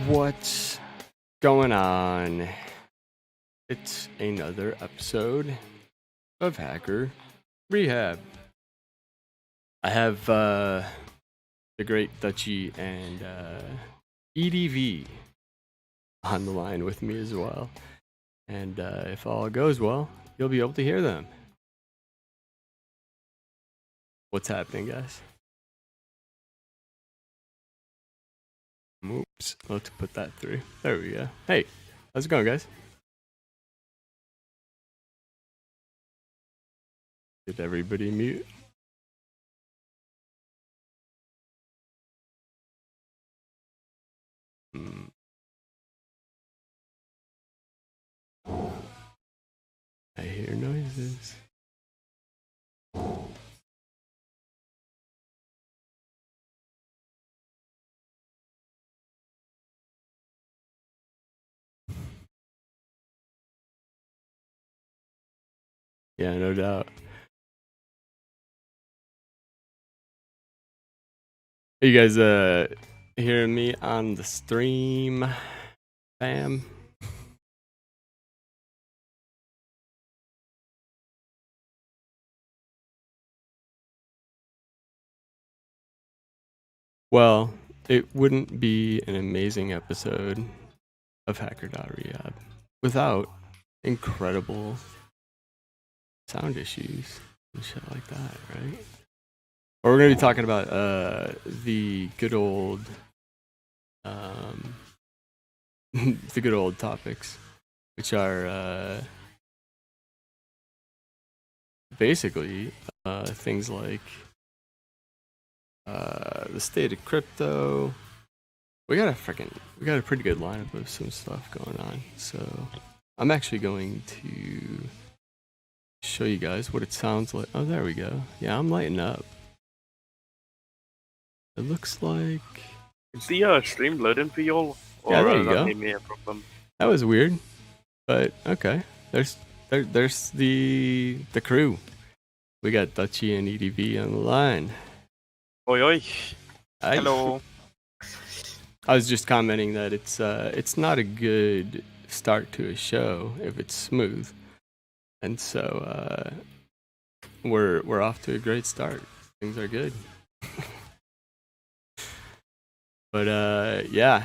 What's going on? It's another episode of Hacker Rehab. I have the great Duchy and EDV on the line with me as well. And if all goes well, you'll be able to hear them. What's happening, guys? Oops, let's put that through. There we go. Hey, how's it going, guys? Did everybody mute? I hear noises. Yeah, no doubt. Are you guys hearing me on the stream, fam? Well, it wouldn't be an amazing episode of Hacker.REHAB without incredible sound issues and shit like that, right? Or we're gonna be talking about the good old the good old topics, which are basically things like the state of crypto. We got a pretty good lineup of some stuff going on. So I'm actually going to show you guys what it sounds like. Oh, there we go. Yeah, I'm lighting up. It looks like Is the stream loading for y'all? Or Yeah, there you that go. made me a problem? That was weird, but okay. There's the crew. We got Duchy and EDV on the line. Oi oi. Hi. Hello. I was just commenting that it's not a good start to a show if it's smooth, and so we're off to a great start. Things are good. But yeah,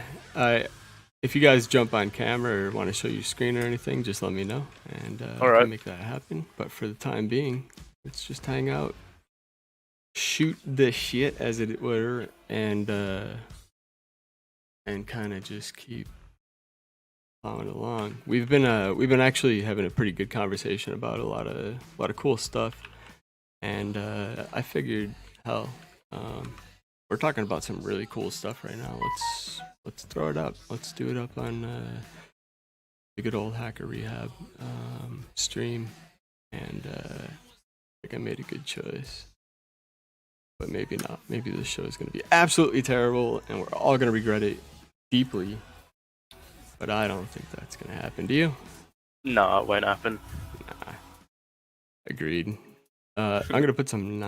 if you guys jump on camera or want to show your screen or anything, just let me know, and I can make that happen. But for the time being, let's just hang out, shoot the shit as it were, and kind of just keep plowing along. We've been actually having a pretty good conversation about a lot of cool stuff, and I figured, hell, we're talking about some really cool stuff right now. Let's throw it up. Let's do it up on the good old Hacker Rehab stream, and I think I made a good choice. But maybe not. Maybe this show is going to be absolutely terrible, and we're all going to regret it deeply. But I don't think that's going to happen. Do you? No, it won't happen. Nah. Agreed. I'm going to put some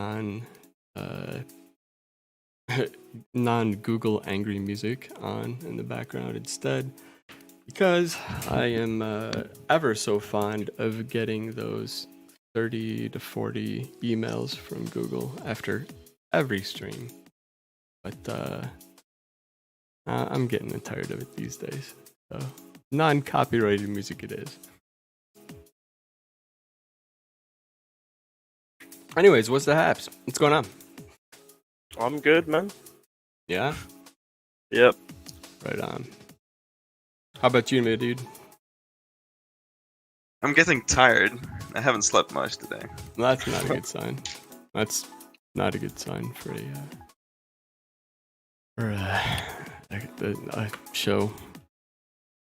non-Google angry music on in the background instead, because I am ever so fond of getting those 30 to 40 emails from Google after every stream. But I'm getting tired of it these days. So non-copyrighted music it is. Anyways, what's the haps? What's going on? I'm good, man. Yeah? Yep. Right on. How about you, my dude? I'm getting tired. I haven't slept much today. Well, that's not a good sign. That's not a good sign for a show.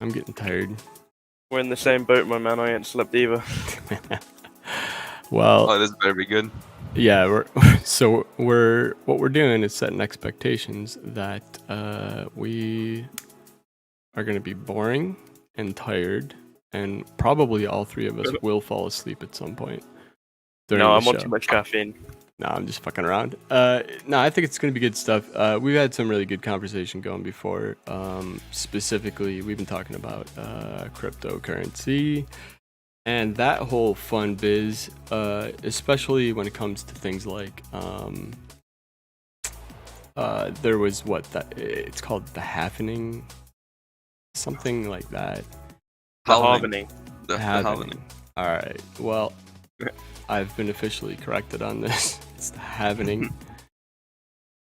I'm getting tired. We're in the same boat, my man. I ain't slept either. Well, Oh, this better be good. Yeah, what we're doing is setting expectations that we are going to be boring and tired, and probably all three of us will fall asleep at some point. No, I'm on too much caffeine. No, I'm just fucking around. No, I think it's going to be good stuff. We've had some really good conversation going before. Specifically, we've been talking about cryptocurrency and that whole fun biz, especially when it comes to things like there was it's called the halvening, something like that. The halvening. The halvening. All right. Well, I've been officially corrected on this. It's the halvening.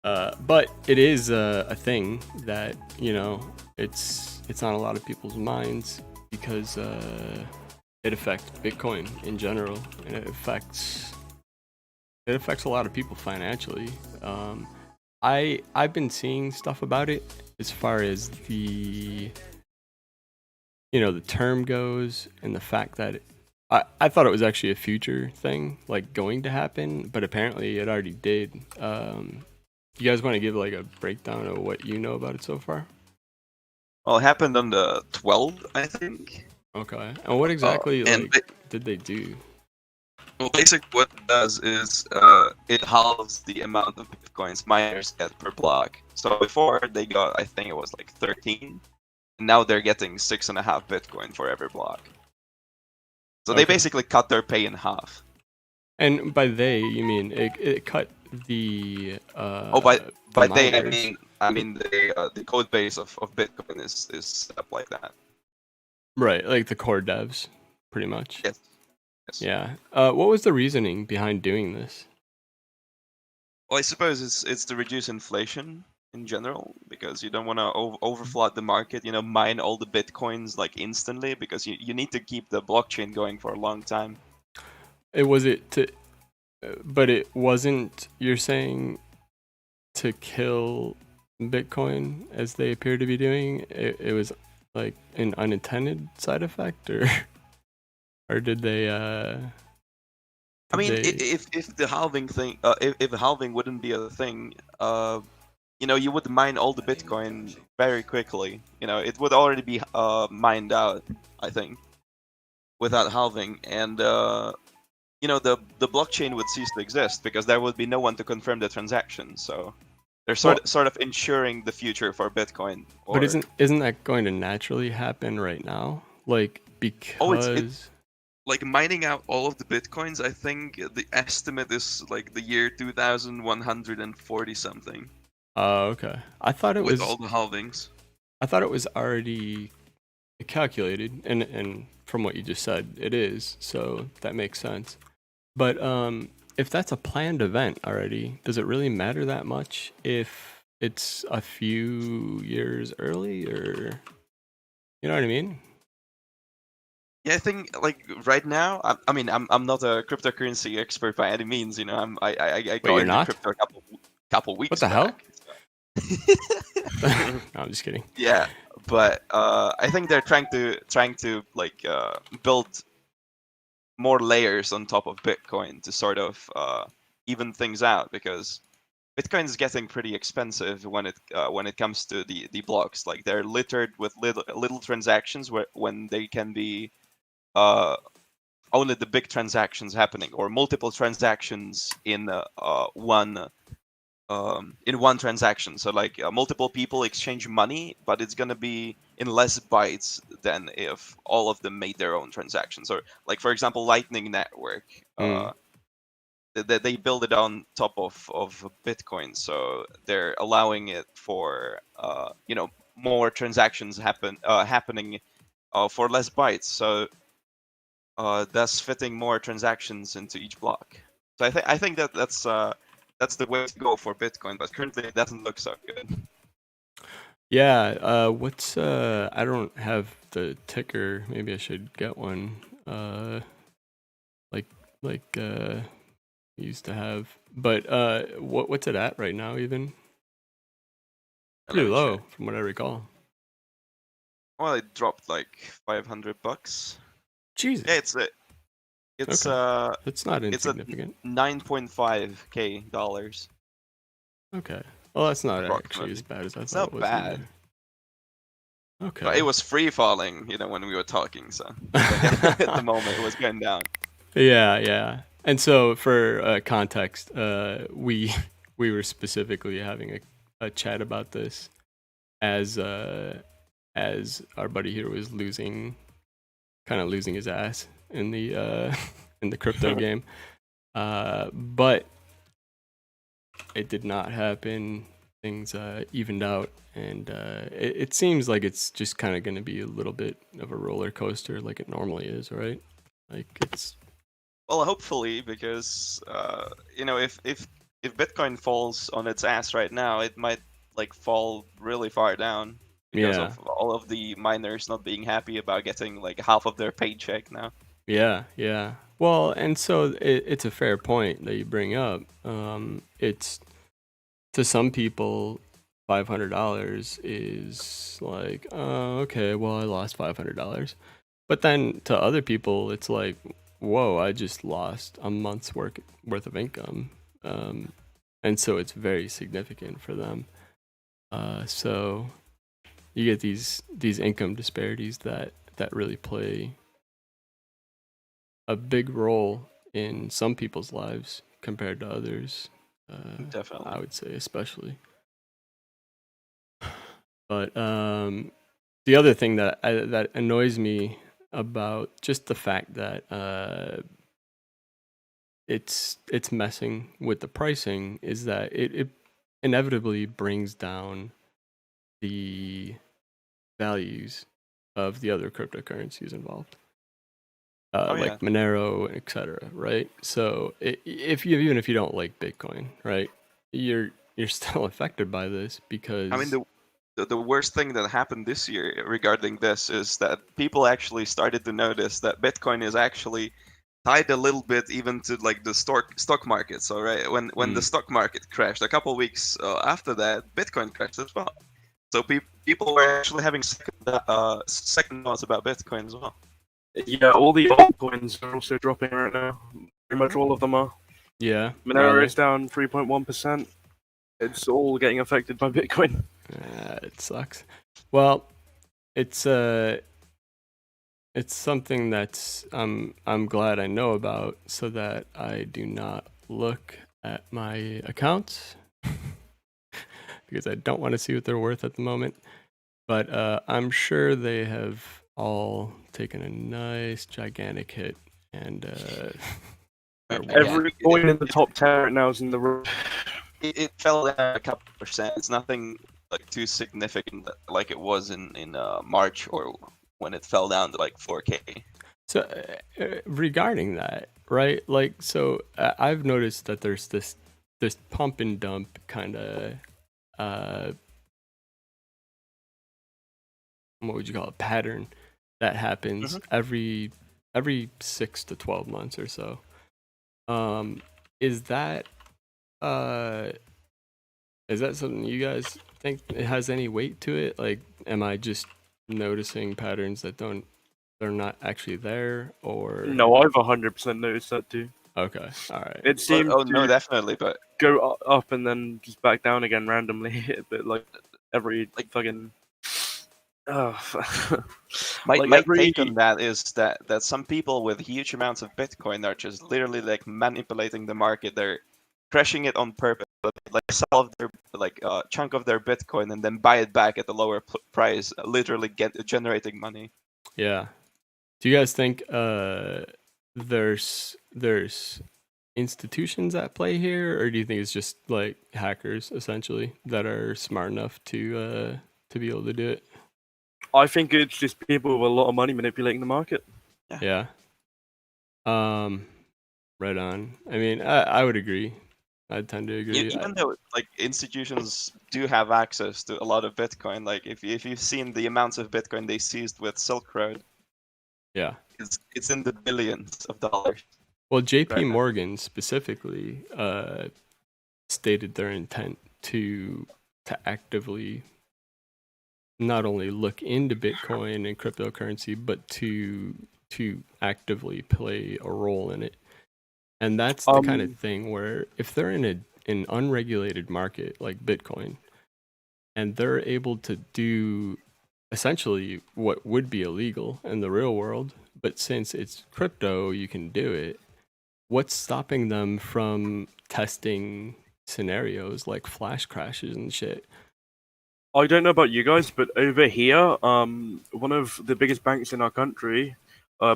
But it is a thing that, you know, it's on a lot of people's minds because it affects Bitcoin in general, and it affects a lot of people financially. I've been seeing stuff about it as far as the term goes, and the fact that I thought it was actually a future thing, like going to happen, but apparently it already did. You guys want to give like a breakdown of what you know about it so far? Well, it happened on the 12th, I think. Okay. And what exactly did they do? Well, basically what it does is it halves the amount of bitcoins miners get per block. So before they got, I think it was like 13, and now they're getting 6.5 Bitcoin for every block. So they basically cut their pay in half. And by they, you mean it cut the by they, I mean the code base of Bitcoin is set up like that. Right, like the core devs, pretty much. Yes. Yeah. What was the reasoning behind doing this? Well, I suppose it's to reduce inflation in general, because you don't want to overflood the market, mine all the bitcoins like instantly, because you need to keep the blockchain going for a long time. But it wasn't, you're saying, to kill Bitcoin as they appear to be doing? It was like an unintended side effect, or did they if the halving thing, if the halving wouldn't be a thing, you would mine all the Bitcoin very quickly. It would already be mined out, I think, without halving, and the blockchain would cease to exist because there would be no one to confirm the transaction. So they're sort of ensuring the future for Bitcoin. But isn't that going to naturally happen right now? Like, because like mining out all of the Bitcoins, I think the estimate is like the year 2140 something. Oh, okay. I thought it was with all the halvings. I thought it was already calculated, and from what you just said, it is. So that makes sense. But if that's a planned event already, does it really matter that much if it's a few years early, or you know what I mean? Yeah, I think like right now, I mean, I'm not a cryptocurrency expert by any means. I got into crypto a couple weeks. What the back, hell? No, I'm just kidding. Yeah, but I think they're trying to like build more layers on top of Bitcoin to sort of even things out, because Bitcoin is getting pretty expensive when it comes to the blocks. Like, they're littered with little transactions when they can be only the big transactions happening, or multiple transactions in one transaction. So like multiple people exchange money, but it's gonna be in less bytes than if all of them made their own transactions. Or like, for example, Lightning Network. They build it on top of Bitcoin, so they're allowing it for more transactions happening for less bytes. So thus fitting more transactions into each block. So I think that's the way to go for Bitcoin, but currently it doesn't look so good. Yeah, what's I don't have the ticker. Maybe I should get one. Like used to have. But what's it at right now even? Pretty low from what I recall. Well, it dropped like $500. Jesus. Yeah, it's it's not insignificant. It's $9.5K. Okay. Well, that's not actually as bad as I thought it was. It's not bad. Either. Okay. But it was free falling, when we were talking, so at the moment it was going down. Yeah. And so for context, we were specifically having a chat about this as our buddy here was losing his ass in the crypto game, but it did not happen. Things evened out, and it seems like it's just kind of going to be a little bit of a roller coaster, like it normally is, right? Like it's. Well, hopefully, because if Bitcoin falls on its ass right now, it might like fall really far down because of all of the miners not being happy about getting like half of their paycheck now. Yeah. Well, and so it's a fair point that you bring up. It's, to some people, $500 is like, oh, okay, well, I lost $500. But then to other people, it's like, whoa, I just lost a month's worth of income. And so it's very significant for them. So you get these income disparities that really play a big role in some people's lives compared to others. Definitely, I would say especially. But the other thing that annoys me about just the fact that it's messing with the pricing is that it inevitably brings down the values of the other cryptocurrencies involved. Like Monero, etc. Right? So even if you don't like Bitcoin, right, you're still affected by this because I mean the worst thing that happened this year regarding this is that people actually started to notice that Bitcoin is actually tied a little bit even to like the stock market. So right when the stock market crashed, a couple weeks after that, Bitcoin crashed as well. So people were actually having second thoughts about Bitcoin as well. Yeah, all the altcoins are also dropping right now. Pretty much all of them are. Yeah. Monero is down 3.1%. It's all getting affected by Bitcoin. It sucks. Well, it's something that's I'm glad I know about, so that I do not look at my accounts because I don't want to see what they're worth at the moment. But I'm sure they have all taken a nice gigantic hit, and are Yeah, worth- Every coin in the top 10 right now is in the room. it fell down a couple percent. It's nothing like too significant like it was in March or when it fell down to like 4K. So regarding that, right? Like, so I've noticed that there's this pump and dump kind of what would you call it, pattern that happens every 6 to 12 months or so. Is that something you guys think it has any weight to it? Like, am I just noticing patterns that they're not actually there, or No, I've 100% noticed that too. okay, all right. It seemed Oh no, to definitely, but go up and then just back down again randomly, but like every fucking. my Like every take on that is that some people with huge amounts of Bitcoin are just literally like manipulating the market. They're crashing it on purpose, like sell off their chunk of their Bitcoin and then buy it back at a lower price, literally generating money. Yeah. Do you guys think there's institutions at play here, or do you think it's just like hackers essentially that are smart enough to be able to do it? I think it's just people with a lot of money manipulating the market. Yeah. Right on. I mean, I would agree. I tend to agree. Even though like institutions do have access to a lot of Bitcoin, like if you've seen the amounts of Bitcoin they seized with Silk Road, Yeah. it's in the billions of dollars. Well, JP Right. Morgan specifically stated their intent to actively not only look into Bitcoin and cryptocurrency, but to actively play a role in it. And that's the kind of thing where if they're in an unregulated market like Bitcoin, and they're able to do essentially what would be illegal in the real world, but since it's crypto, you can do it. What's stopping them from testing scenarios like flash crashes and shit? I don't know about you guys, but over here, one of the biggest banks in our country,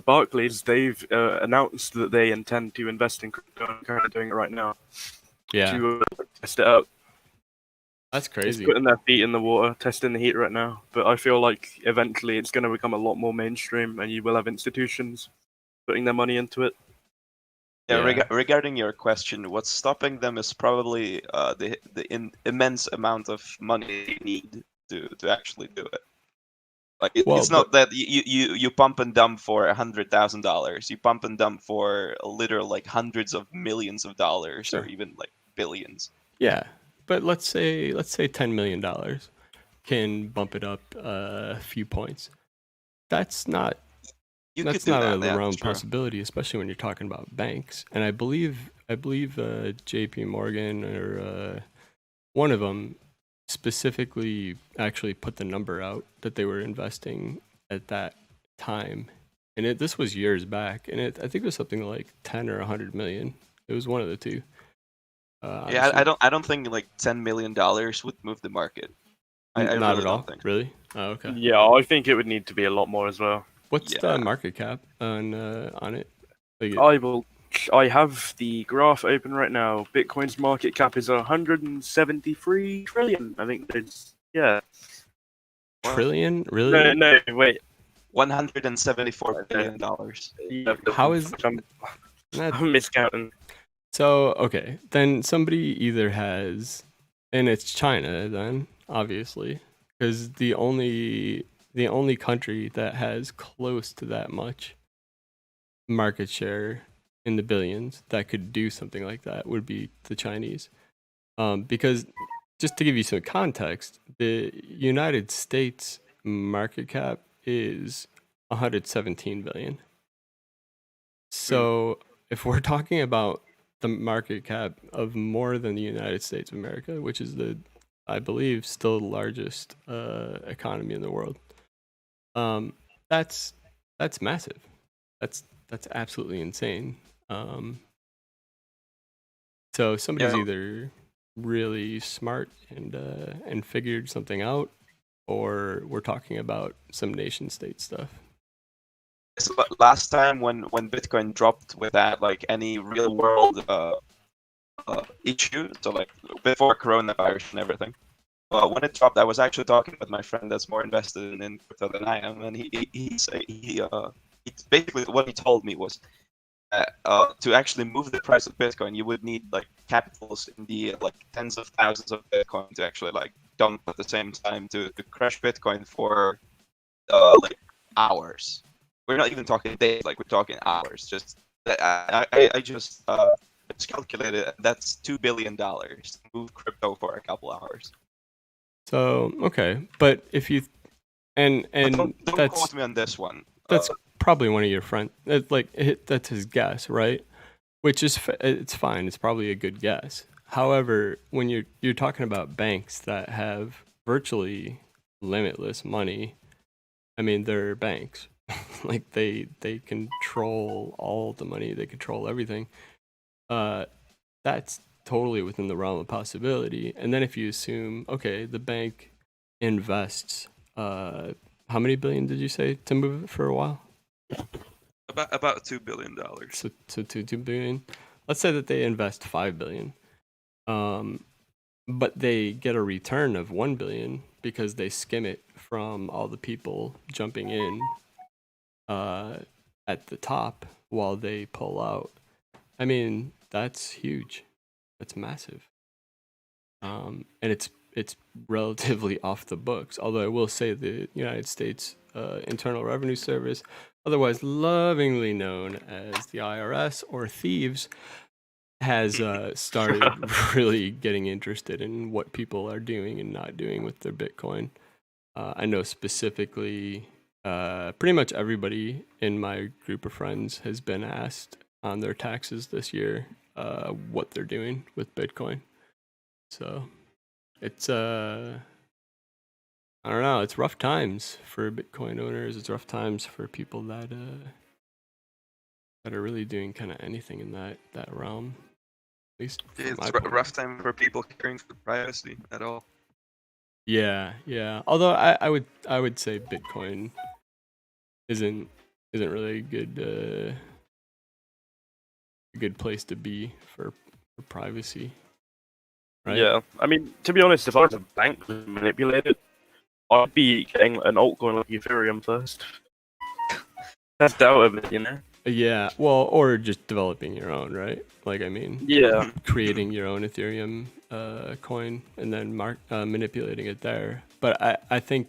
Barclays, they've announced that they intend to invest in crypto and currently doing it right now. Yeah. To test it out. That's It's crazy. putting their feet in the water, testing the heat right now. But I feel like eventually it's going to become a lot more mainstream, and you will have institutions putting their money into it. Yeah. Regarding your question, what's stopping them is probably the immense amount of money they need to actually do it. Like it's not that you pump and dump for $100,000. You pump and dump for literal like hundreds of millions of dollars, or even like billions. Yeah, but let's say $10 million can bump it up a few points. That's not out of the realm possibility, especially when you're talking about banks. And I believe JP Morgan or one of them specifically actually put the number out that they were investing at that time, and this was years back, and I think it was something like 10 or 100 million. It was one of the two. Yeah, I don't think like $10 million would move the market. I Not really at all. don't think. Really? Oh, okay. Yeah, I think it would need to be a lot more as well. What's the market cap on it? I have the graph open right now. Bitcoin's market cap is 173 trillion. I think it's trillion. Really? No, wait. $174 billion. Yeah, how is I'm miscounting? So okay, then somebody either has, and it's China then, obviously, because the only country that has close to that much market share in the billions that could do something like that would be the Chinese. Because just to give you some context, the United States market cap is 117 billion. So if we're talking about the market cap of more than the United States of America, which is I believe, still the largest economy in the world. That's massive. That's absolutely insane. So somebody's either really smart and figured something out, or we're talking about some nation state stuff. So last time when Bitcoin dropped without like any real world issue, so like before coronavirus and everything, when it dropped, I was actually talking with my friend that's more invested in crypto than I am, and he basically what he told me was to actually move the price of Bitcoin, you would need like capitals in the like tens of thousands of Bitcoin to actually like dump at the same time to crash Bitcoin for like hours. We're not even talking days, like we're talking hours. Just I just calculated that's $2 billion to move crypto for a couple hours. So okay, but if you and don't that's quote me on this one. That's probably one of your friends. That's his guess, right? Which is it's fine. It's probably a good guess. However, when you're talking about banks that have virtually limitless money, I mean they're banks. Like they control all the money. They control everything. That's totally within the realm of possibility. And then if you assume, okay, the bank invests, how many billion did you say to move it for a while? About $2 billion. So 2 billion. Let's say that they invest 5 billion, but they get a return of 1 billion because they skim it from all the people jumping in at the top while they pull out. I mean, that's huge. That's massive. And it's relatively off the books. Although I will say the United States Internal Revenue Service, otherwise lovingly known as the IRS or thieves, has started really getting interested in what people are doing and not doing with their Bitcoin. I know specifically, pretty much everybody in my group of friends has been asked on their taxes this year what they're doing with Bitcoin. So it's I don't know, it's rough times for Bitcoin owners. It's rough times for people that are really doing kind of anything in that realm. At least it's a rough time for people caring for privacy at all. Yeah. Although I would say Bitcoin isn't really a good place to be for privacy. Right? Yeah, I mean, to be honest, if I was a bank manipulated, I'd be getting an altcoin like Ethereum first. Test out of it, you know? Yeah, well, or just developing your own, right? Like, I mean, Yeah, creating your own Ethereum coin and then manipulating it there. But I think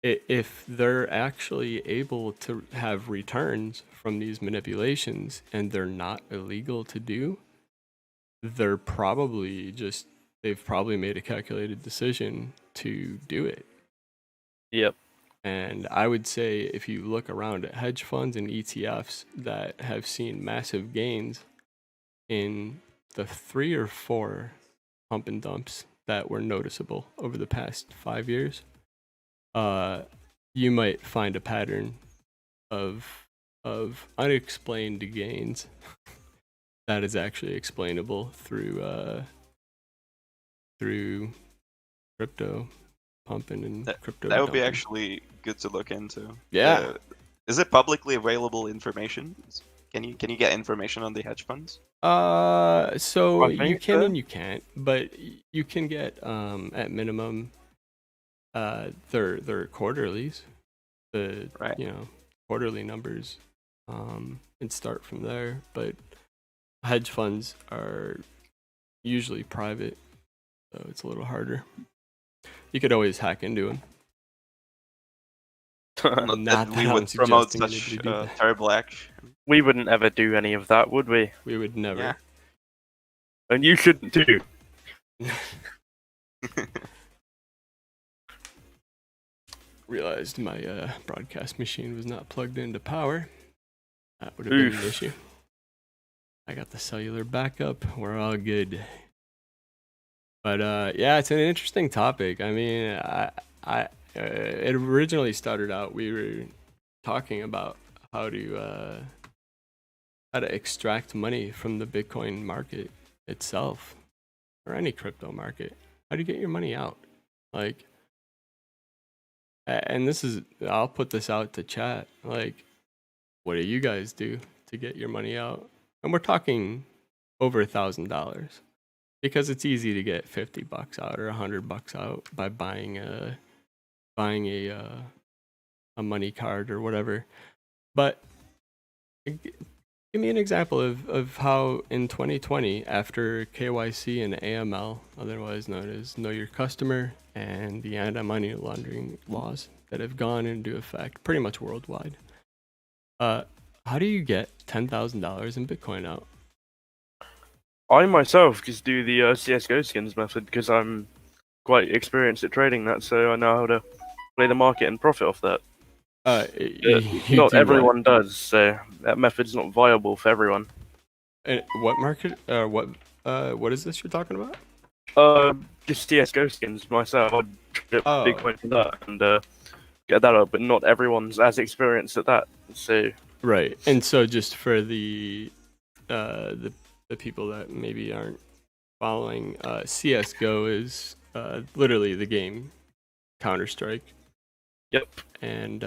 if they're actually able to have returns from these manipulations and they're not illegal to do, they've probably made a calculated decision to do it. Yep. And I would say if you look around at hedge funds and ETFs that have seen massive gains in the 3 or 4 pump and dumps that were noticeable over the past 5 years, you might find a pattern of unexplained gains that is actually explainable through crypto pumping and crypto. That would be dumping. actually good to look into. Yeah. Is it publicly available information? Can you get information on the hedge funds? So you think can so. and you can't, but you can get at minimum their quarterlies, Right. Quarterly numbers, and start from there. But hedge funds are usually private, so it's a little harder. You could always hack into them. Not that we I'm would promote suggesting such anybody do that. terrible action. We wouldn't ever do any of that, would we? We would never. Yeah. And you shouldn't too. Realized my broadcast machine was not plugged into power. That would have been an Oof. issue. I got the cellular backup. We're all good. But yeah, it's an interesting topic. I mean, it originally started out we were talking about how to extract money from the Bitcoin market itself or any crypto market. How do you get your money out? Like, and this is, I'll put this out to chat. Like, what do you guys do to get your money out? And we're talking over $1,000 because it's easy to get $50 out or $100 out by buying a money card or whatever. But give me an example of how in 2020, after KYC and AML, otherwise known as Know Your Customer, and the anti-money laundering laws that have gone into effect pretty much worldwide, how do you get $10,000 in Bitcoin out? I myself just do the CS:GO skins method because I'm quite experienced at trading that, so I know how to play the market and profit off that. You Not do everyone does, so that method's not viable for everyone. what market? What is this you're talking about? Just CS:GO skins myself. I'd trade Oh. Bitcoin for that and get that up, but not everyone's as experienced at that. So Right, and so just for the people that maybe aren't following, CS:GO is literally the game Counter-Strike. Yep. And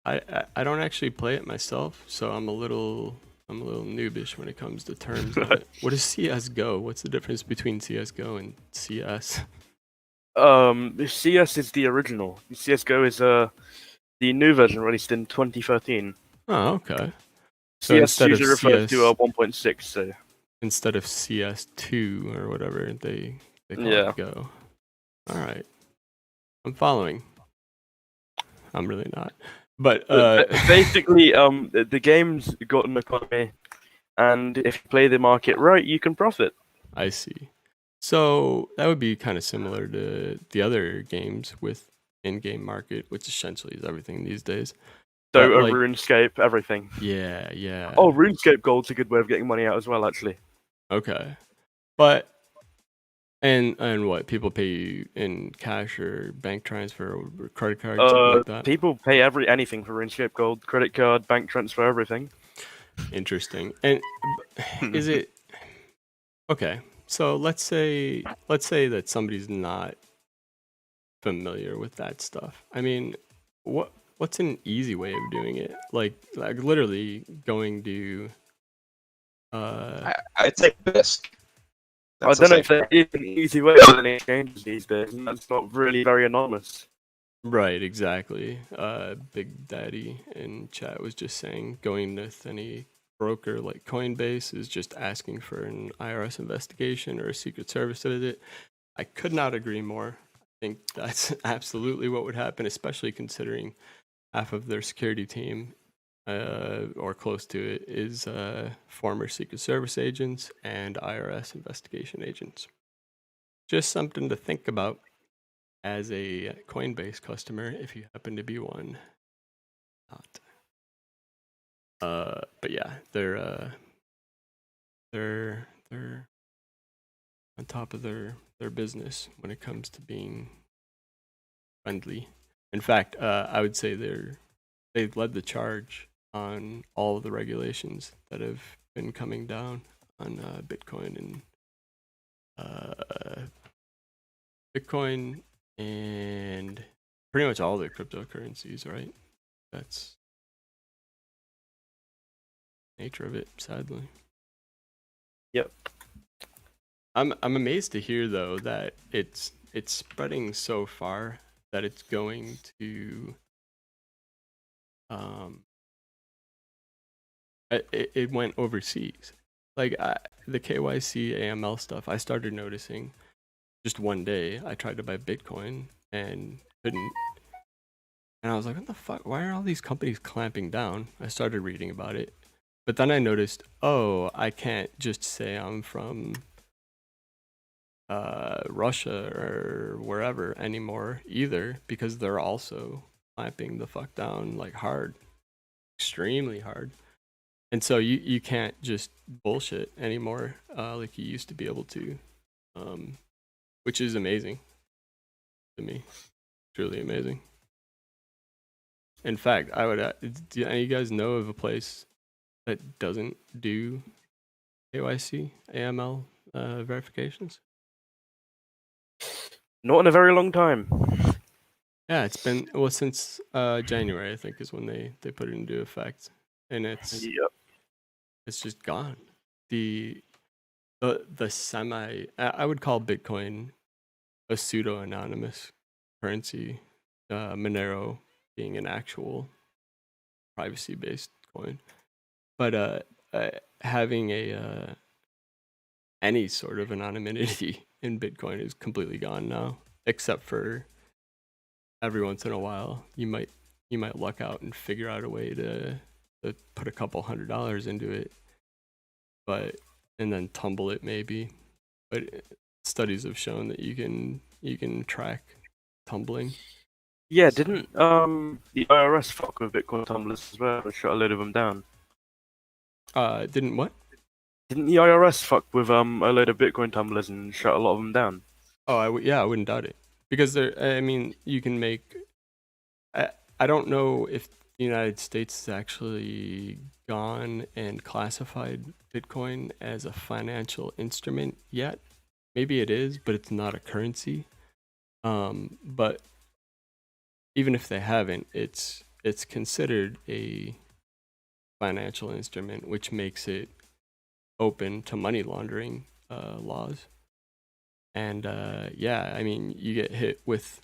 I don't actually play it myself, so I'm a little noobish when it comes to terms of it. What is CS:GO? What's the difference between CS:GO and CS? CS is the original. CS:GO is the new version released in 2013. Oh, okay. So CS usually refers to 1.6. So instead of CS2 or whatever they call it Go. All right, I'm following. I'm really not, but basically, the game's got an economy, and if you play the market right, you can profit. I see. So that would be kind of similar to the other games with in-game market, which essentially is everything these days. So But, like, RuneScape, everything. Yeah. Oh, RuneScape Gold's a good way of getting money out as well, actually. Okay. But and what, people pay you in cash or bank transfer or credit card, something like that? People pay anything for RuneScape Gold, credit card, bank transfer, everything. Interesting. And is it okay? So let's say that somebody's not familiar with that stuff. I mean, what's an easy way of doing it? Like literally going to I'd say BISC. I don't know if there is an easy way of any exchanges these days, and that's not really very anonymous. Right, exactly. Big Daddy in chat was just saying going with any broker like Coinbase is just asking for an IRS investigation or a Secret Service visit. I could not agree more. I think that's absolutely what would happen, especially considering half of their security team, or close to it, is former Secret Service agents and IRS investigation agents. Just something to think about as a Coinbase customer, if you happen to be one. Not. But yeah, they're on top of their business when it comes to being friendly. In fact, I would say they've led the charge on all of the regulations that have been coming down on Bitcoin and pretty much all the cryptocurrencies, right? That's nature of it, sadly. Yep. I'm amazed to hear though that it's spreading so far that it's going to it went overseas. Like the KYC AML stuff, I started noticing just one day. I tried to buy Bitcoin and couldn't. And I was like, what the fuck? Why are all these companies clamping down? I started reading about it. But then I noticed, oh, I can't just say I'm from Russia or wherever anymore either, because they're also clamping the fuck down like hard, extremely hard. And so you can't just bullshit anymore like you used to be able to, which is amazing to me. Truly amazing. In fact, I would. Do any of you guys know of a place that doesn't do KYC, AML verifications? Not in a very long time. Yeah, it's been since January, I think, is when they put it into effect, and it's just gone. The semi, I would call Bitcoin a pseudo anonymous currency, Monero being an actual privacy based coin, but having a any sort of anonymity in Bitcoin is completely gone now, except for every once in a while you might luck out and figure out a way to put a couple $100 into it, but and then tumble it maybe. But studies have shown that you can track tumbling. Yeah, didn't the IRS fuck with Bitcoin tumblers as well and shut a load of them down? Didn't what? Didn't the IRS fuck with a load of Bitcoin tumblers and shut a lot of them down? Oh, I wouldn't doubt it, because I mean, you can make. I don't know if the United States has actually gone and classified Bitcoin as a financial instrument yet. Maybe it is, but it's not a currency. But even if they haven't, it's considered a financial instrument, which makes it open to money laundering laws. And yeah, I mean, you get hit with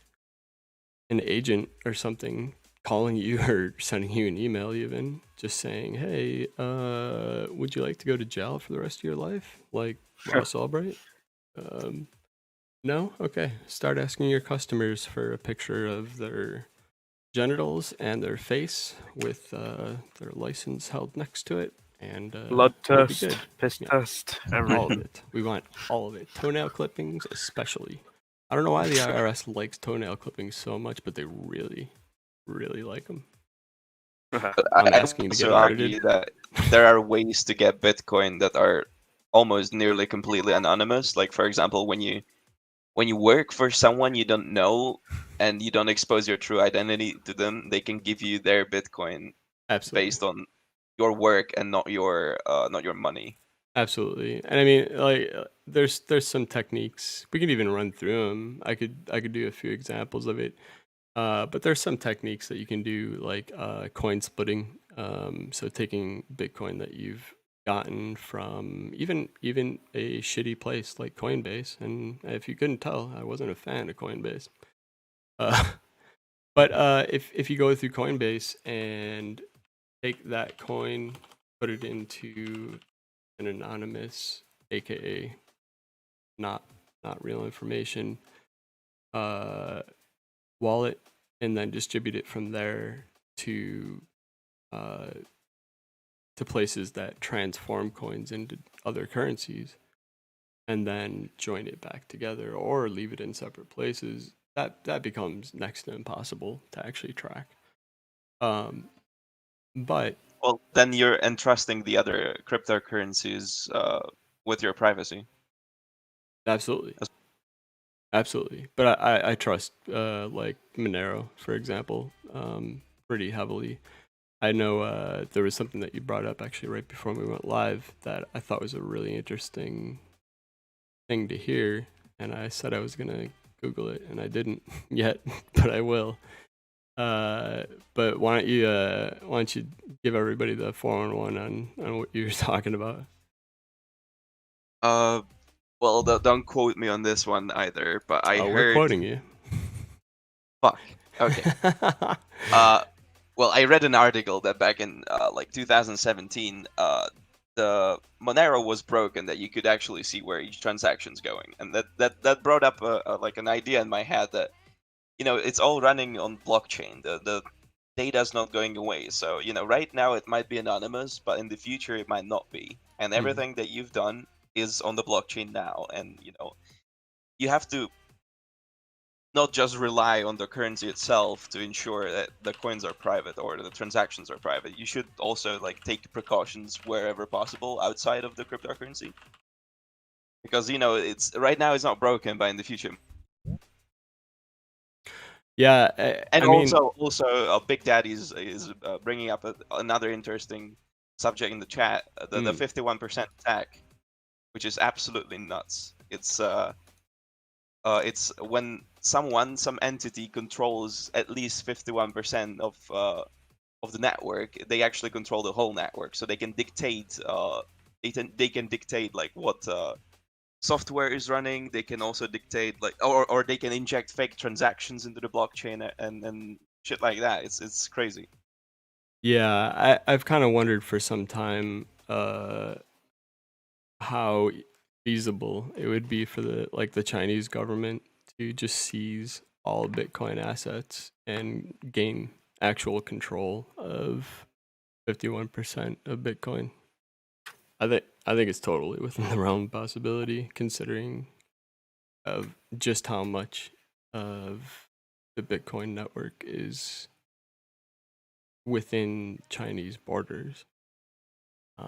an agent or something calling you or sending you an email, even just saying, "Hey, would you like to go to jail for the rest of your life, like Ross Albright?" No? Okay. Start asking your customers for a picture of their genitals and their face with their license held next to it, and Blood we'll be test, good. piss Yeah. test, All of everything. it. We want all of it. Toenail clippings, especially. I don't know why the IRS likes toenail clippings so much, but they really, really like them. I'm I asking to get also argue audited. that there are ways to get Bitcoin that are almost nearly completely anonymous. Like, for example, when you work for someone you don't know and you don't expose your true identity to them, they can give you their Bitcoin Absolutely. based on your work and not your money. Absolutely. And I mean, like, there's some techniques. We could even run through them. I could do a few examples of it. But there's some techniques that you can do, like coin splitting. So taking Bitcoin that you've gotten from even a shitty place like Coinbase, and if you couldn't tell, I wasn't a fan of Coinbase. But if you go through Coinbase and take that coin, put it into an anonymous, aka not real information, wallet, and then distribute it from there to places that transform coins into other currencies, and then join it back together or leave it in separate places, that becomes next to impossible to actually track. But Well, then you're entrusting the other cryptocurrencies with your privacy. absolutely. But I trust like Monero, for example, pretty heavily. I know there was something that you brought up actually right before we went live that I thought was a really interesting thing to hear, and I said I was gonna Google it, and I didn't yet, but I will. But why don't you give everybody the 411 on what you were talking about? Well, don't quote me on this one either, but I Oh, heard. we're quoting you. Fuck. Okay. Well, I read an article that back in like 2017, the Monero was broken, that you could actually see where each transaction's going, and that brought up like an idea in my head that, it's all running on blockchain. The data's not going away. So, right now it might be anonymous, but in the future it might not be. And everything that you've done is on the blockchain now, and you have to not just rely on the currency itself to ensure that the coins are private or the transactions are private. You should also like take precautions wherever possible outside of the cryptocurrency, because you know it's right now it's not broken, but in the future. Yeah, And I mean, also, Big Daddy is bringing up another interesting subject in the chat, the 51% attack, which is absolutely nuts. It's when some entity controls at least 51% of the network, they actually control the whole network, so they can dictate they can dictate like what software is running. They can also dictate like or they can inject fake transactions into the blockchain and shit like that. It's crazy. yeah, I've kind of wondered for some time how feasible it would be for the Chinese government to just seize all Bitcoin assets and gain actual control of 51% of Bitcoin. I think it's totally within the realm of possibility, considering of just how much of the Bitcoin network is within Chinese borders.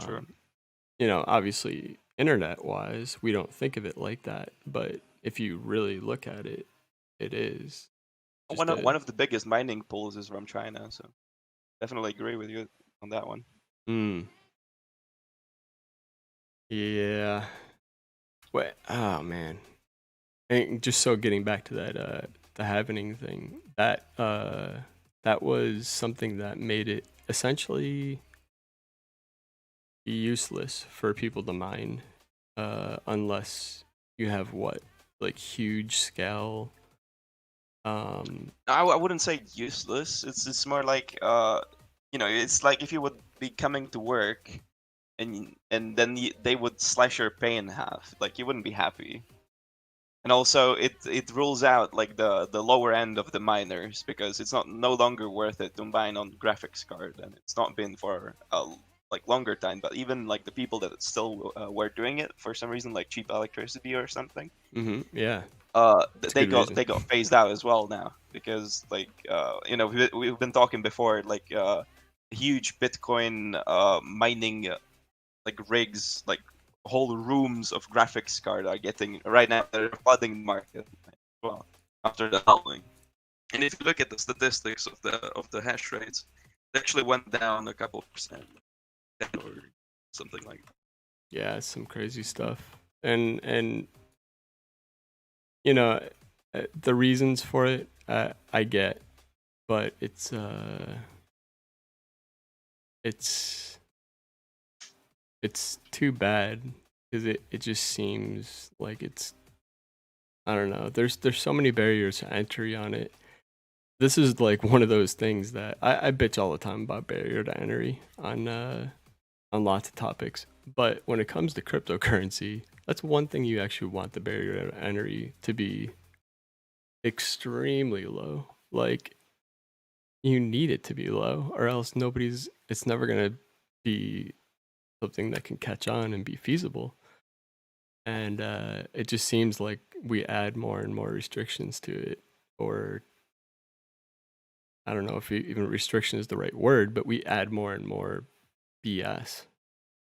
Sure. You know, obviously, internet-wise, we don't think of it like that, but if you really look at it, it is. One of the biggest mining pools is from China, so definitely agree with you on that one. Yeah. Wait. Oh man. And just so getting back to that, the happening thing. That was something that made it essentially useless for people to mine, unless you have like huge scale. I wouldn't say useless. It's more like you know, it's like if you would be coming to work and then they would slash your pay in half. Like you wouldn't be happy. And also it rules out like the lower end of the miners, because it's no longer worth it to mine on graphics card, and it's not been for a like longer time. But even like the people that still were doing it for some reason, like cheap electricity or something, Yeah. they got phased out as well now, because like you know, we've been talking before, like huge Bitcoin mining like rigs, like whole rooms of graphics card are getting right now, they're flooding the market as well after the halving. And if you look at the statistics of the hash rates, they actually went down a couple percent or something like that. Yeah, it's some crazy stuff. And you know, the reasons for it, I get, but it's too bad, because it just seems like it's, I don't know. There's so many barriers to entry on it. This is like one of those things that I bitch all the time about barrier to entry on lots of topics. But when it comes to cryptocurrency, that's one thing you actually want the barrier to entry to be extremely low. Like, you need it to be low, or else it's never gonna be something that can catch on and be feasible. And it just seems like we add more and more restrictions to it, or I don't know if even restriction is the right word, but we add more and more BS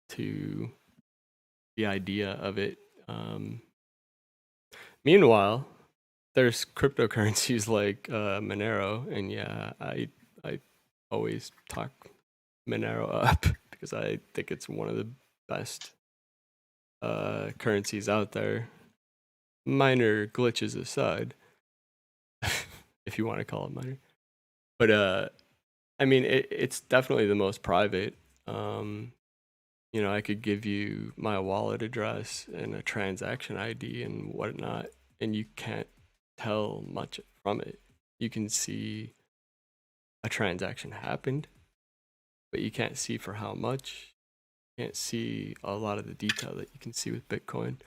to the idea of it. Meanwhile, there's cryptocurrencies like Monero, and yeah, I always talk Monero up because I think it's one of the best currencies out there. Minor glitches aside, if you want to call it minor, but I mean it's definitely the most private. You know, I could give you my wallet address and a transaction ID and whatnot, and you can't tell much from it. You can see a transaction happened, but you can't see for how much. You can't see a lot of the detail that you can see with Bitcoin.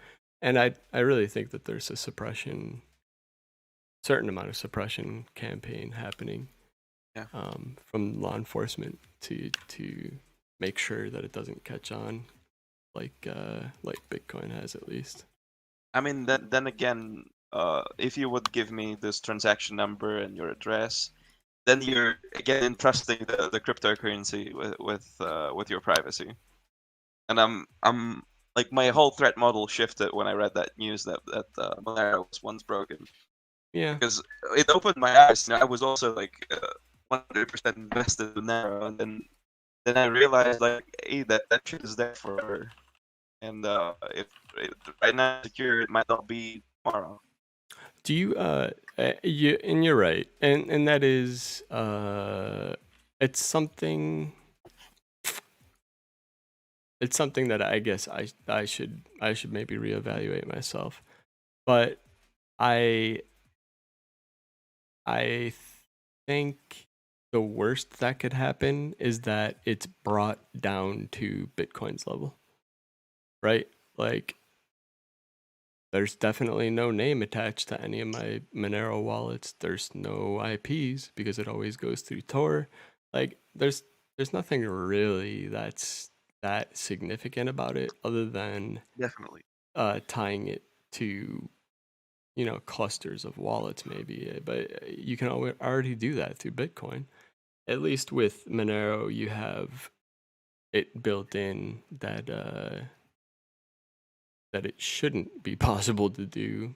And I really think that there's a certain amount of suppression campaign happening, Yeah. from law enforcement to make sure that it doesn't catch on like Bitcoin has, at least. I mean, then again, if you would give me this transaction number and your address, then you're again entrusting the cryptocurrency with your privacy. And I'm like, my whole threat model shifted when I read that news that Monero was once broken, Yeah. because it opened my eyes. You know, I was also like 100% invested in Monero, and then I realized, like, hey, that shit is there forever, and if right now it's secure, it might not be tomorrow. Do you and you're right, and that is it's something that I guess I should maybe reevaluate myself, but I think the worst that could happen is that it's brought down to Bitcoin's level, right? Like, there's definitely no name attached to any of my Monero wallets. There's no IPs because it always goes through Tor. Like, there's nothing really that's that significant about it other than Definitely. tying it to, you know, clusters of wallets maybe. But you can already do that through Bitcoin. At least with Monero, you have it built in that that it shouldn't be possible to do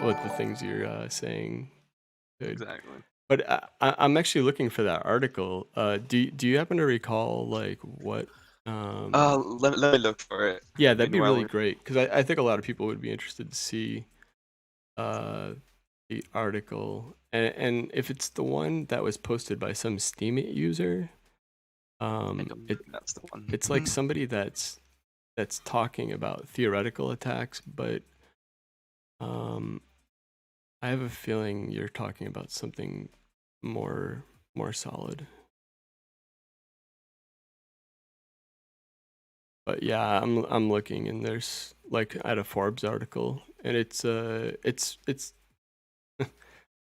what the things you're saying could. Exactly. But I'm actually looking for that article. Do you happen to recall like what? Let me look for it. Yeah, that'd be Meanwhile, really great because I think a lot of people would be interested to see uh, the article, and if it's the one that was posted by some Steemit user, I don't think that's the one. it's like somebody that's talking about theoretical attacks, but I have a feeling you're talking about something more solid. But yeah, I'm looking, and there's like at a Forbes article, and it's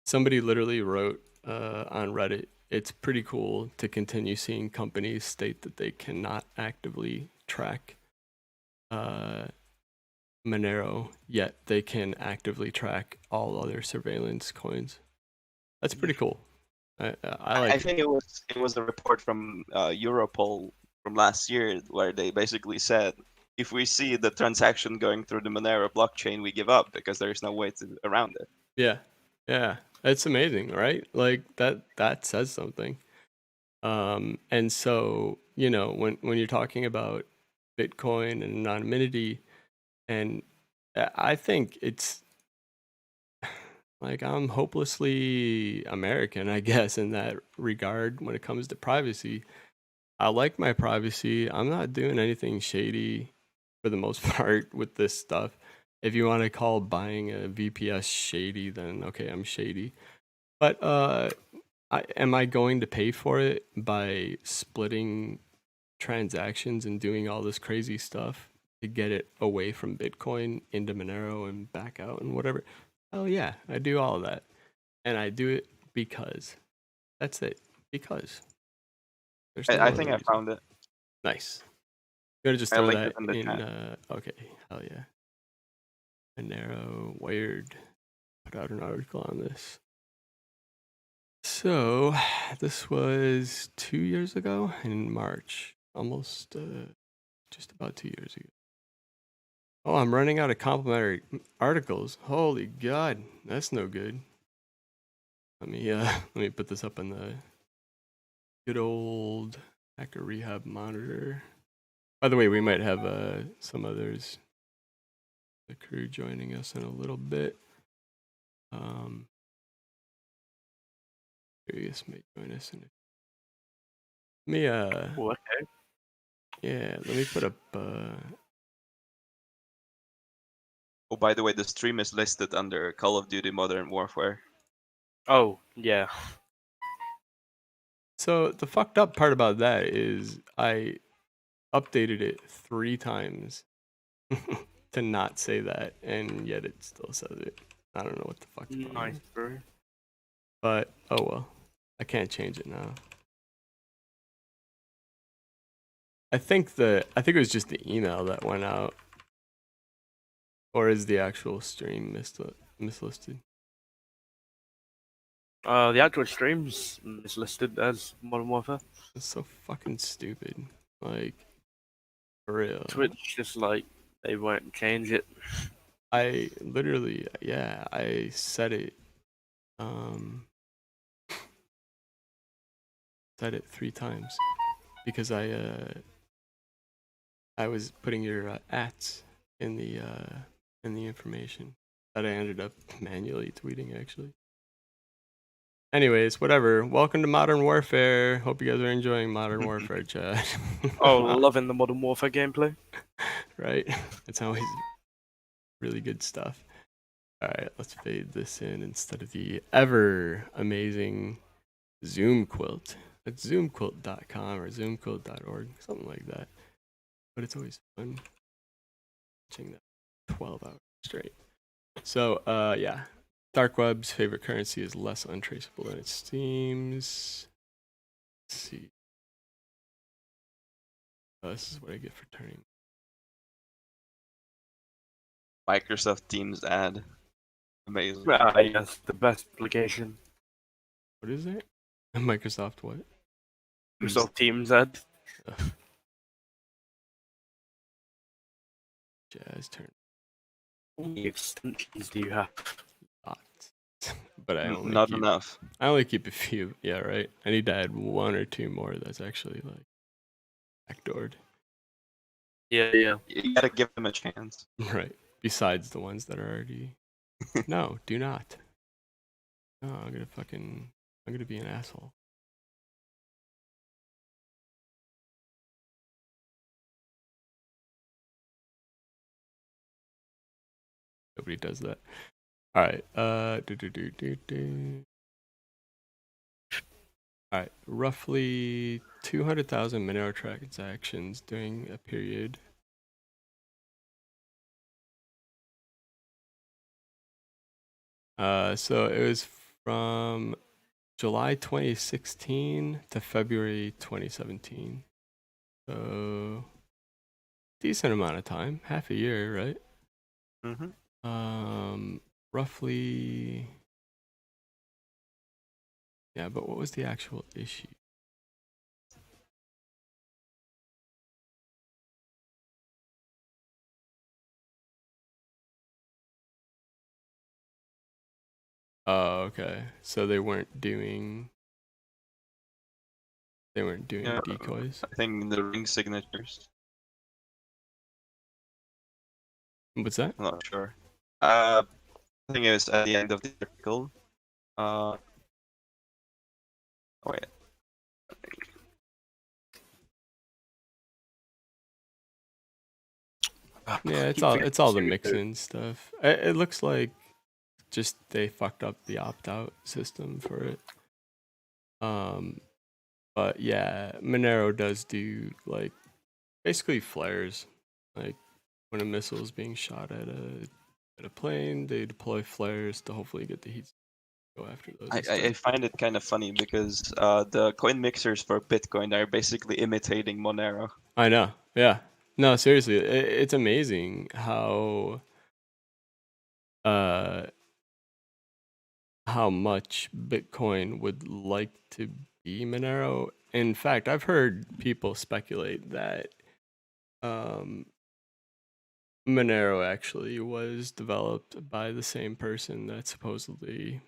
somebody literally wrote on Reddit, it's pretty cool to continue seeing companies state that they cannot actively track Monero, yet they can actively track all other surveillance coins. That's pretty cool. I like I it. think it was a report from Europol from last year where they basically said, if we see the transaction going through the Monero blockchain, we give up because there's no way around it. Yeah, it's amazing, right? Like that says something. And so, you know, when you're talking about Bitcoin and anonymity, and I think it's like I'm hopelessly American, I guess, in that regard when it comes to privacy. I like my privacy. I'm not doing anything shady for the most part with this stuff. If you want to call buying a VPS shady, then okay, I'm shady. But am I going to pay for it by splitting transactions and doing all this crazy stuff to get it away from Bitcoin into Monero and back out and whatever? Oh yeah, I do all of that. And I do it because. That's it. Because. There's no I other think I reason. found it. Nice. You gotta just I throw linked that it in the in. chat. Okay, hell yeah. Monero, Wired put out an article on this. So, this was 2 years ago in March. Almost, just about 2 years ago. Oh, I'm running out of complimentary articles. Holy God, that's no good. Let me put this up on the good old Hacker Rehab monitor. By the way, we might have some others, the crew joining us in a little bit. Curious may join us in a... Let me Okay. yeah, let me put up Oh, by the way, the stream is listed under Call of Duty Modern Warfare. Oh, yeah. so the fucked up part about that is I updated it 3 times to not say that, and yet it still says it. I don't know what the fuck's going Nice, on. bro. But oh well. I can't change it now. I think it was just the email that went out. Or is the actual stream missed it? mislisted? The actual stream's mislisted as Modern Warfare. It's so fucking stupid. Like, for real. Twitch just like they won't change it. I literally, yeah, I said it. Said it 3 times because I was putting your ats in the information that I ended up manually tweeting actually. Anyways, whatever. Welcome to Modern Warfare. Hope you guys are enjoying Modern Warfare, chat. Oh, loving the Modern Warfare gameplay. Right? It's always really good stuff. Alright, let's fade this in instead of the ever amazing Zoom quilt. It's zoomquilt.com or zoomquilt.org, something like that. But it's always fun watching that 12 hours straight. So, yeah. Dark Web's favorite currency is less untraceable than it seems. Let's see. Oh, this is what I get for turning. Microsoft Teams ad. Amazing. Yes, the best application. What is it? Microsoft what? Microsoft Teams ad. Jazz turn. How many extensions do you have? Lots. But I only Not keep, enough. I only keep a few. Yeah, right. I need to add 1 or 2 more that's actually like backdoored. Yeah. You gotta give them a chance. Right. Besides the ones that are already. No, do not. No, I'm gonna be an asshole. Nobody does that. All right. All right. Roughly 200,000 Monero transactions during a period. So it was from July 2016 to February 2017. So decent amount of time, half a year, right? Roughly. Yeah, but what was the actual issue? Oh, okay. So they weren't doing Yeah, decoys. I think the ring signatures. What's that? I'm not sure. I think it was at the end of the article. Oh wait. Yeah, it's all the mixing stuff. It looks like just they fucked up the opt-out system for it. But yeah, Monero does do like basically flares. Like when a missile is being shot at a plane, they deploy flares to hopefully get the heat to go after those. I find it kind of funny because the coin mixers for Bitcoin are basically imitating Monero. I know. Yeah. No, seriously, it's amazing how much Bitcoin would like to be Monero. In fact, I've heard people speculate that Monero actually was developed by the same person that supposedly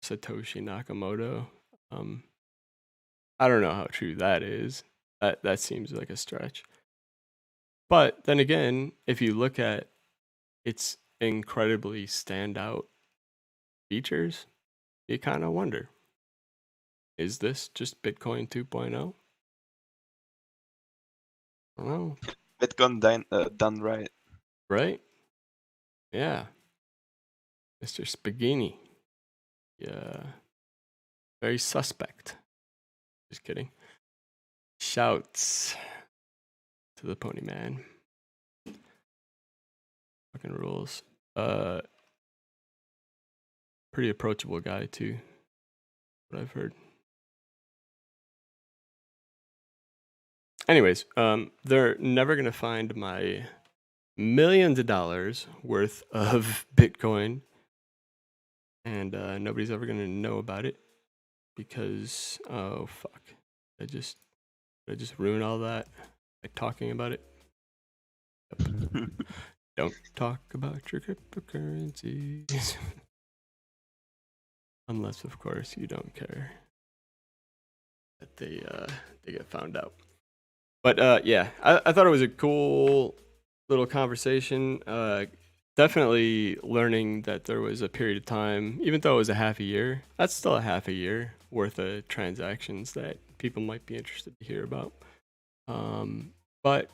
Satoshi Nakamoto. I don't know how true that is. That seems like a stretch. But then again, if you look at its incredibly standout features, you kind of wonder, is this just Bitcoin 2.0? I don't know. Bitcoin done right. Right? Yeah. Mr. Spagini. Yeah. Very suspect. Just kidding. Shouts to the pony man. Fucking rules. Pretty approachable guy too. What I've heard. Anyways, they're never gonna find my millions of dollars worth of Bitcoin and nobody's ever gonna know about it because oh fuck, I just ruin all that by talking about it. Yep. Don't talk about your cryptocurrencies. Unless, of course, you don't care that they get found out. But yeah, I thought it was a cool little conversation. Definitely learning that there was a period of time, even though it was a half a year, that's still a half a year worth of transactions that people might be interested to hear about. But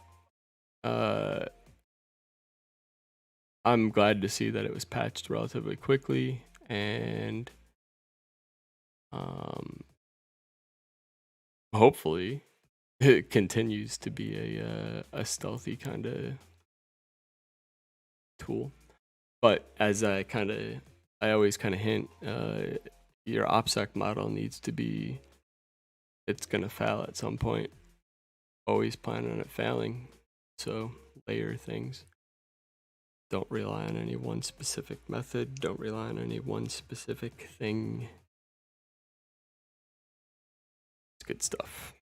I'm glad to see that it was patched relatively quickly, and hopefully it continues to be a stealthy kind of tool. But as I always kind of hint, your OPSEC model needs to be, it's gonna fail at some point. Always plan on it failing. So layer things. Don't rely on any one specific method. Don't rely on any one specific thing. It's good stuff.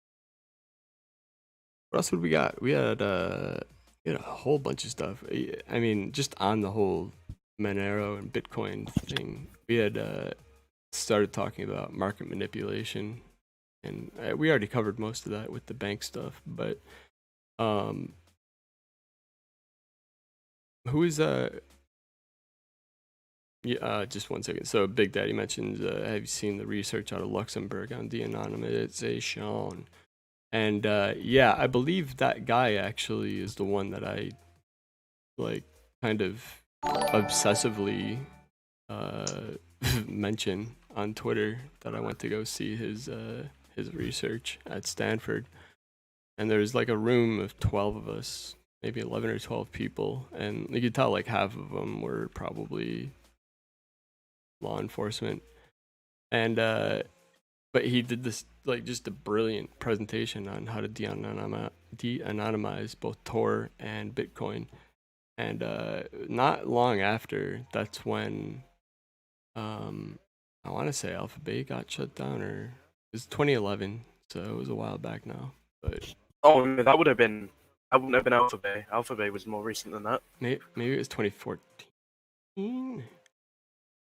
What else would we got? We had a whole bunch of stuff. I mean, just on the whole Monero and Bitcoin thing, we had started talking about market manipulation, and we already covered most of that with the bank stuff. But who is yeah, just 1 second. So Big Daddy mentions, have you seen the research out of Luxembourg on de-anonymization? And yeah, I believe that guy actually is the one that I like kind of obsessively mention on Twitter, that I went to go see his research at Stanford. And there's like a room of 12 of us, maybe 11 or 12 people, and you could tell like half of them were probably law enforcement. And but he did this like just a brilliant presentation on how to de-anonymize both Tor and Bitcoin. And not long after, that's when I want to say Alphabet got shut down, or it was 2011, so it was a while back now. But oh, no, that wouldn't have been Alphabet. Alphabet was more recent than that. maybe it was 2014.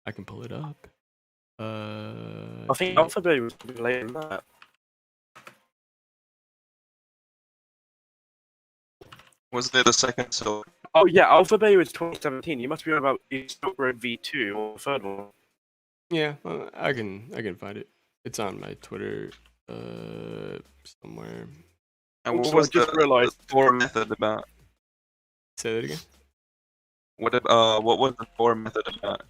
I can pull it up. I think Alphabet was later than that. Was there the second? So Oh yeah, Alphabet was 2017. You must be on about Silk Road V2 or the third one. Yeah, I can find it. It's on my Twitter somewhere. and what Also, was I just realized the Tor method about? Say that again. What was the Tor method about?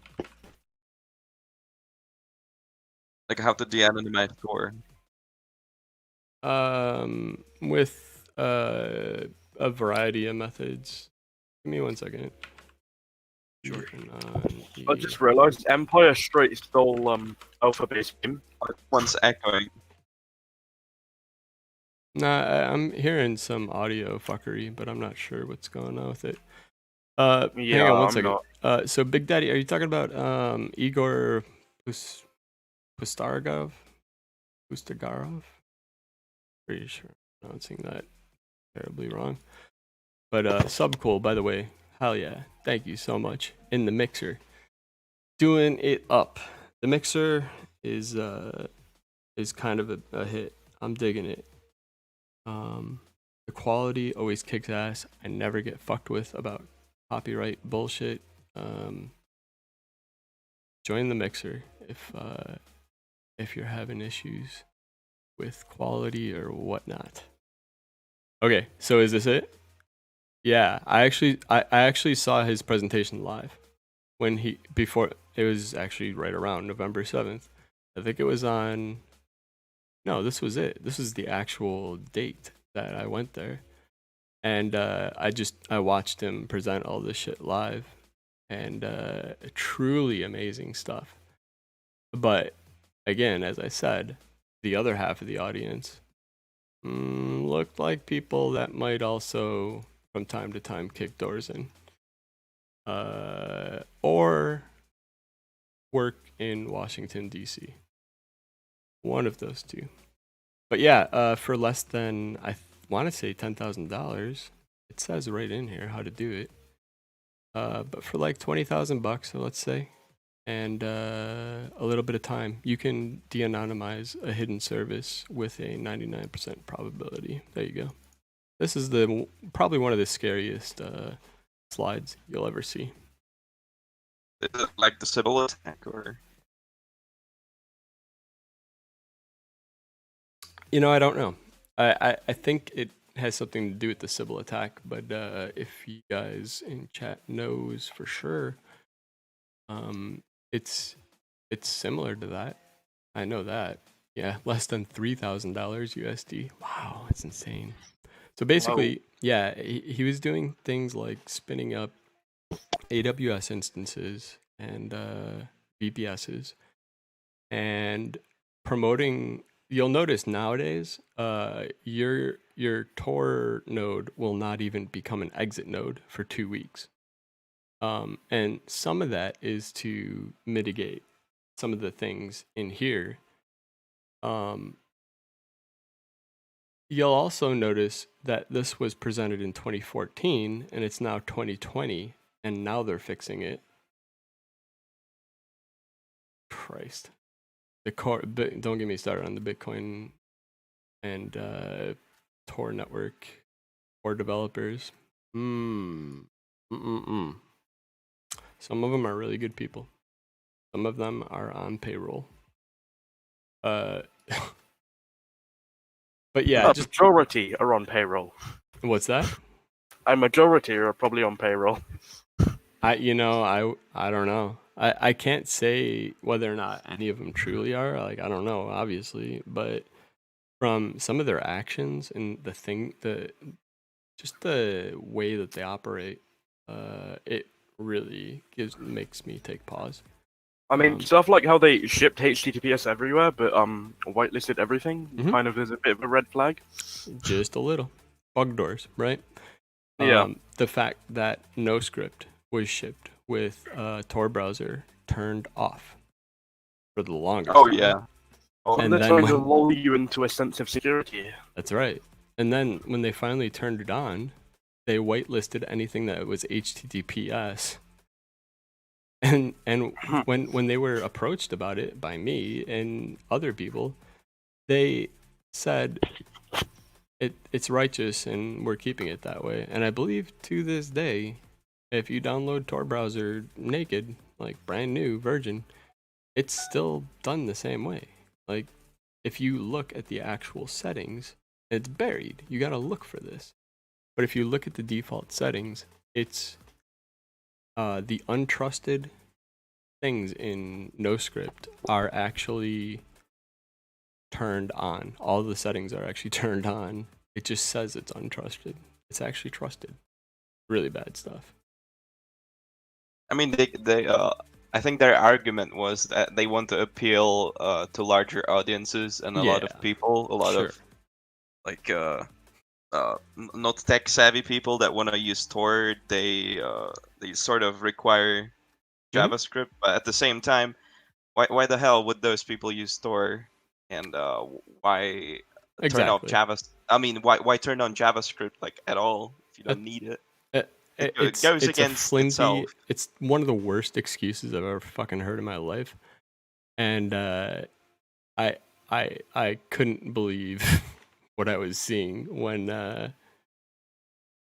Like how to de-anonymize Tor? With a variety of methods. Give me 1 second. Sure. I I just realized Empire straight stole Alphabet's game. One's echoing. Nah, I'm hearing some audio fuckery, but I'm not sure what's going on with it. Yeah, hang on 1 I'm second. not. So Big Daddy, are you talking about Igor Pustagarov? Pretty sure I'm pronouncing that terribly wrong. But Subcool, by the way, hell yeah, thank you so much. In the mixer, doing it up. The mixer is kind of a hit. I'm digging it. The quality always kicks ass. I never get fucked with about copyright bullshit. Join the mixer if you're having issues with quality or whatnot. Okay, so is this it? Yeah, I actually saw his presentation live when before it was actually right around November 7th. I think it was on. No, this was it. This is the actual date that I went there, and I watched him present all this shit live, and truly amazing stuff. But again, as I said, the other half of the audience looked like people that might also from time to time kick doors in, or work in Washington, D.C. One of those two. But yeah, for less than, I want to say $10,000, it says right in here how to do it. But for like $20,000, so let's say, and a little bit of time, you can de-anonymize a hidden service with a 99% probability. There you go. This is probably one of the scariest slides you'll ever see. Is it like the Sybil attack, or? I don't know. I think it has something to do with the Sybil attack, but if you guys in chat knows for sure, it's similar to that. I know that. Yeah, less than $3,000 USD. Wow, that's insane. So basically, yeah, he was doing things like spinning up AWS instances and VPSs and promoting. You'll notice nowadays, your Tor node will not even become an exit node for 2 weeks. And some of that is to mitigate some of the things in here. You'll also notice that this was presented in 2014 and it's now 2020 and now they're fixing it. Christ. Don't get me started on the Bitcoin and Tor network or developers. Some of them are really good people. Some of them are on payroll. But yeah, just majority are on payroll. What's that? A majority are probably on payroll. I don't know. I can't say whether or not any of them truly are. Like, I don't know, obviously, but from some of their actions and just the way that they operate, it really makes me take pause. I mean, stuff like how they shipped HTTPS everywhere, but whitelisted everything, kind of is a bit of a red flag. Just a little. Bug doors, right? Yeah. The fact that NoScript was shipped with Tor browser turned off for the longest time. Yeah. And they're trying to lull you into a sense of security. That's right. And then when they finally turned it on, they whitelisted anything that was HTTPS. And when they were approached about it by me and other people, they said it's righteous and we're keeping it that way. And I believe to this day, if you download Tor browser naked, like brand new virgin, it's still done the same way. Like, if you look at the actual settings, it's buried. You gotta look for this. But if you look at the default settings, it's the untrusted things in NoScript are actually turned on. All the settings are actually turned on. It just says it's untrusted. It's actually trusted. Really bad stuff. I mean, I think their argument was that they want to appeal to larger audiences and a lot of people, a lot of like not tech savvy people that want to use Tor. They sort of require JavaScript, but at the same time, why the hell would those people use Tor? And why turn off JavaScript? I mean, why turn on JavaScript like at all if you don't need it? It goes against itself. It's one of the worst excuses I've ever fucking heard in my life, and I couldn't believe what I was seeing when I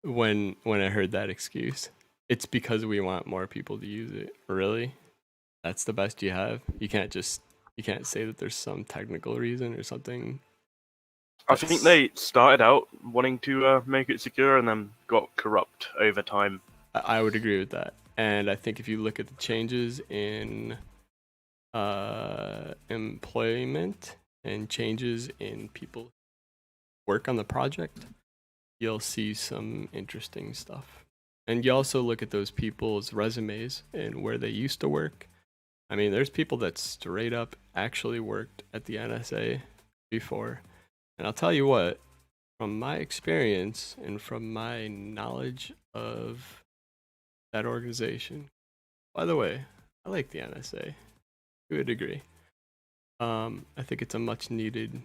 heard that excuse. It's because we want more people to use it. Really? That's the best you have? You can't say that there's some technical reason or something. I think they started out wanting to make it secure and then got corrupt over time. I would agree with that. And I think if you look at the changes in employment and changes in people work on the project, you'll see some interesting stuff. And you also look at those people's resumes and where they used to work. I mean, there's people that straight up actually worked at the NSA before. And I'll tell you what, from my experience and from my knowledge of that organization, by the way, I like the NSA. to a degree. I think it's a much needed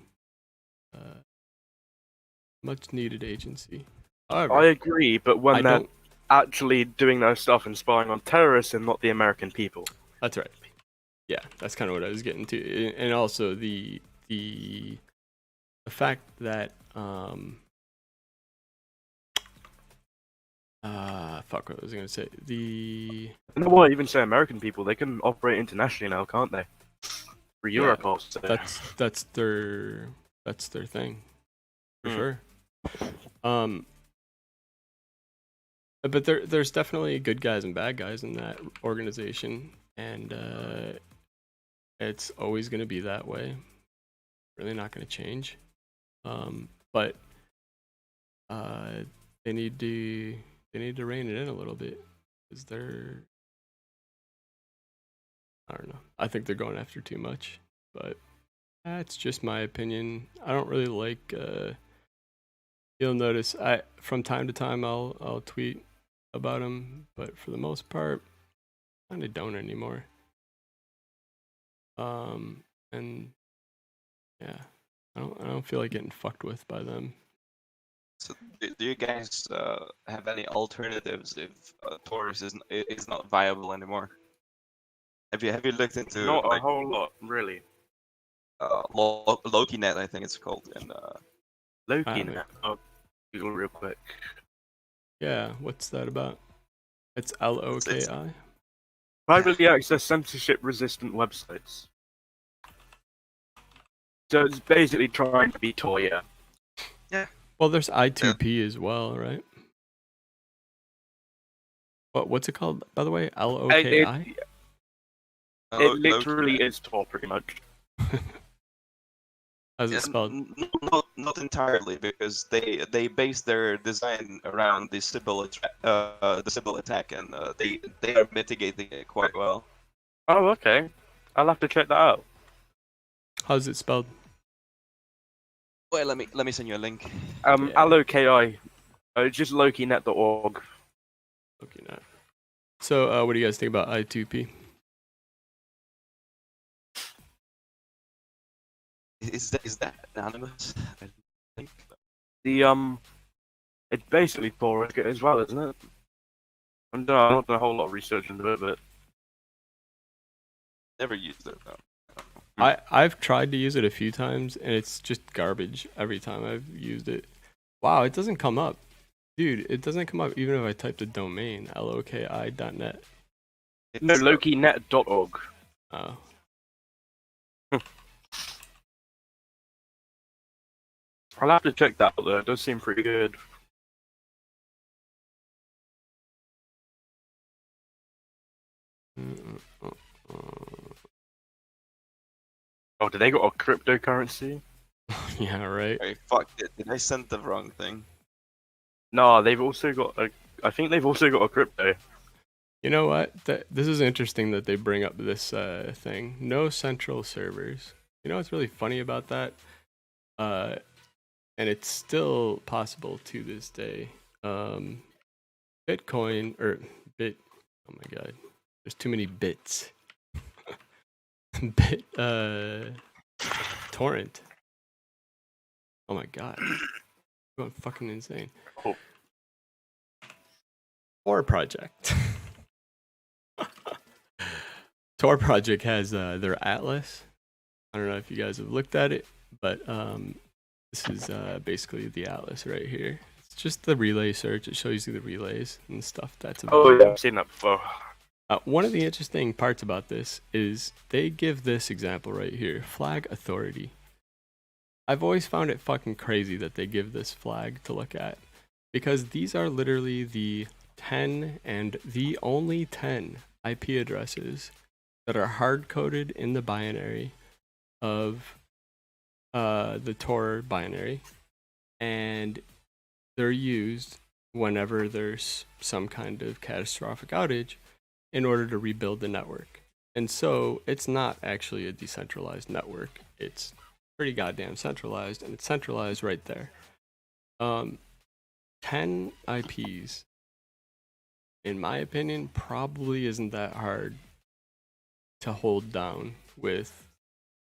agency. However, I agree, but when I they're don't. actually doing their stuff and spying on terrorists and not the American people. That's right. Yeah, that's kind of what I was getting to, and also the fact that fuck, what was I gonna say? You know what? Even say American people, they can operate internationally now, can't they? For Yeah, Europol. So. that's their thing, for sure. But there's definitely good guys and bad guys in that organization, and it's always gonna be that way. Really not gonna change. But they need to rein it in a little bit, because I don't know. I think they're going after too much, but that's just my opinion. I don't really like. You'll notice from time to time I'll tweet about them, but for the most part, I kind of don't anymore. And yeah, I don't feel like getting fucked with by them. So, do you guys have any alternatives if Taurus is not viable anymore? Have you looked into Not like a whole lot, really. Loki.net, I think it's called, and Loki now. I'll Google real quick. Yeah, what's that about? It's LOKI. Privately access censorship-resistant websites. So it's basically trying to be Toya. Yeah. Well, there's I2P as well, right? What's it called, by the way? LOKI? It literally is Tor, pretty much. How's it spelled? Not entirely, because they base their design around the Sybil attack, and they are mitigating it quite well. Oh, okay. I'll have to check that out. How's it spelled? Well, let me send you a link. Yeah. LOKI. It's just lokinet.org. LOKInet. So, what do you guys think about I2P? Is that anonymous? I think. It's basically Tor as well, isn't it? I've not done a whole lot of research into it, but Never used it though. I've tried to use it a few times, and it's just garbage every time I've used it. Wow, it doesn't come up. Dude, it doesn't come up even if I type the domain, loki.net. No, lokinet.org. Oh. I'll have to check that out though, it does seem pretty good. Oh, did they got a cryptocurrency? Yeah, right. Hey, fuck it. Did I send the wrong thing? No, they've also got a. I think they've also got a crypto. You know what? This is interesting that they bring up this thing. No central servers. You know what's really funny about that? And it's still possible to this day. Bitcoin or bit. Oh my god, there's too many bits. Torrent. Oh my god, I'm going fucking insane. Oh. Tor project. Tor project has their atlas. I don't know if you guys have looked at it, but this is basically the atlas right here. It's just the relay search. It shows you the relays and stuff that's available. Oh yeah, I've seen that before. One of the interesting parts about this is they give this example right here, flag authority. I've always found it fucking crazy that they give this flag to look at, because these are literally the 10 and the only 10 IP addresses that are hard-coded in the binary of the Tor binary, and they're used whenever there's some kind of catastrophic outage in order to rebuild the network. And so it's not actually a decentralized network. It's pretty goddamn centralized, and it's centralized right there. 10 IPs, in my opinion, probably isn't that hard to hold down with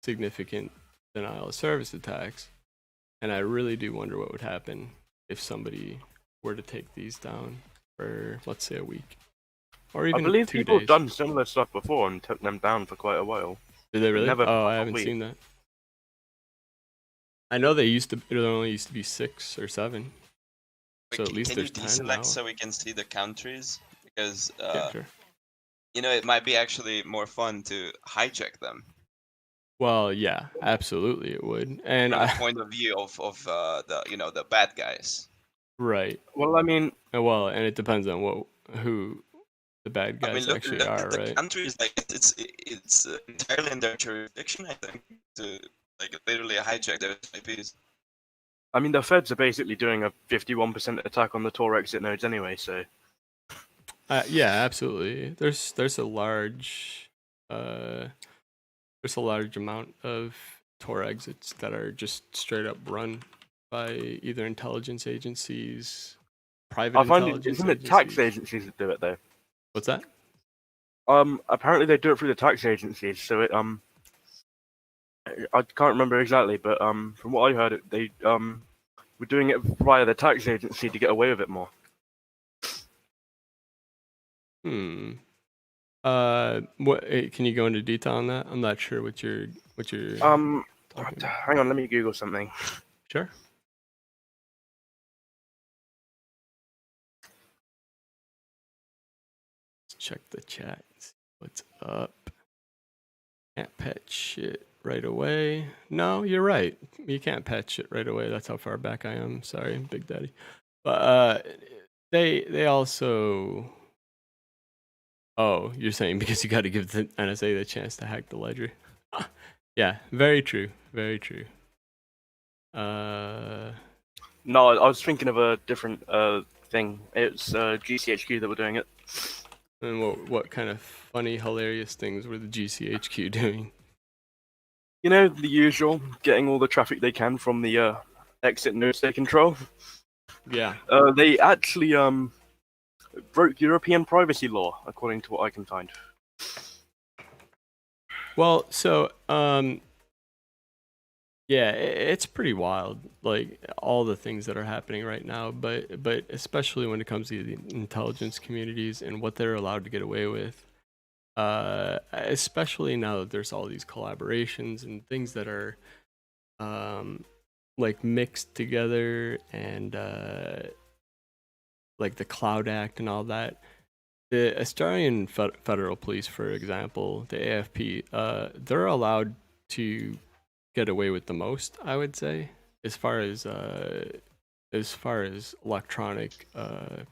significant denial of service attacks. And I really do wonder what would happen if somebody were to take these down for, let's say, a week. Or even I believe 2 people days. have done similar stuff before and took them down for quite a while. Did they really? Never Oh, I a haven't week. seen that. I know there only used to be 6 or 7. So at least can there's you 10 deselect now. so we can see the countries? Because Yeah, sure. you know, it might be actually more fun to hijack them Well, yeah, absolutely it would. And from the point of view of the bad guys. right. Well, I mean, Well, and it depends on who the bad I mean, guys actually look are, at the right? countries. Like it's entirely in their jurisdiction, I think, to like literally hijack their IPs. the feds are basically doing a 51% attack on the Tor exit nodes anyway, so Yeah, absolutely. There's a large amount of Tor exits that are just straight up run by either intelligence agencies, private I find it intelligence isn't it agencies. tax agencies that do it though. What's that? Apparently they do it through the tax agencies, so it I can't remember exactly, but from what I heard, they were doing it via the tax agency to get away with it more. Can you go into detail on that? I'm not sure what you're talking about. Hang on, let me Google something. Sure. Let's check the chat. See what's up? Can't patch shit right away. No, you're right. You can't patch shit right away. That's how far back I am. Sorry, Big Daddy. But they also. Oh, you're saying because you got to give the NSA the chance to hack the ledger. Yeah, very true. Very true. No, I was thinking of a different thing. It's GCHQ that were doing it. And what kind of funny, hilarious things were the GCHQ doing? You know, the usual, getting all the traffic they can from the exit nodes they control. Yeah. They actually broke European privacy law, according to what I can find. Well, so yeah, it's pretty wild, like all the things that are happening right now, but especially when it comes to the intelligence communities and what they're allowed to get away with. Especially now that there's all these collaborations and things that are like mixed together, and like the Cloud Act and all that. The Australian federal police, for example, the AFP, they're allowed to get away with the most, I would say, as far as electronic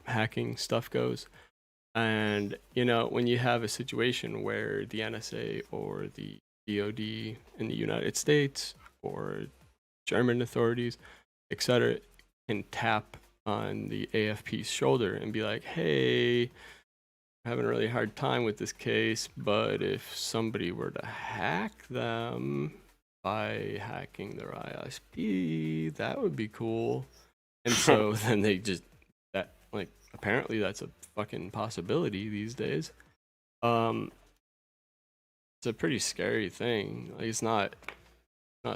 hacking stuff goes. And when you have a situation where the NSA or the DoD in the United States or German authorities, etc., can tap on the AFP's shoulder and be like, "Hey, I'm having a really hard time with this case, but if somebody were to hack them by hacking their ISP, that would be cool." And so then they just apparently that's a fucking possibility these days. It's a pretty scary thing. Like, it's not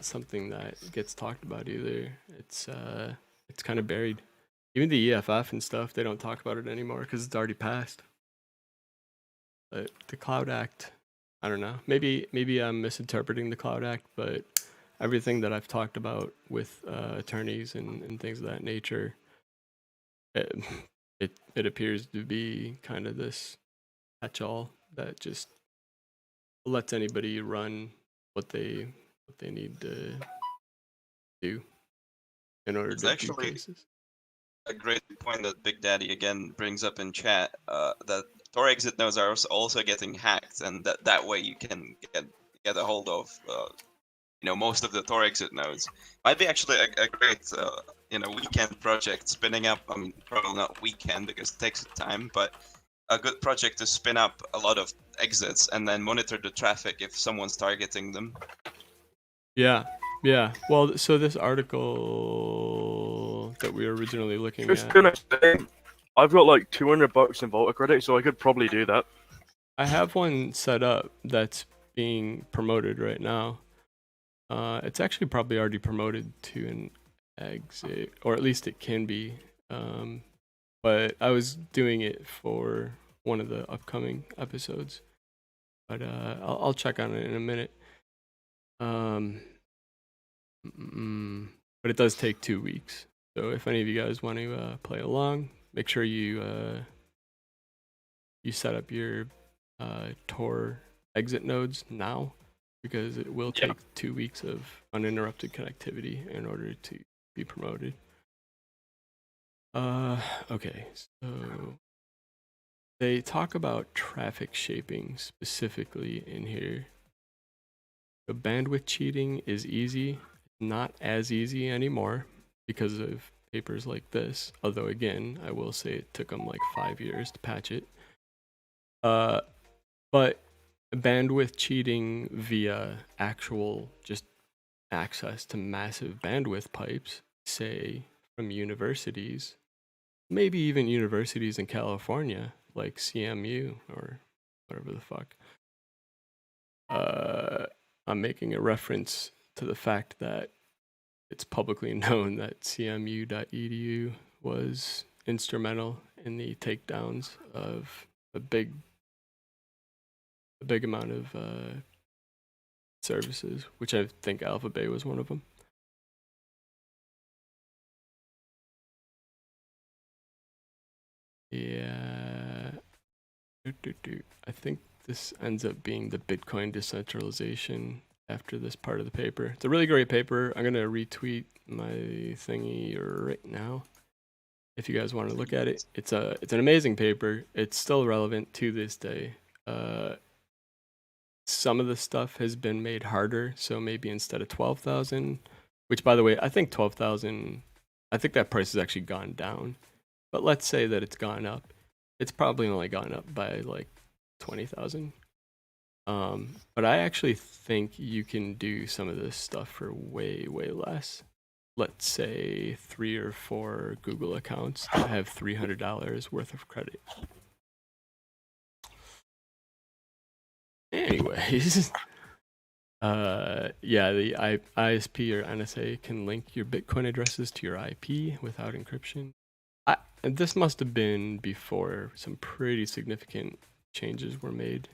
something that gets talked about either. It's kind of buried. Even the EFF and stuff, they don't talk about it anymore because it's already passed. But the Cloud Act, I don't know. Maybe I'm misinterpreting the Cloud Act, but everything that I've talked about with attorneys and things of that nature, it appears to be kind of this catch-all that just lets anybody run what they need to do in order to do cases. A great point that Big Daddy again brings up in chat, that Tor exit nodes are also getting hacked, and that way you can get a hold of most of the Tor exit nodes. Might be actually a great weekend project spinning up. I mean, probably not weekend because it takes time, but a good project to spin up a lot of exits and then monitor the traffic if someone's targeting them. Yeah. Well, so this article that we were originally looking Just at. gonna say, I've got like $200 in Volta credit, so I could probably do that. I have one set up that's being promoted right now. It's actually probably already promoted to an exit, or at least it can be. But I was doing it for one of the upcoming episodes. But I'll check on it in a minute. But it does take 2 weeks. So if any of you guys want to play along, make sure you set up your Tor exit nodes now, because it will take 2 weeks of uninterrupted connectivity in order to be promoted. Okay, so they talk about traffic shaping specifically in here. The bandwidth cheating is easy, not as easy anymore because of papers like this. Although again, I will say it took them like 5 years to patch it. But bandwidth cheating via actual just access to massive bandwidth pipes, say from universities, maybe even universities in California, like CMU or whatever the fuck. I'm making a reference to the fact that it's publicly known that cmu.edu was instrumental in the takedowns of a big amount of services, which I think Alpha Bay was one of them. Yeah. I think this ends up being the Bitcoin decentralization after this part of the paper. It's a really great paper. I'm gonna retweet my thingy right now. If you guys want to look at it, it's an amazing paper. It's still relevant to this day. Some of the stuff has been made harder, so maybe instead of 12,000, which by the way, I think 12,000, I think that price has actually gone down. But let's say that it's gone up. It's probably only gone up by like 20,000. But I actually think you can do some of this stuff for way, way less. Let's say 3 or 4 Google accounts that have $300 worth of credit. Anyways, yeah, the ISP or NSA can link your Bitcoin addresses to your IP without encryption. And this must have been before some pretty significant changes were made,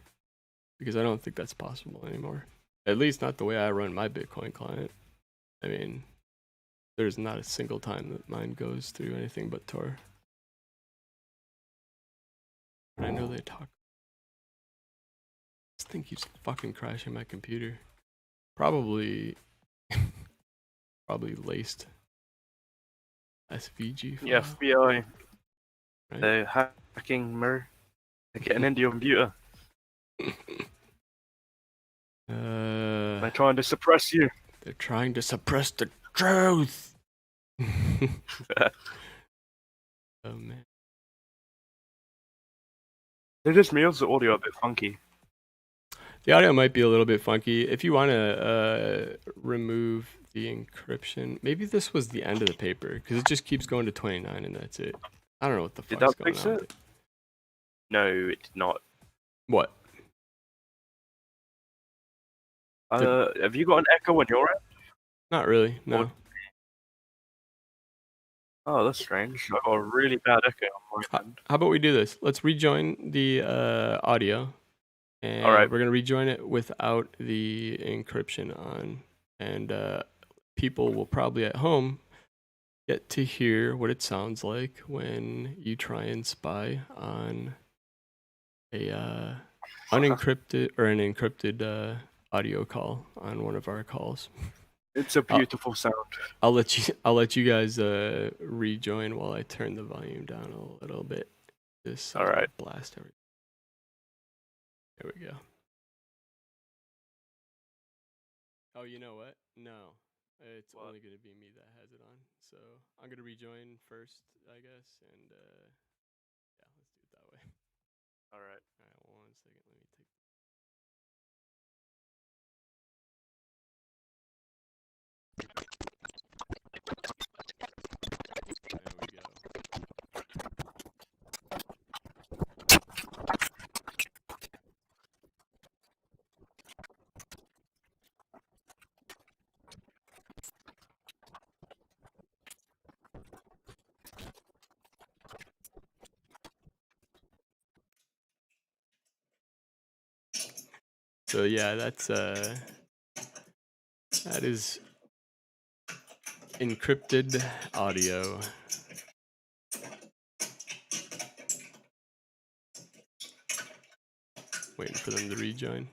because I don't think that's possible anymore. At least not the way I run my Bitcoin client. I mean, there's not a single time that mine goes through anything but Tor. But I know they talk. This thing keeps fucking crashing my computer. Probably laced SVG file. Yeah, FBI. Right? They're hacking Mer. They're getting into your computer. They're trying to suppress you. They're trying to suppress the truth. Oh man. It just means the audio a bit funky. The audio might be a little bit funky. If you want to remove the encryption, maybe this was the end of the paper, because it just keeps going to 29 and that's it. I don't know what the fuck is going on with it. No, it did not. What? Have you got an echo on your end? Not really, no. What? Oh, that's strange. I got a really bad echo on my end. How about we do this? Let's rejoin the audio. And all right, we're going to rejoin it without the encryption on. And people will probably at home get to hear what it sounds like when you try and spy on a unencrypted or an encrypted audio call on one of our calls. It's a beautiful sound. I'll let you guys rejoin while I turn the volume down a little bit. This all right. Blast everything. There we go. Oh, you know what? No, it's only going to be me that has it on. So I'm going to rejoin first, I guess, and yeah, let's do it that way. All right. All right, 1 second. Let me take. There we go. So yeah, that is encrypted audio. Waiting for them to rejoin.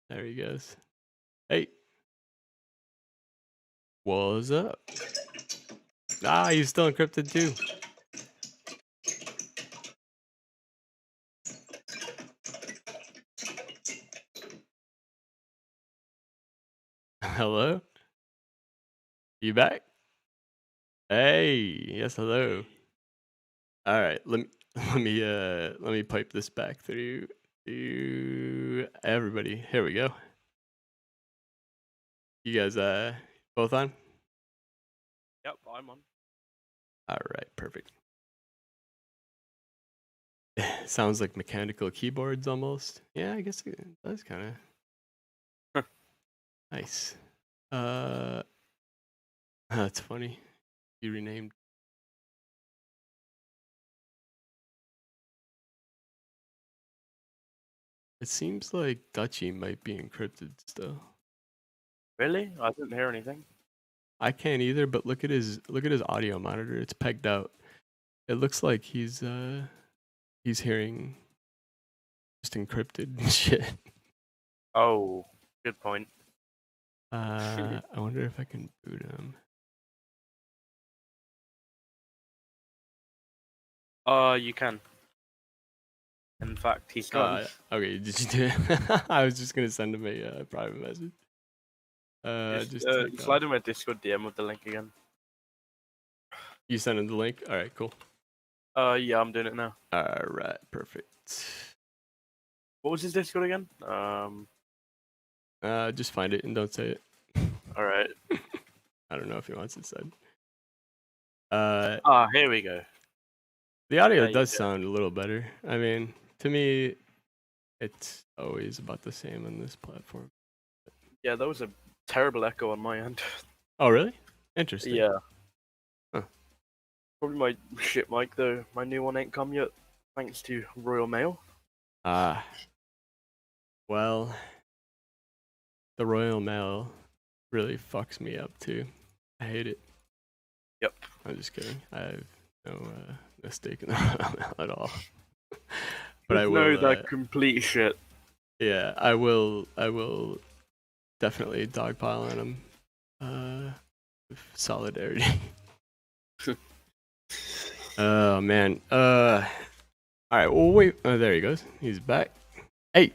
There he goes. Hey. What's up? Ah, he's still encrypted too. Hello? You back? Hey, yes, hello. All right, let me pipe this back through to everybody. Here we go. You guys both on? Yep, I'm on. All right, perfect. Sounds like mechanical keyboards almost. Yeah, I guess it does kind of. Nice. That's funny. You renamed. It seems like Duchy might be encrypted still. Really? I didn't hear anything. I can't either, but look at his audio monitor. It's pegged out. It looks like he's hearing just encrypted shit. Oh, good point. I wonder if I can boot him. You can. In fact, he's gone. Okay, did you do it? I was just gonna send him a private message. Just slide him a Discord DM with the link again. You sent him the link? Alright, cool. Yeah, I'm doing it now. Alright, perfect. What was his Discord again? Just find it and don't say it. Alright. I don't know if he wants it said. Here we go. The audio does sound a little better. I mean, to me, it's always about the same on this platform. Yeah, that was a terrible echo on my end. Oh, really? Interesting. Yeah. Huh. Probably my shit mic though. My new one ain't come yet, thanks to Royal Mail. Well, the Royal Mail really fucks me up too. I hate it. Yep. I'm just kidding. I have no stake in the Royal Mail at all. But I will know that complete shit. Yeah, I will definitely dogpile on him. With solidarity. Oh man. All right. Well, wait. Oh, there he goes. He's back. Hey.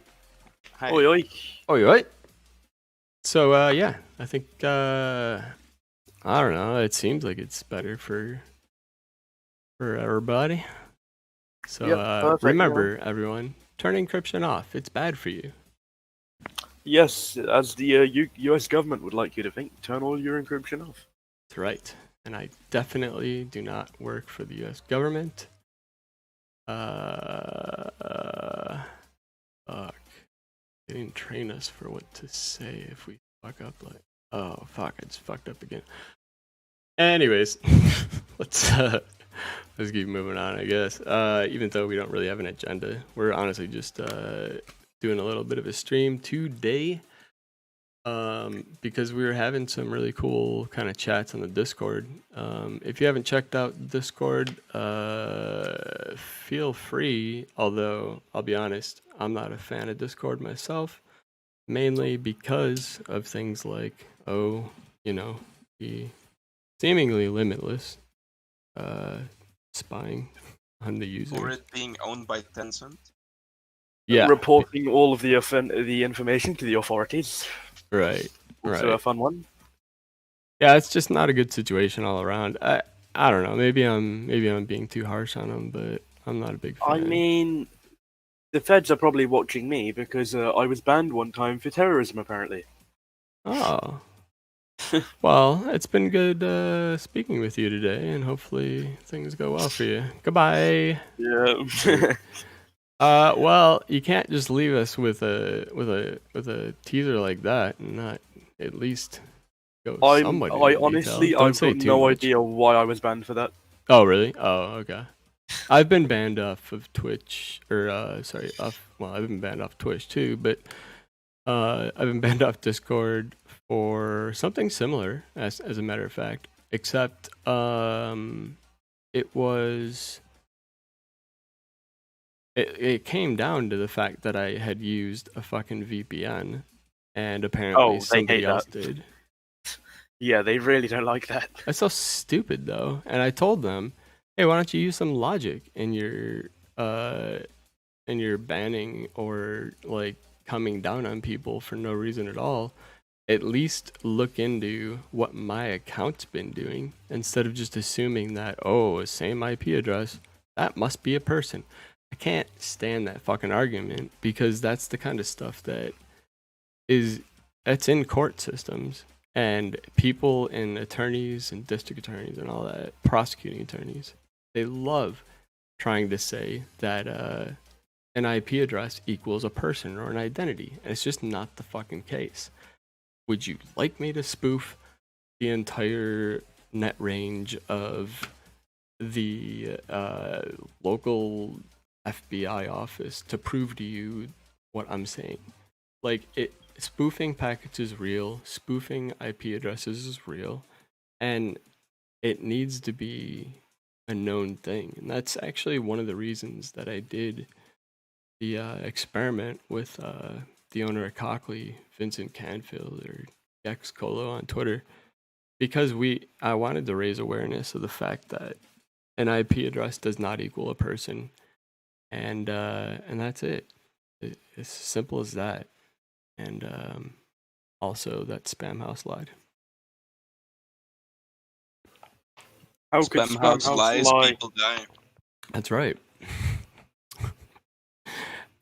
Hi. Oi oi. Oi oi. So yeah, I think I don't know. It seems like it's better for everybody. So yep, remember, everyone, turn encryption off. It's bad for you. Yes, as the U.S. government would like you to think, turn all your encryption off. That's right. And I definitely do not work for the U.S. government. Fuck. They didn't train us for what to say if we fuck up. Like, oh fuck, I just fucked up again. Anyways, let's keep moving on, I guess. Even though we don't really have an agenda, we're honestly just doing a little bit of a stream today. Because we were having some really cool kind of chats on the Discord. If you haven't checked out Discord, feel free. Although I'll be honest, I'm not a fan of Discord myself, mainly because of things like the seemingly limitless spying on the user, or it being owned by Tencent. Yeah, reporting all of the information to the authorities. Right. Also a fun one. Yeah, it's just not a good situation all around. I don't know. Maybe I'm being too harsh on them, but I'm not a big fan. I mean, the feds are probably watching me because I was banned one time for terrorism, apparently. Oh. Well, it's been good speaking with you today, and hopefully things go well for you. Goodbye. Yeah. Well, you can't just leave us with a teaser like that and not at least go somewhat into honestly, detail. Don't I've say got too no much. idea why I was banned for that. Oh, really? Oh, okay. I've been banned off of Twitch, or sorry, well, I've been banned off Twitch too, but I've been banned off Discord for something similar, as a matter of fact. Except it was it came down to the fact that I had used a fucking VPN, and apparently Oh, they somebody hate else that. did. Yeah, they really don't like that. That's so stupid, though. And I told them, hey, why don't you use some logic in your banning or like coming down on people for no reason at all? At least look into what my account's been doing instead of just assuming that, oh, same IP address, that must be a person. I can't stand that fucking argument because that's the kind of stuff that's in court systems, and people and attorneys and district attorneys and all that, prosecuting attorneys, they love trying to say that an IP address equals a person or an identity, and it's just not the fucking case. Would you like me to spoof the entire net range of the local FBI office to prove to you what I'm saying? Like, spoofing packets is real, spoofing IP addresses is real, and it needs to be a known thing. And that's actually one of the reasons that I did the experiment with the owner of Cockley, Vincent Canfield, or Gex Colo on Twitter, because I wanted to raise awareness of the fact that an IP address does not equal a person, and that's it. It's as simple as that. And also that spam house lied. How could Spam house lies, lie? people die. That's right.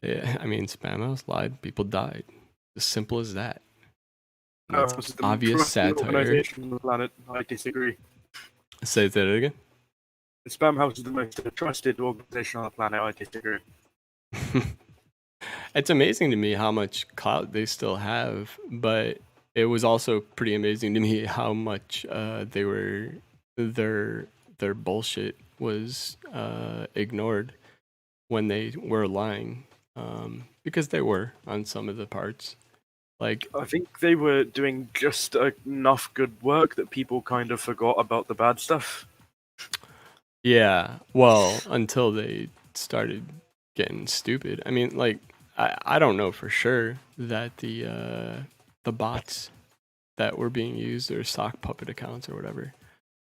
Yeah, I mean, spam house lied, people died. As simple as that. That's It's the obvious most trusted satire. organization on the planet. I disagree. Say that again. The Spam House is the most trusted organization on the planet. I disagree. It's amazing to me how much clout they still have, but it was also pretty amazing to me how much their bullshit was ignored when they were lying, because they were on some of the parts. Like, I think they were doing just enough good work that people kind of forgot about the bad stuff. yeah, well, until they started getting stupid. I mean, like, I don't know for sure that the bots that were being used, or sock puppet accounts or whatever,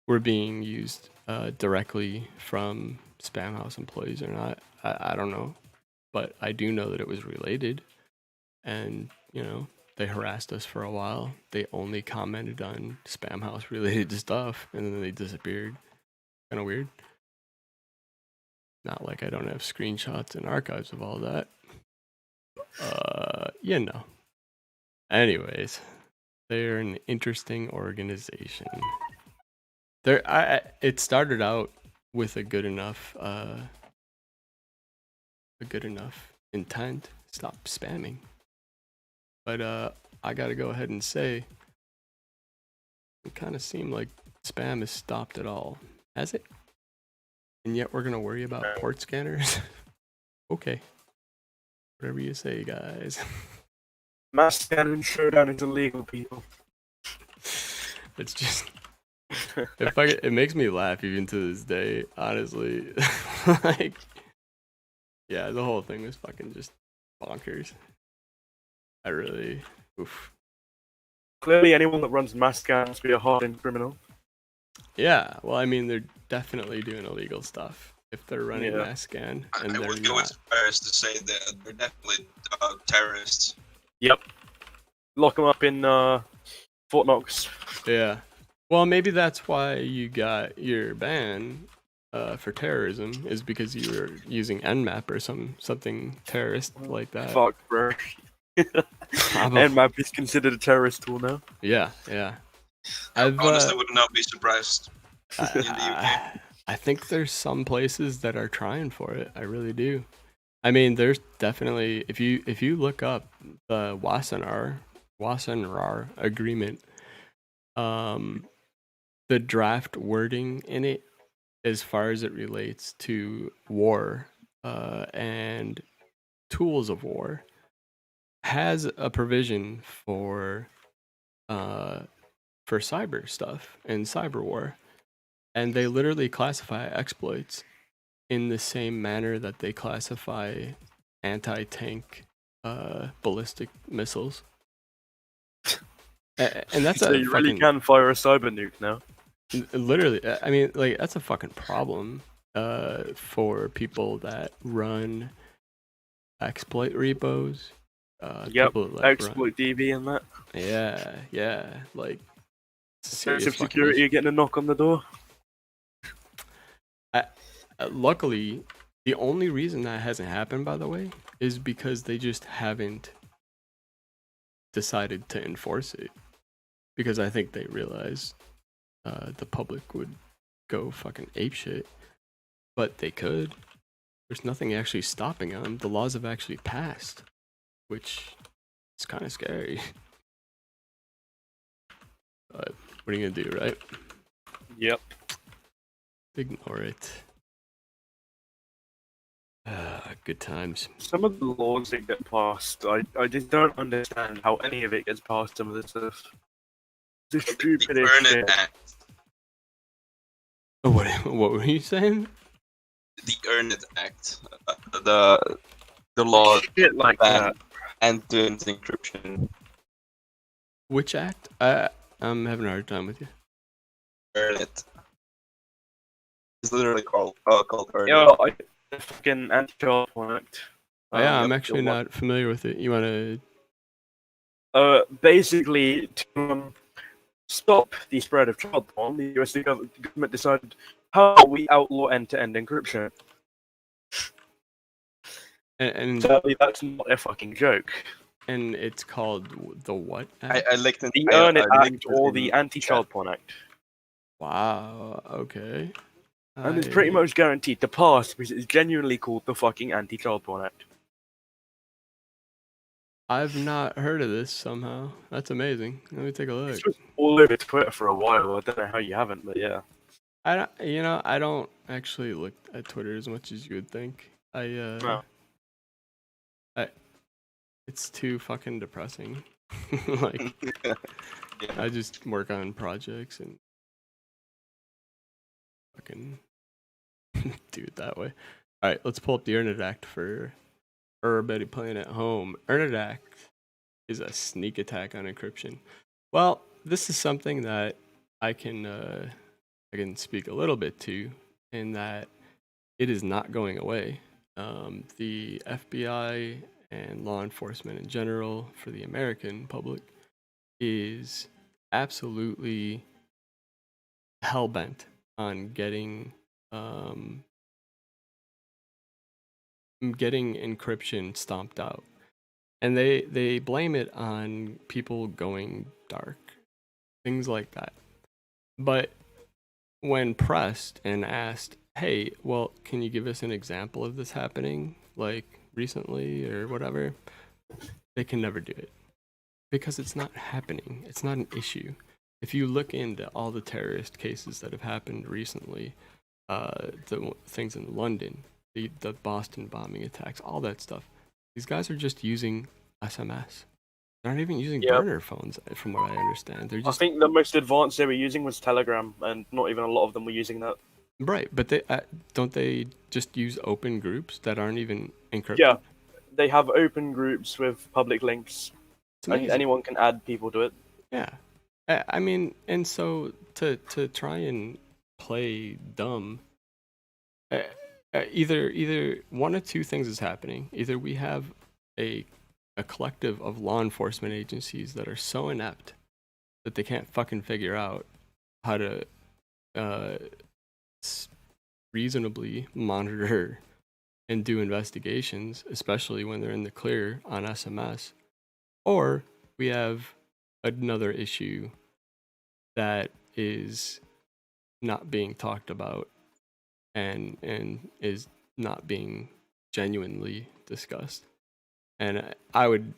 were being used directly from spam house employees or not. I don't know, but I do know that it was related, and they harassed us for a while. They only commented on spam house related stuff, and then they disappeared. Kind of weird. Not like I don't have screenshots and archives of all that. Anyways, they're an interesting organization. It started out with a good enough intent. Stop spamming. But I gotta go ahead and say, it kind of seemed like spam has stopped at all. Has it? And yet we're gonna worry about port scanners? Okay. Whatever you say, guys. Mass scan and showdown is illegal, people. It's just, it makes me laugh even to this day, honestly. Like, yeah, the whole thing was fucking just bonkers. I really, oof. Clearly, anyone that runs mass scans must be a hardened criminal. Yeah, well, I mean, they're definitely doing illegal stuff if they're running Yeah. mass scan, and I they're would go not. as far as to say that they're definitely terrorists. Yep. Lock them up in Fort Knox. Yeah. Well, maybe that's why you got your ban for terrorism, is because you were using Nmap or something terrorist like that. Fuck, bro. Nmap is considered a terrorist tool now. Yeah. I honestly would not be surprised in the UK. I think there's some places that are trying for it. I really do. I mean, there's definitely if you look up the Wassenaar agreement, the draft wording in it, as far as it relates to war and tools of war, has a provision for cyber stuff and cyber war, and they literally classify exploits in the same manner that they classify anti-tank ballistic missiles. And that's So a you really fucking can fire a cyber nuke now. literally. I mean, like that's a fucking problem for people that run exploit repos. Yep, People that exploit DB and that. yeah, like it's a serious Offensive fucking security issue. are getting a knock on the door. Luckily, the only reason that hasn't happened, by the way, is because they just haven't decided to enforce it. Because I think they realize the public would go fucking apeshit, but they could. There's nothing actually stopping them. The laws have actually passed, which is kind of scary. But what are you gonna do, right? Yep. Ignore it. Good times. Some of the laws that get passed, I just don't understand how any of it gets passed. Some of this stuff. The The stupidest Earn It shit. Act. What were you saying? The Earn It Act. The law Shit like that. end-to-end encryption. Which act? I'm having a hard time with you. Earn It. It's literally called Earn It. Yeah, the fucking anti-child porn act. Oh, yeah, Um, I'm actually not familiar with it. You want to? Basically, to stop the spread of child porn, the US government decided how about we outlaw end-to-end encryption. And Sadly, that's not a fucking joke. and it's called the what I act? linked it. The I Earn It Act linked it or in the chat. Anti-Child Porn Act. Wow. Okay. And it's pretty much guaranteed to pass because it's genuinely called the fucking Anti-Child Porn Act. I've not heard of this somehow. That's amazing. Let me take a look. It's just all over Twitter for a while. I don't know how you haven't, but yeah. I don't actually look at Twitter as much as you would think. No. It's too fucking depressing. Like, Yeah. I just work on projects and fucking do it that way. All right, let's pull up the Earn It Act for everybody playing at home. Earn It Act is a sneak attack on encryption. Well, this is something that I can speak a little bit to, in that it is not going away. The FBI and law enforcement in general, for the American public, is absolutely hell-bent on getting encryption stomped out. And they blame it on people going dark, things like that. But when pressed and asked, hey, well, can you give us an example of this happening, like recently or whatever, they can never do it because it's not happening. It's not an issue. If you look into all the terrorist cases that have happened recently, the things in London, the Boston bombing attacks, all that stuff, these guys are just using SMS. They're not even using burner phones, from what I understand. They're just I think the most advanced they were using was Telegram, and not even a lot of them were using that. right. But they don't they just use open groups that aren't even encrypted? Yeah, they have open groups with public links, It's and amazing. anyone can add people to it. Yeah, I mean, and so to try and play dumb, either one of two things is happening. Either we have a collective of law enforcement agencies that are so inept that they can't fucking figure out how to reasonably monitor and do investigations, especially when they're in the clear on SMS, or we have another issue that is not being talked about and is not being genuinely discussed. And I would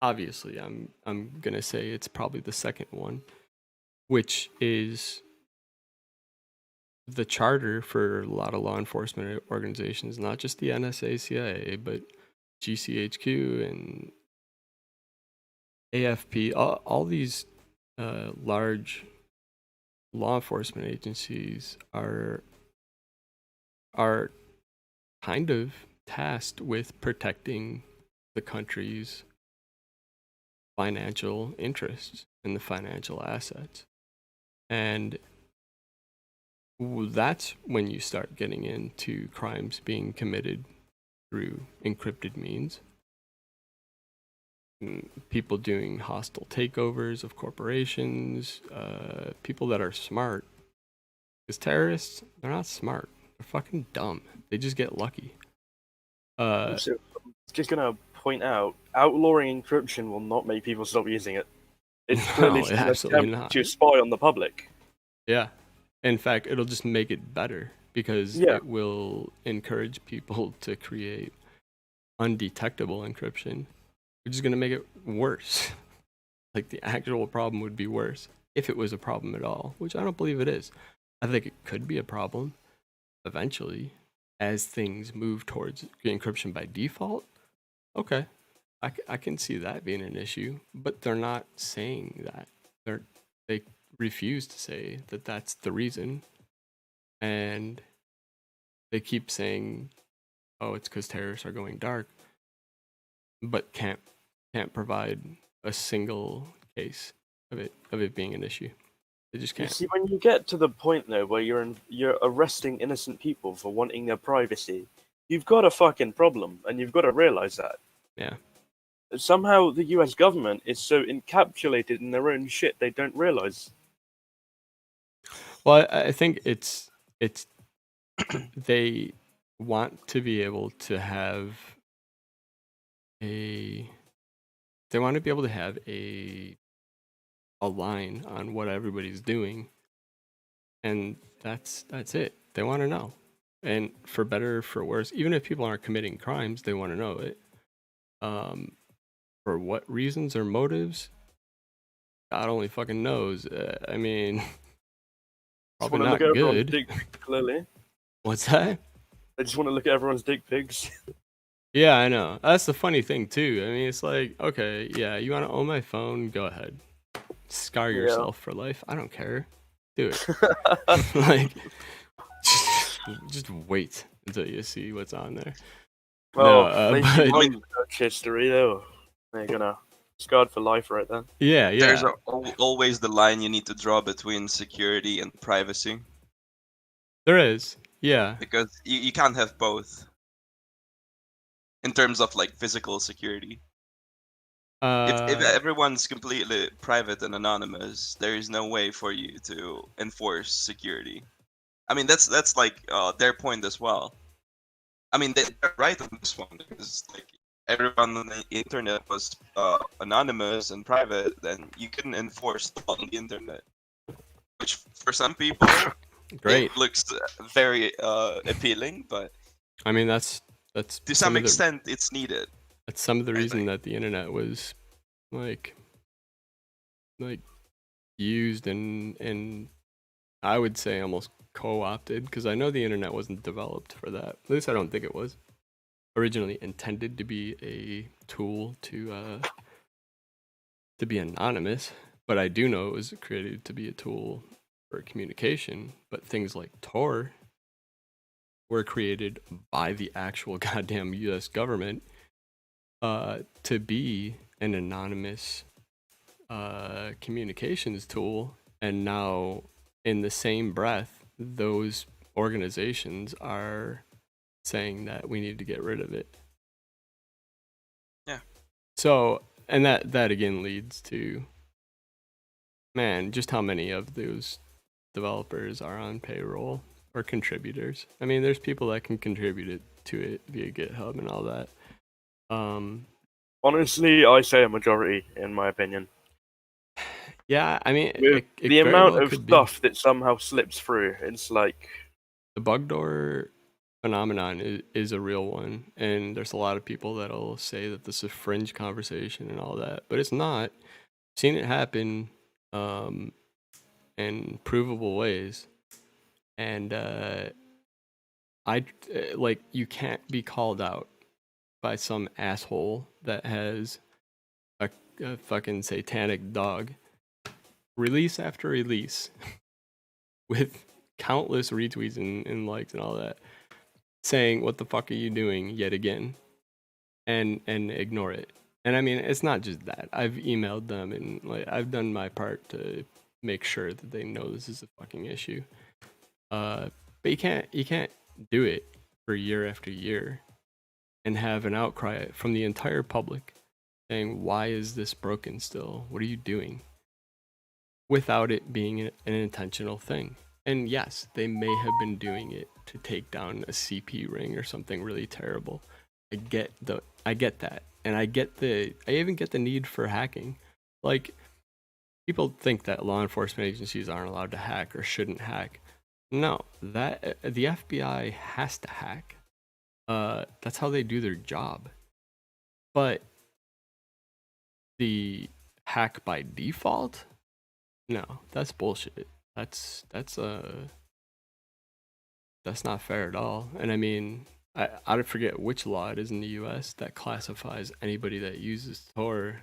obviously I'm gonna say it's probably the second one, which is the charter for a lot of law enforcement organizations, not just the NSA, CIA, but GCHQ and AFP, all these large law enforcement agencies are kind of tasked with protecting the country's financial interests and the financial assets. And that's when you start getting into crimes being committed through encrypted means. People doing hostile takeovers of corporations, people that are smart. Because terrorists, they're not smart. They're fucking dumb. They just get lucky. So, I'm just gonna point out, outlawing encryption will not make people stop using it. It's clearly No, just an absolutely attempt not. to spy on the public. Yeah. In fact, it'll just make it better because Yeah. it will encourage people to create undetectable encryption, which is going to make it worse. Like the actual problem would be worse if it was a problem at all, which I don't believe it is. I think it could be a problem eventually as things move towards encryption by default. Okay, I can see that being an issue, but they're not saying that. They refuse to say that that's the reason, and they keep saying, "Oh, it's because terrorists are going dark," but can't provide a single case of it being an issue. They just You can't. see, when you get to the point though where you're arresting innocent people for wanting their privacy, you've got a fucking problem, and you've got to realize that. Yeah. Somehow the U.S. government is so encapsulated in their own shit they don't realize. Well, I think it's they want to be able to have a line on what everybody's doing, and that's it. They want to know, and for better or for worse, even if people aren't committing crimes, they want to know it. For what reasons or motives, God only fucking knows. I mean, Just probably want to look not at everyone's good. dick pics, clearly. What's that? They just want to look at everyone's dick pics. Yeah, I know. That's the funny thing too. I mean, it's like, okay, yeah, you want to own my phone? Go ahead. Scar Yeah. yourself for life. I don't care. Do it. Like, just wait until you see what's on there. Well, maybe but one search history though. They're gonna scarred for life right then. yeah, There's yeah, always the line you need to draw between security and privacy, there is. Yeah, because you can't have both in terms of like physical security. If everyone's completely private and anonymous, there is no way for you to enforce security. I mean, that's like their point as well. I mean, they're right on this one, because like everyone on the internet was anonymous and private, then you couldn't enforce the law on the internet. Which for some people, great. it looks very appealing, but I mean, that's to some extent, it's needed. that's some of the I reason think. that the internet was like used and I would say almost co-opted, because I know the internet wasn't developed for that. At least I don't think it was originally intended to be a tool to be anonymous, but I do know it was created to be a tool for communication. But things like Tor were created by the actual goddamn U.S. government to be an anonymous communications tool, and now in the same breath, those organizations are saying that we need to get rid of it. Yeah. So, and that again leads to, man, just how many of those developers are on payroll or contributors. I mean, there's people that can contribute it to it via GitHub and all that. Honestly, I say a majority, in my opinion. Yeah, I mean, With it the very amount well of could be. stuff that somehow slips through, it's like The bug door phenomenon is a real one, and there's a lot of people that'll say that this is a fringe conversation and all that, but it's not. Seen it happen in provable ways, and like, you can't be called out by some asshole that has a fucking satanic dog release after release with countless retweets and likes and all that, saying what the fuck are you doing yet again, and ignore it. And I mean, it's not just that. I've emailed them and like I've done my part to make sure that they know this is a fucking issue. But you can't do it for year after year and have an outcry from the entire public saying, why is this broken still? What are you doing? Without it being an intentional thing. And yes, they may have been doing it to take down a CP ring or something really terrible. I get that. And I even get the need for hacking. Like, people think that law enforcement agencies aren't allowed to hack or shouldn't hack. No, that the FBI has to hack. That's how they do their job. But the hack by default? No, that's bullshit. That's not fair at all. And I mean, I forget which law it is in the US that classifies anybody that uses Tor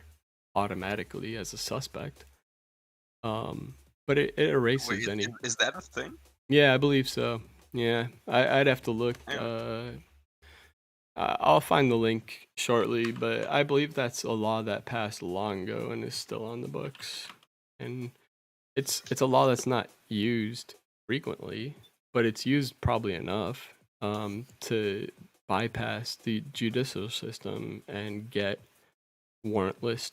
automatically as a suspect. But it erases any. Is that a thing? Yeah, I believe so. Yeah, I'd have to look. I'll find the link shortly, but I believe that's a law that passed long ago and is still on the books. And it's a law that's not used frequently, but it's used probably enough to bypass the judicial system and get warrantless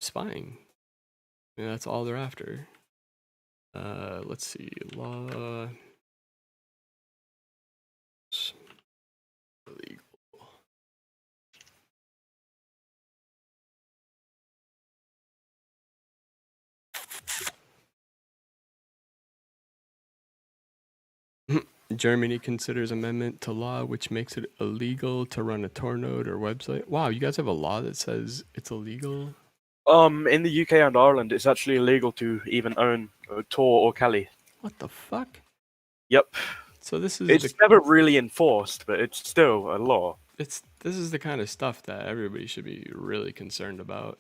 spying. And that's all they're after. Let's see, law illegal. Germany considers amendment to law which makes it illegal to run a Tor node or website. Wow, you guys have a law that says it's illegal? In the UK and Ireland, it's actually illegal to even own Tor or Kali. What the fuck? Yep. So this is It's never really enforced, but it's still a law. This is the kind of stuff that everybody should be really concerned about.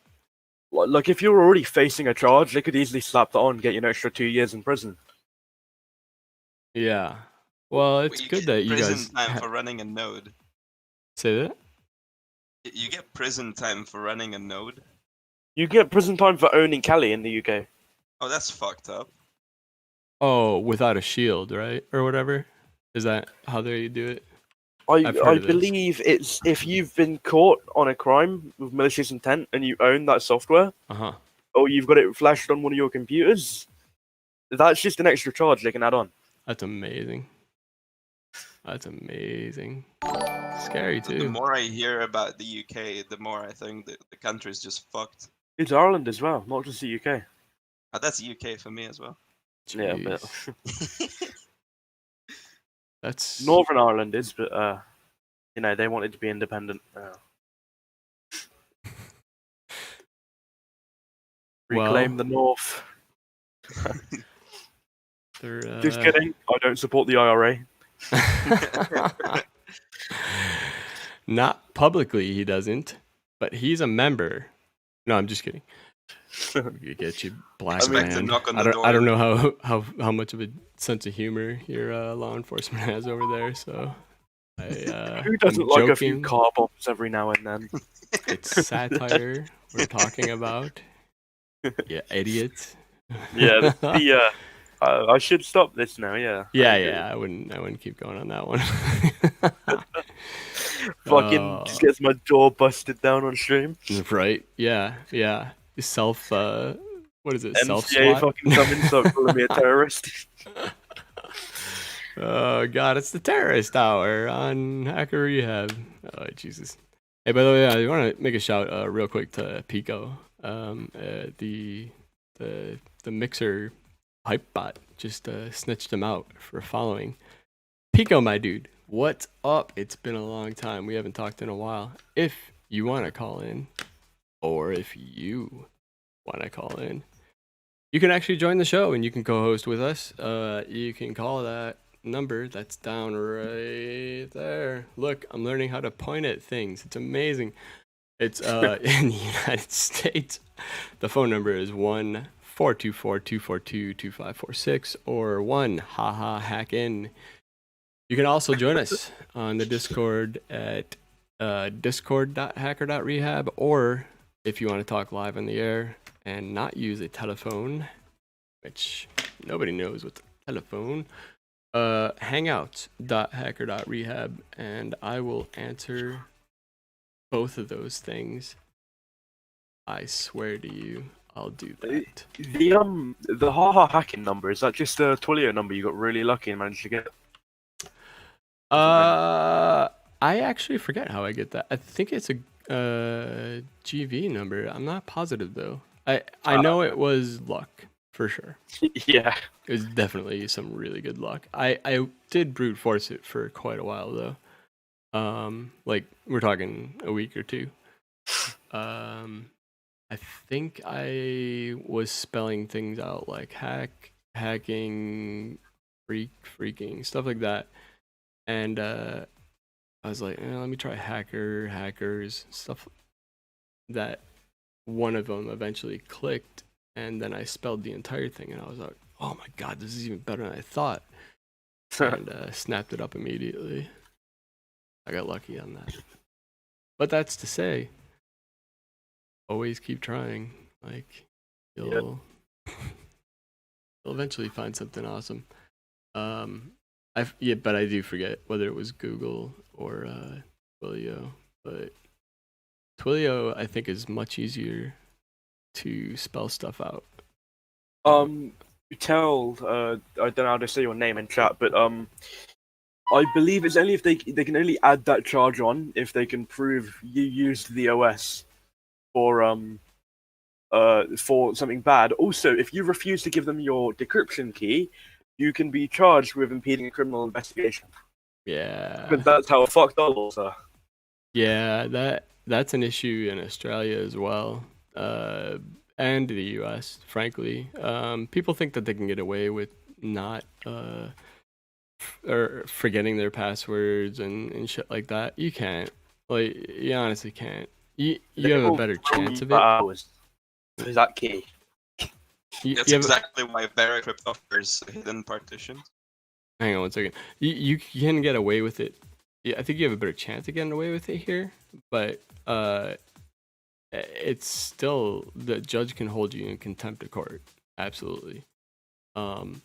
Like, if you're already facing a charge, they could easily slap that on and get you an extra 2 years in prison. Yeah. Well, it's good that you guys prison time for running a node. Say that? You get prison time for running a node? You get prison time for owning Kali in the UK. Oh, that's fucked up. Oh, without a shield, right? Or whatever? Is that how they do it? I believe it's if you've been caught on a crime with malicious intent and you own that software, or you've got it flashed on one of your computers, that's just an extra charge they can add on. That's amazing. That's amazing. Scary too. The more I hear about the UK, the more I think that the country is just fucked. It's Ireland as well, not just the UK. Oh, that's the UK for me as well. Yeah, but that's Northern Ireland is, but they wanted to be independent. Reclaim the North. Just kidding. I don't support the IRA. Not publicly, he doesn't, but he's a member. No, I'm just kidding. You get you, black man. I don't know how much of a sense of humor your law enforcement has over there. So, who doesn't like a few car bombs every now and then? It's satire we're talking about. Yeah, idiot. Yeah, I should stop this now. Yeah. Yeah. I wouldn't keep going on that one. Fucking just gets my jaw busted down on stream. Right? Yeah. Self. What is it? MCA fucking coming, so calling me a terrorist. Oh god, it's the terrorist hour on Hacker Rehab. Oh Jesus. Hey, by the way, I want to make a shout real quick to Pico. The Mixer hype bot just snitched him out for following. Pico, my dude, What's up? It's been a long time. We haven't talked in a while. If you want to call in, or if you want to call in, you can actually join the show and you can co-host with us. You can call that number that's down right there. Look, I'm learning how to point at things. It's amazing. It's in the United States. The phone number is 1-424-242-2546 or 1-HAHA-HACK-IN. You can also join us on the Discord at discord.hacker.rehab, or if you want to talk live on the air and not use a telephone, which nobody knows what's a telephone, hangouts.hacker.rehab, and I will answer both of those things. I swear to you, I'll do that. The haha hacking number, is that just a Twilio number you got really lucky and managed to get? I actually forget how I get that. I think it's a GV number. I'm not positive though. I know it was luck for sure. Yeah. It was definitely some really good luck. I did brute force it for quite a while though. Like we're talking a week or two. I think I was spelling things out like hacking, freaking, stuff like that. And I was like, let me try hackers, stuff that one of them eventually clicked. And then I spelled the entire thing and I was like, oh my God, this is even better than I thought. And snapped it up immediately. I got lucky on that. But that's to say, always keep trying. Like, you'll eventually find something awesome. But I do forget whether it was Google or Twilio. But Twilio, I think, is much easier to spell stuff out. I don't know how to say your name in chat, but I believe it's only if they can only add that charge on if they can prove you used the OS for something bad. Also, if you refuse to give them your decryption key, you can be charged with impeding a criminal investigation. Yeah. But that's how fucked our laws are. Yeah, that's an issue in Australia as well, and the US, frankly. People think that they can get away with not or forgetting their passwords and shit like that. You can't. Like, you honestly can't. You have a better chance of it. Is that key? That's exactly why Veracrypt offers hidden partitions. Hang on one second. You can get away with it. Yeah, I think you have a better chance of getting away with it here, but it's still, the judge can hold you in contempt of court. Absolutely. And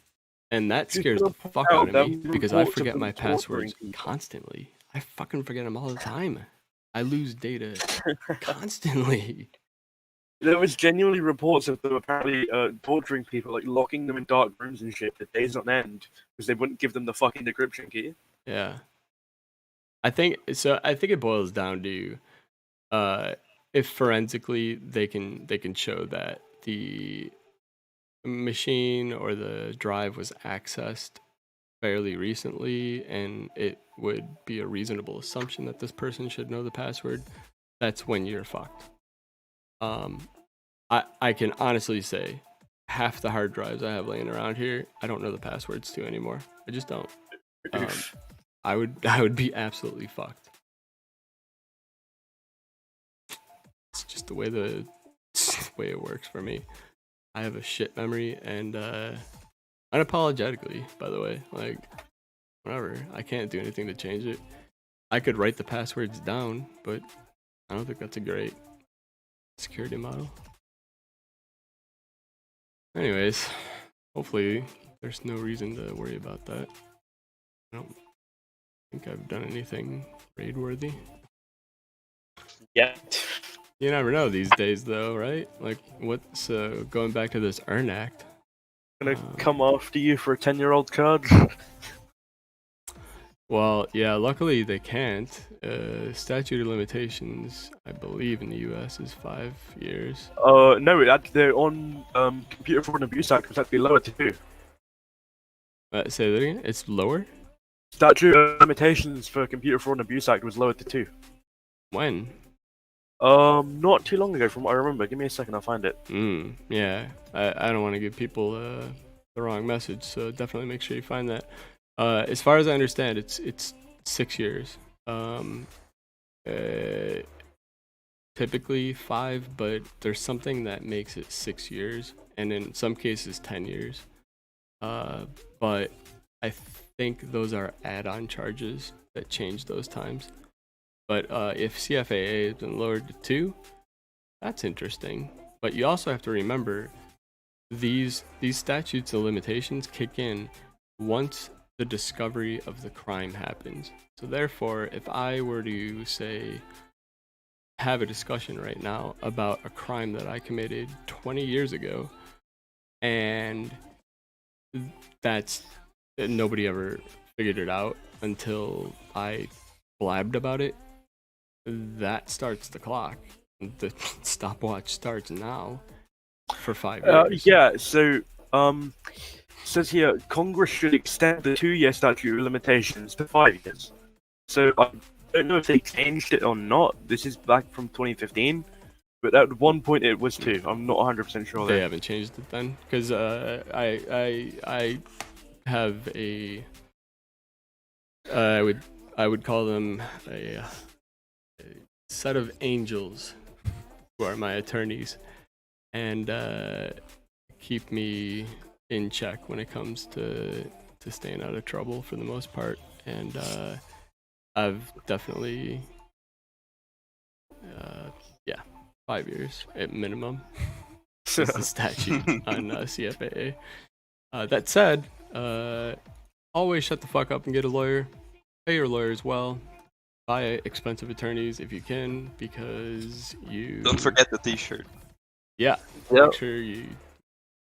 that scares the fuck out of me because I forget my passwords constantly. I fucking forget them all the time. I lose data constantly. There was genuinely reports of them apparently torturing people, like locking them in dark rooms and shit for days on end because they wouldn't give them the fucking decryption key. Yeah. I think it boils down to if forensically they can show that the machine or the drive was accessed fairly recently and it would be a reasonable assumption that this person should know the password, that's when you're fucked. I can honestly say half the hard drives I have laying around here, I don't know the passwords to anymore. I just don't. I would be absolutely fucked. It's just the way it works for me. I have a shit memory, and unapologetically, by the way, like, whatever. I can't do anything to change it. I could write the passwords down, but I don't think that's a great security model. Anyways, hopefully there's no reason to worry about that. I don't think I've done anything raid-worthy. Yeah. You never know these days, though, right? Like, what's going back to this Earn Act? Gonna come after you for a 10-year-old card? Well, yeah, luckily they can't. Statute of limitations, I believe, in the US is 5 years. No, they're on Computer Fraud and Abuse Act, it's actually lower too. Say that again? It's lower? Statute of limitations for Computer Fraud and Abuse Act was lowered to 2. When? Not too long ago, from what I remember. Give me a second, I'll find it. Yeah. I don't want to give people the wrong message, so definitely make sure you find that. As far as I understand, it's 6 years. Typically 5, but there's something that makes it 6 years, and in some cases 10 years. But I think those are add-on charges that change those times. But if CFAA has been lowered to 2, that's interesting. But you also have to remember these statutes of limitations kick in once the discovery of the crime happens. So therefore, if I were to say have a discussion right now about a crime that I committed 20 years ago, and that's nobody ever figured it out until I blabbed about it, that starts the clock. The stopwatch starts now for 5 years. Yeah, so says here Congress should extend the 2-year statute of limitations to 5 years. So I don't know if they changed it or not. This is back from 2015, but at one point it was 2. I'm not 100% sure. They haven't changed it then, because I have a I would call them a set of angels who are my attorneys and keep me in check when it comes to staying out of trouble for the most part. And I've definitely 5 years at minimum is the statute on CFAA. That said, always shut the fuck up and get a lawyer. Pay your lawyer as well. Buy expensive attorneys if you can, because you Don't forget the t-shirt. Yeah, Yep. make sure you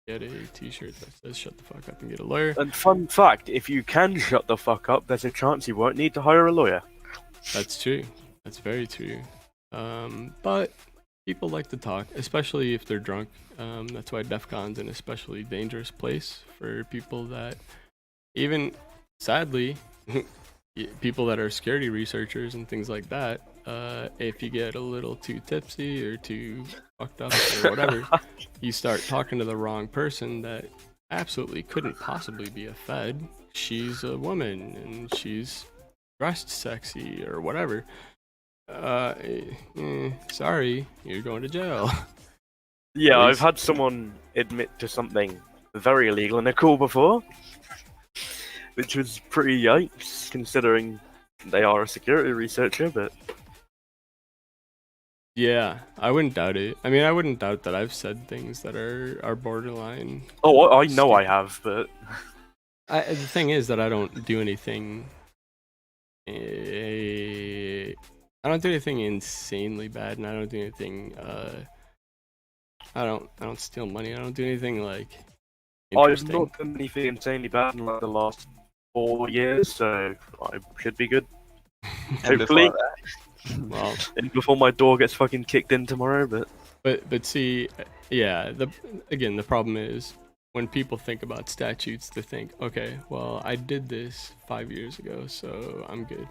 get a t-shirt that says shut the fuck up and get a lawyer. And fun fact, if you can shut the fuck up, there's a chance you won't need to hire a lawyer. That's true. That's very true. But people like to talk, especially if they're drunk. That's why DEF CON's an especially dangerous place for people that, even sadly, people that are security researchers and things like that. If you get a little too tipsy or too fucked up or whatever, you start talking to the wrong person that absolutely couldn't possibly be a Fed. She's a woman and she's dressed sexy or whatever. Sorry, you're going to jail. Yeah, Please. I've had someone admit to something very illegal in a call before, which was pretty yikes, considering they are a security researcher, but... Yeah, I wouldn't doubt it. I mean, I wouldn't doubt that I've said things that are borderline. Oh, I know I have, but... The thing is that I don't do anything... I don't do anything insanely bad, and I don't do anything... I don't steal money. I don't do anything, like, I've interesting. not done anything insanely bad in, like, the last 4 years, so I should be good. And Hopefully. before that, Well, And before my door gets fucking kicked in tomorrow, but... but see, yeah, the problem is when people think about statutes, they think, okay, well, I did this 5 years ago, so I'm good.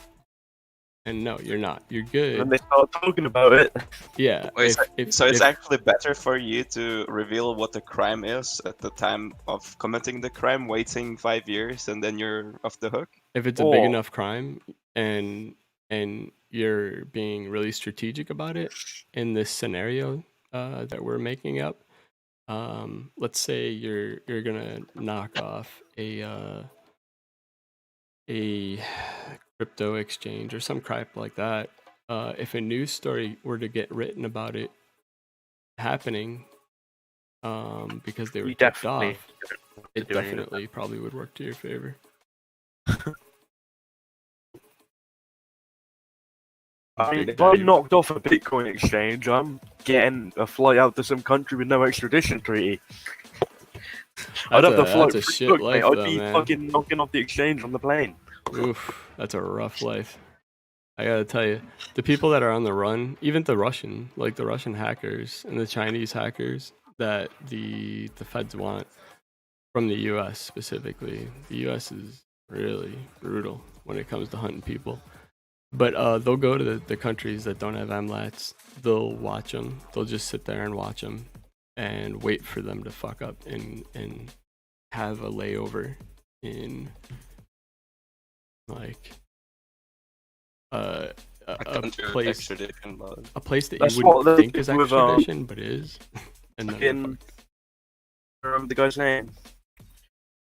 And no, you're not. You're good. When they start talking about it... Yeah. Wait, so it's if- actually better for you to reveal what the crime is at the time of committing the crime, waiting 5 years, and then you're off the hook? if it's a big Or- enough crime and you're being really strategic about it in this scenario that we're making up, let's say you're gonna knock off a crypto exchange or some crap like that. If a news story were to get written about it happening because they were You tipped definitely off, it doing it. definitely probably would work to your favor. I mean, if I knocked off a Bitcoin exchange, I'm getting a flight out to some country with no extradition treaty. I'd have the flight. That's a shit Look, life, mate, I'd though, be man. fucking knocking off the exchange on the plane. Oof, that's a rough life. I gotta tell you, the people that are on the run, even the Russian hackers and the Chinese hackers that the feds want from the U.S. specifically, the U.S. is really brutal when it comes to hunting people. But they'll go to the countries that don't have MLATs. They'll watch them. They'll just sit there and watch them and wait for them to fuck up and have a layover in like a place a place that That's you what wouldn't they think is did with, extradition, but is. And then fucking- remember the guy's name?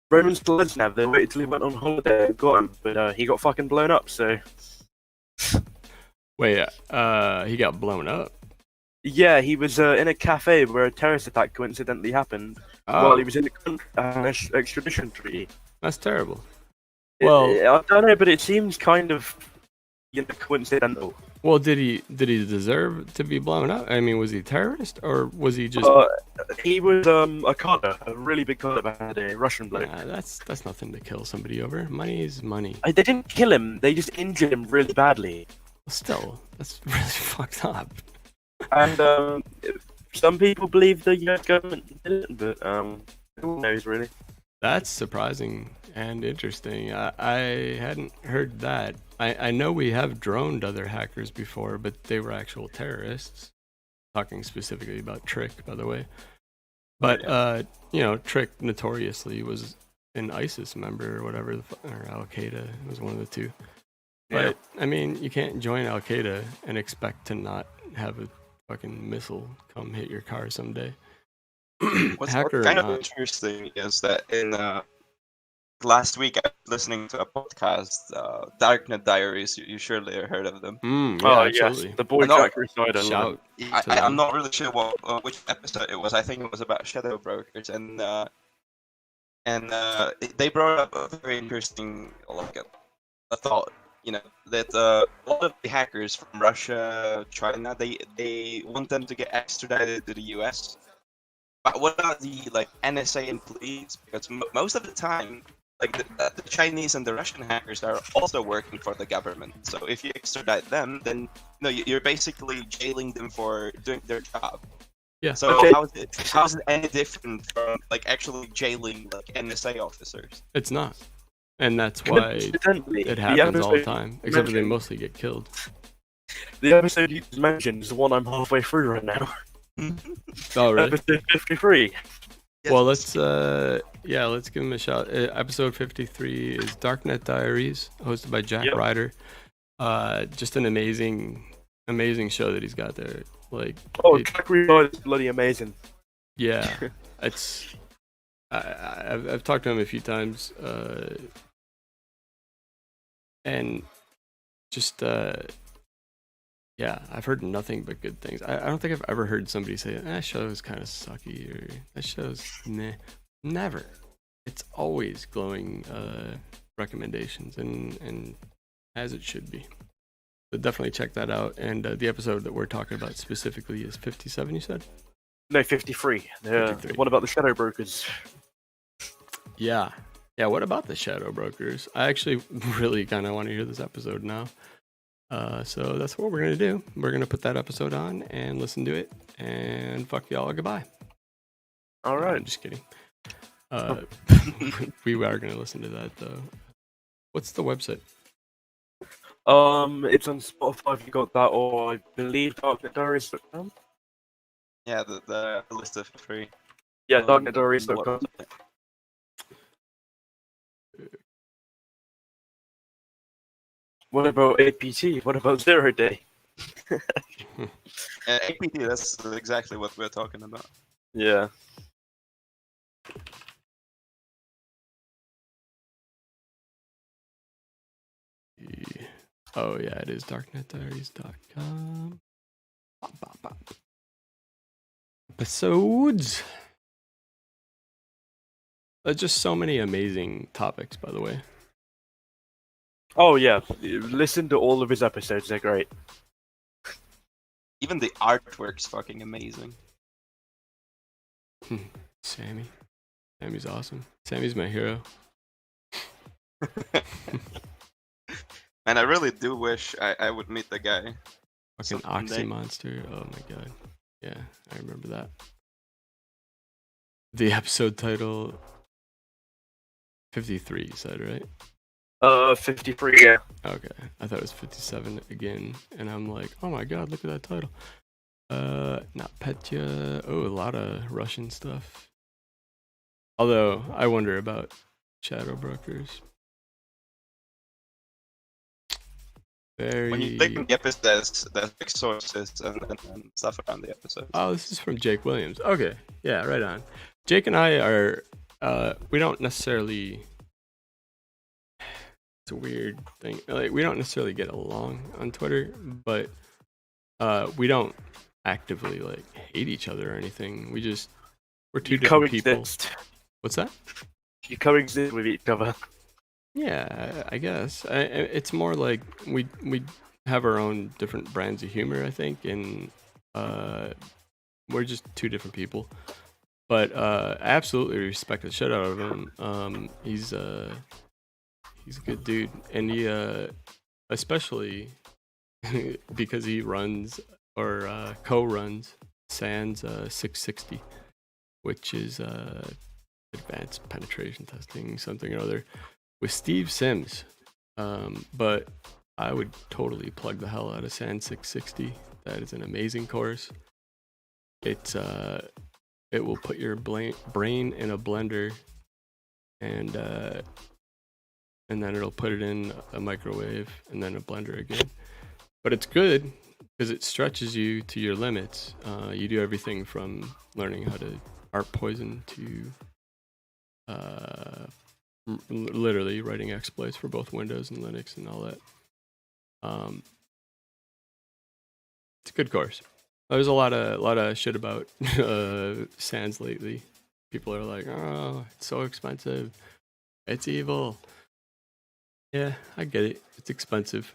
Roman Seleznev. They waited till he went on holiday and got him, but he got fucking blown up. So wait, he got blown up. yeah, he was in a cafe where a terrorist attack coincidentally happened Oh, while he was in an extradition treaty. that's terrible. Well, I don't know, but it seems kind of coincidental. well, did he deserve to be blown up? I mean, was he a terrorist or was he just? He was a carder, a really big carder back in the day, Russian bloke. Nah, that's nothing to kill somebody over. Money is money. They didn't kill him; they just injured him really badly. Still, that's really fucked up. And some people believe the US government did it, but who knows really? That's surprising and interesting. I hadn't heard that. I know we have droned other hackers before, but they were actual terrorists. Talking specifically about Trick, by the way. But you know, Trick notoriously was an ISIS member or whatever, or Al Qaeda. It was one of the two. But I mean, you can't join Al Qaeda and expect to not have a fucking missile come hit your car someday. What's Hacker or kind of not. interesting is that in last week I was listening to a podcast, Darknet Diaries. You surely have heard of them. Oh absolutely. yes, the boy I know. Jack Recider. Shout. I'm not really sure which episode it was. I think it was about shadow brokers, and they brought up a very interesting, like a thought. You know that a lot of the hackers from Russia, China, they want them to get extradited to the US. But what about the like NSA employees? Because most of the time, like the Chinese and the Russian hackers are also working for the government. So if you extradite them, then you're basically jailing them for doing their job. Yeah. So Okay. how's it any different from like actually jailing like NSA officers? It's not. And that's why Coincidentally, it the happens all the episode time. Except for they mentioned- mostly get killed. The episode you just mentioned is the one I'm halfway through right now. Oh, really? Episode 53. Well, let's give him a shout. Episode 53 is Darknet Diaries, hosted by Jack Yep. Ryder. Just an amazing show that he's got there. Like, Oh, it- Jack Recider is bloody amazing. yeah, it's. I've talked to him a few times, and just yeah, I've heard nothing but good things. I don't think I've ever heard somebody say that show's kind of sucky or that show's meh. Never. It's always glowing recommendations and as it should be. So definitely check that out. And the episode that we're talking about specifically is 57. You said? No, 53. The 53. one about the shadow brokers. Yeah. Yeah. What about the shadow brokers? I actually really kind of want to hear this episode now. So that's what we're gonna do. We're gonna put that episode on and listen to it. And fuck y'all. Goodbye. All No, right. I'm just kidding. We are gonna listen to that though. What's the website? It's on Spotify if you got that, or I believe darknetdiaries.com. Yeah, the list of free. Yeah, darknetdiaries.com. What about APT? What about 0 Day? APT, that's exactly what we're talking about. Yeah. Oh yeah, it is darknetdiaries.com. Bop, bop, bop. Episodes. Just so many amazing topics, by the way. Oh yeah, listen to all of his episodes. They're great. Even the artwork's fucking amazing. Sammy's awesome. Sammy's my hero. And I really do wish I would meet the guy. Fucking someday. Oxy Monster. Oh my god. Yeah, I remember that. The episode title 53, you said, right? 53. Yeah. Okay, I thought it was 57 again, and I'm like, oh my god, look at that title. Not Petya. Oh, a lot of Russian stuff. Although I wonder about shadow brokers. Very. When you click on the episodes, there's like sources and stuff around the episodes. Oh, this is from Jake Williams. Okay, yeah, right on. Jake and I are, we don't necessarily. It's a weird thing. Like, we don't necessarily get along on Twitter, but we don't actively like hate each other or anything. We're two different people. What's that? You coexist with each other. Yeah, I guess. It's more like we have our own different brands of humor, I think, and we're just two different people. But I absolutely respect the shit out of him. He's a good dude, and he especially because he runs or co-runs Sans 660, which is advanced penetration testing something or other with Steve Sims. But I would totally plug the hell out of Sans 660. That is an amazing course. It will put your brain in a blender, and then it'll put it in a microwave and then a blender again. But it's good because it stretches you to your limits. You do everything from learning how to art poison to literally writing exploits for both Windows and Linux and all that. It's a good course. There's a lot of shit about Sans lately. People are like, "Oh, it's so expensive. It's evil." Yeah, I get it. It's expensive,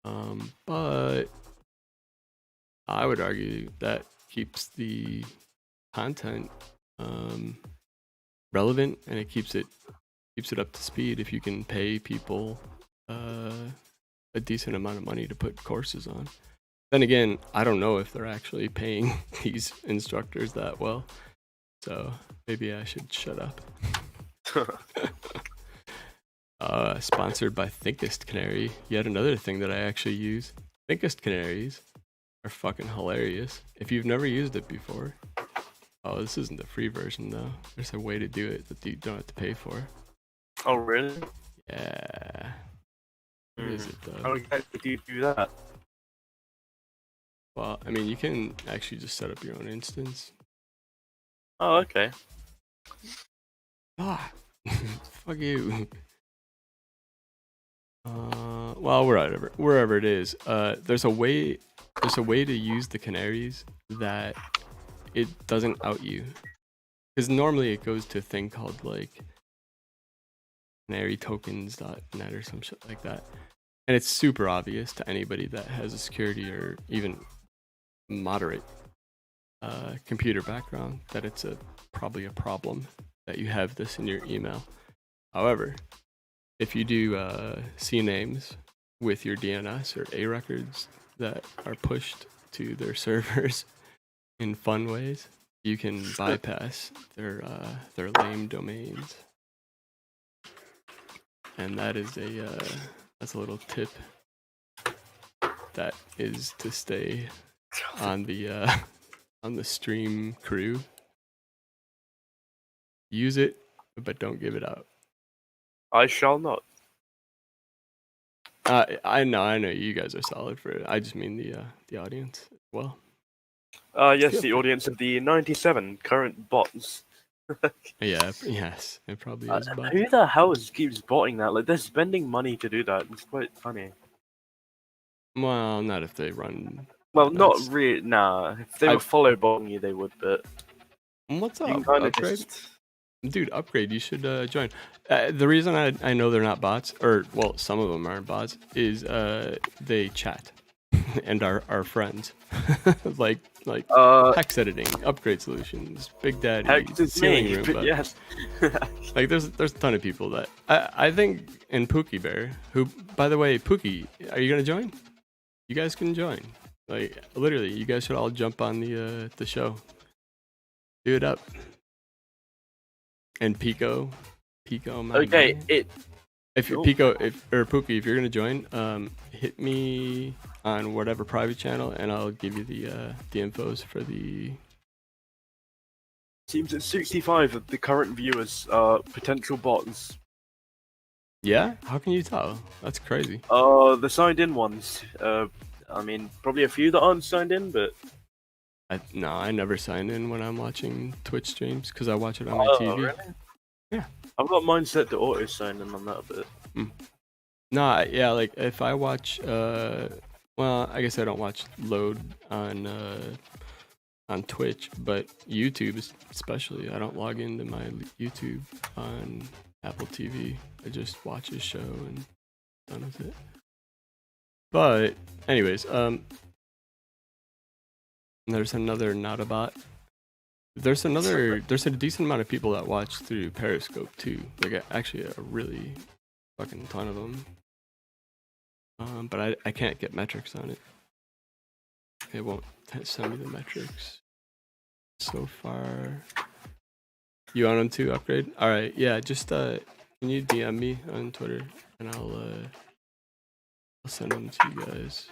but I would argue that keeps the content relevant, and it keeps it up to speed if you can pay people a decent amount of money to put courses on. Then again, I don't know if they're actually paying these instructors that well, so maybe I should shut up. Sponsored by Thinkest Canary, yet another thing that I actually use. Thinkest Canaries are fucking hilarious. If you've never used it before, oh, this isn't the free version though. There's a way to do it that you don't have to pay for. Oh, really? Yeah. What is it though? How exactly do you do that? Well, I mean, you can actually just set up your own instance. Oh, okay. Ah, fuck you. Well, wherever it is, there's a way to use the canaries that it doesn't out you, because normally it goes to a thing called like canarytokens.net or some shit like that, and it's super obvious to anybody that has a security or even moderate computer background that it's probably a problem that you have this in your email. However, if you do CNAMEs with your DNS or A records that are pushed to their servers in fun ways, you can bypass their lame domains. And that is that's a little tip that is to stay on the stream crew. Use it, but don't give it out. I shall not. I know you guys are solid for it. I just mean the audience as well. Yes, the audience of the 97 current bots. Yeah, yes, it probably is. Who the hell keeps botting that? Like, they're spending money to do that. It's quite funny. Well, not if they run. Well, not really. Nah, if they were follow botting you, they would. But what's up? You can kind of Upgrade? just... Dude, Upgrade, you should join. The reason I know they're not bots, or well, some of them aren't bots, is they chat and are friends. like hex editing, Upgrade Solutions, Big Daddy, Hex is Ceiling me, Room. but yes. Like there's a ton of people that I think, and Pookie Bear, who, by the way, Pookie, are you gonna join? You guys can join. Like literally, you guys should all jump on the show. Do it up. And Pico, my Okay, man. If you Cool. Pico, or Pookie, if you're gonna join, hit me on whatever private channel, and I'll give you the infos for the. Seems that 65 of the current viewers are potential bots. Yeah, how can you tell? That's crazy. The signed in ones. I mean, probably a few that aren't signed in, but No, I never sign in when I'm watching Twitch streams because I watch it on my TV. Really? Yeah. I've got mine set to auto sign in on that a bit. No, yeah, like if I watch, well, I guess I don't watch load on Twitch, but YouTube especially. I don't log into my YouTube on Apple TV. I just watch his show and done with it. But anyways, there's another not a bot. There's a decent amount of people that watch through Periscope too. Like actually a really fucking ton of them. But I can't get metrics on it. It won't send me the metrics. So far. You want them to upgrade? Alright, yeah, just can you DM me on Twitter and I'll send them to you guys.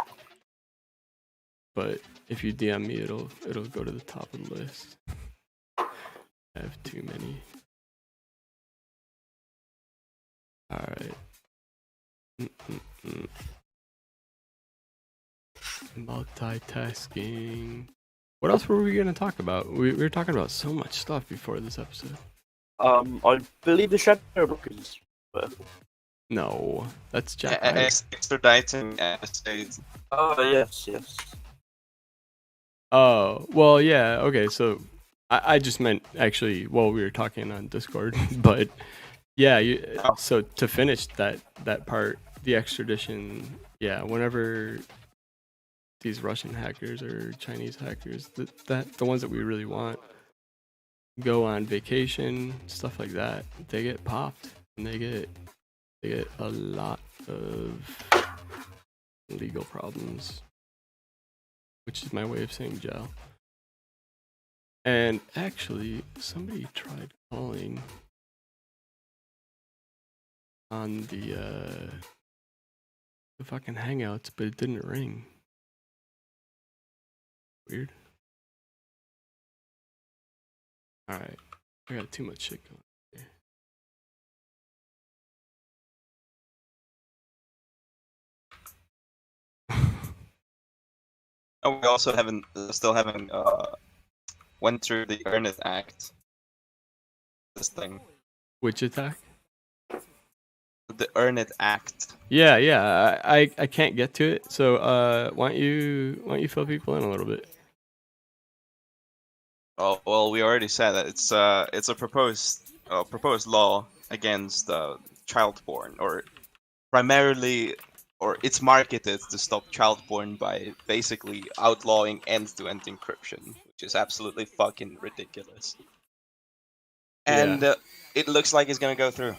But if you DM me it'll go to the top of the list. I have too many. Alright. Multitasking. What else were we gonna talk about? We were talking about so much stuff before this episode. I believe the shadow brokers. No, that's Jack. Extraditing essays. Oh yes. Oh, well, yeah. Okay, so I just meant actually while we were talking on Discord, but yeah. So to finish that part, the extradition. Yeah, whenever these Russian hackers or Chinese hackers, the ones that we really want, go on vacation, stuff like that, they get popped and they get a lot of legal problems, which is my way of saying jail. And actually, somebody tried calling on the fucking Hangouts, but it didn't ring. Weird. Alright, I got too much shit going here. Oh, we also still haven't went through the Earn It Act. This thing. Which attack? The Earn It Act. Yeah, I can't get to it. So why don't you fill people in a little bit? Oh well, we already said that it's a proposed law against child porn, or primarily, or it's marketed to stop child porn by basically outlawing end-to-end encryption, which is absolutely fucking ridiculous. And it looks like it's gonna go through.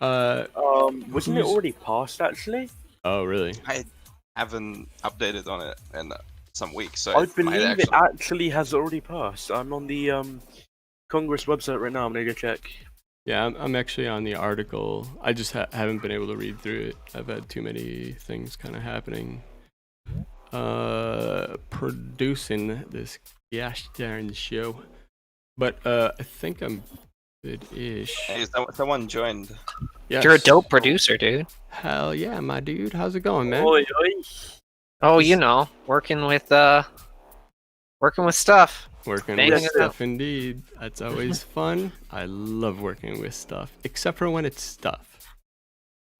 Wasn't it already passed actually? Oh really? I haven't updated on it in some weeks, so I it might believe it actually has already passed. I'm on the Congress website right now. I'm gonna go check. Yeah, I'm actually on the article. I just haven't been able to read through it. I've had too many things kind of happening. Producing this gosh darn show. But I think I'm good-ish. Hey, someone joined. Yes. You're a dope producer, dude. Hell yeah, my dude. How's it going, man? Oi, oi. Oh, you know, working with stuff. Working Banging with it stuff, indeed. That's always fun. I love working with stuff, except for when it's stuff.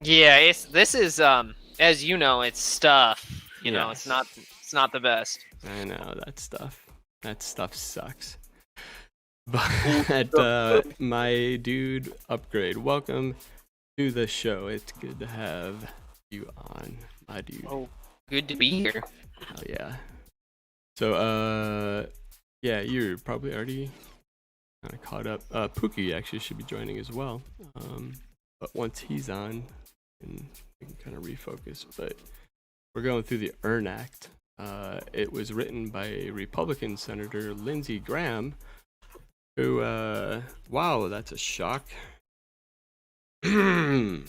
Yeah, this is as you know, it's stuff. You know, Yes. it's not the best. I know that stuff sucks. But my dude Upgrade, welcome to the show. It's good to have you on, my dude. Oh, good to be here. Hell yeah. So yeah, you're probably already kind of caught up. Pookie actually should be joining as well. But once he's on, and we can kind of refocus. But we're going through the Earn Act. It was written by Republican Senator Lindsey Graham, who, wow, that's a shock. Writing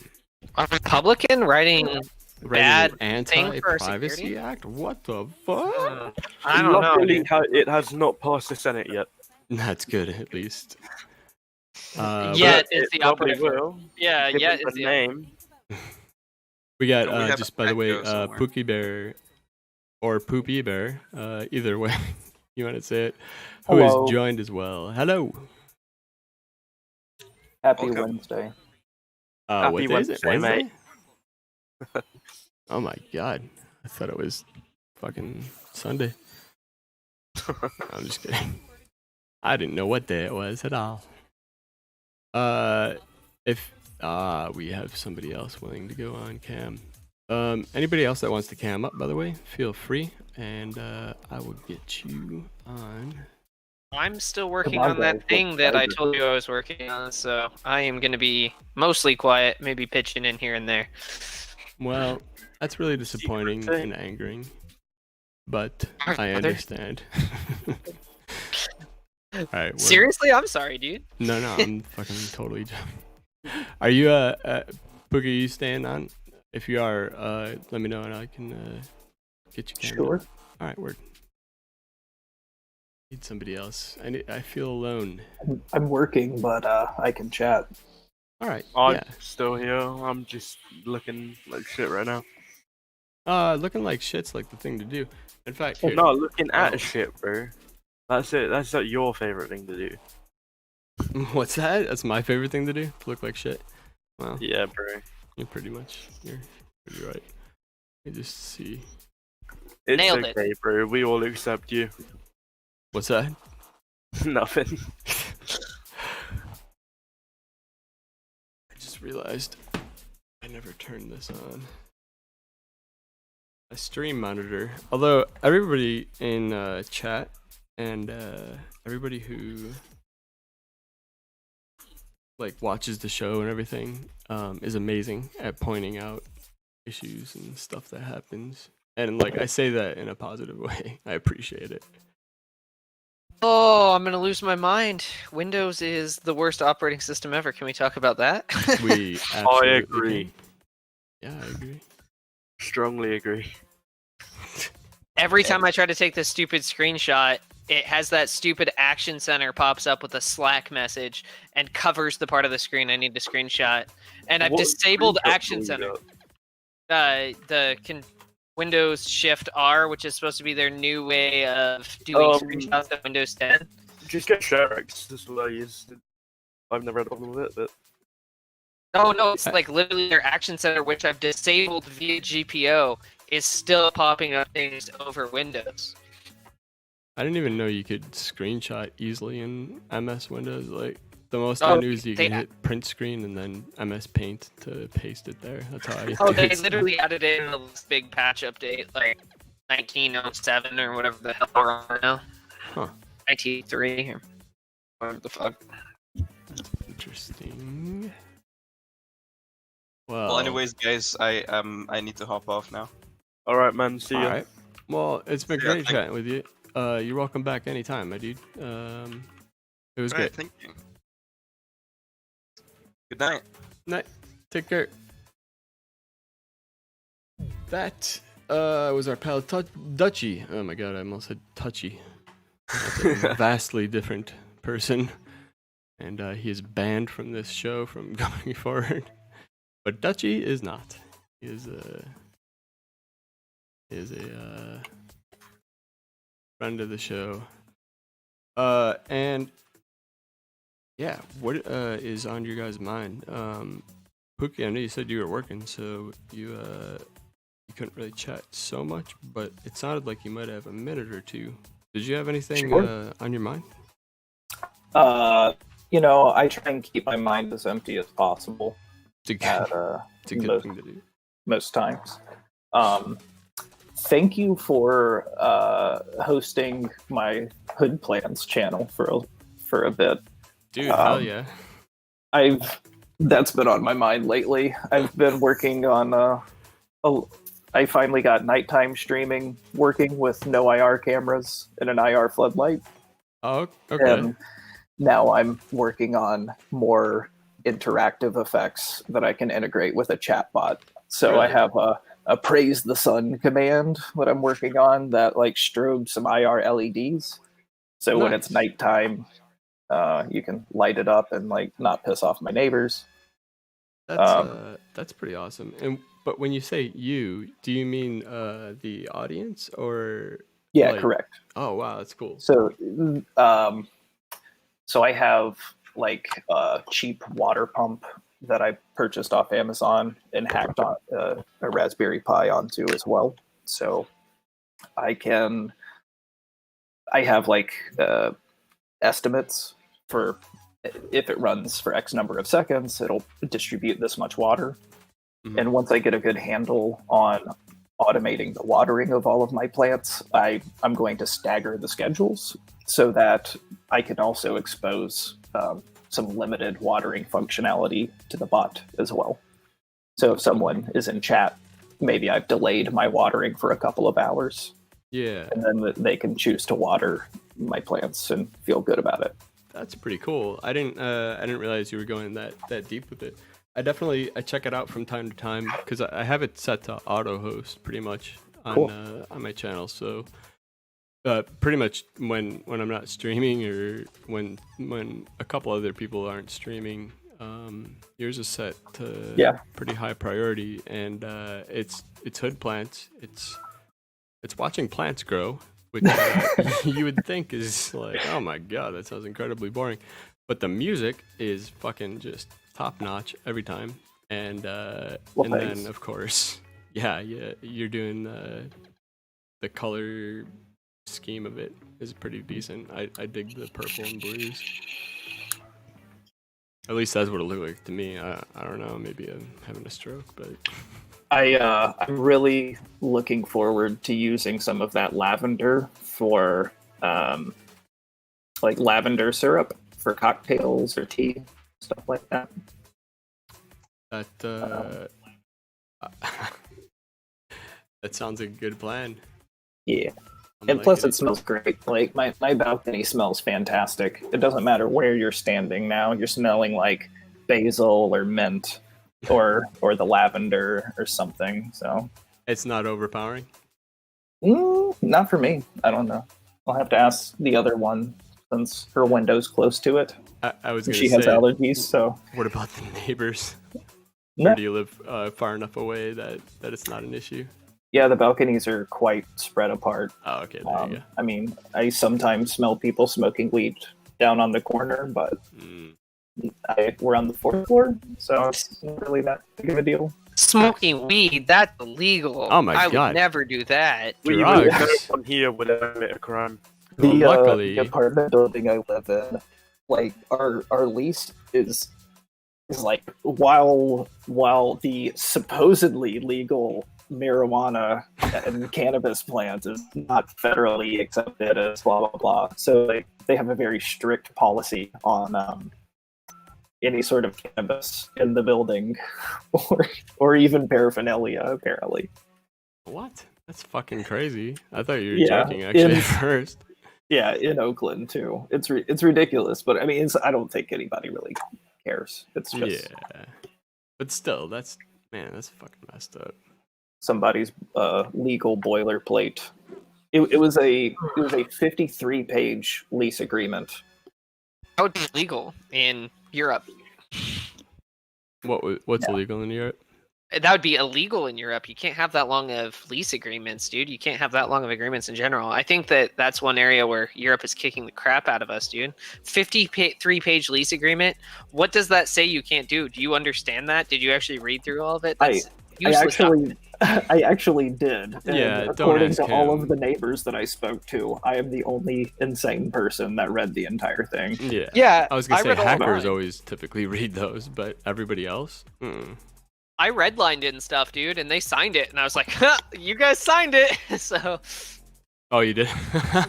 A Republican writing bad an thing for our anti-privacy security? act? What the fuck? I don't know. Luckily, dude. it has not passed the Senate yet. That's good, at least. Yet But is it the probably operative word. will. Yeah, Given yet is the the name. We got, Can we have just a by the way, echo somewhere? Pookie Bear, or Poopy Bear, either way you want to say it, who has Hello. joined as well. Hello. Happy Welcome. Wednesday. What Happy day is it? Wednesday, mate. Oh my god. I thought it was fucking Sunday. I'm just kidding. I didn't know what day it was at all. If we have somebody else willing to go on cam. Anybody else that wants to cam up, by the way, feel free, and I will get you on. I'm still working on, on that guys. thing that I What's told you I was working on, so I am going to be mostly quiet, maybe pitching in here and there. Well, that's really disappointing Secret and angering, but Our I brother? understand. All right. we're- Seriously? I'm sorry, dude. No, I'm fucking totally. Are you Boogie? You staying on? If you are, let me know and I can get you. Cammed up. Sure. All right, word. Need somebody else. I feel alone. I'm working, but I can chat. All right. I'm Yeah. still here. I'm just looking like shit right now. Looking like shit's like the thing to do. In fact, here, No, looking at Oh. shit, bro. That's it. That's like your favorite thing to do. what's that? That's my favorite thing to do. To look like shit. Wow. Yeah, bro. You're pretty right. Let me just see. It's Nailed it. okay, bro. We all accept you. What's that? Nothing. I just realized I never turned this on. A stream monitor. Although everybody in chat and everybody who like watches the show and everything is amazing at pointing out issues and stuff that happens. And like I say that in a positive way. I appreciate it. Oh, I'm going to lose my mind. Windows is the worst operating system ever. Can we talk about that? We absolutely agree. can. Yeah, I agree. Strongly agree. Every time I try to take this stupid screenshot, it has that stupid Action Center pops up with a Slack message and covers the part of the screen I need to screenshot. And I've What disabled screenshot Action do Center. you Windows Shift R, which is supposed to be their new way of doing Um, screenshots of Windows 10. Just get ShareX. That's what I use. I've never had a problem with it, but Oh no, it's like literally their Action Center, which I've disabled via GPO, is still popping up things over Windows. I didn't even know you could screenshot easily in MS Windows. Like the most I Oh, knew is you they- can hit print screen and then MS Paint to paste it there. That's how I Oh, do they it. literally added it in the big patch update, like 1907 or whatever the hell we're on now. Huh. 93 or whatever the fuck. Interesting. Well, anyways, guys, I need to hop off now. all right, man. See all ya. right. Well, it's been Yeah, great thank- chatting with you. You're welcome back anytime, my dude. It was All right, great. thank you. Good night. Night. Take care. That was our pal Duchy. Oh my god, I almost said Touchy. That's a vastly different person. And he is banned from this show from going forward. But Duchy is not. He is a friend of the show. And yeah, what is on your guys' mind? Pookie, I know you said you were working, so you couldn't really chat so much, but it sounded like you might have a minute or two. Did you have anything Sure. on your mind? I try and keep my mind as empty as possible It's a good, at it's a good most, thing to do. most times. Thank you for hosting my Hood Plans channel for a bit. Dude, hell Um, yeah. That's been on my mind lately. I've been working on I finally got nighttime streaming working with no IR cameras and an IR floodlight. Oh, okay. And now I'm working on more interactive effects that I can integrate with a chatbot. So I Really? have a praise the sun command that I'm working on that like strobes some IR LEDs. So when it's Nice. nighttime, you can light it up and like not piss off my neighbors. That's pretty awesome. But when you say you, do you mean the audience or Yeah, like? correct. Oh wow, that's cool. So, so I have like a cheap water pump that I purchased off Amazon and hacked on a Raspberry Pi onto as well. So I have like estimates for if it runs for X number of seconds, it'll distribute this much water. Mhm. And once I get a good handle on automating the watering of all of my plants, I'm going to stagger the schedules so that I can also expose some limited watering functionality to the bot as well. So if someone is in chat, maybe I've delayed my watering for a couple of hours, Yeah, and then they can choose to water my plants and feel good about it. that's pretty cool. I didn't realize you were going that deep with it. I check it out from time to time because I have it set to auto host pretty much on Cool. On my channel. So pretty much when I'm not streaming or when a couple other people aren't streaming, yours is set to pretty high priority, and it's hood plants. It's watching plants grow, which you would think is like, oh my god, that sounds incredibly boring. But the music is fucking just top notch every time. And Thanks. then of course, yeah, you're doing the color scheme of it is pretty decent. I dig the purple and blues. At least that's what it looked like to me. I don't know, maybe I'm having a stroke, but I'm really looking forward to using some of that lavender for like lavender syrup for cocktails or tea, stuff like that. that that sounds like a good plan. Yeah. I'm And plus liking it smells great. Like my balcony smells fantastic. It doesn't matter where you're standing now, you're smelling like basil or mint or the lavender or something. So It's not overpowering. not for me. I don't know. I'll have to ask the other one since her window's close to it. I was gonna She say, has allergies, so what about the neighbors? no. Or do you live far enough away that it's not an issue? Yeah, the balconies are quite spread apart. Oh, okay, there you go. I mean, I sometimes smell people smoking weed down on the corner, but we're on the 4th floor, so it's not really that big of a deal. Smoking weed, that's illegal. Oh my I God. would never do that. We Drugs. no one here would commit a crime. Well, luckily, The apartment building I live in, like our lease is like while the supposedly legal marijuana and cannabis plants is not federally accepted as blah blah blah. So like they have a very strict policy on any sort of cannabis in the building, or even paraphernalia apparently. what? That's fucking crazy. I thought you were Yeah, joking actually in- at first. Yeah, in Oakland too. It's ridiculous, but I mean, I don't think anybody really cares. It's just Yeah, but still, that's fucking messed up. somebody's legal boilerplate. It was a 53-page lease agreement. That would be legal in Europe. What's illegal in Europe? That would be illegal in Europe. You can't have that long of lease agreements, dude. You can't have that long of agreements in general. I think that's one area where Europe is kicking the crap out of us, dude. 53-page lease agreement. What does that say you can't do? Do you understand that? Did you actually read through all of it? That's useless I actually did. And Yeah, don't according ask to all him. of the neighbors that I spoke to, I am the only insane person that read the entire thing. Yeah. Yeah, I was gonna say read all of hackers mine. always typically read those, but everybody else? I redlined it and stuff, dude, and they signed it, and I was like, huh, "You guys signed it." So Oh, you did?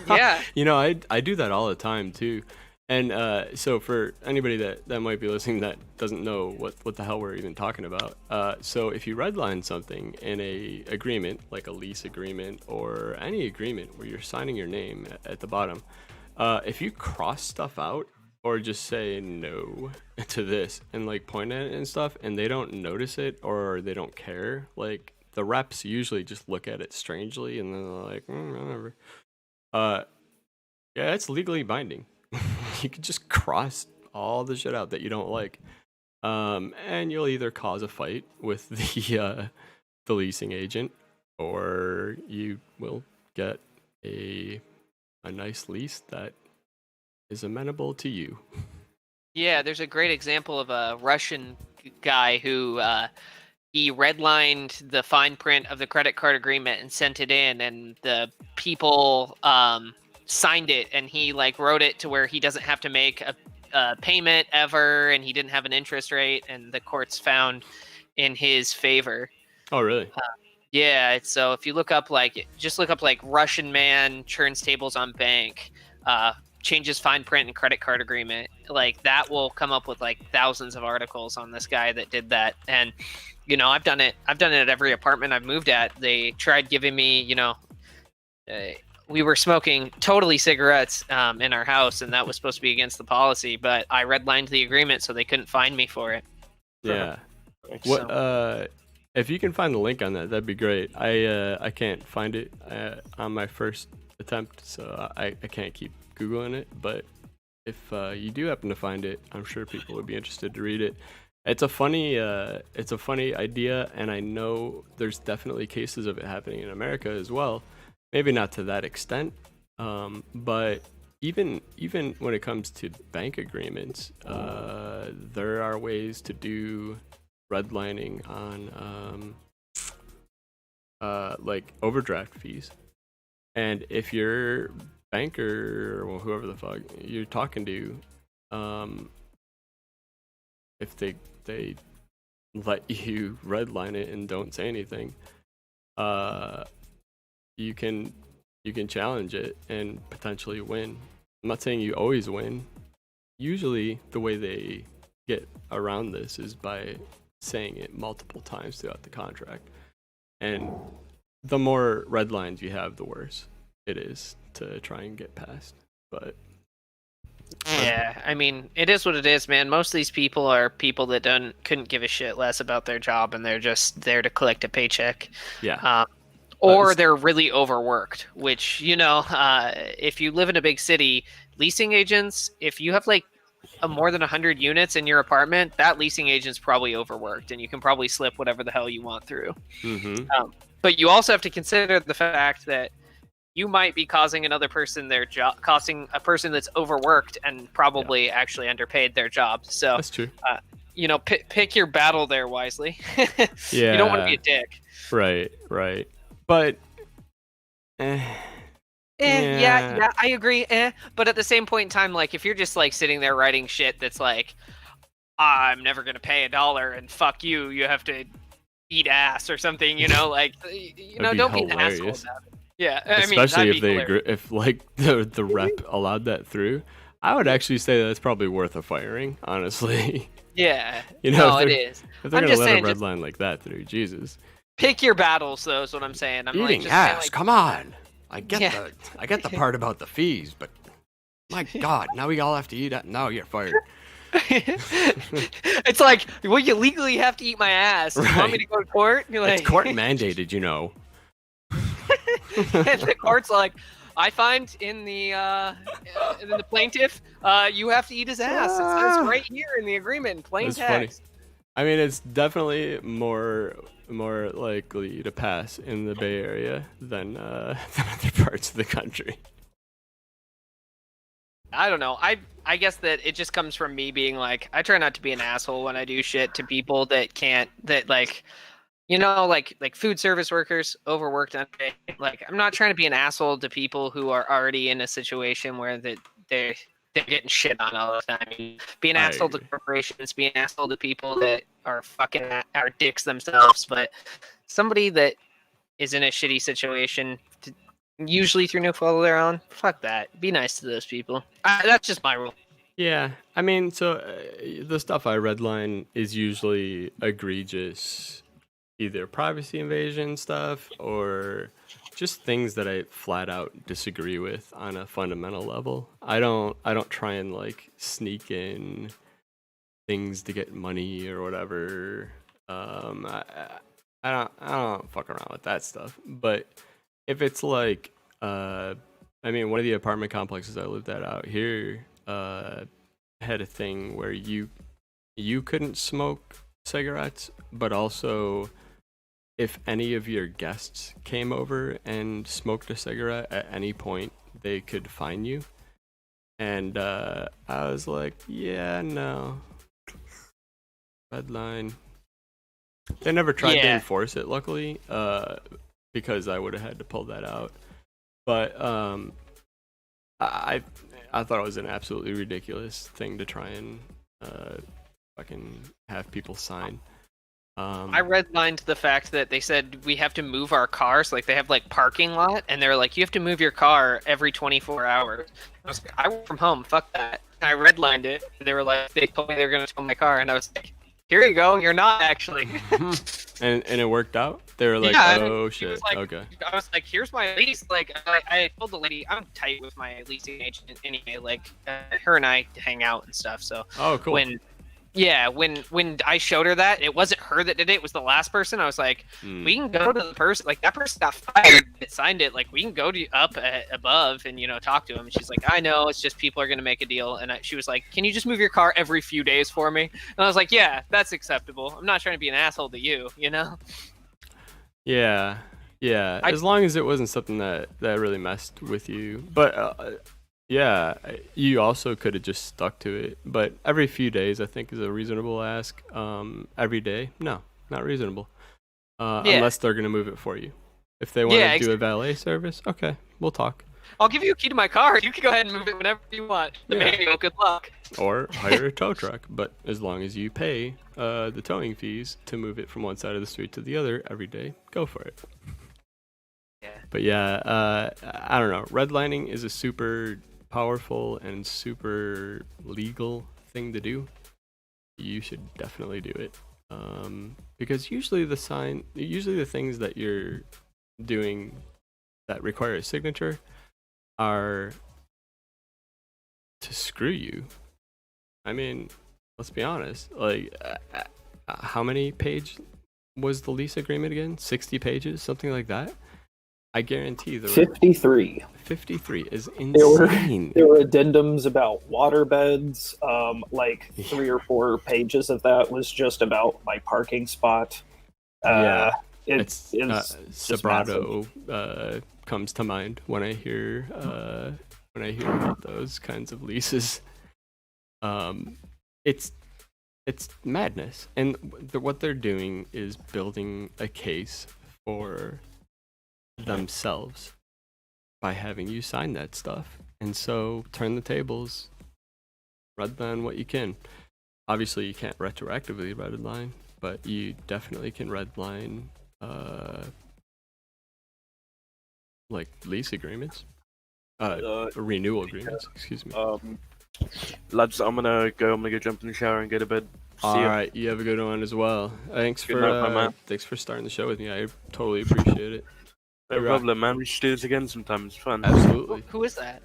yeah, You know, I do that all the time too. And so for anybody that might be listening that doesn't know what the hell we're even talking about, so if you redline something in a agreement, like a lease agreement or any agreement where you're signing your name at the bottom, if you cross stuff out, or just say no to this and like point at it and stuff, and they don't notice it or they don't care, like the reps usually just look at it strangely and then they're like, whatever. Yeah, it's legally binding. You can just cross all the shit out that you don't like, and you'll either cause a fight with the leasing agent, or you will get a nice lease that is amenable to you. Yeah, there's a great example of a Russian guy who he redlined the fine print of the credit card agreement and sent it in, and the people signed it, and he like wrote it to where he doesn't have to make a payment ever, and he didn't have an interest rate, and the courts found in his favor. Oh, really? Yeah, so if you look up like Russian man churns tables on bank, changes fine print and credit card agreement, like that will come up with like thousands of articles on this guy that did that. And you know, I've done it at every apartment I've moved at. They tried giving me, you know, we were smoking totally cigarettes in our house, and that was supposed to be against the policy, but I redlined the agreement so they couldn't find me for it. Yeah. What if you can find the link on that, that'd be great. I can't find it on my first attempt, so I can't keep Googling it, but if you do happen to find it, I'm sure people would be interested to read it. It's a funny idea, and I know there's definitely cases of it happening in America as well. Maybe not to that extent, but even when it comes to bank agreements, there are ways to do redlining on like overdraft fees. And if your banker or whoever the fuck you're talking to, if they let you redline it and don't say anything, you can challenge it and potentially win. I'm not saying you always win. Usually the way they get around this is by saying it multiple times throughout the contract, and the more red lines you have, the worse it is to try and get past. But yeah, I mean, it is what it is, man. Most of these people are people that couldn't give a shit less about their job, and they're just there to collect a paycheck. Yeah. Or they're really overworked, which, you know, if you live in a big city, leasing agents, if you have like more than 100 units in your apartment, that leasing agent's probably overworked, and you can probably slip whatever the hell you want through. But you also have to consider the fact that you might be causing another person their job, costing a person that's overworked and probably actually underpaid their job. So that's true. You know, pick your battle there wisely. Yeah. You don't want to be a dick. Right. But yeah, I agree. But at the same point in time, like if you're just like sitting there writing shit that's like, I'm never gonna pay $1 and fuck you, you have to eat ass or something, you know, like don't be an asshole about it. Yeah, especially I mean, if they agree, if like the rep allowed that through, I would actually say that's probably worth a firing, honestly. Yeah, you know, it is. If they're gonna let a red line like that through, Jesus. Pick your battles, though. Is what I'm saying. I'm eating like, ass. Come on. I get the part about the fees, but my God, now we all have to eat. No, you're fired. It's like, well, you legally have to eat my ass. You want me to go to court? You're like, it's court mandated, you know. And the court's like, I find in the plaintiff, you have to eat his ass. It says right here in the agreement, in plain text. Funny. I mean, it's definitely more likely to pass in the Bay Area than other parts of the country. I don't know. I guess that it just comes from me being like, I try not to be an asshole when I do shit to people that like, you know, like food service workers, overworked, unpaid. Like, I'm not trying to be an asshole to people who are already in a situation where they're getting shit on all the time. Be an asshole to corporations, be an asshole to people that are fucking are dicks themselves. But somebody that is in a shitty situation, usually through no fault of their own, fuck that. Be nice to those people. That's just my rule. Yeah, I mean, so the stuff I redline is usually egregious, either privacy invasion stuff or just things that I flat out disagree with on a fundamental level. I don't try and like sneak in things to get money or whatever. I don't fuck around with that stuff. But if it's like I mean, one of the apartment complexes I lived at out here had a thing where you couldn't smoke cigarettes, but also if any of your guests came over and smoked a cigarette at any point, they could fine you. And I was like, yeah, no. Red line. They never tried to enforce it, luckily, because I would have had to pull that out. But I thought it was an absolutely ridiculous thing to try and fucking have people sign. I redlined the fact that they said we have to move our cars, like they have like parking lot, and they're like, you have to move your car every 24 hours. I was like, I work from home, fuck that. And I redlined it. They were like, they told me they were gonna tow my car, and I was like, here you go, you're not actually. and it worked out? They were like, yeah, oh shit, like, okay. I was like, here's my lease. Like, I told the lady, I'm tight with my leasing agent anyway. Like, her and I hang out and stuff. So Oh, cool. when I showed her that, it wasn't her that did it. It was the last person. I was like, we can go to the person. Like, that person got fired that signed it. Like, we can go to up above and, you know, talk to him. And she's like, I know. It's just people are going to make a deal. And she was like, can you just move your car every few days for me? And I was like, yeah, that's acceptable. I'm not trying to be an asshole to you, you know? Yeah. As long as it wasn't something that really messed with you. But yeah, you also could have just stuck to it. But every few days, I think, is a reasonable ask. Every day, no, not reasonable. Unless they're gonna move it for you. If they want to do a valet service, okay, we'll talk. I'll give you a key to my car. You can go ahead and move it whenever you want. Manual, good luck. Or hire a tow truck, but as long as you pay the towing fees to move it from one side of the street to the other every day, go for it. Yeah. But yeah, I don't know. Redlining is a super powerful and super legal thing to do. You should definitely do it. Because usually the things that you're doing that require a signature are to screw you. I mean, let's be honest. Like, how many page was the lease agreement again? 60 pages, something like that. I guarantee 53. 53 is insane. There were addendums about water beds. Like 3 or 4 pages of that was just about my parking spot. It's Sobrato comes to mind when I hear about those kinds of leases. It's madness, and what they're doing is building a case for themselves by having you sign that stuff. And so turn the tables, redline what you can. Obviously you can't retroactively redline, but you definitely can redline like lease agreements, renewal agreements, excuse me. Lads, I'm gonna go jump in the shower and go to bed. All right, you have a good one as well. Thanks for starting the show with me. I totally appreciate it. No problem, man. We should do this again sometime. It's fun. Absolutely. Who is that?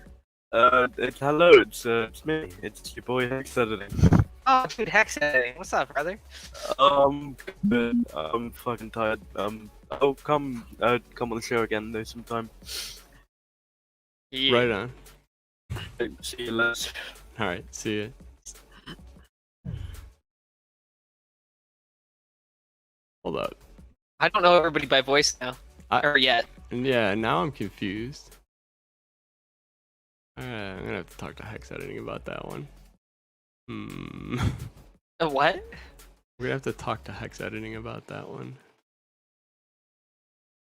Hello. It's me. It's your boy Hex Editing. Oh, dude, Hex Editing. What's up, brother? But I'm fucking tired. I'll come on the show again though sometime. Yeah. Right on. See you later. All right, see you. Hold up. I don't know everybody by voice now. Or yet. Yeah, now I'm confused. I'm gonna have to talk to Hex Editing about that one. What? We're gonna have to talk to Hex Editing about that one.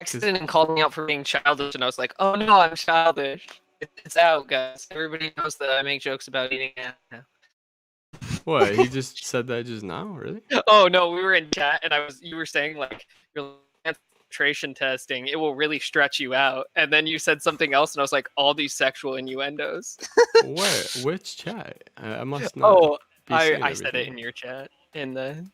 Hex Editing called me out for being childish, and I was like, oh no, I'm childish. It's out, guys. Everybody knows that I make jokes about eating now. What? He just said that just now? Really? Oh no, we were in chat, and you were saying like your concentration testing, it will really stretch you out, and then you said something else, and I was like, all these sexual innuendos. Where? Which chat? I must not. I said it in your chat in the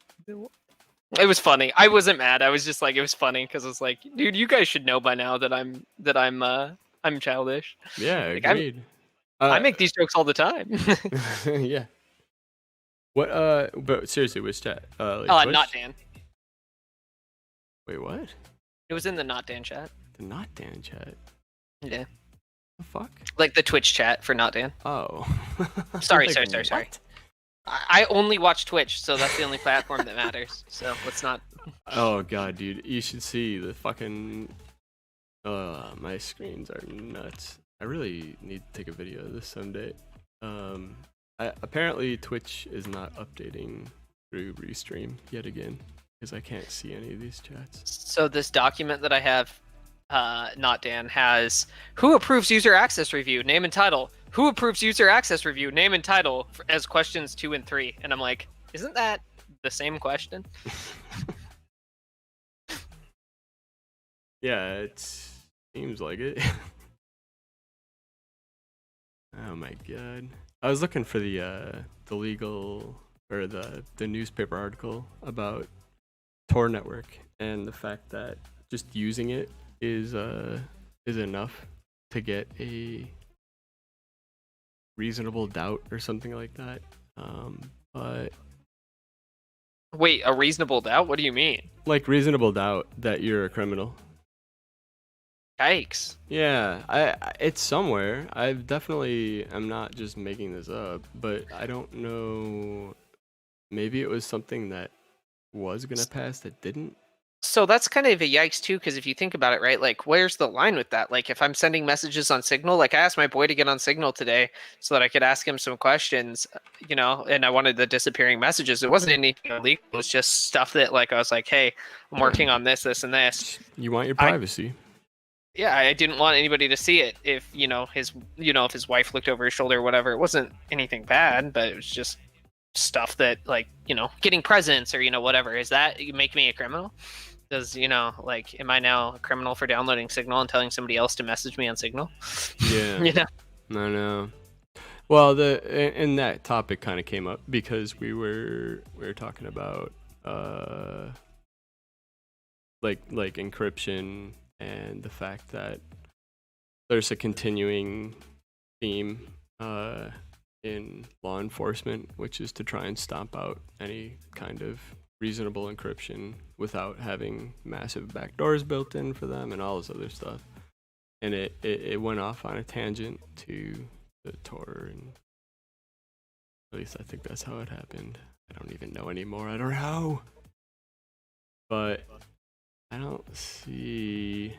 It was funny. I wasn't mad. I was just like, it was funny because I was like, dude, you guys should know by now that I'm childish. Yeah, Like, agreed. I make these jokes all the time. Yeah. What? But seriously, which chat? Like Oh, Twitch? not Dan. Wait, what? It was in the not Dan chat. The not Dan chat. Yeah. The fuck? Like the Twitch chat for not Dan. Oh. Sorry, Like, sorry. what? I only watch Twitch, so that's the only platform that matters. So let's not. Oh god, dude, you should see the fucking. My screens are nuts. I really need to take a video of this someday. Apparently Twitch is not updating through Restream yet again because I can't see any of these chats. So this document that I have, not Dan, has who approves user access review, name and title. Who approves user access review, name and title as questions 2 and 3. And I'm like, isn't that the same question? Yeah, it seems like it. Oh my god. I was looking for the legal or the newspaper article about Tor network and the fact that just using it is enough to get a reasonable doubt or something like that. But Wait, a reasonable doubt? What do you mean? like reasonable doubt that you're a criminal. Yikes. Yeah, it's somewhere. I'm not just making this up, but I don't know. Maybe it was something that was gonna pass that didn't. So that's kind of a yikes too, because if you think about it, right, like where's the line with that? Like if I'm sending messages on Signal, like I asked my boy to get on Signal today so that I could ask him some questions, you know, and I wanted the disappearing messages. It wasn't anything illegal. It was just stuff that like I was like, hey, I'm working on this, this, and this. You want your privacy. Yeah, I didn't want anybody to see it. If if his wife looked over his shoulder or whatever, it wasn't anything bad, but it was just stuff that like getting presents or whatever. Is that make me a criminal? Does like am I now a criminal for downloading Signal and telling somebody else to message me on Signal? Yeah. I know. Well, and that topic kind of came up because we were talking about like encryption and the fact that there's a continuing theme in law enforcement, which is to try and stomp out any kind of reasonable encryption without having massive backdoors built in for them and all this other stuff. And it went off on a tangent to the Tor, and at least I think that's how it happened. I don't even know anymore. I don't know. But I don't see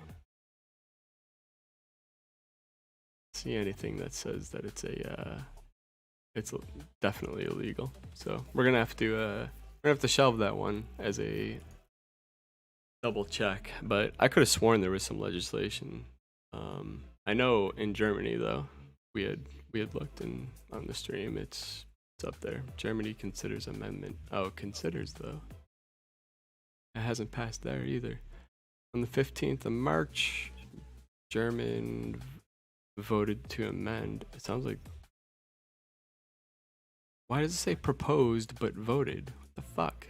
anything that says that it's definitely illegal. So we're gonna have to shelve that one as a double check. But I could have sworn there was some legislation. I know in Germany though, we had looked on the stream. It's up there. Germany considers amendment. Oh, considers though. It hasn't passed there either. On the 15th of March, German voted to amend. It sounds like. Why does it say proposed but voted? What the fuck?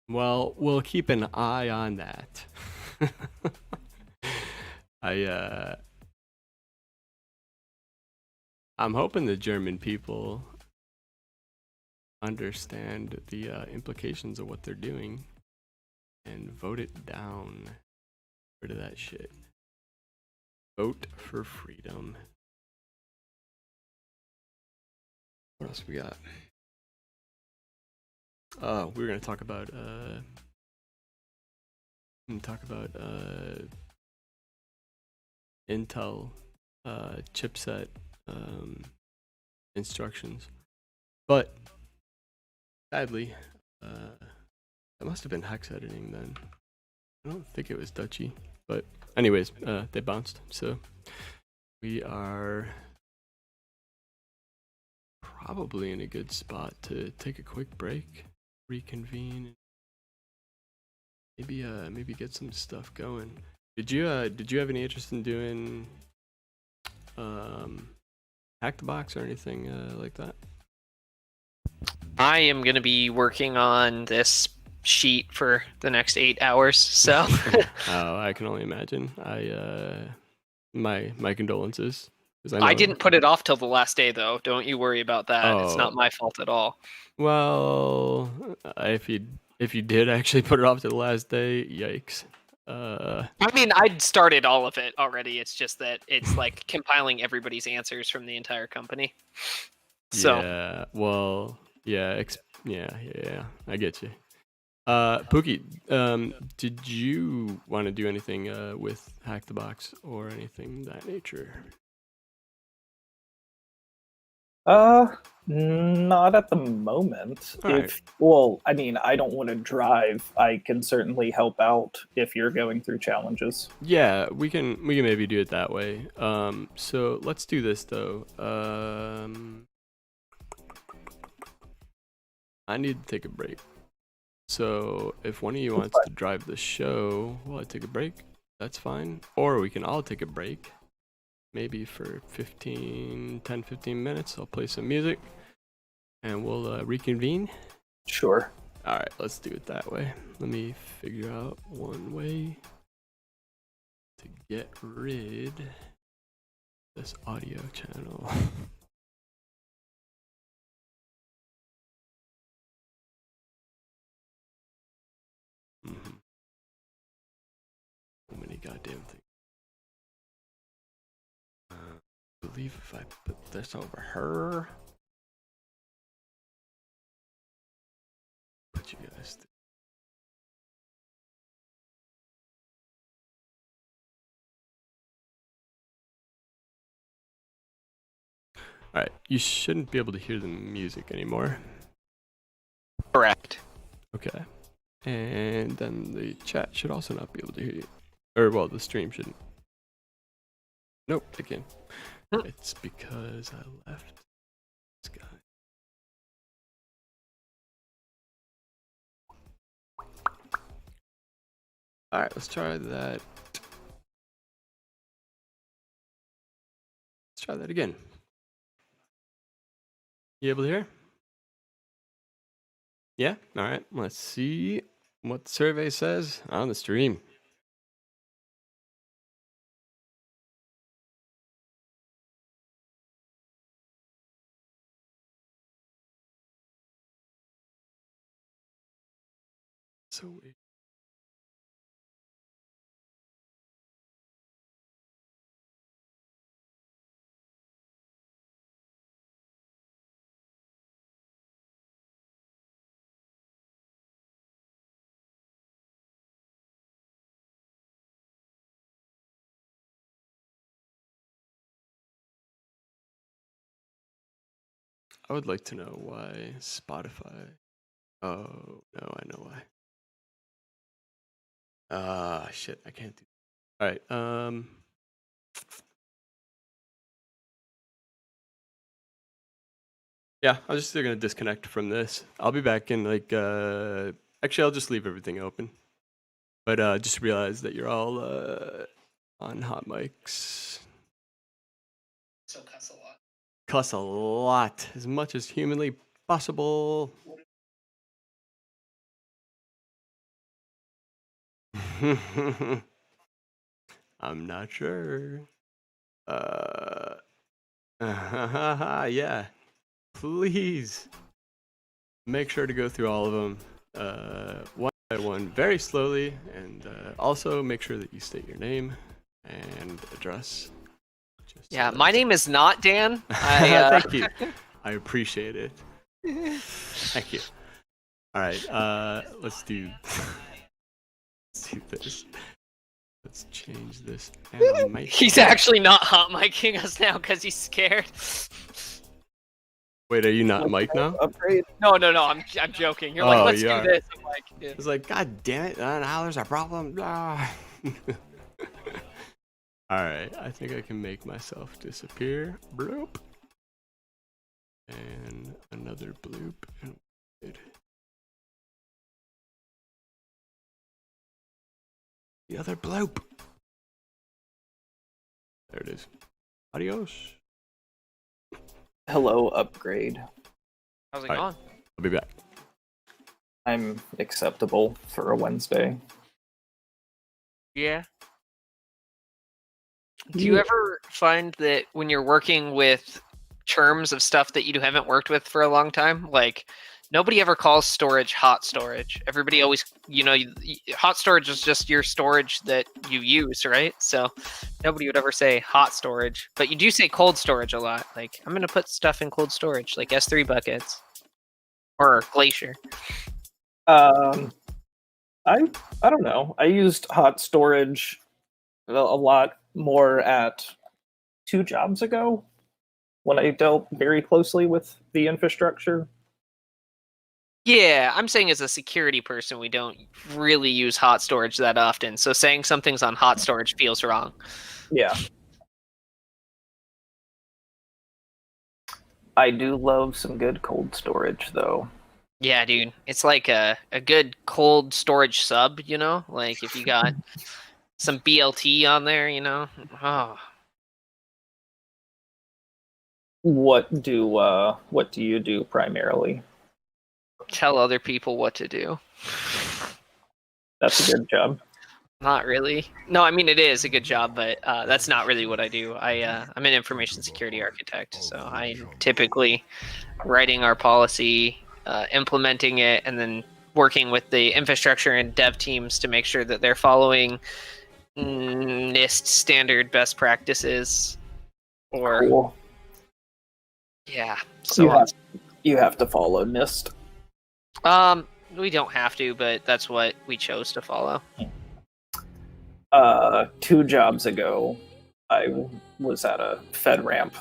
Well, we'll keep an eye on that. I'm hoping the German people understand the implications of what they're doing and vote it down. Rid of that shit. Vote for freedom. What else we got? We were gonna talk about Intel chipset instructions, but sadly, that must have been hex editing then. I don't think it was Duchy, but anyways, they bounced. So we are probably in a good spot to take a quick break, reconvene, maybe get some stuff going. Did you have any interest in doing Hack the Box or anything like that? I am going to be working on this sheet for the next 8 hours. So Oh, I can only imagine. My condolences. 'Cause I I know- didn't put it off till the last day, though. Don't you worry about that. It's Oh. not my fault at all. Well, if you did actually put it off to the last day, yikes. I mean, I'd started all of it already. It's just that it's like compiling everybody's answers from the entire company. So Yeah. Well. Yeah. Yeah. I get you. Pookie, did you want to do anything with Hack the Box or anything that nature? Not at the moment. All right. Well, I mean, I don't want to drive. I can certainly help out if you're going through challenges. Yeah, we can maybe do it that way. So let's do this though. I need to take a break. So if one of you wants to drive the show while I take a break, that's fine. Or we can all take a break. Maybe for 10, 15 minutes. I'll play some music and we'll reconvene. Sure. All right, let's do it that way. Let me figure out one way to get rid of this audio channel. So many goddamn things. I believe if I put this over her, put you guys. All right, you shouldn't be able to hear the music anymore. correct. Okay, and then the chat should also not be able to hear you, or well, the stream shouldn't. Nope, they can. It's because I left this guy. All right, let's try that. Let's try that again. You able to hear? Yeah? All right, let's see what the survey says on the stream. So weird. I would like to know why Spotify. Oh, no, I know why. Shit, I can't do. All right, yeah, I'm just gonna disconnect from this. I'll be back in like, actually, I'll just leave everything open. But just realize that you're all on hot mics. So cuss a lot. Cuss a lot, as much as humanly possible. I'm not sure. Yeah. Please make sure to go through all of them one by one, very slowly, and also make sure that you state your name and address. Just Yeah, so my that- name is not Dan. I, Thank you. I appreciate it. Thank you. All right, let's do this. Let's change this. He's actually not hot micing us now because he's scared. Wait, are you not Mike now? Upgrade. No, I'm joking. You're like, Oh, let's you do are. this. I'm like, yeah. It's like, God damn it! Now there's a problem. Ah. All right, I think I can make myself disappear. Bloop. And another bloop. And wait. The other bloop. There it is. Adios. Hello, upgrade. How's it Alright. going? I'll be back. I'm acceptable for a Wednesday. Yeah. Do you ever find that when you're working with terms of stuff that you haven't worked with for a long time, like nobody ever calls storage hot storage. Everybody always, hot storage is just your storage that you use, right? So nobody would ever say hot storage, but you do say cold storage a lot. Like, I'm going to put stuff in cold storage, like S3 buckets or Glacier. I don't know. I used hot storage a lot more at 2 jobs ago when I dealt very closely with the infrastructure. Yeah, I'm saying as a security person, we don't really use hot storage that often. So saying something's on hot storage feels wrong. Yeah. I do love some good cold storage, though. Yeah, dude. It's like a good cold storage sub, Like if you got some BLT on there, Oh. What do you do primarily? Tell other people what to do. That's a good job. Not really. No, I mean it is a good job, but that's not really what I do. I'm an information security architect, so I'm typically writing our policy, implementing it, and then working with the infrastructure and dev teams to make sure that they're following NIST standard best practices. Or Cool. Yeah, so you have to follow NIST. we don't have to, but that's what we chose to follow. 2 jobs ago, I was at a FedRAMP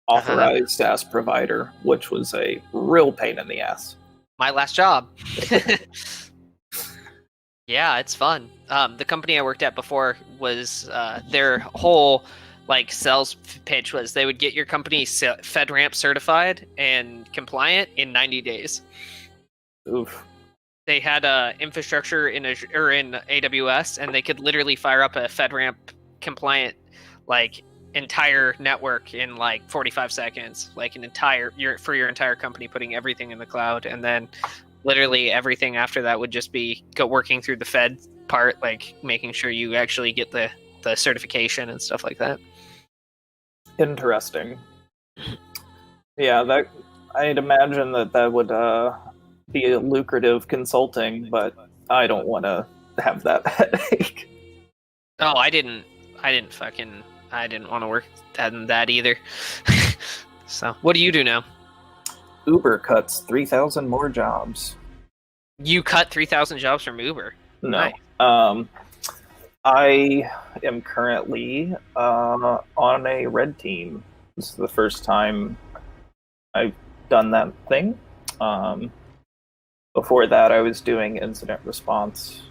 authorized SaaS provider, which was a real pain in the ass. My last job. Yeah, it's fun. The company I worked at before was their whole sales pitch was they would get your company FedRAMP certified and compliant in 90 days. Oof. They had infrastructure in AWS, and they could literally fire up a FedRAMP compliant entire network in 45 seconds, for your entire company, putting everything in the cloud, and then literally everything after that would just be working through the Fed part, making sure you actually get the certification and stuff like that. Interesting. Yeah, I'd imagine that would be a lucrative consulting, but I don't want to have that headache. Oh, I didn't want to work on that either. So, what do you do now? Uber cuts 3,000 more jobs. You cut 3,000 jobs from Uber? No. Nice. I am currently on a red team. This is the first time I've done that thing. Before that, I was doing incident response.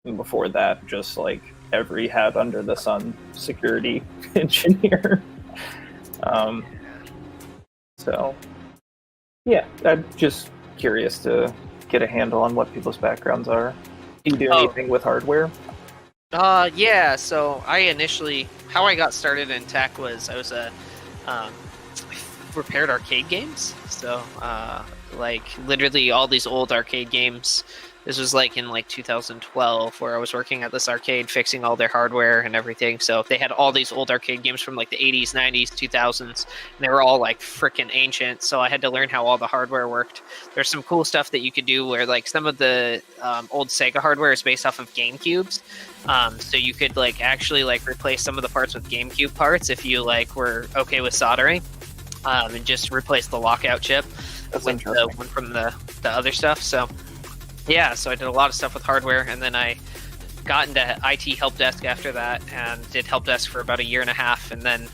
And before that, just every hat under the sun security engineer. So, yeah, I'm just curious to get a handle on what people's backgrounds are. Do you do anything with hardware? Yeah, so how I got started in tech was I was repaired arcade games. So, literally all these old arcade games. This was in 2012, where I was working at this arcade fixing all their hardware and everything. So they had all these old arcade games from the 80s, 90s, 2000s, and they were all freaking ancient. So I had to learn how all the hardware worked. There's some cool stuff that you could do where some of the old Sega hardware is based off of GameCubes. So you could actually replace some of the parts with GameCube parts if you were okay with soldering, and just replace the lockout chip with the one from the other stuff. So yeah, so I did a lot of stuff with hardware, and then I got into IT help desk after that, and did help desk for about 1.5 years, and then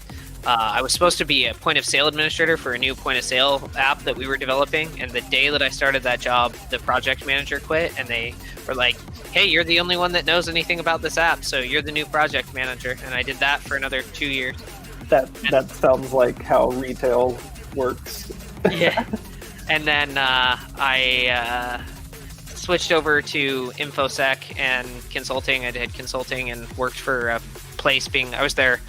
I was supposed to be a point of sale administrator for a new point of sale app that we were developing, and the day that I started that job, the project manager quit, and they were like, hey, you're the only one that knows anything about this app, so you're the new project manager, and I did that for another 2 years. That sounds like how retail works. Yeah. And then I switched over to InfoSec and consulting. I did consulting and worked for a place I was there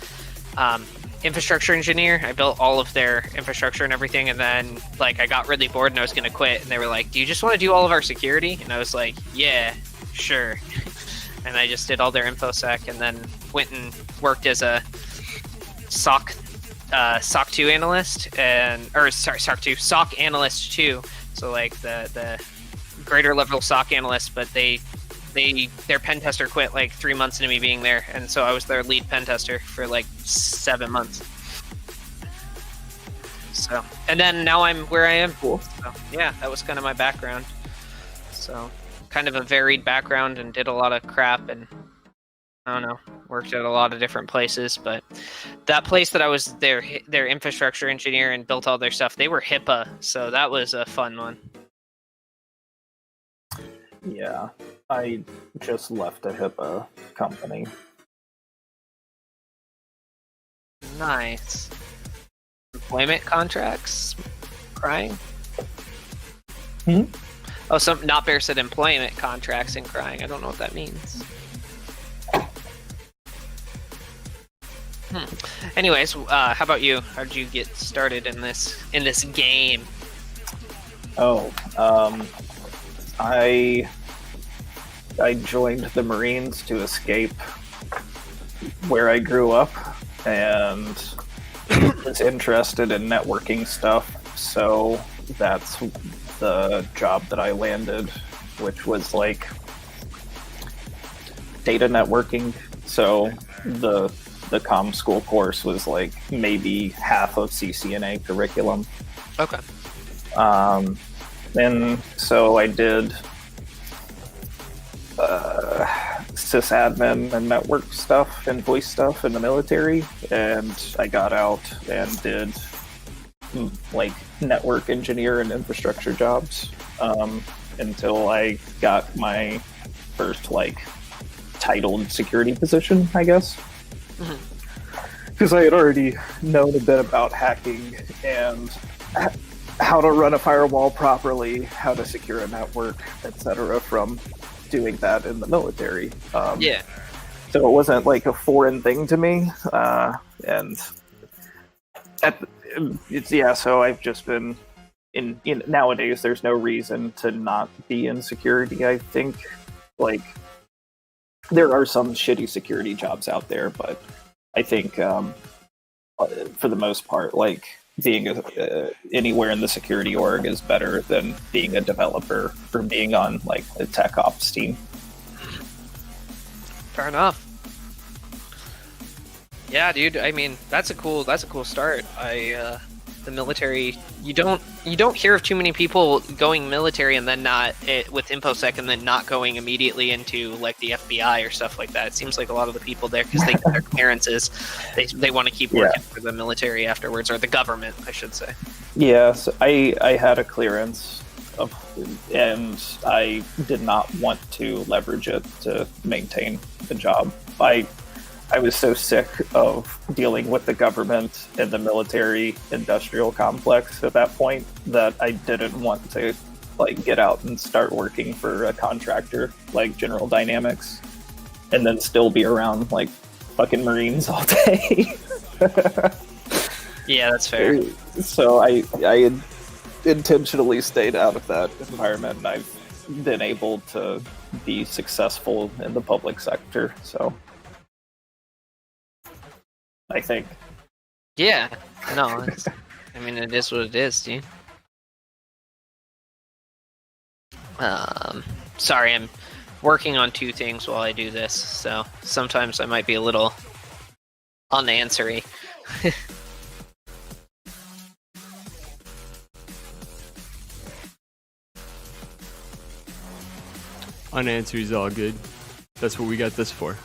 infrastructure engineer. I built all of their infrastructure and everything, and then like I got really bored and I was gonna quit. And they were like, "Do you just want to do all of our security?" And I was like, "Yeah, sure." And I just did all their infosec, and then went and worked as a SOC 2 analyst, SOC analyst too. So like the greater level SOC analyst, but their pen tester quit like 3 months into me being there, and so I was their lead pen tester for like 7 months. So, and then now I'm where I am. Cool. So, yeah, that was kind of my background. So, kind of a varied background, and did a lot of crap, and I don't know, worked at a lot of different places. But that place that I was their infrastructure engineer and built all their stuff, they were HIPAA, so that was a fun one. Yeah, I just left a HIPAA company. Nice. Employment contracts? Crying? Oh, not Bear said employment contracts and crying. I don't know what that means. Anyways, how about you? How did you get started in this game? I joined the Marines to escape where I grew up and was interested in networking stuff, so that's the job that I landed, which was like data networking. So the comm school course was like maybe half of CCNA curriculum. Okay. And so I did sysadmin and network stuff and voice stuff in the military, and I got out and did like network engineer and infrastructure jobs until I got my first like titled security position, I guess. Because I had already known a bit about hacking and how to run a firewall properly, how to secure a network, etc. from doing that in the military. Yeah. So it wasn't like a foreign thing to me. So I've just been nowadays there's no reason to not be in security. I think like there are some shitty security jobs out there, but I think for the most part, like being anywhere in the security org is better than being a developer or being on like a tech ops team. Fair enough. Yeah, dude. I mean, that's a cool start. The military. You don't hear of too many people going military and then not with InfoSec and then not going immediately into like the FBI or stuff like that. It seems like a lot of the people there, because their clearances, they want to keep working for the military afterwards, or the government, I should say. Yes, I had a clearance, and I did not want to leverage it to maintain the job. I was so sick of dealing with the government and the military industrial complex at that point that I didn't want to like get out and start working for a contractor like General Dynamics and then still be around like fucking Marines all day. Yeah, that's fair. So I intentionally stayed out of that environment, and I've been able to be successful in the public sector, so I think. Yeah, no, I mean, it is what it is, dude. Sorry, I'm working on two things while I do this, so sometimes I might be a little unanswery. Unanswered is all good. That's what we got this for.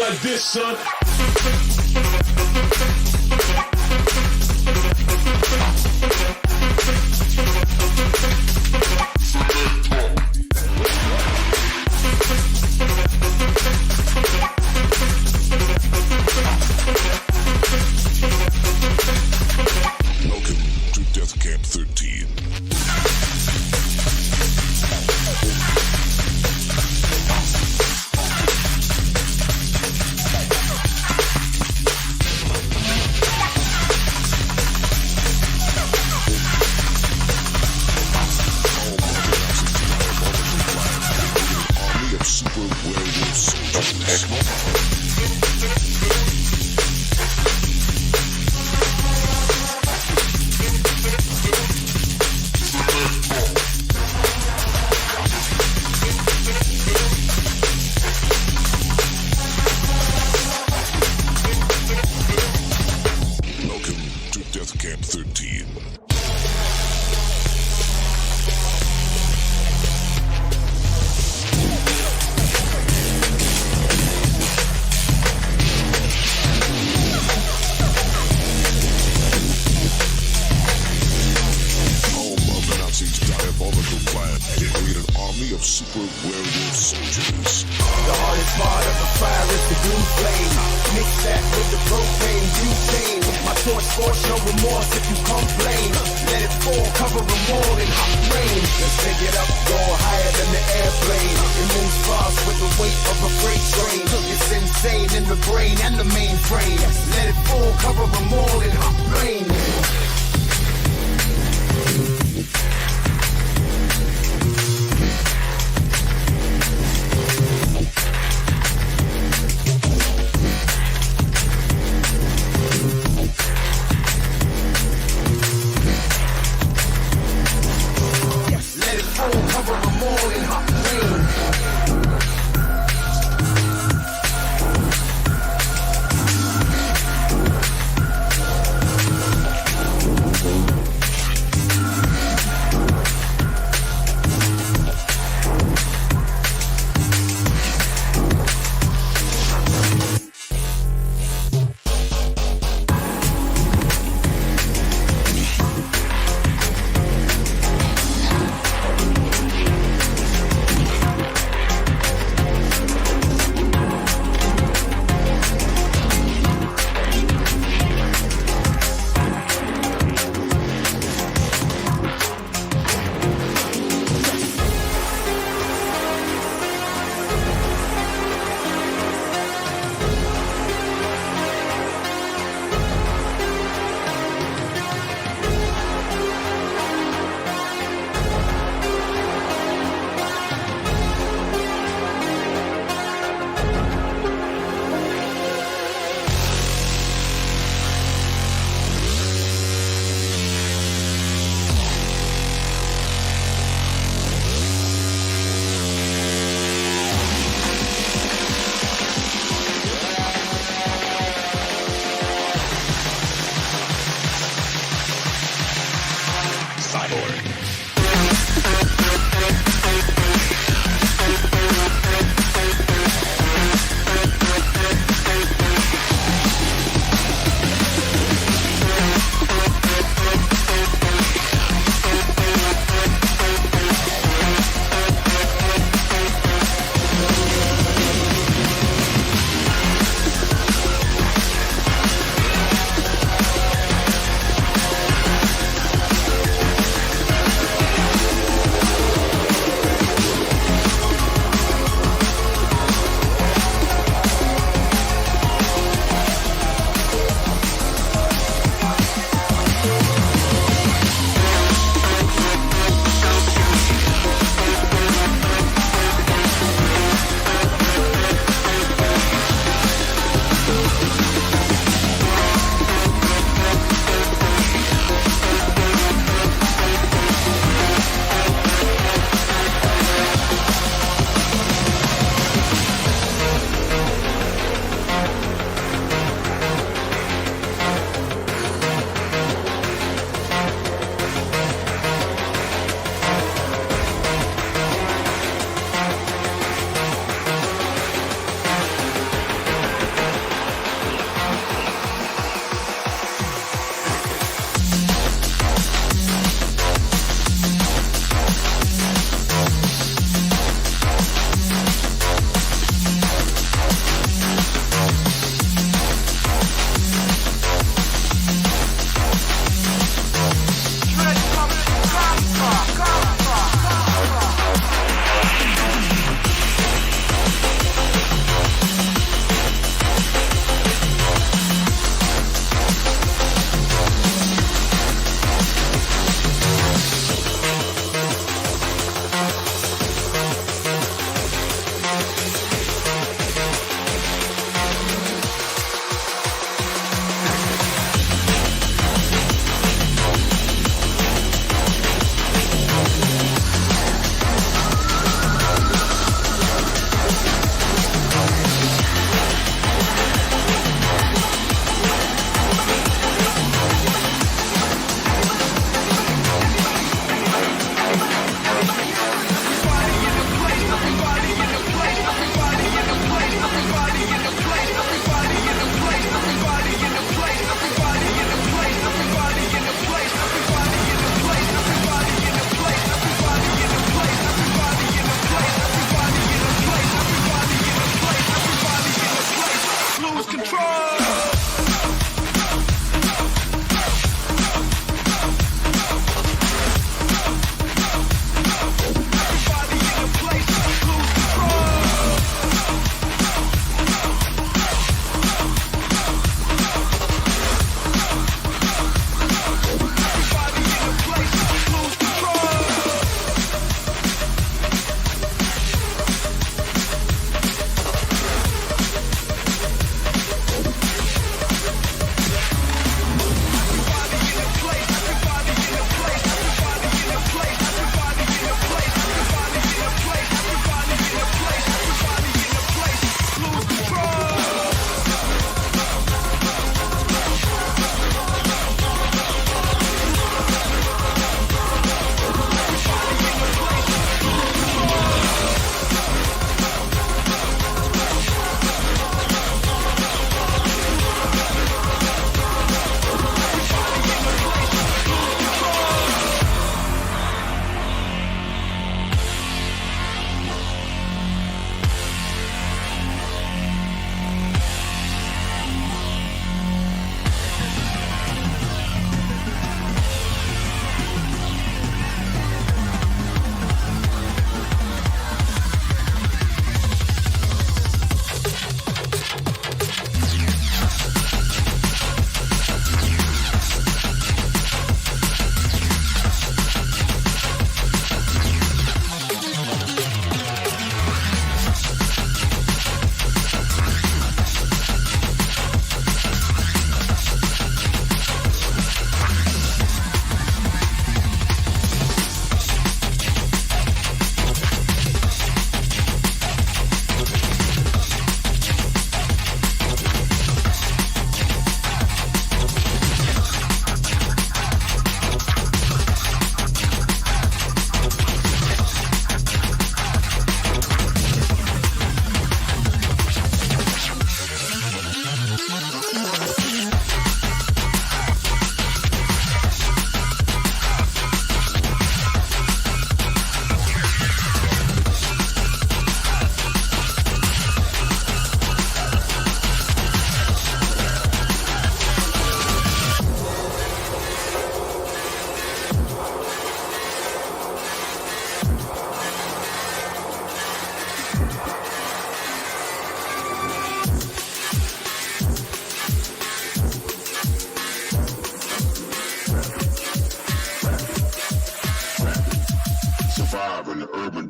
like this, son. Welcome to Death Camp 13. Army of super werewolf soldiers. Welcome to Death Camp 13. Home of the Nazis' diabolical plan to create an army of super werewolf soldiers. The hardest part of the fire is the blue flame. Mix that with the propane, butane. My torch scorch, no remorse if you complain. Let it fall, cover them all in hot rain. Let's pick it up, go higher than the airplane. It moves fast with the weight of a freight train. It's insane in the brain and the mainframe. Let it fall, cover them all in hot rain. Let it fall, cover them all in hot rain.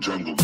jungle.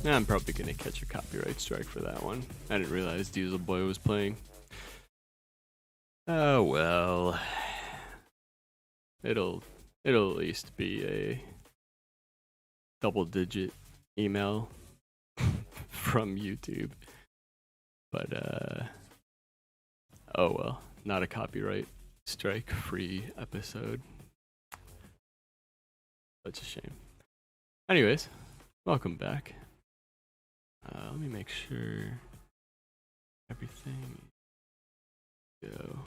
I'm probably gonna catch a copyright strike for that one. I didn't realize Diesel Boy was playing. Oh well. It'll at least be a double-digit email from YouTube. But oh well, not a copyright strike free episode. That's a shame. Anyways, welcome back. Let me make sure everything go.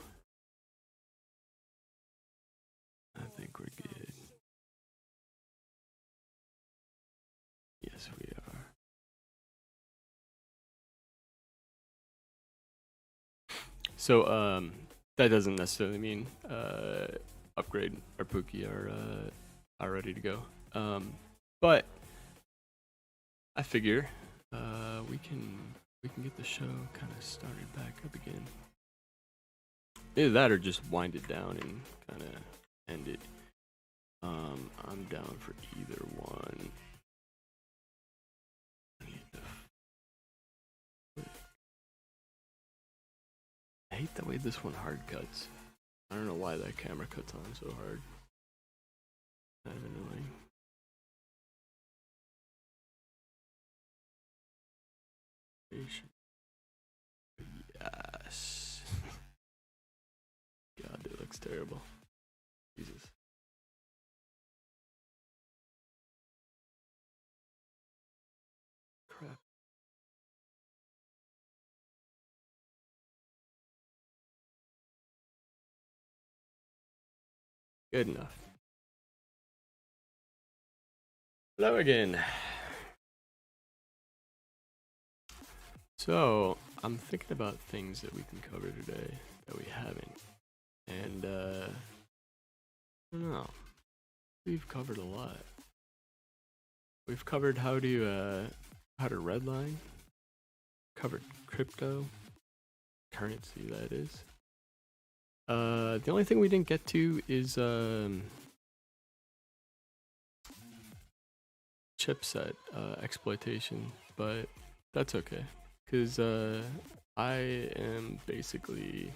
I think we're good. Yes, we are. So, that doesn't necessarily mean Upgrade or Pookie are ready to go. But I figure we can get the show kind of started back up again. Either that or just wind it down and kind of end it. I'm down for either one. I hate the way this one hard cuts. I don't know why that camera cuts on so hard. That's annoying. Yes. God, it looks terrible. Jesus. Good enough. Hello again. So, I'm thinking about things that we can cover today that we haven't. And, I don't know. We've covered a lot. We've covered how to redline. Covered crypto. Currency, that is. The only thing we didn't get to is, chipset, exploitation, but that's okay. Because, I am basically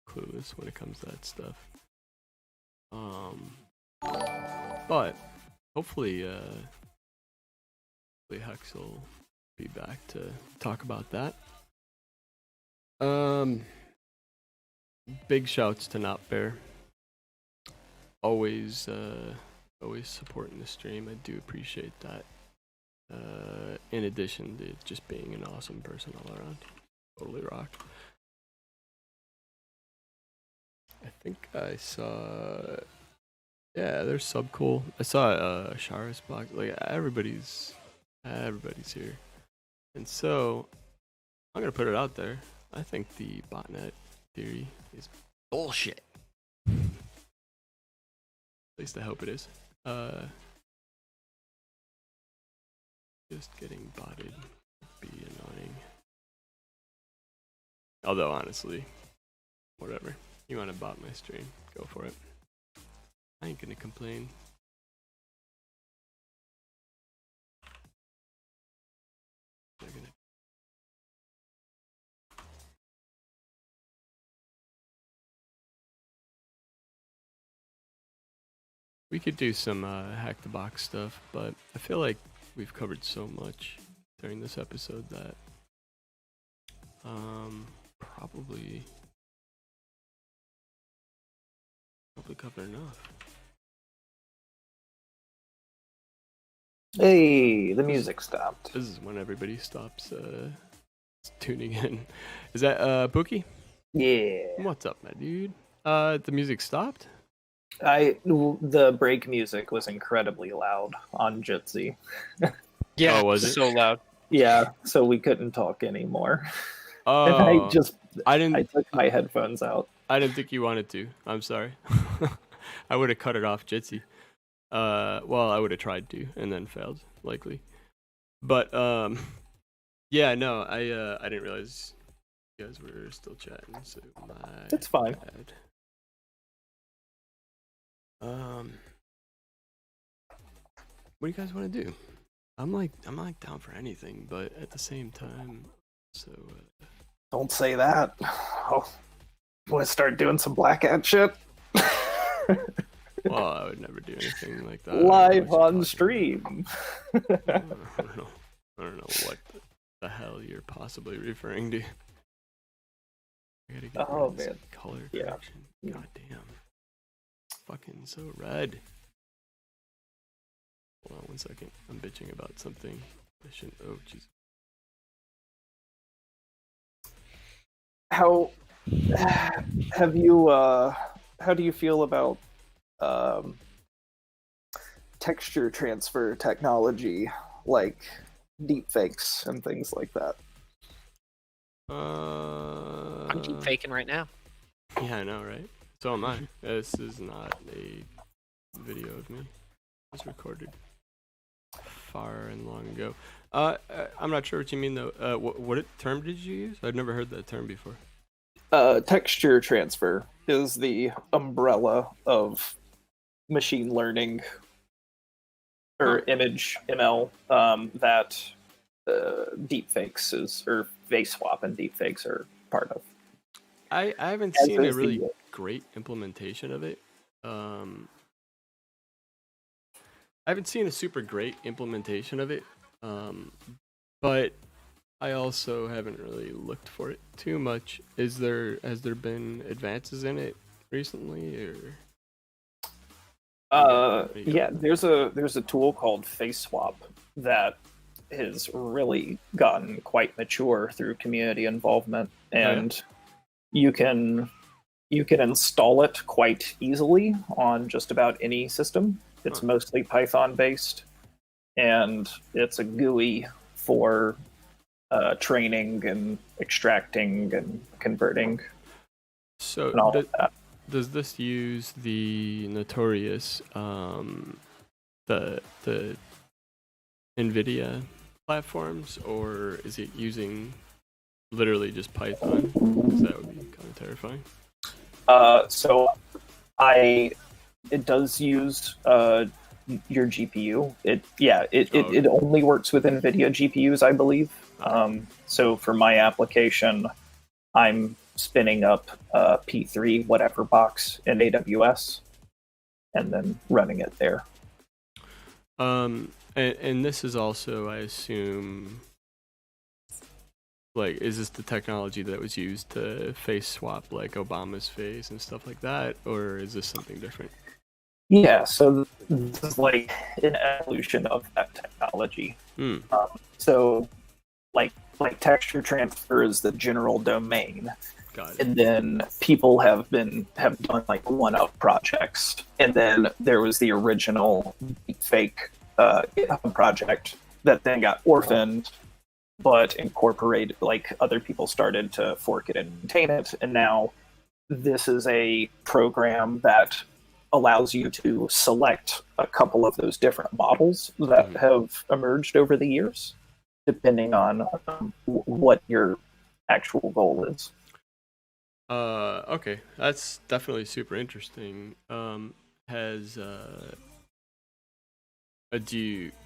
clueless when it comes to that stuff. But hopefully Hex will be back to talk about that. Big shouts to NotBear. Always supporting the stream. I do appreciate that. In addition to just being an awesome person all around. Totally rock. I think I saw... Yeah, there's Subcool. I saw Shara's box. Like, everybody's here. And so, I'm gonna put it out there. I think the botnet theory is bullshit. At least I hope it is. Just getting botted would be annoying. Although, honestly, whatever. You want to bot my stream, go for it. I ain't gonna complain. We could do some hack the box stuff, but I feel like we've covered so much during this episode that probably covered enough. Hey, the music stopped. This is when everybody stops tuning in. Is that Bookie? Yeah. What's up, my dude? The music stopped? The break music was incredibly loud on Jitsi. Yeah, Oh, was it? so loud. Yeah, so we couldn't talk anymore. Oh, And I didn't took my headphones out. I didn't think you wanted to. I'm sorry. I would have cut it off Jitsi. Well, I would have tried to and then failed, likely. But yeah, no, I didn't realize you guys were still chatting, so It's fine. bad. What do you guys want to do? I'm like down for anything, but at the same time, so Don't say that. Oh, want to start doing some black hat shit? well, I would never do anything like that. Live What you on talking stream. about? I don't know what the hell you're possibly referring to. I gotta get rid of this color correction. God damn. Fucking so red. Hold on 1 second. I'm bitching about something. I shouldn't. Oh, jeez. How have you? How do you feel about texture transfer technology, like deepfakes and things like that? I'm deep faking right now. Yeah, I know, right? So am I. This is not a video of me. It was recorded far and long ago. I'm not sure what you mean though. What term did you use? I've never heard that term before. Texture transfer is the umbrella of machine learning or image ML that deepfakes or face swap and deepfakes are part of. I haven't As seen a is the- really great implementation of it. I haven't seen a super great implementation of it. But I also haven't really looked for it too much. Has there been advances in it recently, or? Yeah, there's a tool called Face Swap that has really gotten quite mature through community involvement, and you can You can install it quite easily on just about any system. It's mostly Python based, and it's a GUI for training and extracting and converting So and all of that. does this use the notorious the NVIDIA platforms, or is it using literally just Python? 'Cause that would be kind of terrifying. So it does use your GPU. It only works with NVIDIA GPUs, I believe. So for my application, I'm spinning up P3 whatever box in AWS, and then running it there. And this is also, I assume, like, is this the technology that was used to face swap like Obama's face and stuff like that, or is this something different? Yeah, so this is like an evolution of that technology. So, like texture transfer is the general domain, Got it. and then people have done like one-up projects, and then there was the original fake GitHub project that then got orphaned, but incorporated, like other people started to fork it and maintain it, and now this is a program that allows you to select a couple of those different models that have emerged over the years, depending on what your actual goal is. Okay, that's definitely super interesting. Do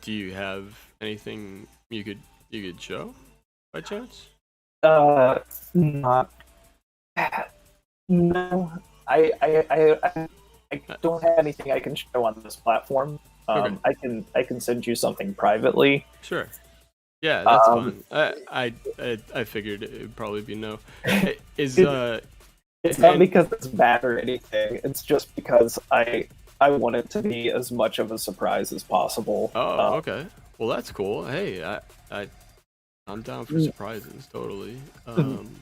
you have anything you could show by chance? Not. No, I don't have anything I can show on this platform. Okay. I can send you something privately. Sure. Yeah, that's fine. I figured it would probably be no. Is It's not because it's bad or anything. It's just because I want it to be as much of a surprise as possible. Oh, okay. Well, that's cool. Hey, I'm down for surprises, totally.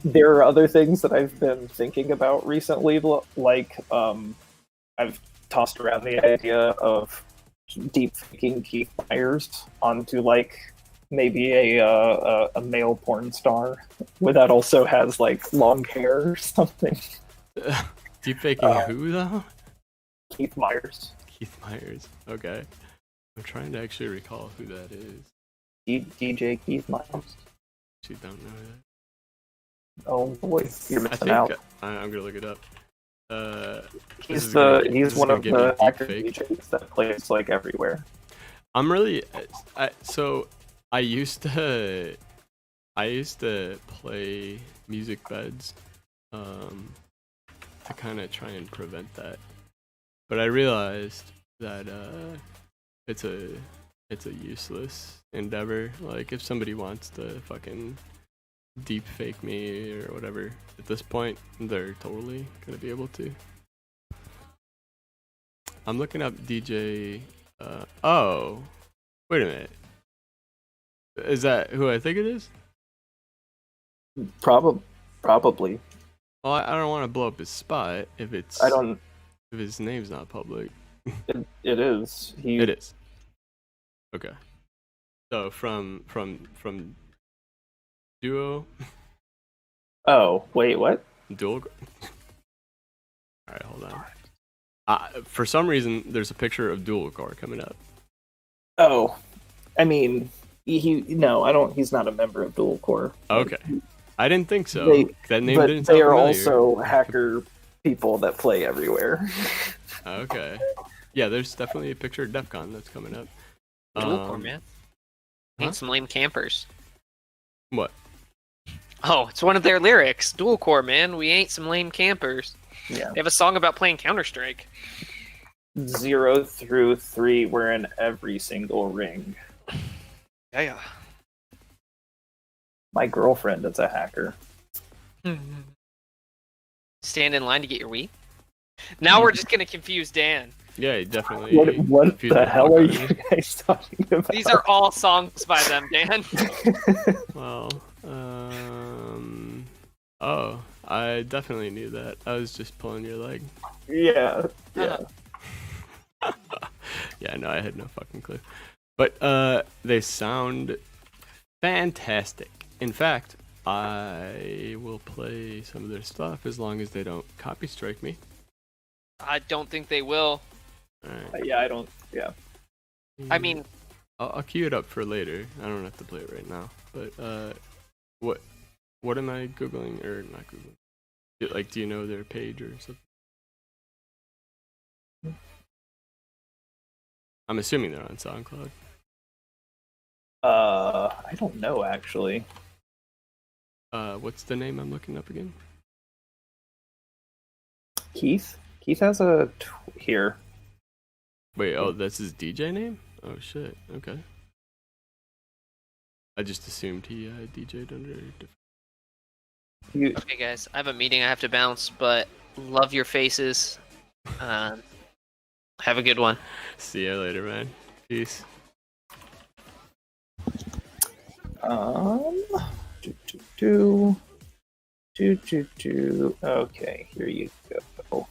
There are other things that I've been thinking about recently, like I've tossed around the idea of deep faking Keith Myers onto like maybe a male porn star that also has like long hair or something. Deep faking who though? Keith Myers. Keith Myers. Okay. I'm trying to actually recall who that is. DJ Keith Myers. Actually don't know that. Oh boy, you're missing out. I'm gonna look it up. He's one of the hacker DJs that plays like everywhere. I'm really I used to play music beds to kind of try and prevent that, but I realized that it's a useless endeavor. Like, if somebody wants to fucking deep fake me or whatever, at this point they're totally gonna be able to. I'm looking up DJ. Oh, wait a minute. Is that who I think it is? Probably. Well, I don't want to blow up his spot if it's. If his name's not public. It is. It is. Okay. So from Duo. Oh wait, what? Dual. All right, hold on. For some reason, there's a picture of Dual Core coming up. Oh, I mean, no, I don't. He's not a member of Dual Core. Okay, I didn't think so. That name but didn't sound they are familiar. also hacker people that play everywhere. Okay. Yeah, there's definitely a picture of DEF CON that's coming up. Dual Core, man. Huh? Ain't some lame campers. What? Oh, it's one of their lyrics. Dual Core, man. We ain't some lame campers. Yeah. They have a song about playing Counter-Strike. 0 through 3, we're in every single ring. Yeah. My girlfriend is a hacker. Stand in line to get your Wii? Now we're just gonna confuse Dan. Yeah, definitely. What the hell are you guys talking about? These are all songs by them, Dan. Well, oh, I definitely knew that. I was just pulling your leg. Yeah. Yeah, no, I had no fucking clue. But they sound fantastic. In fact, I will play some of their stuff as long as they don't copy strike me. I don't think they will. Alright. Yeah, I don't. Yeah. I mean, I'll queue it up for later. I don't have to play it right now. But what am I googling or not googling? Like, do you know their page or something? I'm assuming they're on SoundCloud. I don't know actually. What's the name I'm looking up again? Keith. Keith has a here. Wait, oh, that's his DJ name? Oh shit. Okay. I just assumed he DJ'd under a different. okay, guys, I have a meeting I have to bounce, but love your faces. Have a good one. See you later, man. Peace. Okay, here you go.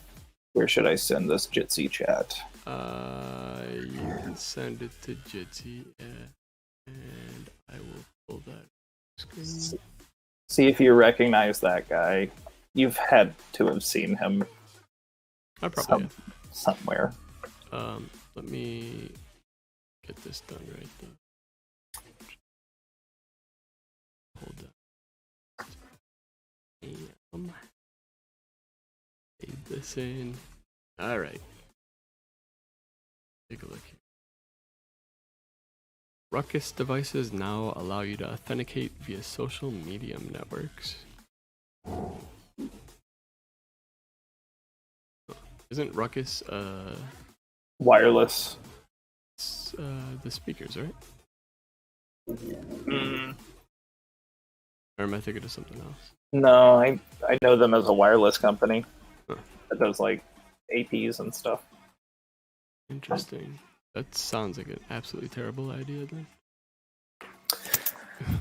Where should I send this Jitsi chat? You can send it to Jitsi, and I will pull that screen. See if you recognize that guy. You've had to have seen him I probably have. somewhere. Let me get this done right though. Hold on. Save this in. Alright. Take a look here. Ruckus devices now allow you to authenticate via social media networks. Isn't Ruckus Wireless. the speakers, right? Mm. Or am I thinking of something else? No, I know them as a wireless company Huh. that does like APs and stuff. Interesting. That sounds like an absolutely terrible idea then.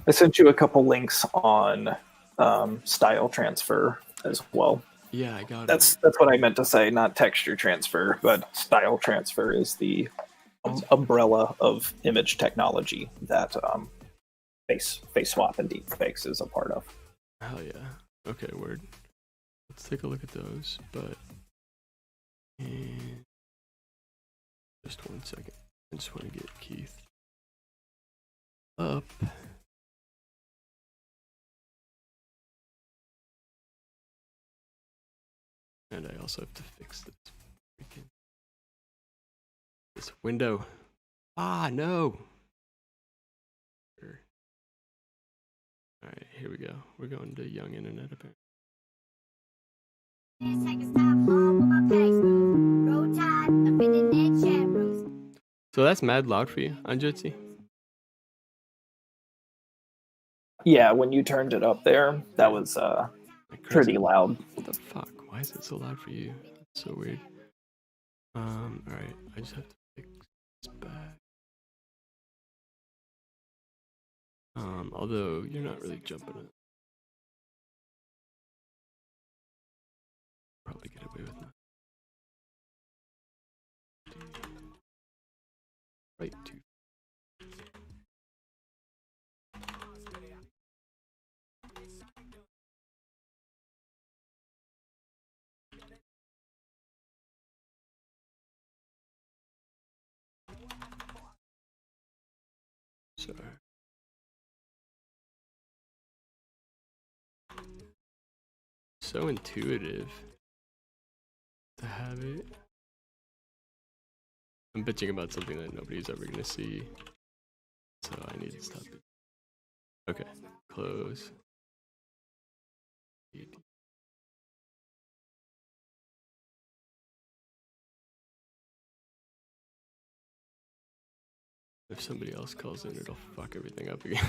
I sent you a couple links on style transfer as well. Yeah, I got it. That's what I meant to say, not texture transfer, but style transfer is the umbrella of image technology that face swap and deepfakes is a part of. Hell yeah. Okay, word. Let's take a look at those, but just 1 second. I just want to get Keith up. And I also have to fix this window. Ah, no. Alright, here we go. We're going to young internet apparently. So that's mad loud for you on Jitsi? Yeah, when you turned it up there, that was Like crazy. pretty loud. What the fuck? Why is it so loud for you? That's so weird. Alright, I just have to fix this back. Although you're not really jumping it. Probably get away with that. Right to. Sorry. So intuitive to have it. I'm bitching about something that nobody's ever gonna see, so I need to stop it. Okay, close. If somebody else calls in, it'll fuck everything up again.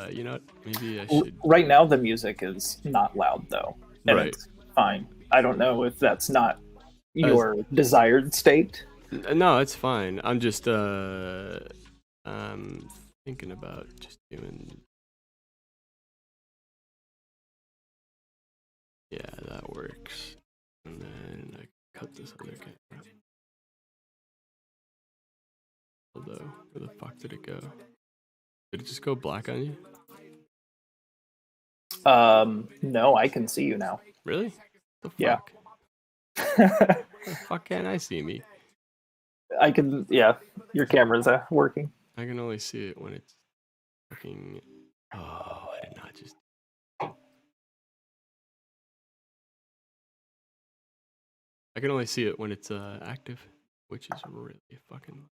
You know what? Maybe I should. Right now, the music is not loud though, and Right. it's fine. I don't know if that's not your desired state. No, it's fine. I'm just thinking about just doing Yeah, that works. And then I cut this other camera. Although, where the fuck did it go? Did it just go black on you? No, I can see you now. Really? The fuck? Yeah. The fuck can't I see me? I can, yeah, your camera's working. I can only see it when it's fucking. Oh, I did not just. I can only see it when it's active, which is really fucking.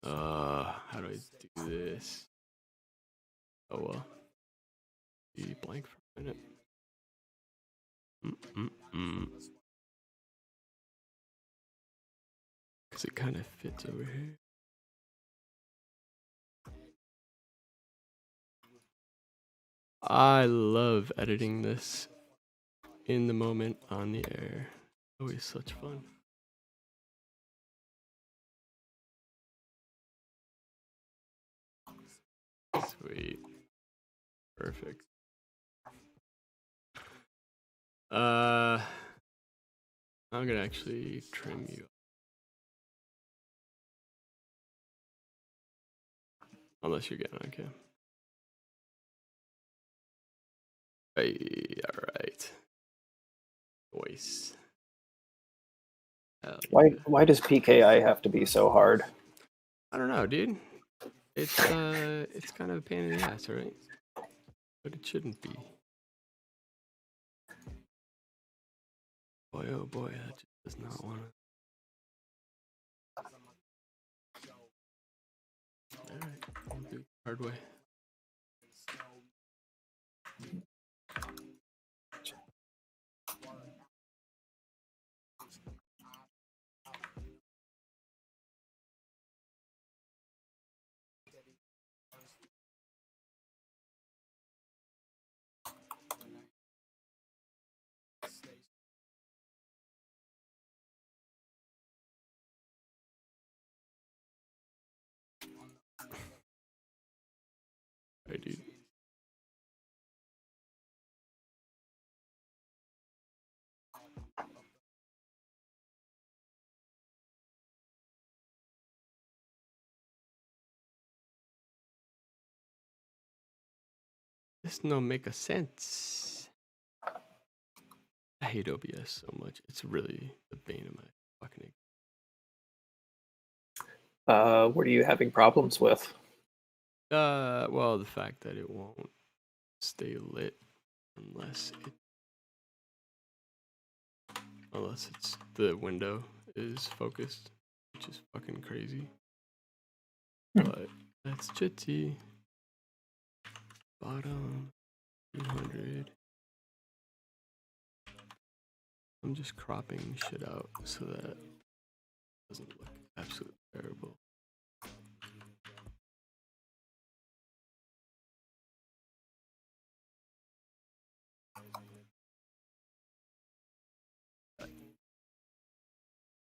How do I do this? Oh well. Be blank for a minute. Because it kind of fits over here. I love editing this in the moment on the air. Always such fun. Sweet. Perfect. I'm gonna actually trim you. Unless you're getting on cam. Hey, alright. Voice. Why does PKI have to be so hard? I don't know, dude. It's kind of a pain in the ass, right? But it shouldn't be. Boy, oh boy, that just does not want to. Alright, I'll do it the hard way. Alright, dude. This no make a sense. I hate OBS so much. It's really the bane of my fucking existence. What are you having problems with? Well, the fact that it won't stay lit unless it's the window is focused, which is fucking crazy. But that's chitty. Bottom 200. I'm just cropping shit out so that it doesn't look absolutely terrible.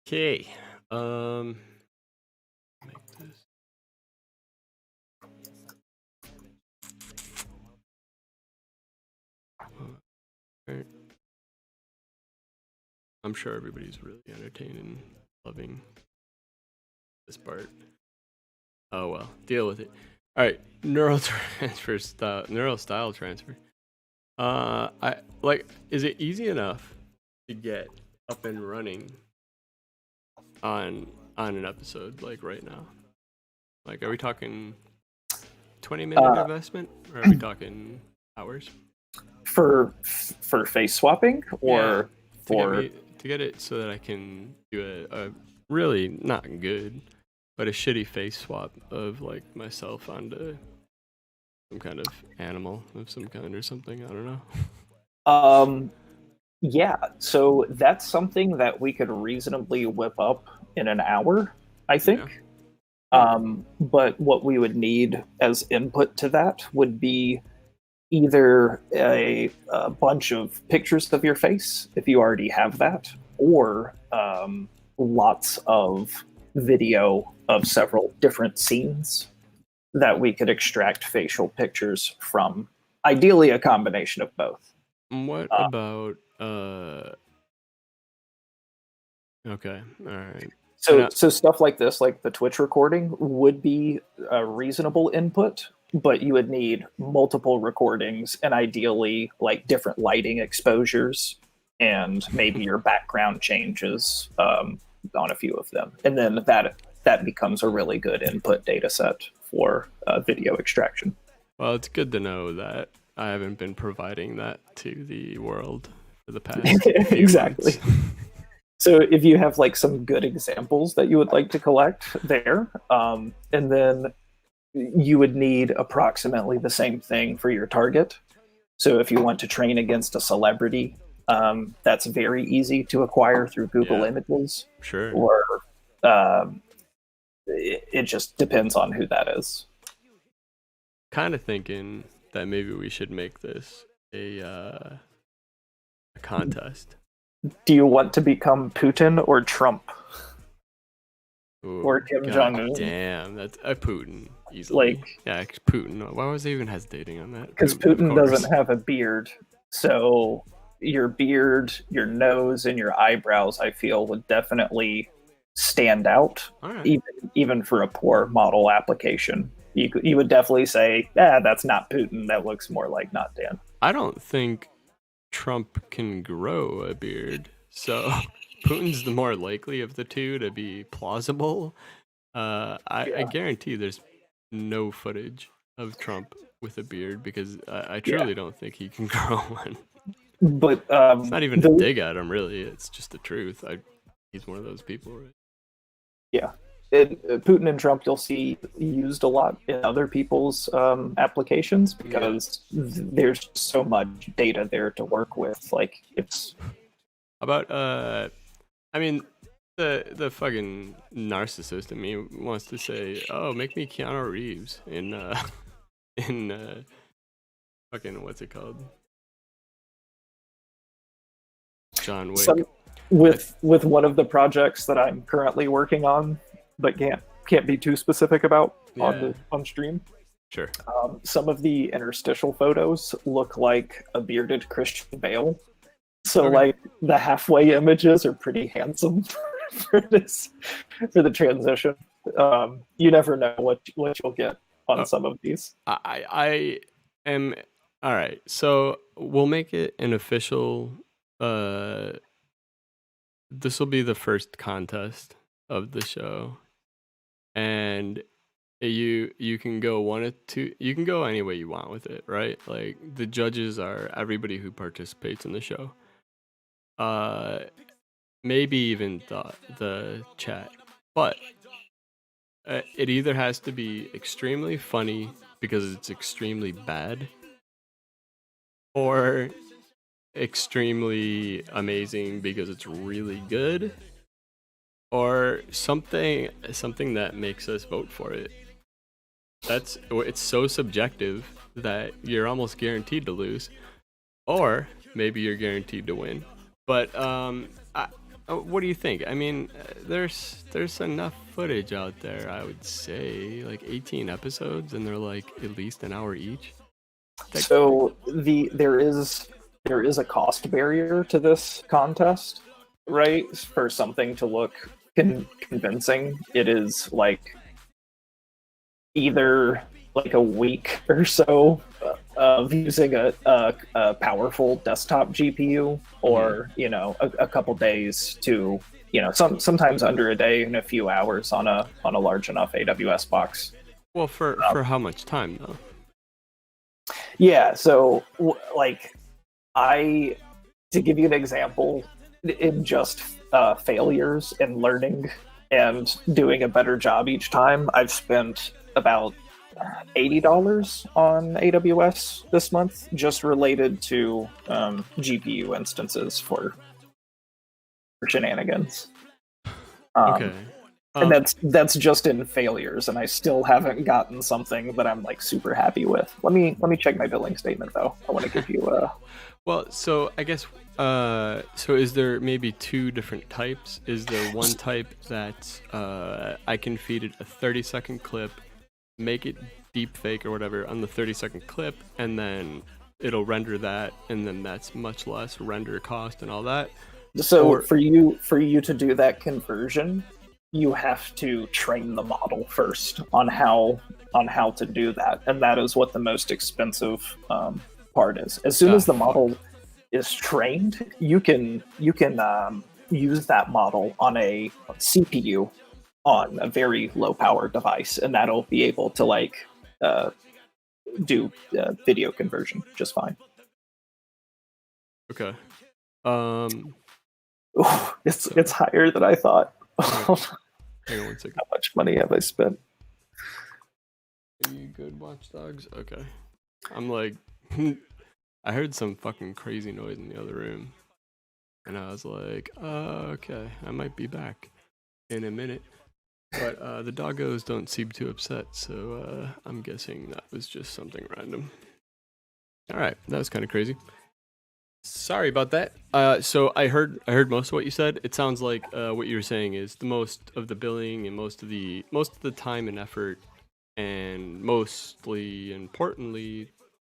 Okay, make this. Alright. I'm sure everybody's really entertained and loving this part. Oh well, deal with it. Alright, neural style transfer. Is it easy enough to get up and running on an episode like right now? Like, are we talking 20-minute investment, or are we talking hours? For face swapping, or to get it so that I can do a really not good, but a shitty face swap of like myself onto some kind of animal of some kind or something. I don't know. Yeah, so that's something that we could reasonably whip up in an hour, I think. Yeah. But what we would need as input to that would be either a bunch of pictures of your face, if you already have that, or lots of video of several different scenes that we could extract facial pictures from ideally a combination of both. What about okay, all right. So stuff like this, like the Twitch recording, would be a reasonable input, but you would need multiple recordings and ideally like different lighting exposures and maybe your background changes on a few of them, and then that becomes a really good input data set for video extraction. Well, it's good to know that I haven't been providing that to the world for the past few Exactly. months. So if you have like some good examples that you would like to collect there, and then you would need approximately the same thing for your target. So if you want to train against a celebrity, that's very easy to acquire through Google Images. Sure. Or it just depends on who that is. Kind of thinking that maybe we should make this a contest. Do you want to become Putin or Trump? Ooh, Or Kim God Jong-un? Damn, that's a Putin easily. Like, yeah, Putin. Why was I even hesitating on that? because of Putin course. doesn't have a beard, so your beard, your nose, and your eyebrows, I feel, would definitely stand out, All right. even for a poor model application. You would definitely say, that's not Putin. That looks more like notdan. I don't think Trump can grow a beard, so Putin's the more likely of the two to be plausible. I guarantee there's no footage of Trump with a beard because I truly don't think he can grow one. But It's not even a dig at him, really. It's just the truth. He's one of those people, right? Yeah. Putin and Trump you'll see used a lot in other people's applications because there's so much data there to work with. Like it's about I mean the fucking narcissist in me wants to say, oh, make me Keanu Reeves in fucking what's it called? John Wick. With one of the projects that I'm currently working on, but can't be too specific about on stream. Sure. Some of the interstitial photos look like a bearded Christian Bale, so like the halfway images are pretty handsome for the transition. You never know what you'll get on some of these. I am all right. So we'll make it an official. This will be the first contest of the show, and you can go one or two. You can go any way you want with it, right? Like the judges are everybody who participates in the show. Maybe even the chat, but it either has to be extremely funny because it's extremely bad, or extremely amazing because it's really good, or something that makes us vote for it. It's so subjective that you're almost guaranteed to lose, or maybe you're guaranteed to win. But what do you think? I mean, there's enough footage out there. I would say like 18 episodes, and they're like at least an hour each. So there is a cost barrier to this contest, right? For something to look convincing, it is like either like a week or so of using a powerful desktop GPU, or a couple days to sometimes under a day and a few hours on a large enough AWS box. Well, for how much time though? Yeah, so like to give you an example, in just failures and learning and doing a better job each time, I've spent about $80 on AWS this month, just related to GPU instances for shenanigans. Okay. And that's just in failures, and I still haven't gotten something that I'm like super happy with. Let me check my billing statement though. I want to give you a. Well, so I guess so is there maybe two different types? Is there one type that I can feed it a 30-second clip, make it deep fake or whatever on the 30-second clip, and then it'll render that, and then that's much less render cost and all that. So Or- for you to do that conversion, you have to train the model first on how to do that, and that is what the most expensive part is. As soon as the model is trained, you can use that model on a CPU on a very low power device, and that'll be able to like do video conversion just fine. Okay. Ooh, it's higher than I thought. Hang on 1 second. How much money have I spent? Are you good, Watch Dogs? Okay. I'm like, I heard some fucking crazy noise in the other room, and I was like, okay, I might be back in a minute. But the doggos don't seem too upset, so I'm guessing that was just something random. All right, that was kind of crazy. Sorry about that. So I heard most of what you said. It sounds like what you were saying is the most of the billing and most of the time and effort, and mostly importantly,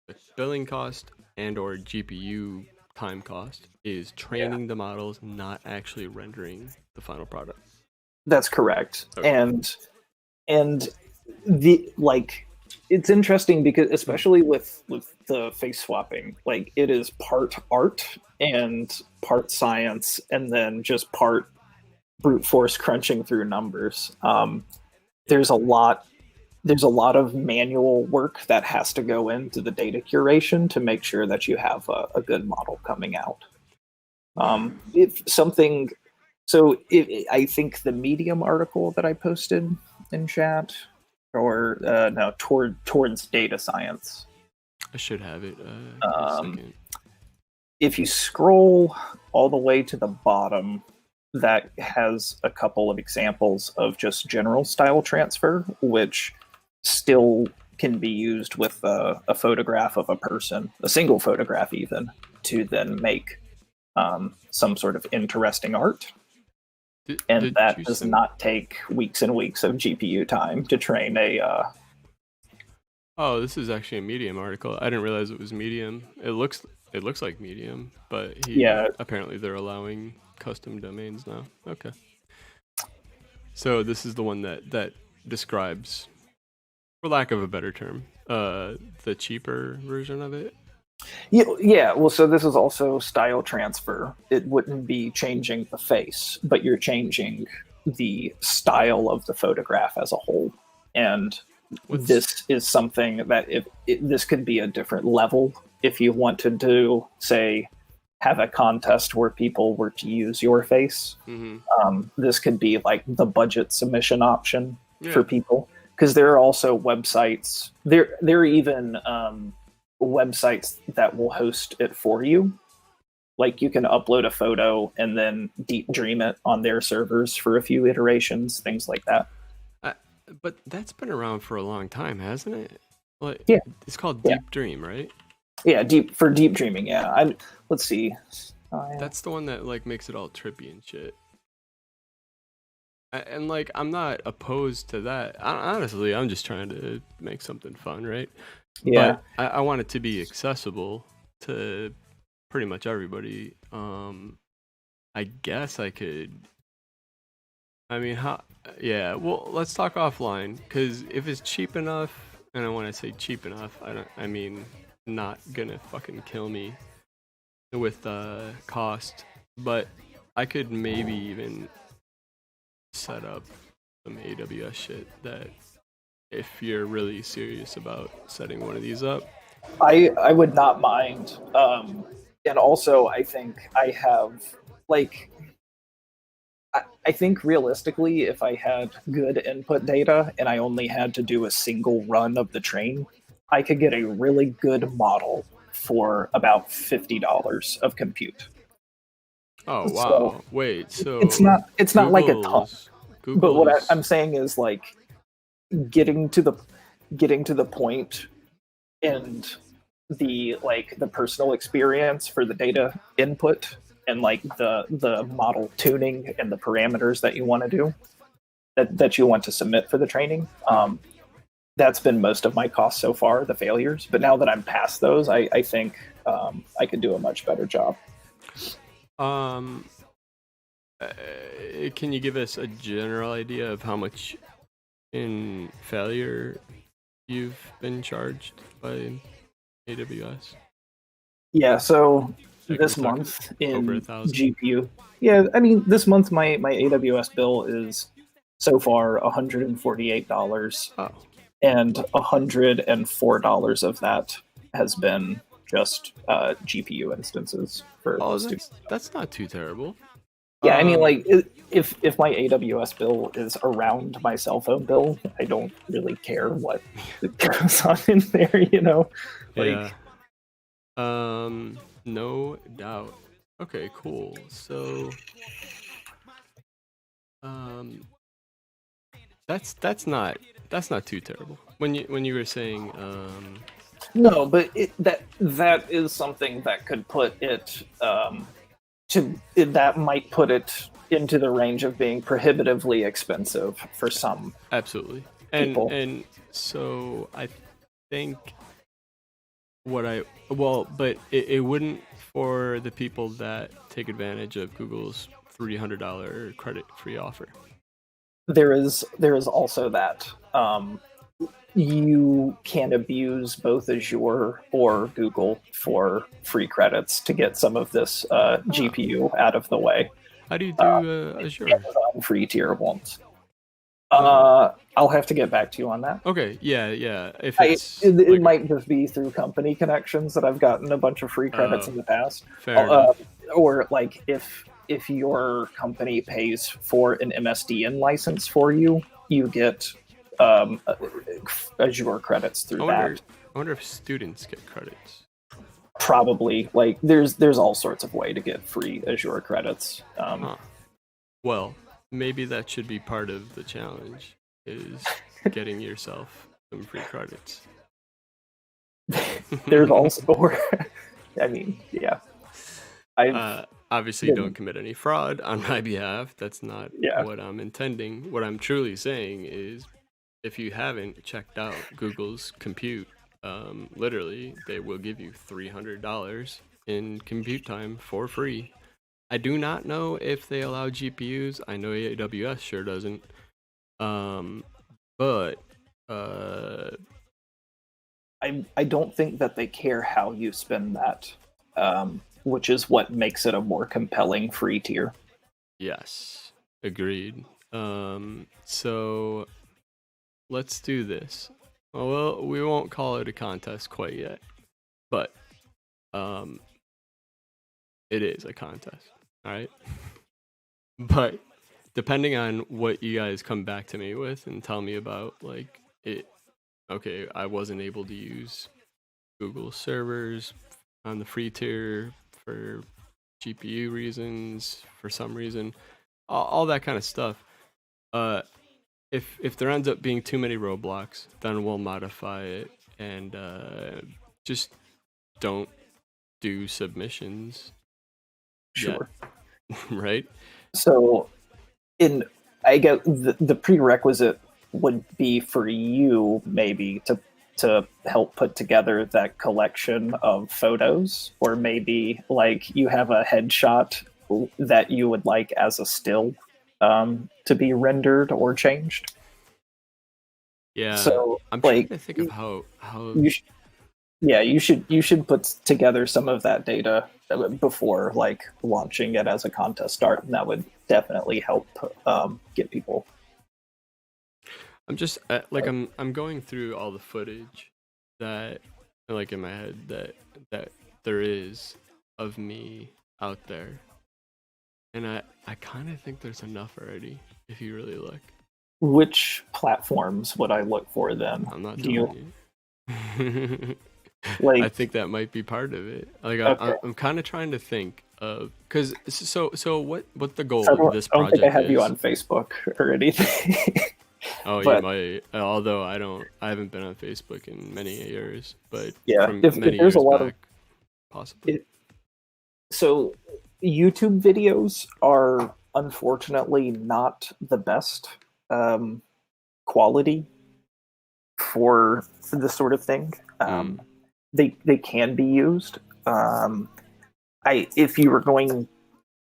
the billing cost and or GPU time cost is training the models, not actually rendering the final product. That's correct. Okay. And the like, it's interesting because especially with the face swapping, like it is part art and part science, and then just part brute force crunching through numbers. There's a lot of manual work that has to go into the data curation to make sure that you have a good model coming out. I think the Medium article that I posted in chat, or no, towards data science. I should have it. Give me a second. If you scroll all the way to the bottom, that has a couple of examples of just general style transfer, which still can be used with a photograph of a person, a single photograph even, to then make some sort of interesting art. And that does not take weeks and weeks of GPU time to train a... Oh, this is actually a Medium article. I didn't realize it was Medium. It looks like Medium, but apparently they're allowing custom domains now. Okay. So this is the one that describes, for lack of a better term, the cheaper version of it. Yeah, well, so this is also style transfer. It wouldn't be changing the face, but you're changing the style of the photograph as a whole. And this is something that this could be a different level if you wanted to, say, have a contest where people were to use your face. Mm-hmm. This could be like the budget submission option for people, because there are also websites. There are even websites that will host it for you. Like you can upload a photo and then deep dream it on their servers for a few iterations, things like that. But that's been around for a long time, hasn't it? Like, yeah, it's called Deep Dream, right? Yeah, deep dreaming. Yeah, let's see. That's the one that like makes it all trippy and shit. And like, I'm not opposed to that. Honestly, I'm just trying to make something fun, right? Yeah. But I want it to be accessible to pretty much everybody. I guess I could. I mean, yeah. Well, let's talk offline, because if it's cheap enough, and when I say cheap enough, I mean not gonna fucking kill me with cost, but I could maybe even set up some AWS shit that, if you're really serious about setting one of these up, I would not mind. And also, I think I have like. I think realistically, if I had good input data and I only had to do a single run of the train, I could get a really good model for about $50 of compute. Oh wow! So wait, so it's not like a ton. But what I'm saying is like getting to the point and the personal experience for the data input and like the model tuning and the parameters that you want to do, that you want to submit for the training. that's been most of my costs so far, the failures. But now that I'm past those, I think I could do a much better job. Can you give us a general idea of how much in failure you've been charged by AWS? Yeah, so Like this we're talking month in over 1,000? GPU. Yeah, I mean, this month my AWS bill is so far $148, Oh, and $104 of that has been just GPU instances for oh, students. that's not too terrible. Yeah, I mean, like, if my AWS bill is around my cell phone bill, I don't really care what goes on in there, you know? Like, yeah. No doubt. Okay, cool. So, that's not too terrible. When you were saying, no, but that is something that could put it that might put it into the range of being prohibitively expensive for some. absolutely. People. And so I think but it wouldn't for the people that take advantage of Google's $300 credit-free offer. There is also that. You can abuse both Azure or Google for free credits to get some of this GPU out of the way. How do you do Azure? Amazon free tier won't. I'll have to get back to you on that. Okay, yeah. If It like, might just be through company connections that I've gotten a bunch of free credits in the past. fair enough. Or like if your company pays for an MSDN license for you, you get Azure credits through that. I wonder if students get credits. Probably, like there's all sorts of way to get free Azure credits. Well, maybe that should be part of the challenge, is getting yourself some free credits. There's also, I mean, yeah. I obviously don't commit any fraud on my behalf. That's not Yeah. what I'm intending. What I'm truly saying is, if you haven't checked out Google's compute, literally they will give you $300 in compute time for free. I do not know if they allow GPUs. I know AWS sure doesn't. But I don't think that they care how you spend that, which is what makes it a more compelling free tier. yes, agreed. So let's do this. Well, we won't call it a contest quite yet, but it is a contest, all right? But depending on what you guys come back to me with and tell me about, like, okay, I wasn't able to use Google servers on the free tier for GPU reasons, for some reason, all that kind of stuff. If there ends up being too many roadblocks, then we'll modify it and just don't do submissions. Sure. Yet. Right? So, I get the prerequisite would be for you maybe to help put together that collection of photos, or maybe like you have a headshot that you would like as a still to be rendered or changed. Yeah. So I'm like trying to think of how you should put together some of that data before like launching it as a contest start, and that would definitely help get people. I'm just like I'm going through all the footage that like in my head that there is of me out there, and I kind of think there's enough already if you really look. Which platforms would I look for then? I'm not Do you- telling you. Like, I think that might be part of it. Like Okay. I'm kind of trying to think of, because so what the goal I of this don't project think I have is? you on Facebook or anything. Oh, but- you might. Although I haven't been on Facebook in many years, but Yeah, from if many there's a years lot of- back, possibly. So YouTube videos are unfortunately not the best quality. for this sort of thing. They can be used. If you were going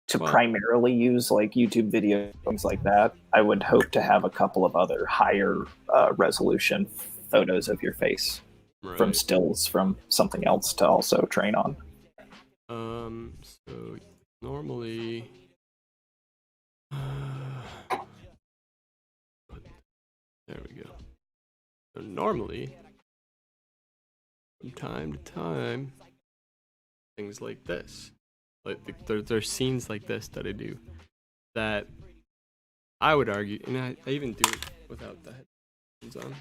to primarily use like YouTube video, things like that, I would hope to have a couple of other higher resolution photos of your face from stills from something else to also train on. So normally, there we go. So normally, from time to time, things like this, like there's scenes like this that I do, that I would argue, and I even do it without the headphones on.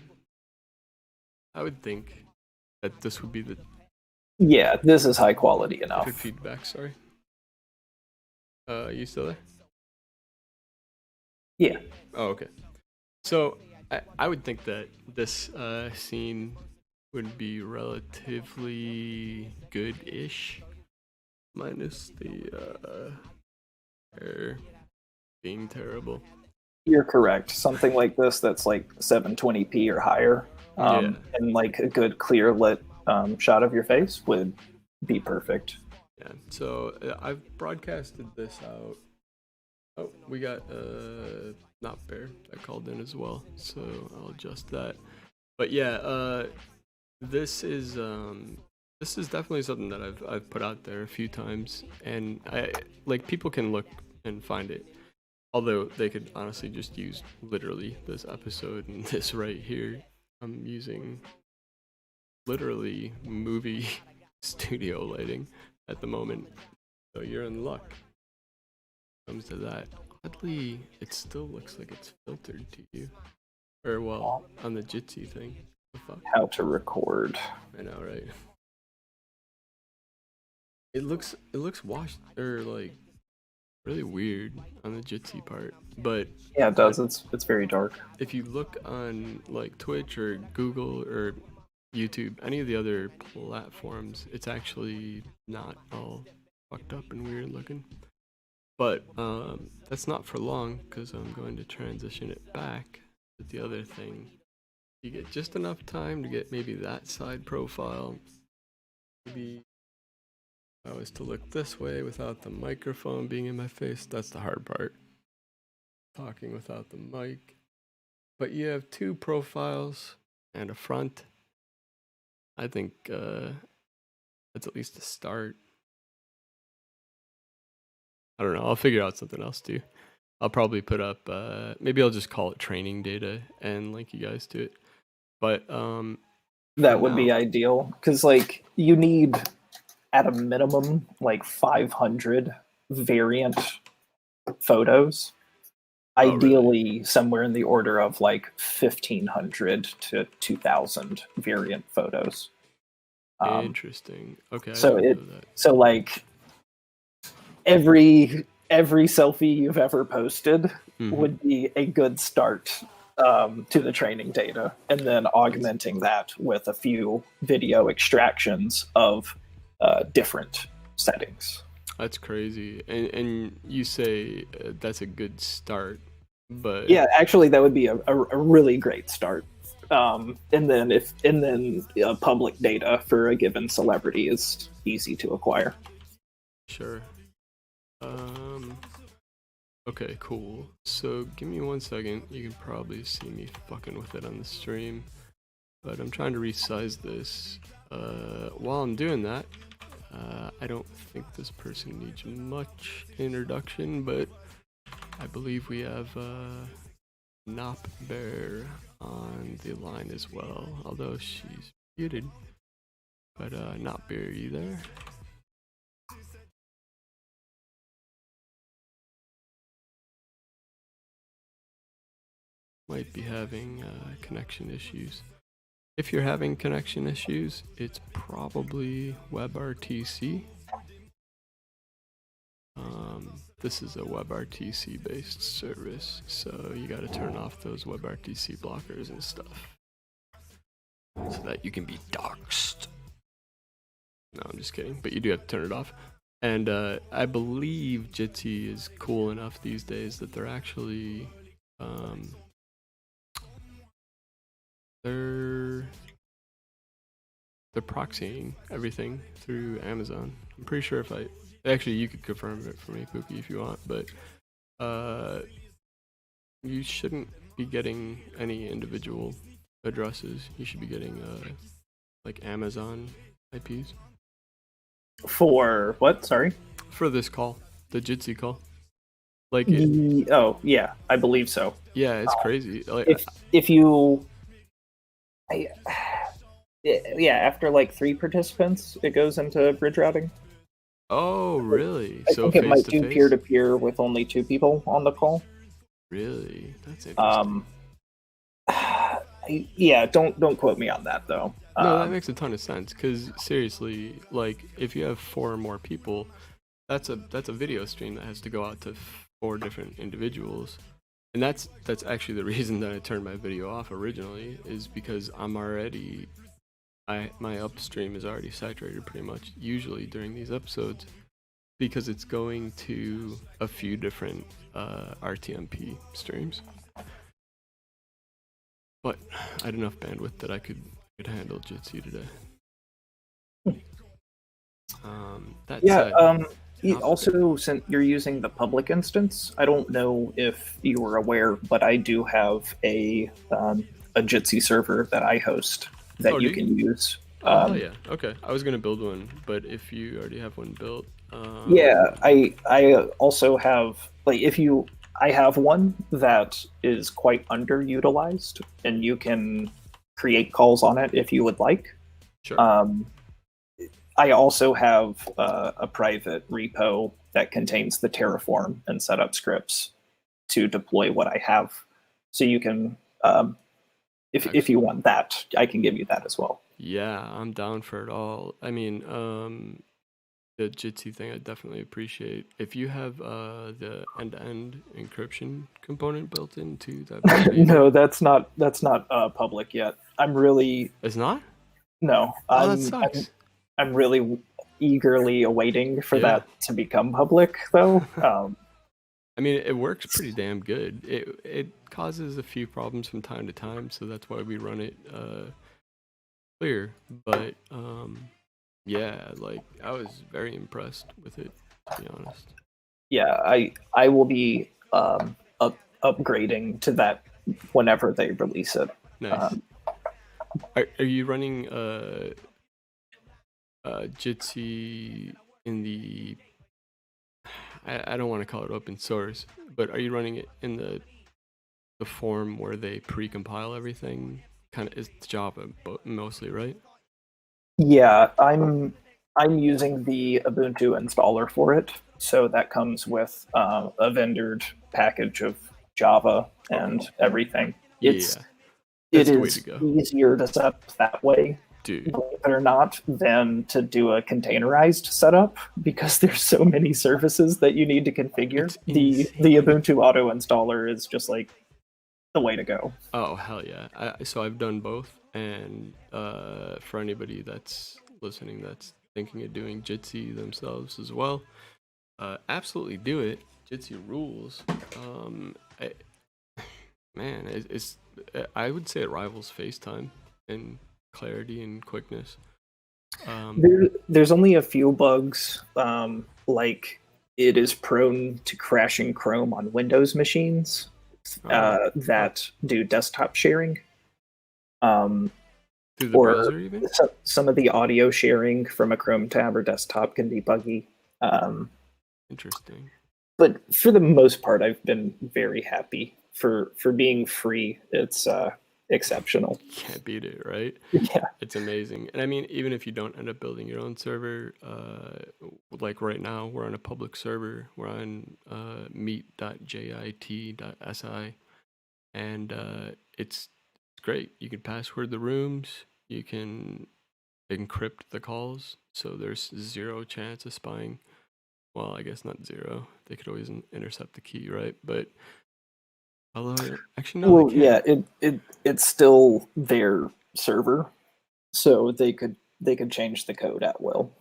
I would think that this would be the Yeah, this is high quality enough. good feedback. Sorry. You still there? Yeah. Oh, okay. So I would think that this scene would be relatively good-ish, minus the hair being terrible. You're correct. Something like this that's like 720p or higher, and like a good clear lit shot of your face would be perfect. Yeah. So I've broadcasted this out. Oh, we got not Bear that called in as well, so I'll adjust that. But yeah, this is definitely something that I've put out there a few times, and people can look and find it. Although they could honestly just use literally this episode and this right here. I'm using literally movie studio lighting at the moment, so you're in luck when it comes to that. Oddly, it still looks like it's filtered to you, or well, on the Jitsi thing. The fuck? How to record. I know, right? It looks washed, or like really weird on the Jitsi part, but yeah, it does. It's very dark. If you look on like Twitch or Google or YouTube, any of the other platforms, it's actually not all fucked up and weird looking. But that's not for long, because I'm going to transition it back to the other thing. You get just enough time to get maybe that side profile. Maybe if I was to look this way without the microphone being in my face, that's the hard part. Talking without the mic. But you have two profiles and a front. I think that's at least a start. I don't know. I'll figure out something else too. I'll probably put up, maybe I'll just call it training data and link you guys to it. But that would be ideal, because like you need at a minimum like 500 variant photos. Ideally, somewhere in the order of like 1,500 to 2,000 variant photos. Interesting. Okay. So like every selfie you've ever posted would be a good start to the training data, and then augmenting that with a few video extractions of different settings. That's crazy. And you say that's a good start, but yeah, actually that would be a really great start. And then public data for a given celebrity is easy to acquire. Sure. Okay, cool. So give me 1 second. You can probably see me fucking with it on the stream, but I'm trying to resize this. While I'm doing that, I don't think this person needs much introduction, but I believe we have Nop Bear on the line as well, although she's muted. But Nop Bear, are you there? Might be having connection issues. If you're having connection issues, it's probably WebRTC. This is a WebRTC based service, so you got to turn off those WebRTC blockers and stuff so that you can be doxxed. No, I'm just kidding, but you do have to turn it off. And I believe Jitsi is cool enough these days that they're actually they're proxying everything through Amazon. I'm pretty sure if actually you could confirm it for me, Pookie, if you want, but you shouldn't be getting any individual addresses. You should be getting like Amazon IPs For what? Sorry. for this call, the Jitsi call. Like, Oh yeah, I believe so. yeah, it's crazy. Like, If you, yeah, after like 3 participants, it goes into bridge routing. oh, really? I So think it might do face-to-face? peer to peer with only 2 people on the call. Really? That's interesting. Yeah, don't quote me on that though. No, that makes a ton of sense. Because seriously, like, if you have 4 or more people, that's a video stream that has to go out to 4 different individuals, and that's actually the reason that I turned my video off originally, is because my upstream is already saturated pretty much usually during these episodes, because it's going to a few different RTMP streams. But I had enough bandwidth that I could handle Jitsi today. That said, Also, since you're using the public instance, I don't know if you were aware, but I do have a Jitsi server that I host that Oh, you do can use. oh yeah, okay. I was gonna build one, but if you already have one built, Yeah, I also have, like, I have one that is quite underutilized, and you can create calls on it if you would like. sure. I also have a private repo that contains the Terraform and setup scripts to deploy what I have. So you can, if you want that, I can give you that as well. Yeah, I'm down for it all. I mean, the Jitsi thing I definitely appreciate. If you have the end-to-end encryption component built into that, No, that's not public yet. I'm really it's not. no. Oh, that sucks. I'm really eagerly awaiting for Yeah. that to become public, though. I mean, it works pretty damn good. It causes a few problems from time to time, so that's why we run it clear. But yeah, like, I was very impressed with it, to be honest. Yeah, I will be upgrading to that whenever they release it. Nice. Are you running Jitsi in the, I don't want to call it open source, but are you running it in the form where they pre-compile everything? Kind of is Java mostly, right? Yeah, I'm using the Ubuntu installer for it, so that comes with a vendored package of Java and everything. That's It the way is to go. easier to set up that way, Dude. believe it or not, than to do a containerized setup, because there's so many services that you need to configure. It's The insane. Ubuntu auto installer is just like the way to go. Oh, hell yeah. So I've done both, and for anybody that's listening that's thinking of doing Jitsi themselves as well, absolutely do it. Jitsi rules. I would say it rivals FaceTime in clarity and quickness. There's only a few bugs, like it is prone to crashing Chrome on Windows machines that do desktop sharing. Through the or browser even? some of the audio sharing from a Chrome tab or desktop can be buggy. Interesting. But for the most part, I've been very happy. For being free, it's exceptional. Can't beat it, right? Yeah. It's amazing. And I mean, even if you don't end up building your own server, like right now, we're on a public server. We're on meet.jit.si, and it's great. You can password the rooms. You can encrypt the calls, so there's zero chance of spying. Well, I guess not zero. They could always intercept the key, right? But although, actually, no. Well, they can't. yeah, it's still their server, so they could change the code at will.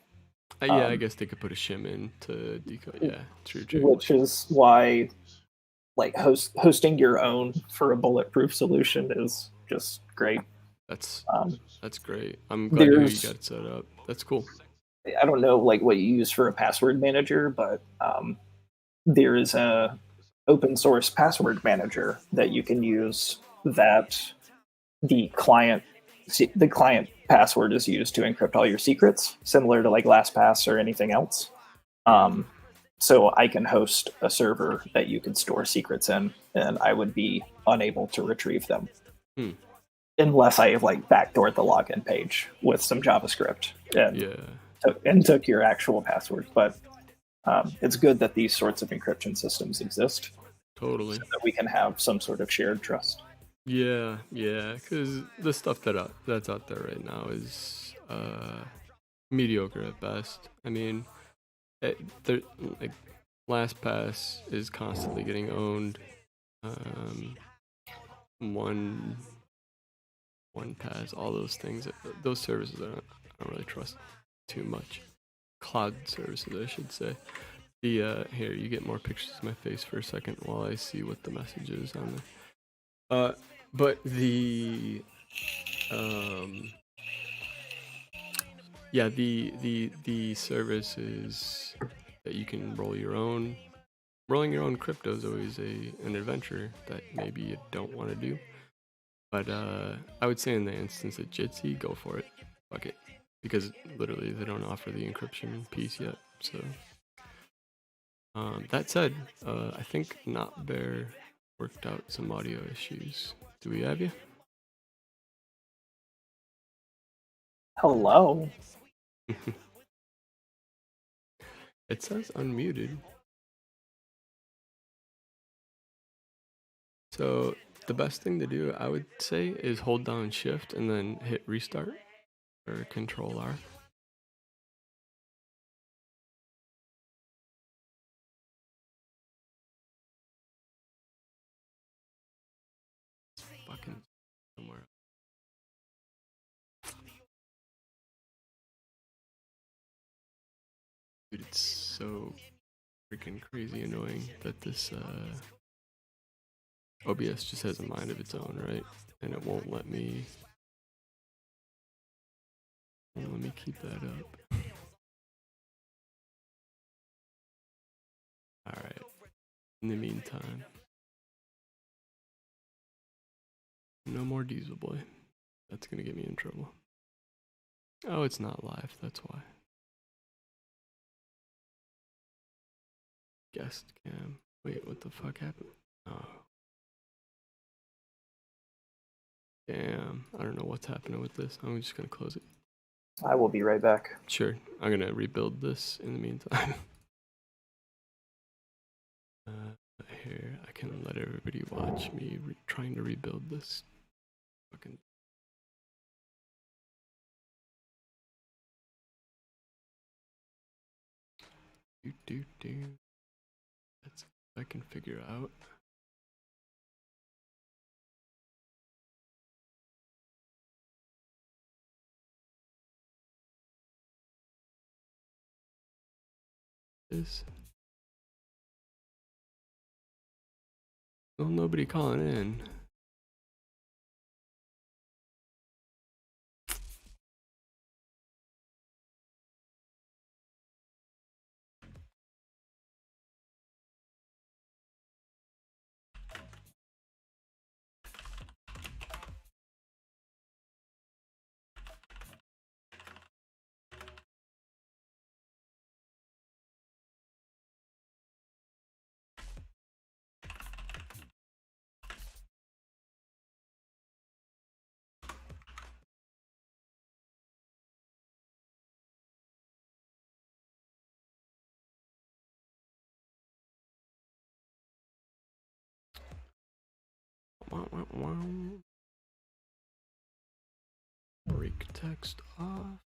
Yeah, I guess they could put a shim in to decode. Yeah, true. Which is why, like, hosting your own for a bulletproof solution is just great. That's Um, great. I'm glad to hear you there's- got it set up. That's cool. I don't know like what you use for a password manager, but there is a open source password manager that you can use that the client password is used to encrypt all your secrets, similar to like LastPass or anything else. So I can host a server that you could store secrets in, and I would be unable to retrieve them. Unless I like backdoored the login page with some JavaScript and took your actual password. But it's good that these sorts of encryption systems exist. Totally. So that we can have some sort of shared trust. Yeah, because the stuff that's out there right now is mediocre at best. I mean, like LastPass is constantly getting owned. One Pass, all those things. Those services I don't really trust too much. Cloud services, I should say. The here, you get more pictures of my face for a second while I see what the message is on there. But the the services that you can rolling your own crypto is always an adventure that maybe you don't want to do. But I would say in the instance of Jitsi, go for it. Fuck it. Because literally they don't offer the encryption piece yet. So that said, I think Not Bear worked out some audio issues. Do we have you? Hello. It says unmuted. So the best thing to do, I would say, is hold down Shift and then hit restart or Control R. It's fucking somewhere. Dude, it's so freaking crazy annoying that this OBS just has a mind of its own, right? And it won't let me keep that up. Alright. In the meantime, no more Diesel Boy. That's gonna get me in trouble. Oh, it's not live, that's why. Guest cam. Wait, what the fuck happened? Oh. Damn, I don't know what's happening with this. I'm just gonna close it. I will be right back. Sure, I'm gonna rebuild this in the meantime. Here, I can let everybody watch me trying to rebuild this fucking. That's if I can figure out. This. Well, nobody calling in. Break text off.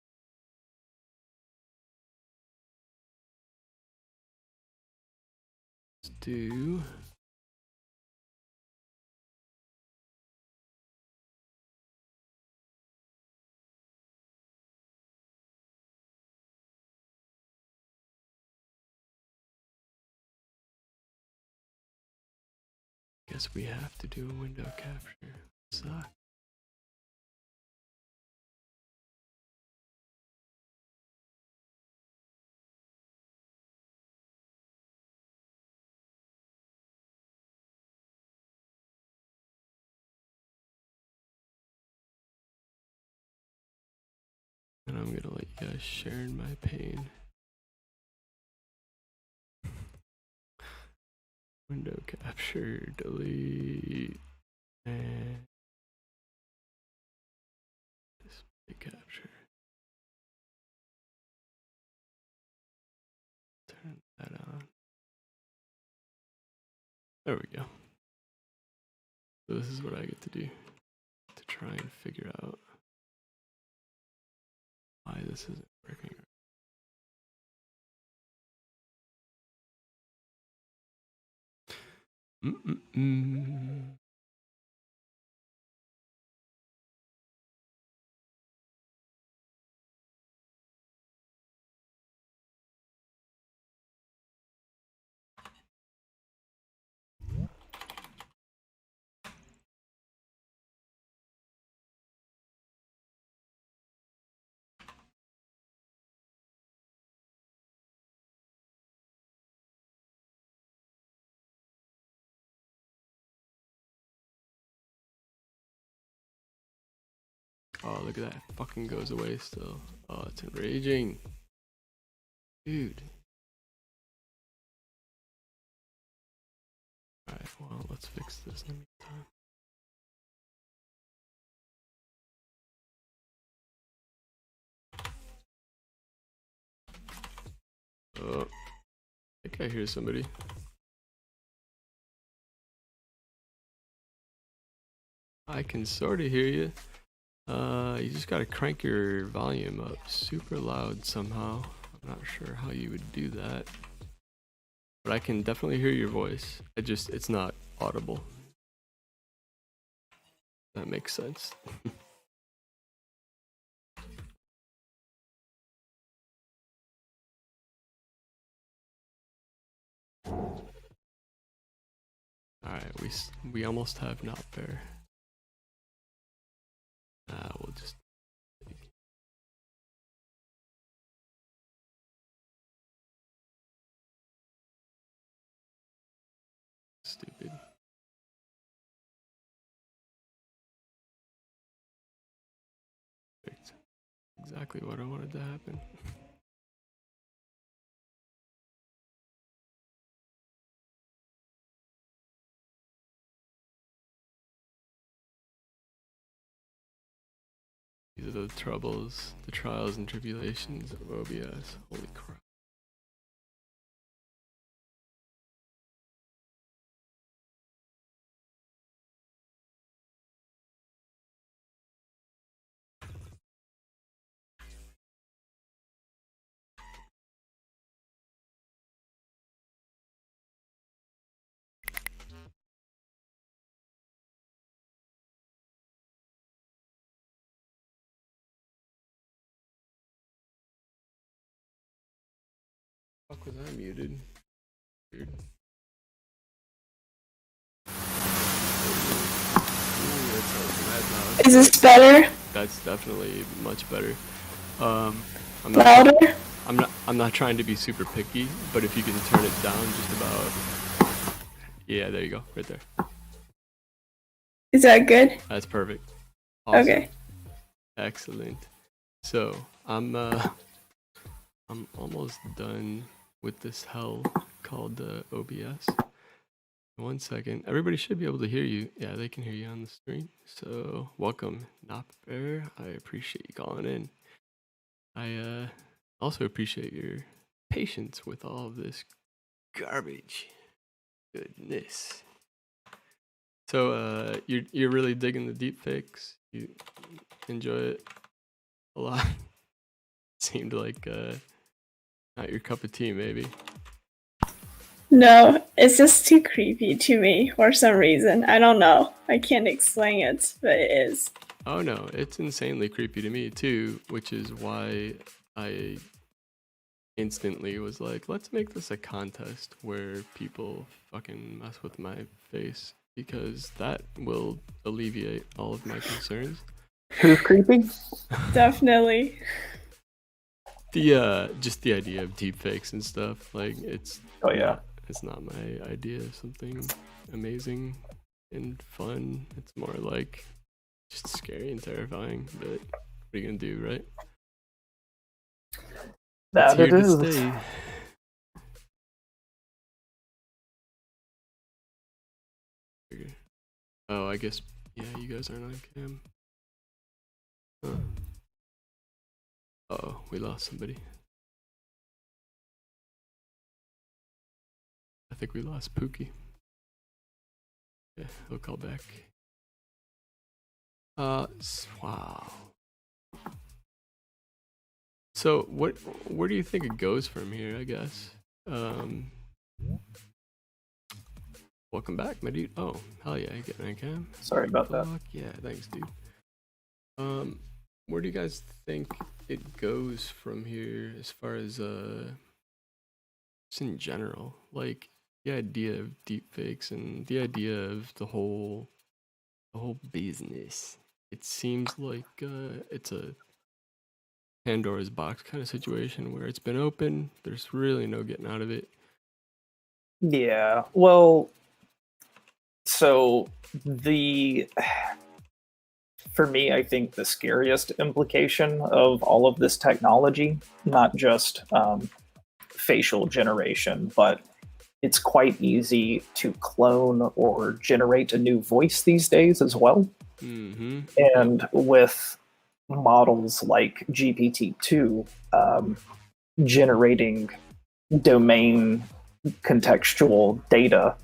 Let's do. Guess we have to do a window capture. Suck. I'm gonna let you guys share in my pain. Window capture, delete, and display capture. Turn that on. There we go. So this is what I get to do to try and figure out why this isn't working. Oh, look at that. Fucking goes away still. Oh, it's enraging. Dude. Alright, well, let's fix this in the meantime. Oh, I think I hear somebody. I can sort of hear you. You just gotta crank your volume up super loud somehow. I'm not sure how you would do that. But I can definitely hear your voice. It's not audible. That makes sense. Alright, we almost have not fair. We'll just stupid. Perfect. Exactly what I wanted to happen. These are the troubles, the trials and tribulations of OBS. Holy crap. Fuck, was I muted? Weird. Is this better? That's definitely much better. I'm not, Louder? I'm not trying to be super picky, but if you can turn it down just about. Yeah, there you go, right there. Is that good? That's perfect. Awesome. Okay. Excellent. So I'm almost done with this hell called OBS. 1 second. Everybody should be able to hear you. Yeah, they can hear you on the screen. So welcome, Nopper. I appreciate you calling in. I also appreciate your patience with all of this garbage. Goodness. So you're really digging the deep fakes. You enjoy it a lot. Seemed like not your cup of tea, maybe. No, it's just too creepy to me for some reason. I don't know. I can't explain it, but it is. Oh no, it's insanely creepy to me too, which is why I instantly was like, let's make this a contest where people fucking mess with my face, because that will alleviate all of my concerns. Who's creepy? Definitely. Just the idea of deepfakes and stuff, like it's not my idea of something amazing and fun. It's more like just scary and terrifying, but what are you gonna do, right? It's That it here to is. stay. Oh, I guess, yeah, you guys aren't on cam. Huh. Uh-oh, we lost somebody. I think we lost Pookie. Yeah, he'll call back. Wow. So where do you think it goes from here, I guess? Welcome back, my dude. Oh, hell yeah, I get my cam. Sorry about that. Fuck yeah, thanks, dude. Where do you guys think it goes from here as far as just in general? Like the idea of deepfakes and the idea of the whole business. It seems like it's a Pandora's box kind of situation where it's been open. There's really no getting out of it. Yeah. Well, so for me, I think the scariest implication of all of this technology, not just facial generation, but it's quite easy to clone or generate a new voice these days as well. Mm-hmm. And with models like GPT-2 generating domain contextual data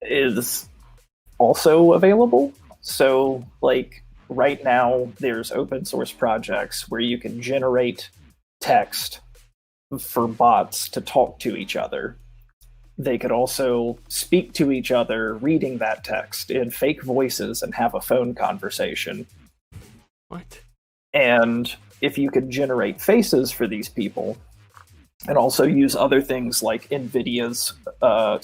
is also available. So, like, right now, there's open source projects where you can generate text for bots to talk to each other. They could also speak to each other reading that text in fake voices and have a phone conversation. What? And if you could generate faces for these people and also use other things like NVIDIA's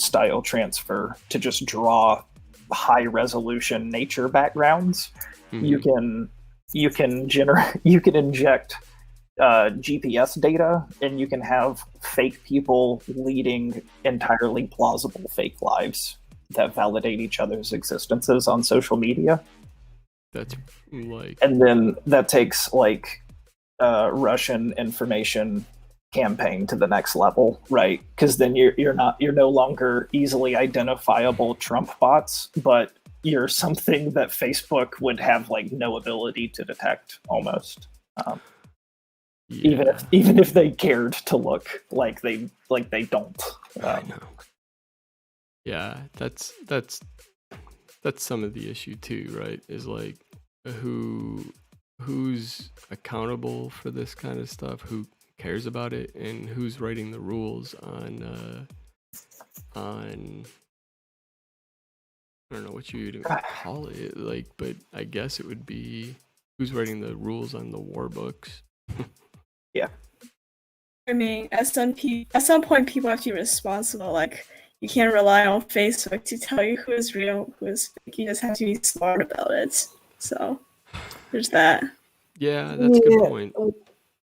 style transfer to just draw high resolution nature backgrounds, you can inject GPS data, and you can have fake people leading entirely plausible fake lives that validate each other's existences on social media. That's like, And then that takes like Russian information campaign to the next level, right? Because then you're no longer easily identifiable Trump bots, but you're something that Facebook would have like no ability to detect almost. yeah, Even if they cared to look like they don't. I know. Yeah, that's some of the issue too, right? Is like who's accountable for this kind of stuff, who cares about it, and who's writing the rules on I don't know what you would call it, like, but I guess it would be who's writing the rules on the war books. Yeah. I mean, at some point, people have to be responsible. Like, you can't rely on Facebook to tell you who is real, who is fake. You just have to be smart about it. So, there's that. Yeah, that's a good point.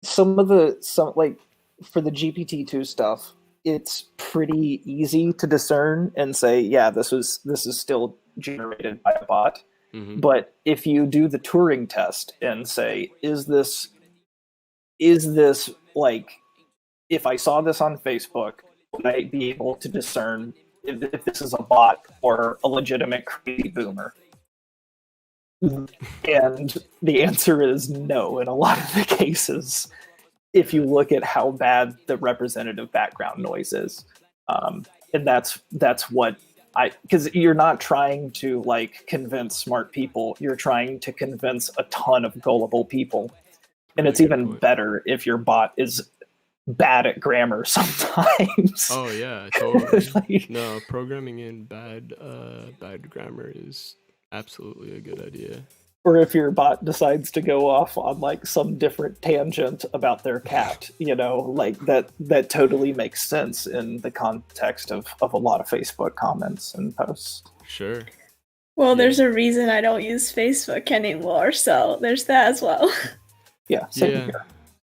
Some like for the GPT-2 stuff, it's pretty easy to discern and say, yeah, this is still generated by a bot. Mm-hmm. But if you do the Turing test and say, is this like, if I saw this on Facebook, would I be able to discern if this is a bot or a legitimate crazy boomer? And the answer is no in a lot of the cases, if you look at how bad the representative background noise is. And that's what because you're not trying to like convince smart people, you're trying to convince a ton of gullible people. And it's even better if your bot is bad at grammar sometimes. Oh yeah, totally. Like, no, programming in bad grammar is absolutely a good idea. Or if your bot decides to go off on like some different tangent about their cat, like that totally makes sense in the context of a lot of Facebook comments and posts. Sure. Well, there's a reason I don't use Facebook anymore, so there's that as well. Yeah, same here.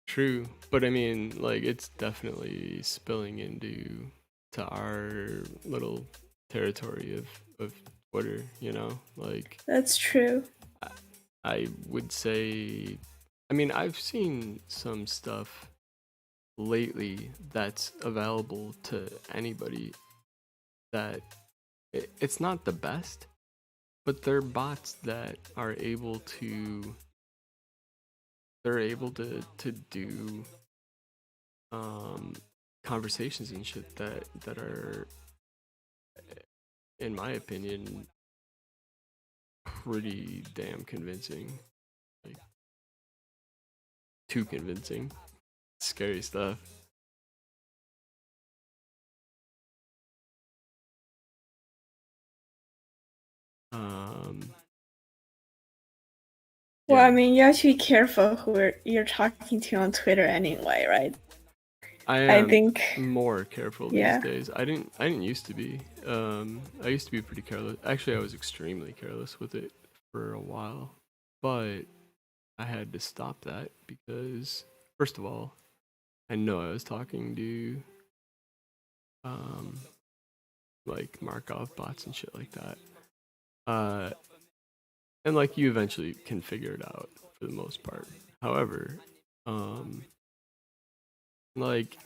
True. But I mean, like, it's definitely spilling into our little territory of Twitter, like. That's true. I would say, I mean, I've seen some stuff lately that's available to anybody that it's not the best, but they're bots that are able to do conversations and shit that are, in my opinion, pretty damn convincing. Like, too convincing. Scary stuff. Well, I Yeah. mean, you have to be careful who you're talking to on Twitter anyway, right? I I am think, more careful yeah. these days. I didn't used to be. I used to be pretty careless. Actually, I was extremely careless with it for a while. But I had to stop that because, first of all, I know I was talking to like Markov bots and shit like that. And like you eventually can figure it out for the most part. However, like,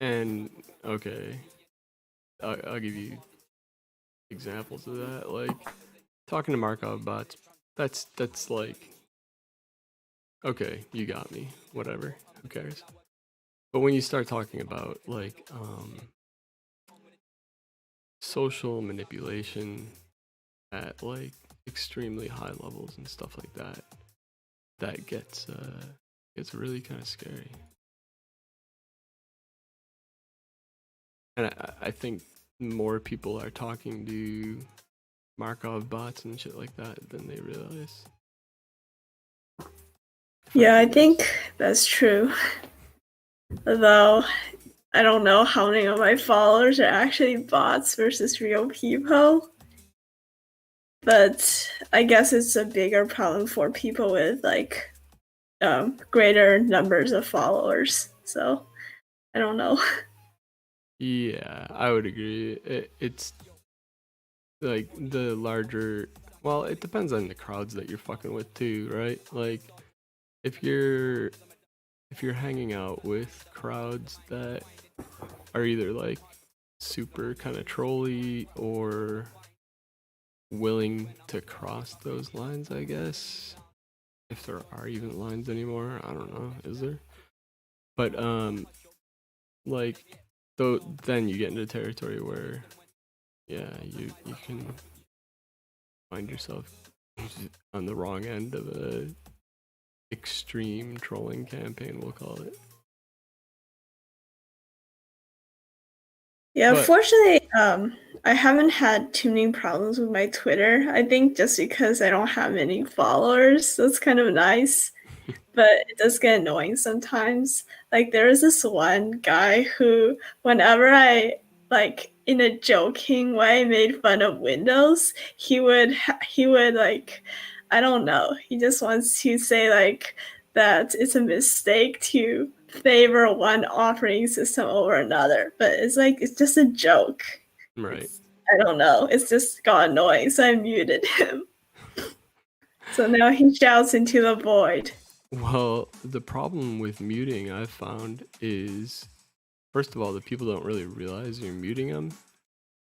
and okay, I'll give you examples of that. Like talking to Markov bots, that's like, okay, you got me, whatever, who cares? But when you start talking about like social manipulation at like extremely high levels and stuff like that, that gets really kind of scary. And I think more people are talking to Markov bots and shit like that than they realize. Yeah, I think that's true. Although, I don't know how many of my followers are actually bots versus real people. But I guess it's a bigger problem for people with like greater numbers of followers. So I don't know. Yeah, I would agree. It's like the larger. Well, it depends on the crowds that you're fucking with too, right? Like if you're hanging out with crowds that are either like super kind of trolly or willing to cross those lines, I guess. If there are even lines anymore, I don't know. Is there? But like, then you get into territory where, yeah, you can find yourself on the wrong end of a extreme trolling campaign, we'll call it. Yeah, But- fortunately, I haven't had too many problems with my Twitter. I think just because I don't have many followers, so it's kind of nice. But it does get annoying sometimes. Like there was this one guy who, whenever I like in a joking way made fun of Windows, he would like, I don't know. He just wants to say like that it's a mistake to favor one operating system over another. But it's like it's just a joke. Right. I don't know. It's just got annoying, so I muted him. So now he shouts into the void. Well, the problem with muting I've found is, first of all, the people don't really realize you're muting them.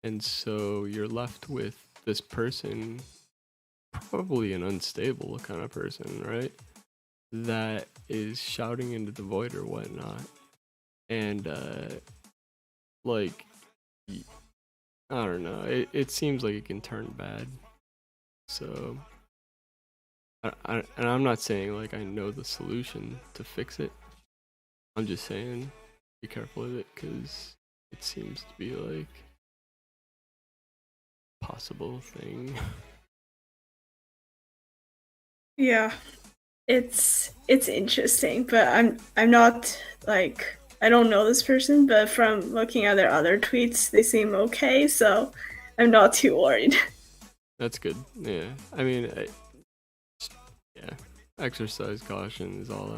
And so you're left with this person, probably an unstable kind of person, right? That is shouting into the void or whatnot. And, like, I don't know. It seems like it can turn bad. So, and I'm not saying, like, I know the solution to fix it. I'm just saying, be careful with it, because it seems to be, like, possible thing. Yeah, it's interesting, but I'm not like I don't know this person, but from looking at their other tweets, they seem okay, so I'm not too worried. That's good. Yeah. I mean, yeah. Exercise caution is all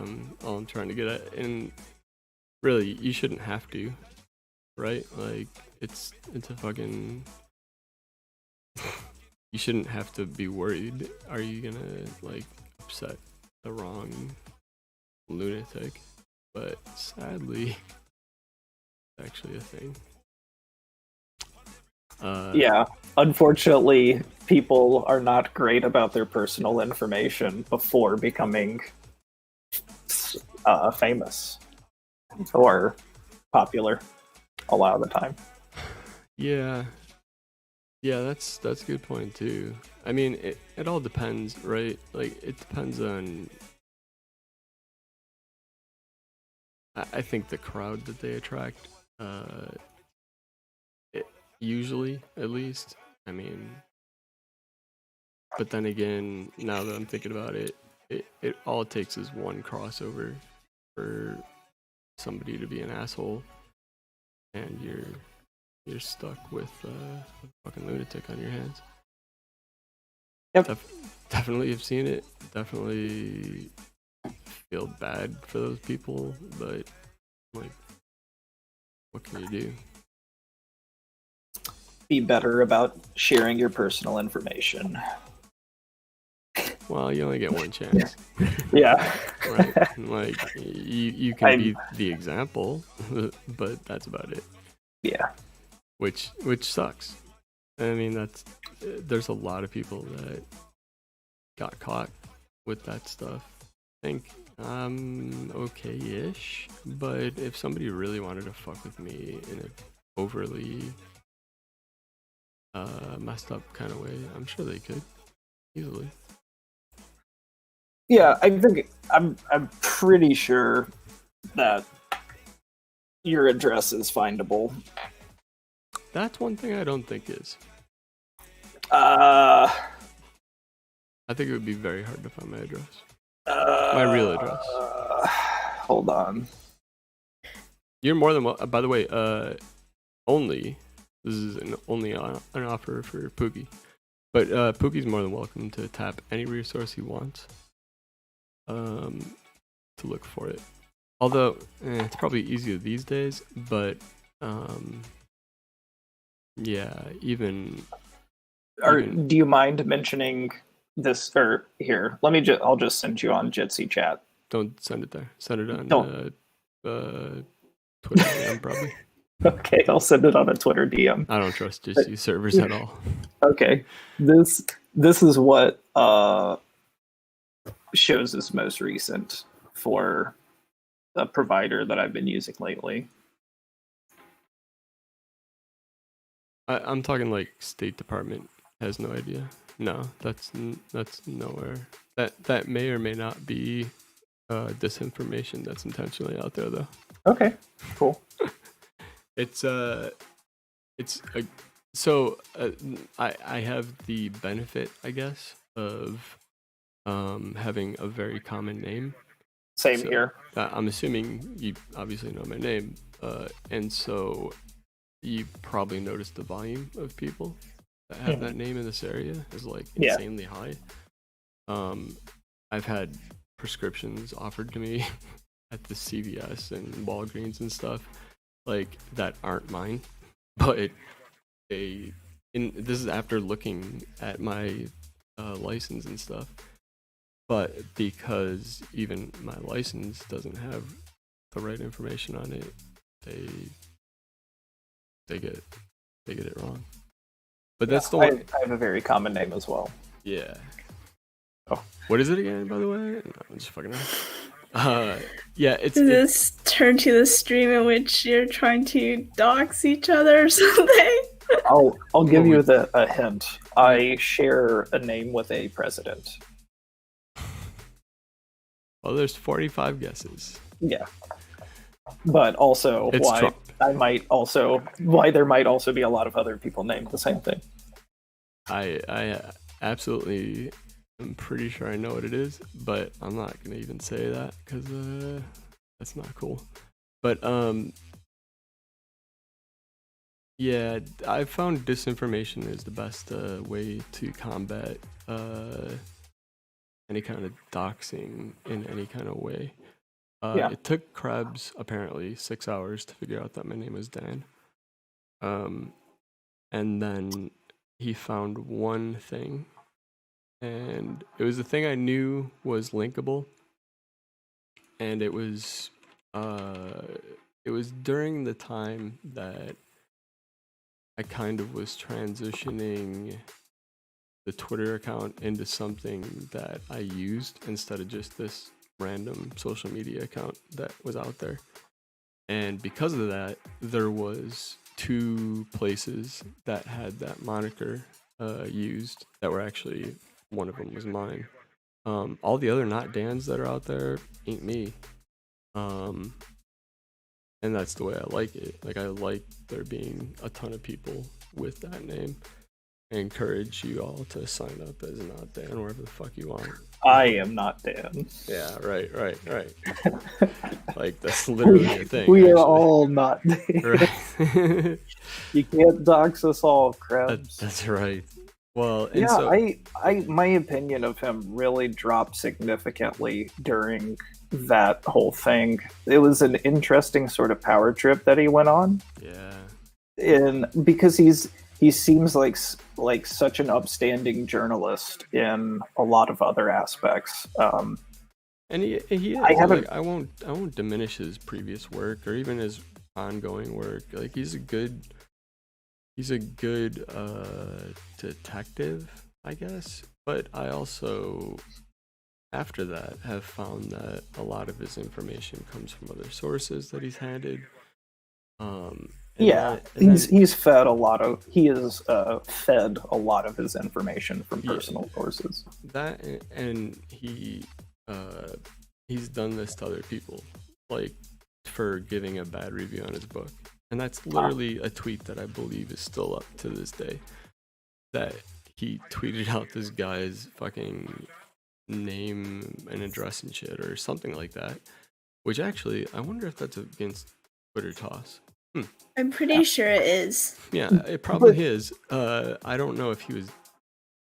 I'm trying to get at, and really, you shouldn't have to, right? Like, it's a fucking. You shouldn't have to be worried. Are you gonna like upset the wrong lunatic? but sadly, it's actually a thing. Yeah, unfortunately, people are not great about their personal information before becoming famous or popular a lot of the time. Yeah, that's a good point too. I mean, it all depends, right? Like, it depends on. I think the crowd that they attract. Usually, at least. I mean, but then again, now that I'm thinking about it, it all takes is one crossover for somebody to be an asshole, and you're stuck with a fucking lunatic on your hands. Yep. Definitely have seen it. Definitely feel bad for those people, but like, what can you do? Be better about sharing your personal information. Well, you only get one chance. Yeah. Right? Like, you can be the example, but that's about it. Yeah. Which sucks. I mean, there's a lot of people that got caught with that stuff. I think I'm okay-ish, but if somebody really wanted to fuck with me in an overly messed up kind of way, I'm sure they could easily. Yeah, I think I'm pretty sure that your address is findable. That's one thing I don't think is. I think it would be very hard to find my address. My real address. Hold on. You're more than by the way, this is only an offer for Pookie. But Pookie's more than welcome to tap any resource he wants to look for it. Although, it's probably easier these days, but yeah, even... Do you mind mentioning this? Or here, I'll just send you on Jitsi chat. Don't send it there. Send it on Twitter DM, probably. Okay, I'll send it on a Twitter DM. I don't trust Jitsi servers at all. Okay, this is what shows is most recent for a provider that I've been using lately. I'm talking like State Department has no idea. No, that's nowhere. That may or may not be disinformation that's intentionally out there, though. Okay, cool. I have the benefit, I guess, of having a very common name. Same here. I'm assuming you obviously know my name, and so you probably noticed the volume of people that have that name in this area is like insanely high. I've had prescriptions offered to me at the CVS and Walgreens and stuff, like, that aren't mine, but this is after looking at my license and stuff. But because even my license doesn't have the right information on it, they get it wrong. But that's the one. I have a very common name as well. Yeah. Oh, what is it again, by the way? No, I'm just fucking around. Yeah, it's. Does this turn to the stream in which you're trying to dox each other or something? I'll give you a hint. I share a name with a president. Well, there's 45 guesses. Yeah. But also It's Trump. why there might also be a lot of other people named the same thing. I absolutely am pretty sure I know what it is, but I'm not gonna even say that because that's not cool. But yeah, I found disinformation is the best way to combat any kind of doxing in any kind of way. It took Krebs apparently 6 hours to figure out that my name was Dan. And then he found one thing, and it was the thing I knew was linkable, and it was it was during the time that I kind of was transitioning the Twitter account into something that I used instead of just this random social media account that was out there. And because of that, there was 2 places that had that moniker used that were actually, one of them was mine. All the other not Dans that are out there ain't me. And that's the way I like it. Like, I like there being a ton of people with that name. I encourage you all to sign up as not Dan, wherever the fuck you want. I am not Dan. Yeah, right. Like, that's literally a thing. We are actually. all not Dan. Right. You can't dox us all, Krebs. That's right. Well, and Yeah, so, I my opinion of him really dropped significantly during that whole thing. It was an interesting sort of power trip that he went on, yeah. and because he seems like such an upstanding journalist in a lot of other aspects. And he is. I haven't- Like, I won't diminish his previous work or even his ongoing work. Like, he's a good detective, I guess. But I also, after that, have found that a lot of his information comes from other sources that he's handed. Yeah, he's fed a lot of fed a lot of his information from personal sources. That, and he's done this to other people, like for giving a bad review on his book, and that's literally a tweet that I believe is still up to this day. That he tweeted out this guy's fucking name and address and shit or something like that, which actually I wonder if that's against Twitter toss. I'm pretty sure it is. Yeah, it probably is. I don't know if he was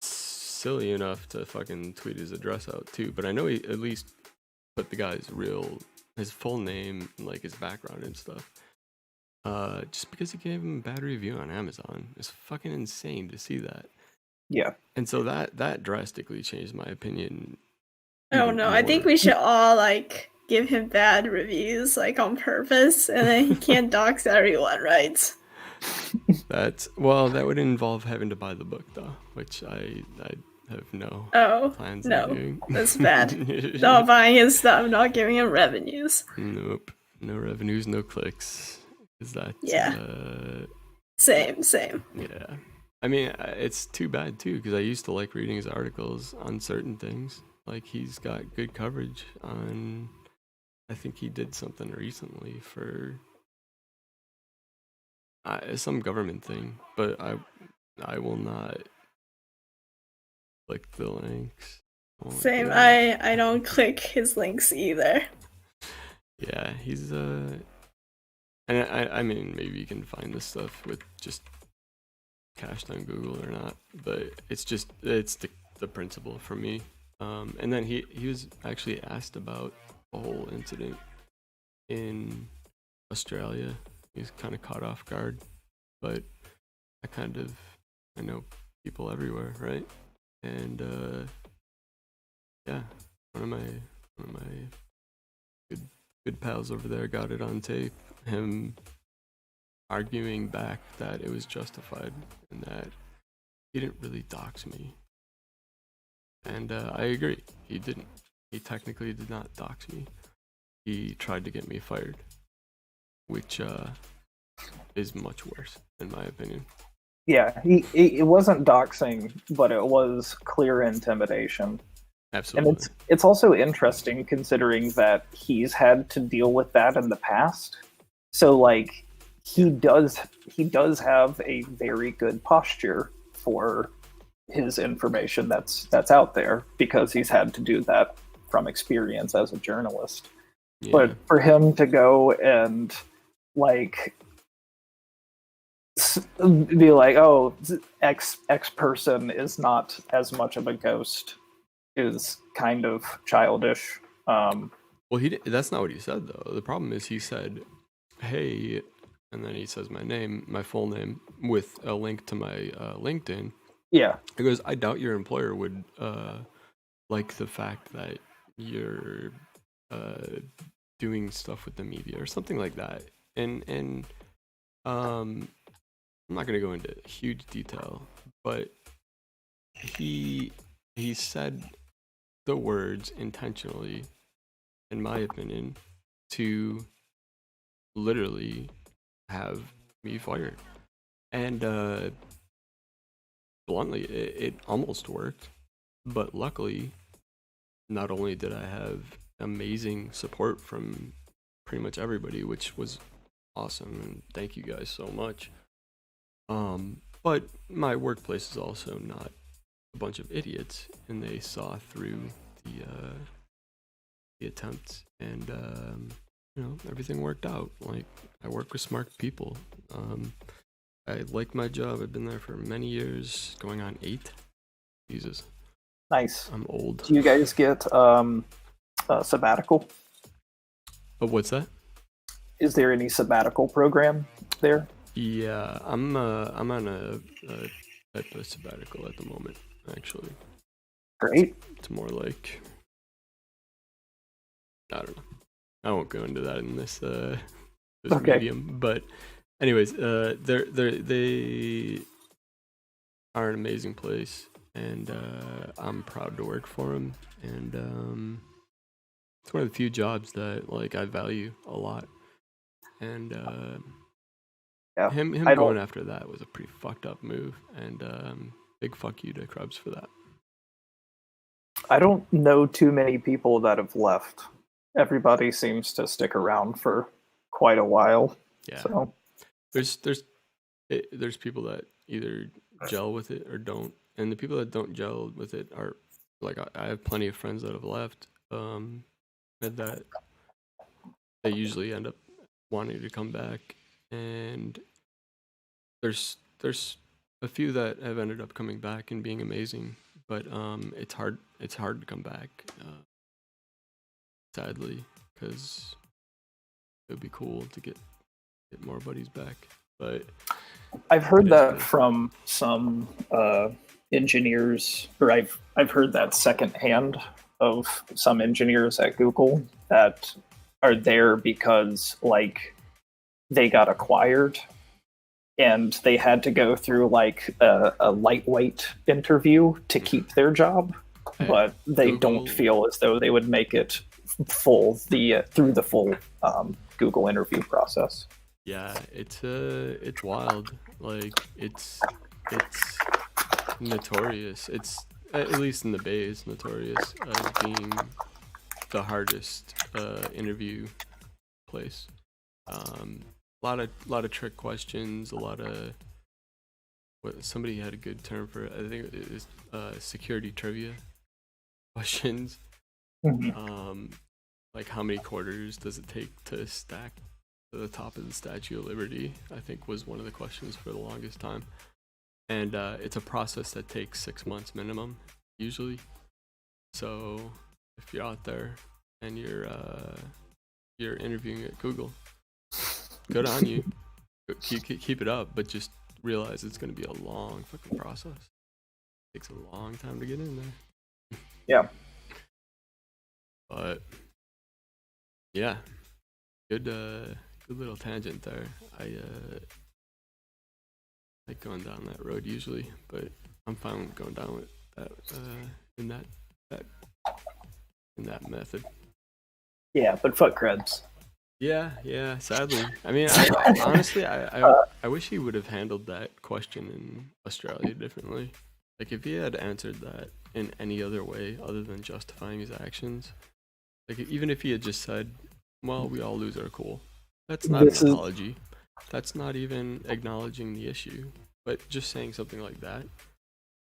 silly enough to fucking tweet his address out too, but I know he at least put the guy's his full name and like his background and stuff. Just because he gave him a bad review on Amazon. It's fucking insane to see that. Yeah. And so that drastically changed my opinion. Oh even no, I think more. we should all like give him bad reviews like on purpose, and then he can't dox everyone, right? That would involve having to buy the book though, which I have no plans no, of doing. that's bad. Not buying his stuff, not giving him revenues. Nope, no revenues, no clicks. Is that Same. Yeah, I mean, it's too bad too because I used to like reading his articles on certain things. Like, he's got good coverage on. I think he did something recently for some government thing, but I will not click the links. Same. I don't click his links either. Yeah, he's and I mean, maybe you can find this stuff with just cached on Google or not, but it's the principle for me. And then he was actually asked about the whole incident in Australia. He's kind of caught off guard, but I know people everywhere, right? And yeah, one of my good pals over there got it on tape. Him arguing back that it was justified and that he didn't really dox me. And I agree, he didn't. He technically did not dox me. He tried to get me fired, which is much worse, in my opinion. Yeah, it wasn't doxing, but it was clear intimidation. Absolutely. And it's also interesting considering that he's had to deal with that in the past. So like he does have a very good posture for his information that's out there because he's had to do that from experience as a journalist. Yeah. But for him to go and like be like, oh, X person is not as much of a ghost is kind of childish. Well, that's not what he said though. The problem is he said, "Hey," and then he says my full name with a link to my LinkedIn. Yeah. He goes, "I doubt your employer would like the fact that you're doing stuff with the media or something like that. And I'm not gonna go into huge detail, but he said the words intentionally, in my opinion, to literally have me fired. And bluntly, it almost worked, but luckily, not only did I have amazing support from pretty much everybody, which was awesome, and thank you guys so much. But my workplace is also not a bunch of idiots, and they saw through the attempt, and you know, everything worked out. Like, I work with smart people. I like my job. I've been there for many years, going on 8. Jesus, Nice. I'm old. Do you guys get a sabbatical? But what's that? Is there any sabbatical program there? Yeah, I'm on a type of sabbatical at the moment, actually. Great. It's more like, I don't know. I won't go into that in this Okay. medium, but anyways, they are an amazing place, and I'm proud to work for them, and it's one of the few jobs that like I value a lot, and Yeah. him I going don't- after that was a pretty fucked up move, and big fuck you to Krubs for that. I don't know too many people that have left. Everybody seems to stick around for quite a while. Yeah, So there's people that either gel with it or don't, and the people that don't gel with it are like, I have plenty of friends that have left, and that they usually end up wanting to come back, and there's a few that have ended up coming back and being amazing, but it's hard to come back, sadly, because it would be cool to get more buddies back, but I've heard It is that good. from some engineers, or I've heard that secondhand of some engineers at Google that are there because like they got acquired and they had to go through like a lightweight interview to keep their job, but they Google- don't feel as though they would make it full through the full Google interview process. Yeah, it's wild. Like, it's notorious. It's, at least in the Bay, it's notorious as being the hardest interview place. A lot of trick questions. A lot of, what somebody had a good term for it. I think it is security trivia questions. Like, how many quarters does it take to stack to the top of the Statue of Liberty, I think, was one of the questions for the longest time. And it's a process that takes 6 months minimum, usually. So if you're out there and you're interviewing at Google, good on you. Keep it up, but just realize it's going to be a long fucking process. It takes a long time to get in there. Yeah. But yeah, good little tangent there. I like going down that road usually, but I'm fine with going down with that in that method. Yeah, but fuck creds. Yeah, sadly. I mean, I wish he would have handled that question in Australia differently. Like, if he had answered that in any other way other than justifying his actions, like, even if he had just said, well, we all lose our cool, that's not This an is- apology. That's not even acknowledging the issue. But just saying something like that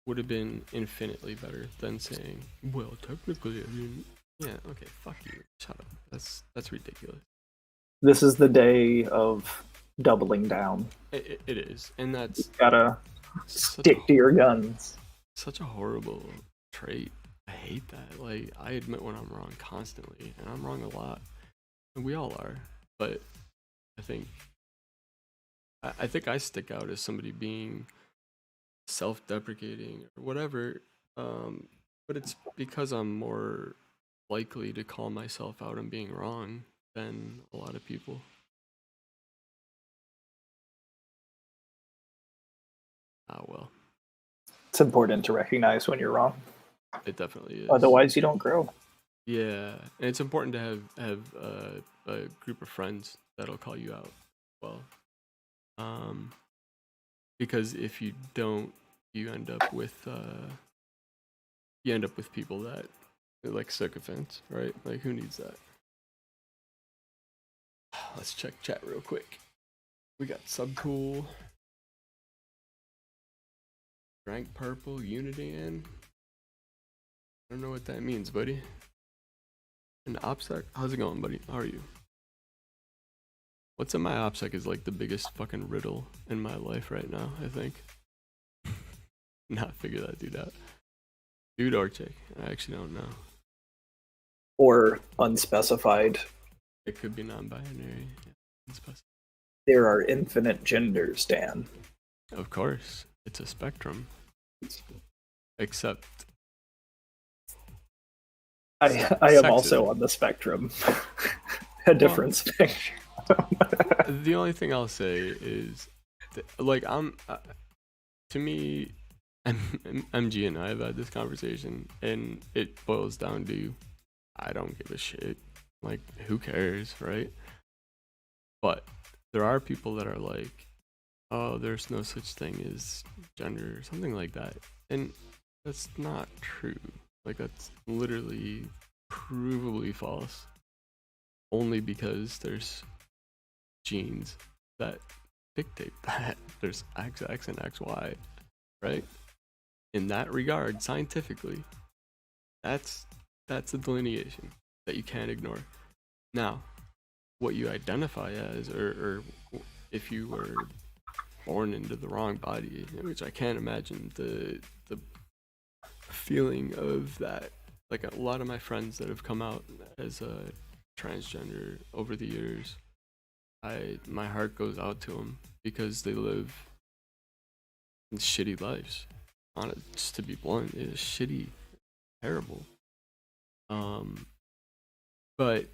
would have been infinitely better than saying, well, technically, I mean, yeah, okay, fuck you, shut up. That's ridiculous. This is the day of doubling down. It is, and that's Gotta such stick to your guns. such a horrible trait. I hate that. Like, I admit when I'm wrong constantly, and I'm wrong a lot, and we all are. But I think I stick out as somebody being self-deprecating or whatever. But it's because I'm more likely to call myself out on being wrong than a lot of people. Ah, well, It's important to recognize when you're wrong. it definitely is. Otherwise, you don't grow. Yeah, and it's important to have a group of friends that'll call you out. Well, because if you don't, you end up with people that are like sycophants, right? Like, who needs that? Let's check chat real quick. We got Subcool, Drank Purple, Unidan. I don't know what that means, buddy. And OPSEC, how's it going, buddy? How are you? What's in my OPSEC is like the biggest fucking riddle in my life right now, I think. Not figure that dude out. Dude or chick? I actually don't know. Or unspecified. It could be non-binary. Yeah, unspecified. There are infinite genders, Dan. Of course, it's a spectrum. Except I am Sexism. also on the spectrum. A different spectrum. The only thing I'll say is, like, to me, MG and I have had this conversation, and it boils down to, I don't give a shit. Like, who cares, right? But there are people that are like, oh, there's no such thing as gender, or something like that. And that's not true. Like, that's literally provably false. Only because there's genes that dictate that. There's XX and XY, right? In that regard, scientifically, that's a delineation that you can't ignore. Now, what you identify as, or if you were born into the wrong body, which I can't imagine the feeling of that. Like, a lot of my friends that have come out as a transgender over the years, my heart goes out to them because they live shitty lives. Just to be blunt, it is shitty, terrible. But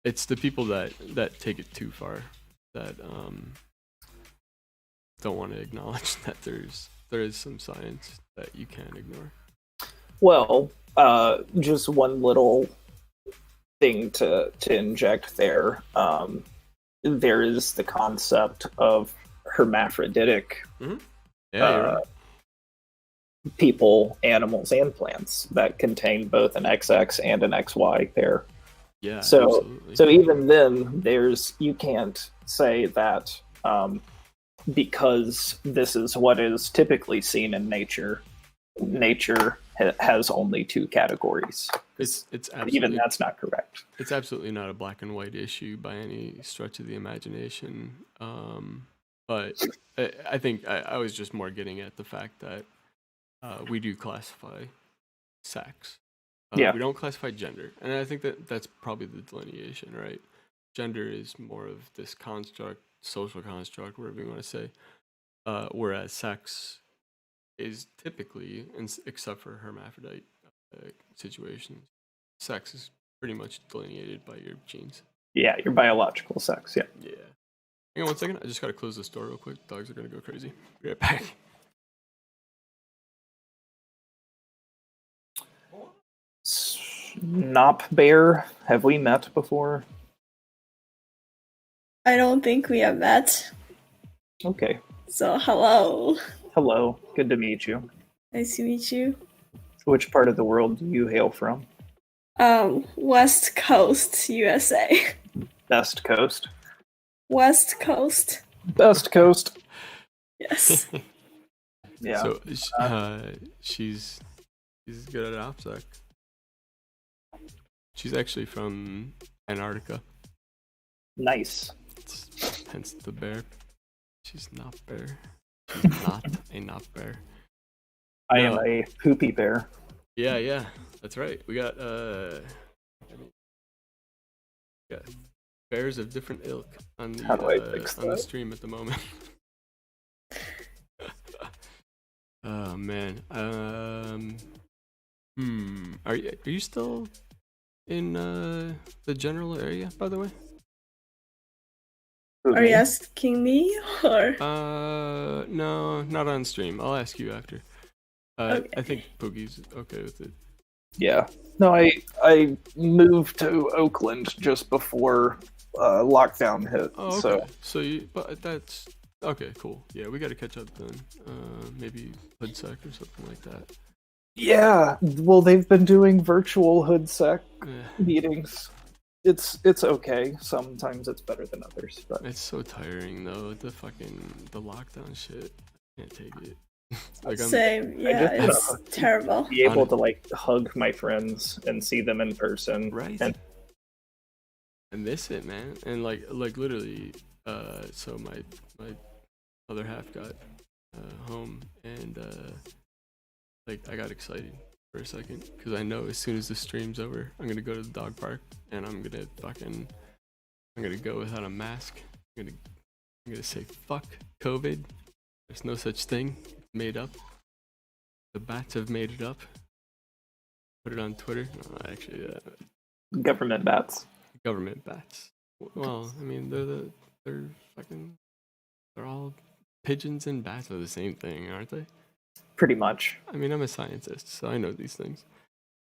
it's the people that take it too far that don't want to acknowledge that there is some science that you can't ignore. Well, just one little thing to inject there. There is the concept of hermaphroditic Yeah, you're right. people, animals, and plants that contain both an XX and an XY pair. Yeah, So absolutely. so even then, you can't say that because this is what is typically seen in nature. Nature has only two categories. It's absolutely, Even that's not correct. it's absolutely not a black and white issue by any stretch of the imagination. But I think I was just more getting at the fact that we do classify sex. Yeah. We don't classify gender, and I think that's probably the delineation, right? Gender is more of this construct, social construct, whatever you want to say, whereas sex is typically, except for hermaphrodite situations, sex is pretty much delineated by your genes. Yeah, your biological sex. Yeah. Yeah. Hang on 1 second. I just gotta close this door real quick. Dogs are gonna go crazy. Be right back. Nop Bear, have we met before? I don't think we have met. Okay. So hello. Hello. Good to meet you. Nice to meet you. Which part of the world do you hail from? West Coast, USA. Best Coast. West Coast. Best Coast. Yes. Yeah. So she's good at OPSEC. She's actually from Antarctica. Nice. Hence the bear. She's not bear. She's not a not bear. I am a poopy bear. Yeah, that's right. We got bears of different ilk on How do I fix the that? stream at the moment. Oh man. Are you still in the general area, by the way? Are you asking me or? No, not on stream. I'll ask you after. I Okay. think Poogie's okay with it. Yeah. No, I moved to Oakland just before lockdown hit. Oh, okay. So So you, but that's okay. Cool. Yeah, we got to catch up then. Maybe Hoodsec or something like that. yeah, well, they've been doing virtual HoodSec Yeah. meetings. It's okay. Sometimes it's better than others, but It's so tiring though. The lockdown shit. I can't take it. Like Same. Yeah, just- it's terrible. be able to like hug my friends and see them in person. right. And I miss it, man. And like literally, so my other half got home, and like I got excited for a second because I know as soon as the stream's over, I'm gonna go to the dog park and I'm gonna go without a mask. I'm gonna say fuck COVID. There's no such thing. It's made up. The bats have made it up. Put it on Twitter. No, actually, government bats. government bats. Well, I mean, they're all pigeons and bats are the same thing, aren't they? Pretty much. I mean, I'm a scientist, so I know these things.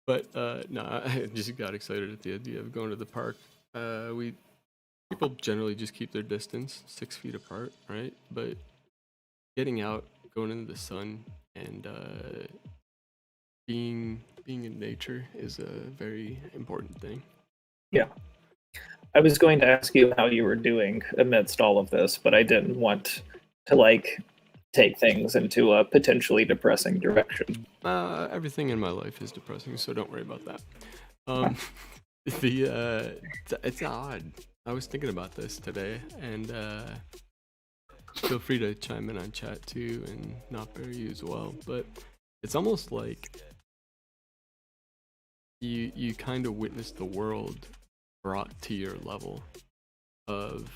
But no, I just got excited at the idea of going to the park. People generally just keep their distance 6 feet apart, right? But getting out, going into the sun, and being in nature is a very important thing. Yeah. I was going to ask you how you were doing amidst all of this, but I didn't want to like take things into a potentially depressing direction. Everything in my life is depressing, so don't worry about that. It's odd. I was thinking about this today, and feel free to chime in on chat too, and not bury you as well. But it's almost like you kind of witness the world brought to your level of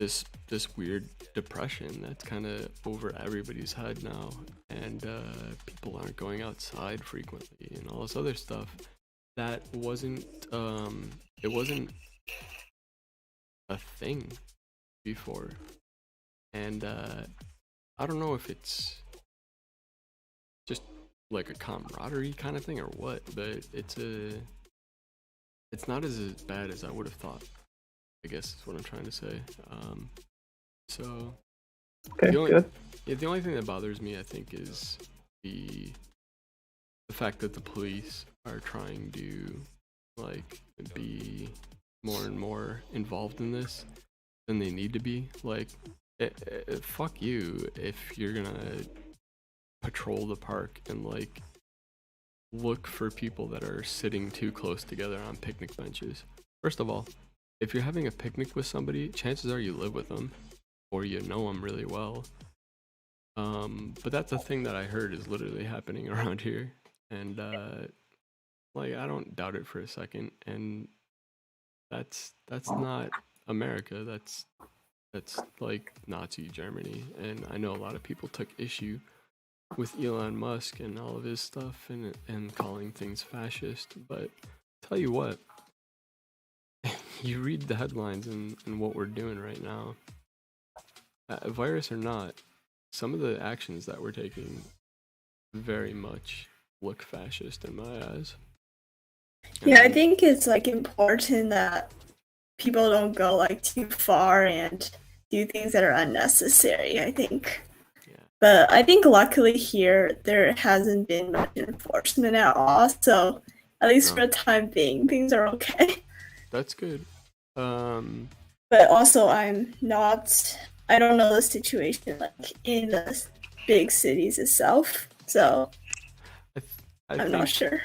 this weird depression that's kind of over everybody's head now, and people aren't going outside frequently and all this other stuff that wasn't it wasn't a thing before. And I don't know if it's just like a camaraderie kind of thing or what, but it's not as bad as I would have thought, I guess is what I'm trying to say. So Okay, good. the only thing that bothers me, I think, is the fact that the police are trying to like be more and more involved in this than they need to be. Like, fuck you if you're gonna patrol the park and like look for people that are sitting too close together on picnic benches. First of all, if you're having a picnic with somebody, chances are you live with them or you know them really well. But that's a thing that I heard is literally happening around here, and like I don't doubt it for a second. And that's not America. That's like Nazi Germany, and I know a lot of people took issue with Elon Musk and all of his stuff and calling things fascist. But tell you what, you read the headlines and what we're doing right now, virus or not, some of the actions that we're taking very much look fascist in my eyes. Yeah, I think it's like important that people don't go like too far and do things that are unnecessary, I think. Yeah. But I think luckily here there hasn't been much enforcement at all, so at least for the time being things are okay. That's good. But also I don't know the situation like in the big cities itself, so I'm not sure.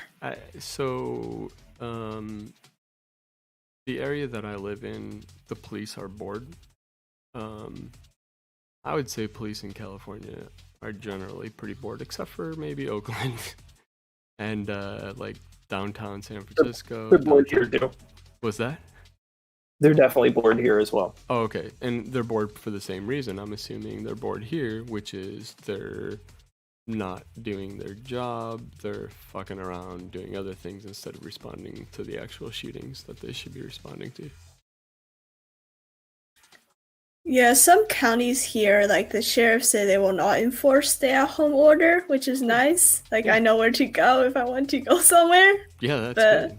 The area that I live in, the police are bored. I would say police in California are generally pretty bored, except for maybe Oakland and like downtown San Francisco. They're bored here too. What's that? They're definitely bored here as well. Oh, okay. And they're bored for the same reason. I'm assuming they're bored here, which is they're not doing their job. They're fucking around doing other things instead of responding to the actual shootings that they should be responding to. Yeah, some counties here, like the sheriff say they will not enforce stay-at-home order, which is nice. Like I know where to go if I want to go somewhere. Yeah, that's But good.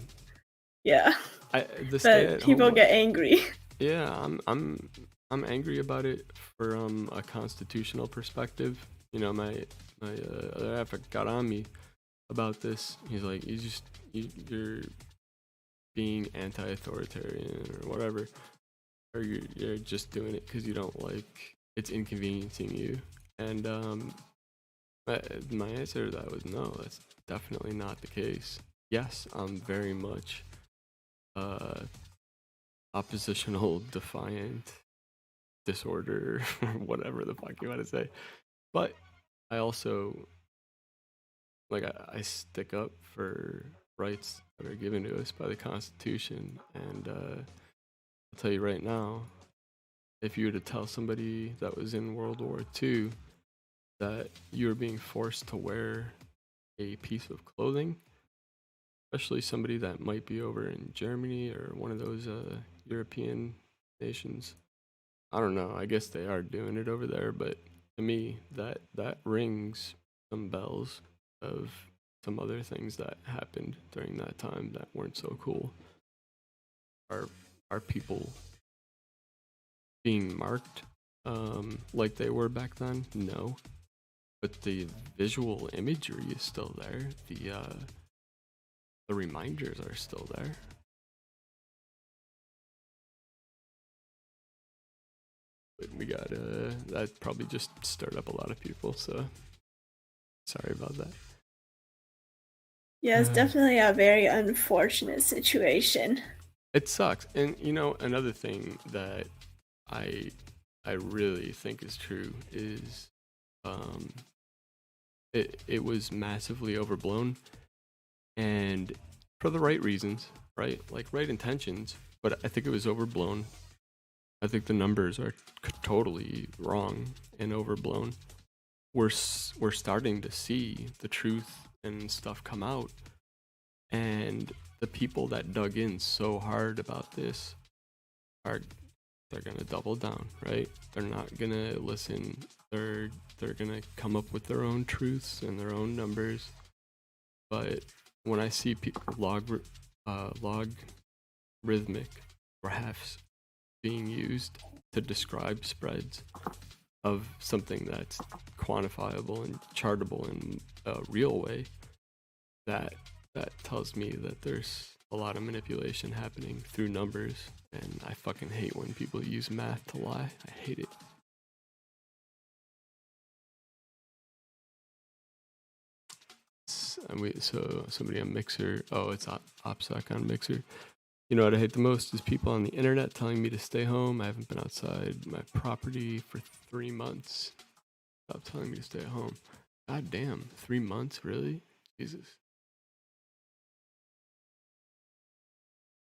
yeah, The but stay-at-home people get angry. Yeah, I'm angry about it from a constitutional perspective. You know, my other half got on me about this. He's like, you're being anti-authoritarian or whatever, or you're just doing it because you don't like it's inconveniencing you. And my answer to that was no, that's definitely not the case. Yes, I'm very much oppositional, defiant, disorder, or whatever the fuck you want to say. But I also, like, I stick up for rights that are given to us by the Constitution. And I'll tell you right now, if you were to tell somebody that was in World War II that you were being forced to wear a piece of clothing, especially somebody that might be over in Germany or one of those European nations. I don't know. I guess they are doing it over there, but to me, that rings some bells of some other things that happened during that time that weren't so cool. Are people being marked like they were back then? No, but the visual imagery is still there. The reminders are still there. But we got that probably just stirred up a lot of people, so sorry about that. Yeah, it's definitely a very unfortunate situation. It sucks. And you know, another thing that I really think is true is it was massively overblown, and for the right reasons, right? Like right intentions, but I think it was overblown. I think the numbers are totally wrong and overblown. We're starting to see the truth and stuff come out, and the people that dug in so hard about this they're gonna double down, right? They're not gonna listen. They're gonna come up with their own truths and their own numbers. But when I see logarithmic graphs being used to describe spreads of something that's quantifiable and chartable in a real way, that tells me that there's a lot of manipulation happening through numbers, and I fucking hate when people use math to lie. I hate it. So somebody on Mixer, oh, it's OPSEC on Mixer. You know what I hate the most is people on the internet telling me to stay home. I haven't been outside my property for 3 months. Stop telling me to stay at home. God damn, 3 months, really? Jesus.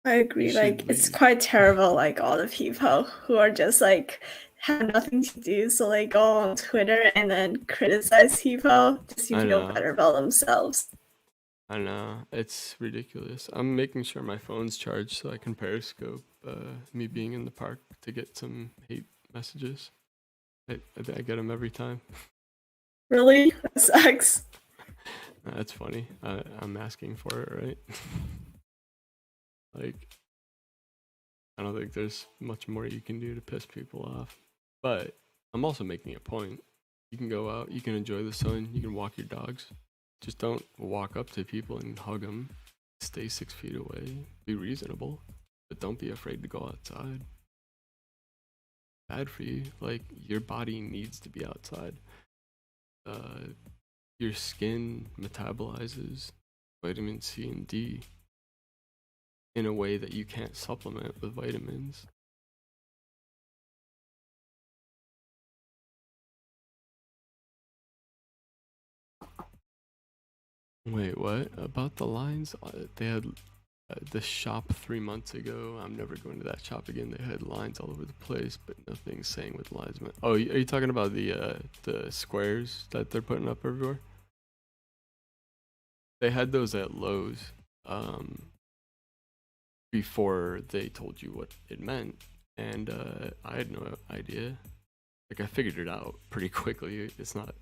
I agree. Like it's quite terrible. Like all the people who are just like have nothing to do, so they go on Twitter and then criticize people just to feel better about themselves. I know, it's ridiculous. I'm making sure my phone's charged so I can Periscope me being in the park to get some hate messages. I get them every time. Really? That sucks. That's funny. I'm asking for it, right? Like, I don't think there's much more you can do to piss people off. But I'm also making a point. You can go out, you can enjoy the sun, you can walk your dogs. Just don't walk up to people and hug them. Stay 6 feet away. Be reasonable. But don't be afraid to go outside. Bad for you. Like, your body needs to be outside. Your skin metabolizes vitamin C and D in a way that you can't supplement with vitamins. Wait, what? About the lines? They had the shop 3 months ago. I'm never going to that shop again. They had lines all over the place, but nothing saying what lines meant. Oh, are you talking about the squares that they're putting up everywhere? they had those at Lowe's before they told you what it meant, and I had no idea. Like I figured it out pretty quickly. It's not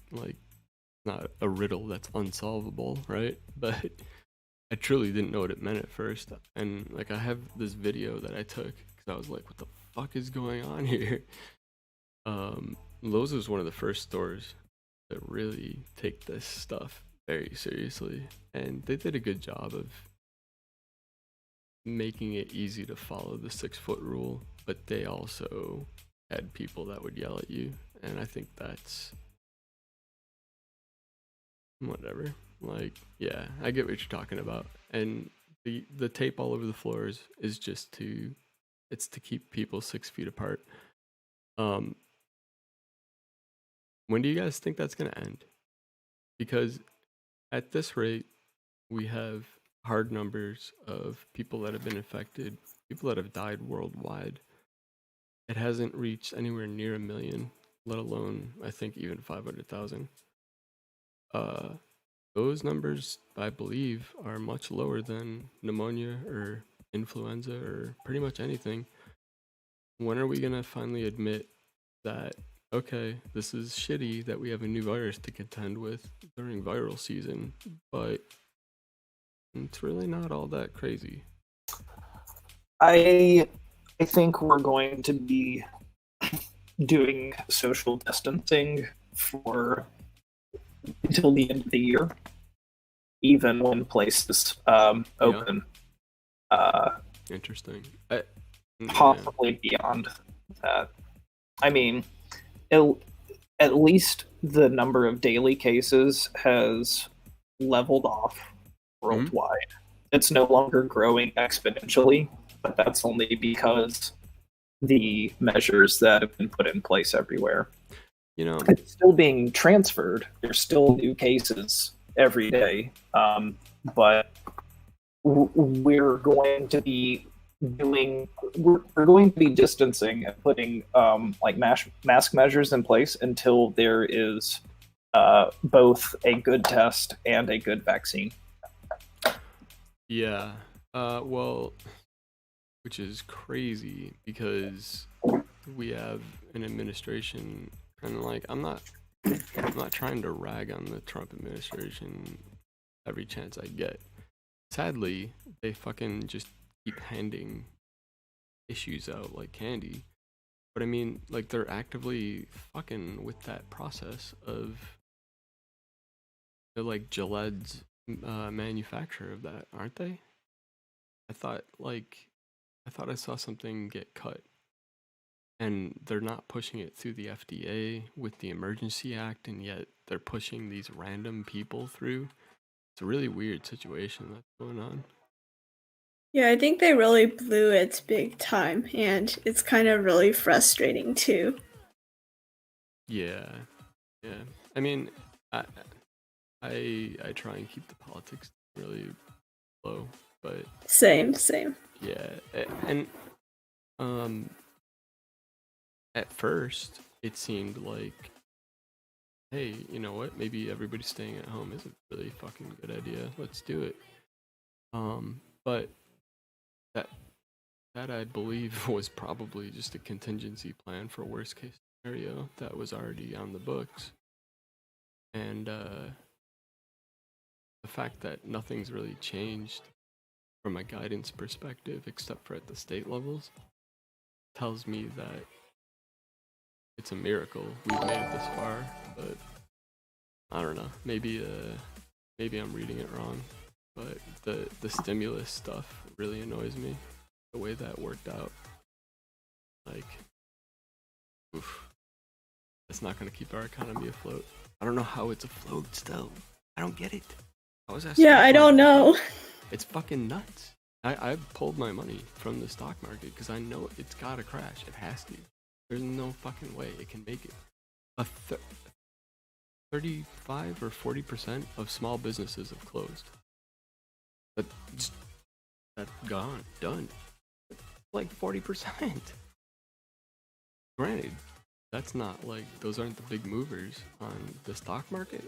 a riddle that's unsolvable, right? But I truly didn't know what it meant at first, and like I have this video that I took because I was like, "What the fuck is going on here?" Lowe's was one of the first stores that really take this stuff very seriously, and they did a good job of making it easy to follow the 6-foot rule, but they also had people that would yell at you, and I think that's whatever. Like, yeah, I get what you're talking about, and the tape all over the floors is just to keep people 6 feet apart. When do you guys think that's gonna end? Because at this rate, we have hard numbers of people that have been infected, people that have died worldwide. It hasn't reached anywhere near 1 million, let alone, I think, even 500,000. Those numbers, I believe, are much lower than pneumonia or influenza or pretty much anything. When are we gonna finally admit that, okay, this is shitty that we have a new virus to contend with during viral season, but it's really not all that crazy? I think we're going to be doing social distancing for until the end of the year, even when places open. Interesting. Possibly beyond that. I mean, at least the number of daily cases has leveled off worldwide. It's no longer growing exponentially, but that's only because the measures that have been put in place everywhere. You know, it's still being transferred. There's still new cases every day, but we're going to be distancing and putting like mask measures in place until there is both a good test and a good vaccine. Yeah. Well, which is crazy because we have an administration, and like I'm not trying to rag on the Trump administration every chance I get. Sadly, they fucking just keep handing issues out like candy. But I mean, like, they're actively fucking with that process of, they're like Gillette's manufacturer of that, aren't they? I thought I saw something get cut, and they're not pushing it through the FDA with the Emergency Act, and yet they're pushing these random people through. It's a really weird situation that's going on. Yeah, I think they really blew it big time, and it's kind of really frustrating too. Yeah. I mean, I try and keep the politics really low, but Same. yeah, and at first it seemed like, hey, you know what? Maybe everybody staying at home is a really fucking good idea. Let's do it. But that I believe was probably just a contingency plan for worst case scenario that was already on the books. And the fact that nothing's really changed from a guidance perspective except for at the state levels tells me that it's a miracle we've made it this far. But I don't know, maybe I'm reading it wrong, but the stimulus stuff really annoys me, the way that worked out. Like, oof, it's not going to keep our economy afloat. I don't know how it's afloat still. I don't get it. How is that? Yeah, I don't know. It's fucking nuts. I pulled my money from the stock market because I know it's gotta crash. It has to. There's no fucking way it can make it. 35 or 40% of small businesses have closed. That's gone, done. Like 40%. Granted, that's not like, those aren't the big movers on the stock market,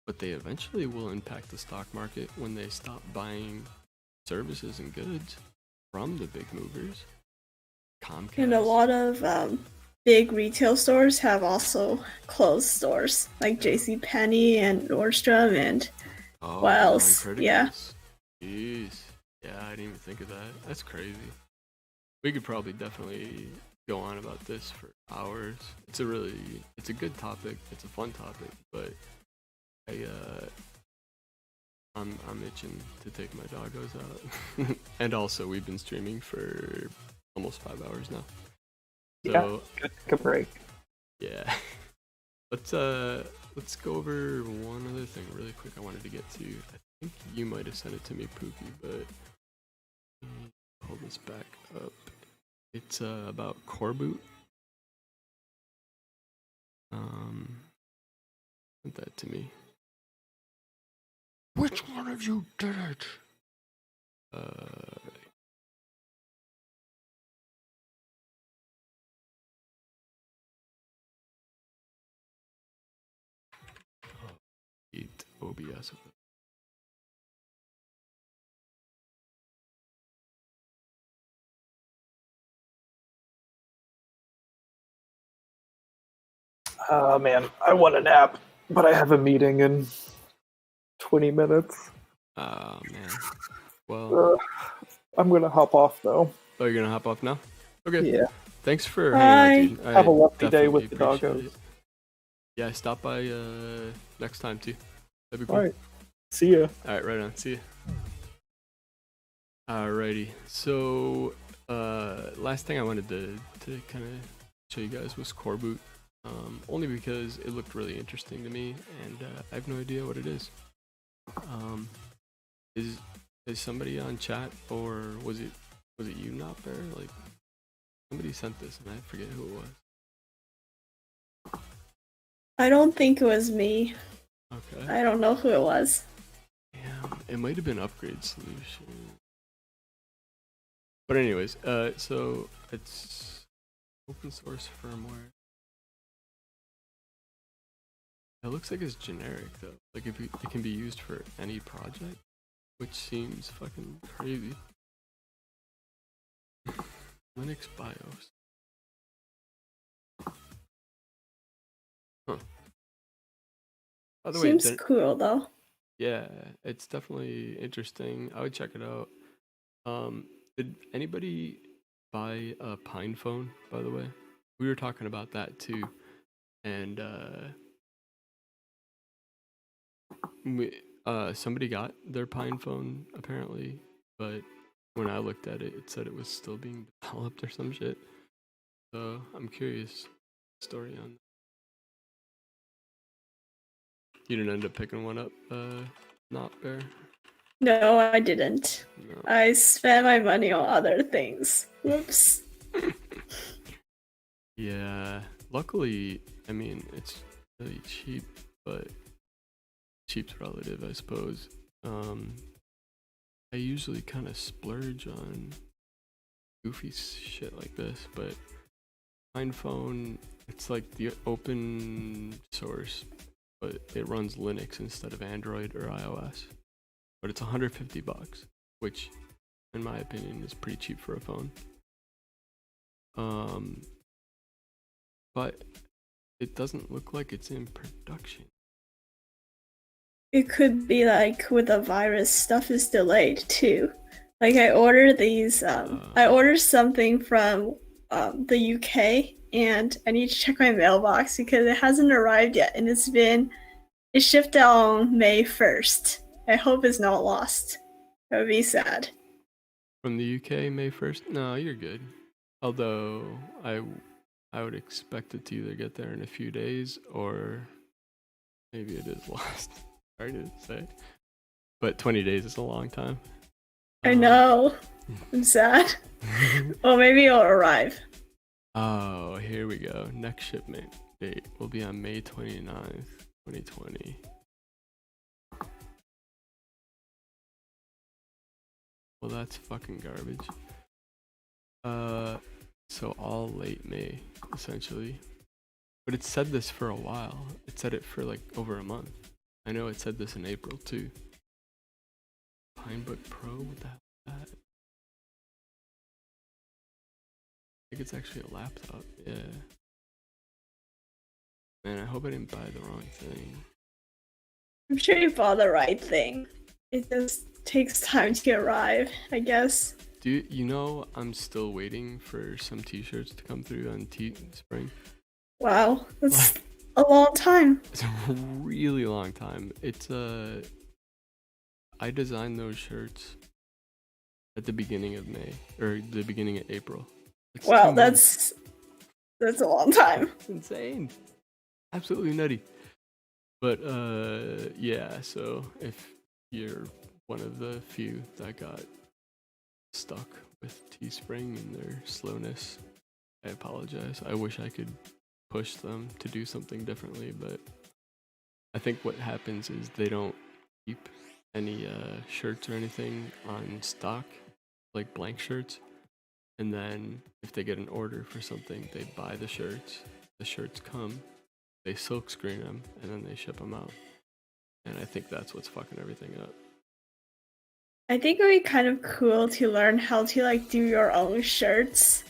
but they eventually will impact the stock market when they stop buying services and goods from the big movers. Comcast. And a lot of big retail stores have also closed stores, like JCPenney and Nordstrom and what else? Yeah. Jeez. Yeah, I didn't even think of that. That's crazy. We could probably definitely go on about this for hours. It's a good topic. It's a fun topic, but I'm itching to take my doggos out. And also, we've been streaming for almost 5 hours now. So, yeah, take a break. Yeah. Let's go over one other thing really quick I wanted to get to. I think you might have sent it to me, Pookie, but let me pull this back up. It's about Coreboot. Sent that to me. Which one of you did it? Eat OBS. Oh man, I want a nap, but I have a meeting in 20 minutes. Oh man. Well, I'm gonna hop off though. oh, you're gonna hop off now? Okay. Yeah. Thanks for hanging out, dude. Have a lovely day definitely with the appreciate doggos. it. Yeah, stop by next time too. That'd be cool. Alright. See ya. Alright, right on. See ya. Alrighty. So last thing I wanted to kind of show you guys was Coreboot. Only because it looked really interesting to me, and I have no idea what it is. Is somebody on chat, or was it you, Notbear? Like, somebody sent this, and I forget who it was. I don't think it was me. Okay. I don't know who it was. Yeah, it might have been Upgrade Solution. But anyways, so it's open source firmware. It looks like it's generic though. Like it can be used for any project, which seems fucking crazy. Linux BIOS. Huh. By the Seems way, cool though. yeah, it's definitely interesting. I would check it out. Did anybody buy a Pine phone, by the way? We were talking about that too. And somebody got their Pine phone apparently, but when I looked at it, it said it was still being developed or some shit. So I'm curious story on that. You didn't end up picking one up, Notbear? No, I didn't. No. I spent my money on other things. Whoops. Yeah, luckily, I mean, it's really cheap, but cheap's relative, I suppose. I usually kind of splurge on goofy shit like this, but Pine phone, it's like the open source, but it runs Linux instead of Android or iOS. But it's $150, which, in my opinion, is pretty cheap for a phone. But it doesn't look like it's in production. It could be like with the virus, stuff is delayed too. Like I ordered these, I ordered something from the UK, and I need to check my mailbox because it hasn't arrived yet, and it shipped on May 1st. I hope it's not lost. That would be sad. From the UK, May 1st? No, you're good. Although, I would expect it to either get there in a few days, or maybe it is lost. Hard to say. But 20 days is a long time. I know. I'm sad. Well, maybe it'll arrive. Oh, here we go. Next shipment date will be on May 29th, 2020. Well, that's fucking garbage. So all late May, essentially. But it said this for a while. It said it for like over a month. I know it said this in April too. Pinebook Pro, what the hell is that? I think it's actually a laptop, yeah. Man, I hope I didn't buy the wrong thing. I'm sure you bought the right thing. It just takes time to arrive, I guess. You know I'm still waiting for some t-shirts to come through on Teespring? Wow, that's a long time. It's a really long time. It's I designed those shirts at the beginning of May or the beginning of April. It's Wow, 2 months. that's a long time. It's insane. Absolutely nutty. But yeah, so if you're one of the few that got stuck with Teespring and their slowness, I apologize. I wish I could push them to do something differently, but I think what happens is they don't keep any shirts or anything on stock, like blank shirts. And then if they get an order for something, they buy the shirts come, they silk screen them, and then they ship them out. And I think that's what's fucking everything up. I think it would be kind of cool to learn how to like do your own shirts.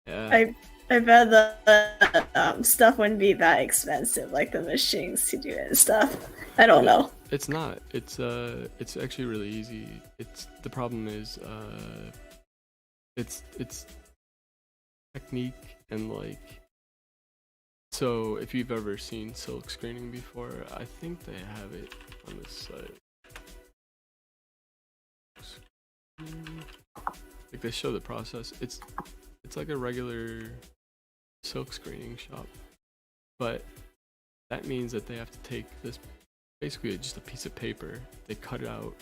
Yeah. I bet the stuff wouldn't be that expensive, like the machines to do it and stuff. I don't know. It's not. It's actually really easy. The problem is it's technique and like, so if you've ever seen silk screening before, I think they have it on this site. Like they show the process. It's like a regular silk screening shop, but that means that they have to take this, basically just a piece of paper. They cut out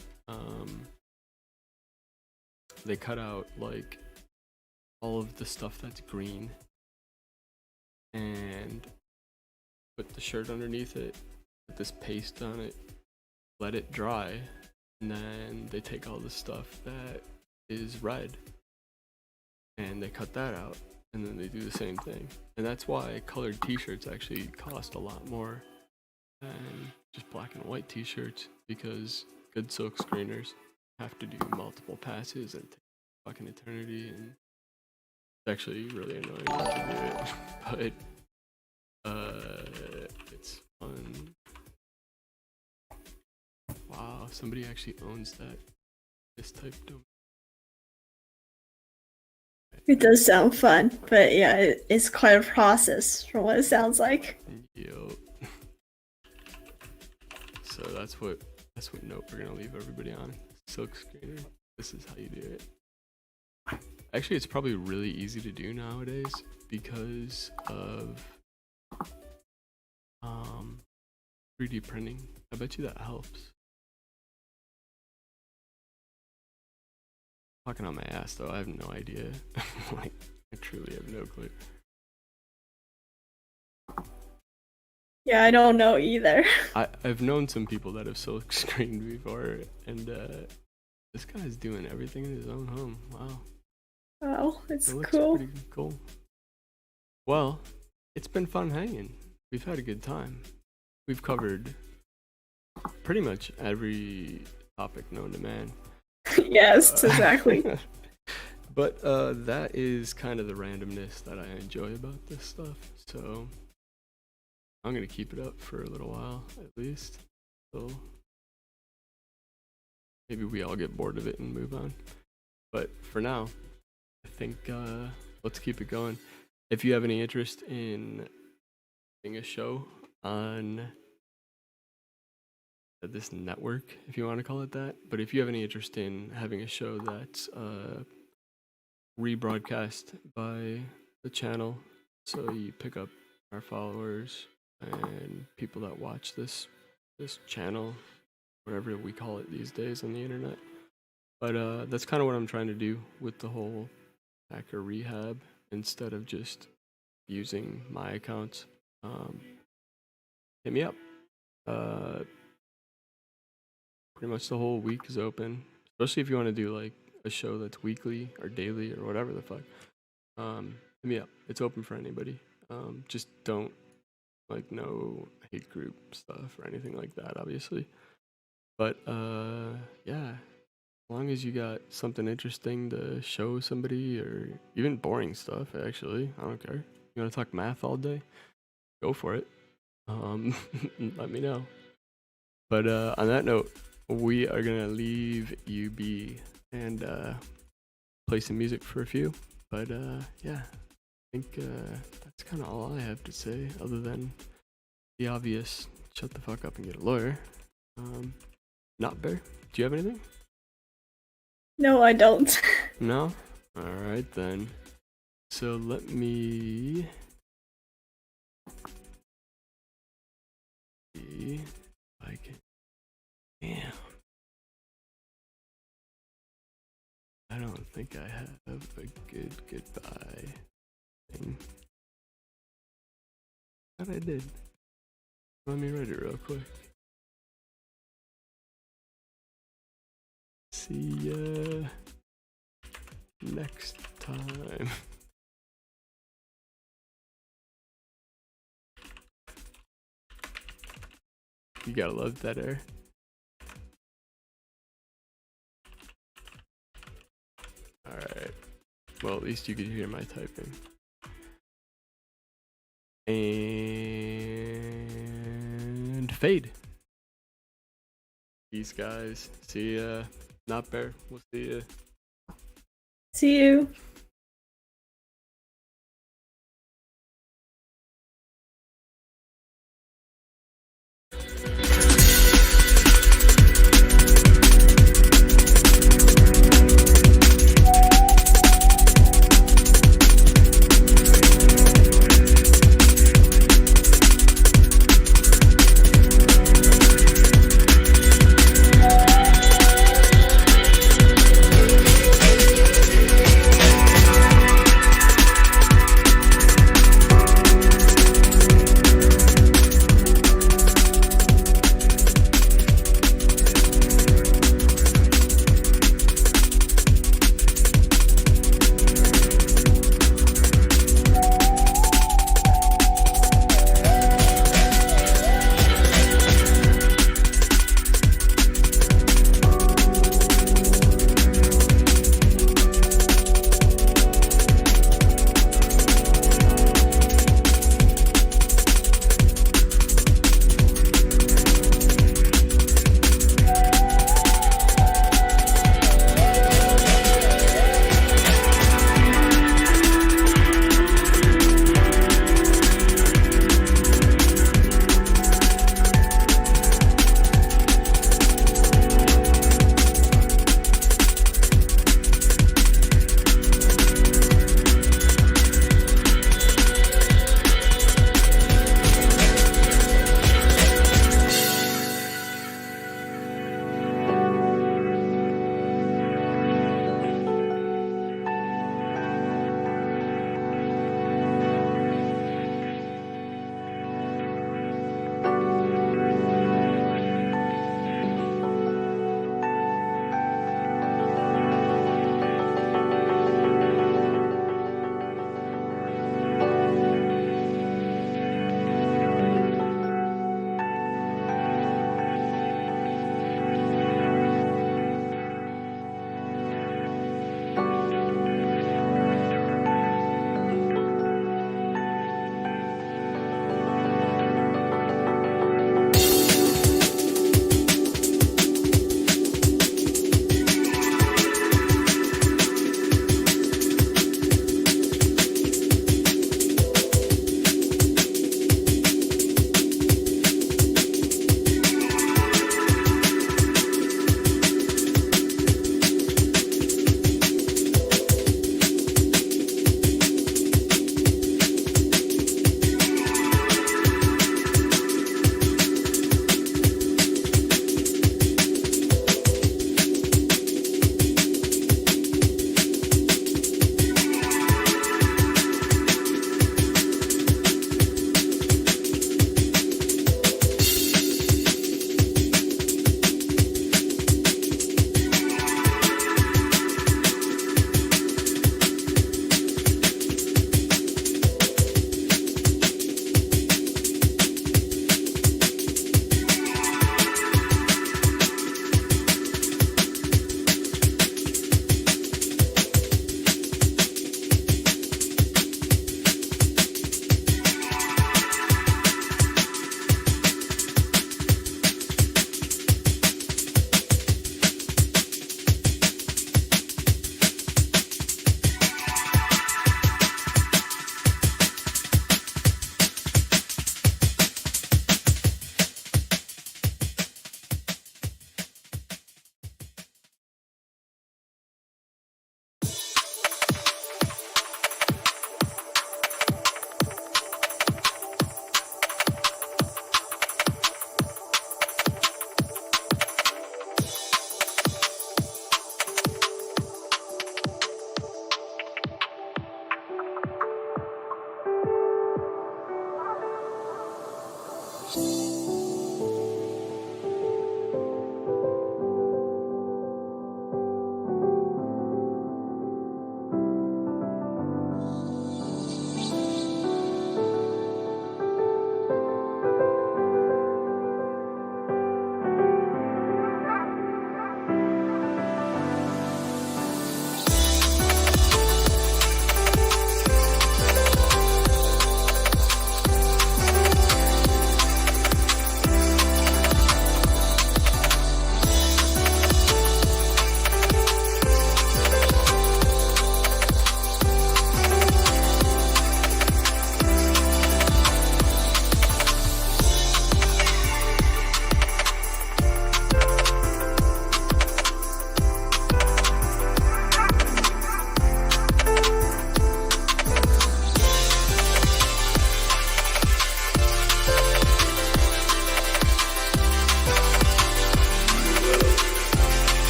like all of the stuff that's green and put the shirt underneath it, put this paste on it, let it dry, and then they take all the stuff that is red and they cut that out, and then they do the same thing. And that's why colored t-shirts actually cost a lot more than just black and white t-shirts, because good silk screeners have to do multiple passes and take fucking eternity, and it's actually really annoying to do it, but it's fun. Wow, somebody actually owns this type of domain. It does sound fun, but yeah, it's quite a process from what it sounds like. Yo. So that's what note we're gonna leave everybody on. Silk screener. This is how you do it. Actually, it's probably really easy to do nowadays because of 3D printing. I bet you that helps. Talking on my ass though, I have no idea. Like, I truly have no clue. Yeah, I don't know either. I've known some people that have silk screened before, and this guy's doing everything in his own home. Wow. Wow, it's It looks cool. pretty cool. Well, it's been fun hanging. We've had a good time. We've covered pretty much every topic known to man. Yes, exactly. But that is kind of the randomness that I enjoy about this stuff. So I'm gonna keep it up for a little while at least. So maybe we all get bored of it and move on. But for now, I think let's keep it going. If you have any interest in doing a show on this network, if you want to call it that, but if you have any interest in having a show that's rebroadcast by the channel, so you pick up our followers and people that watch this channel, whatever we call it these days on the internet. But that's kind of what I'm trying to do with the whole Hacker Rehab, instead of just using my accounts. Hit me up. Pretty much the whole week is open, especially if you want to do like a show that's weekly or daily or whatever the fuck. Hit me up. It's open for anybody. Just don't Like no hate group stuff or anything like that, obviously. But yeah, as long as you got something interesting to show somebody, or even boring stuff, actually, I don't care. You want to talk math all day? Go for it. Let me know. But on that note, we are gonna leave you be and play some music for a few. But yeah, I think that's kind of all I have to say, other than the obvious: shut the fuck up and get a lawyer. Not Bear, do you have anything? No, I don't. No? Alright then. So let me see if I can. Damn. I don't think I have a good goodbye thing. Thought I did. Let me write it real quick. See ya next time. You gotta love that air. Alright. Well, at least you could hear my typing. And fade. Peace, guys. See ya. Not Bear. We'll see ya. See you.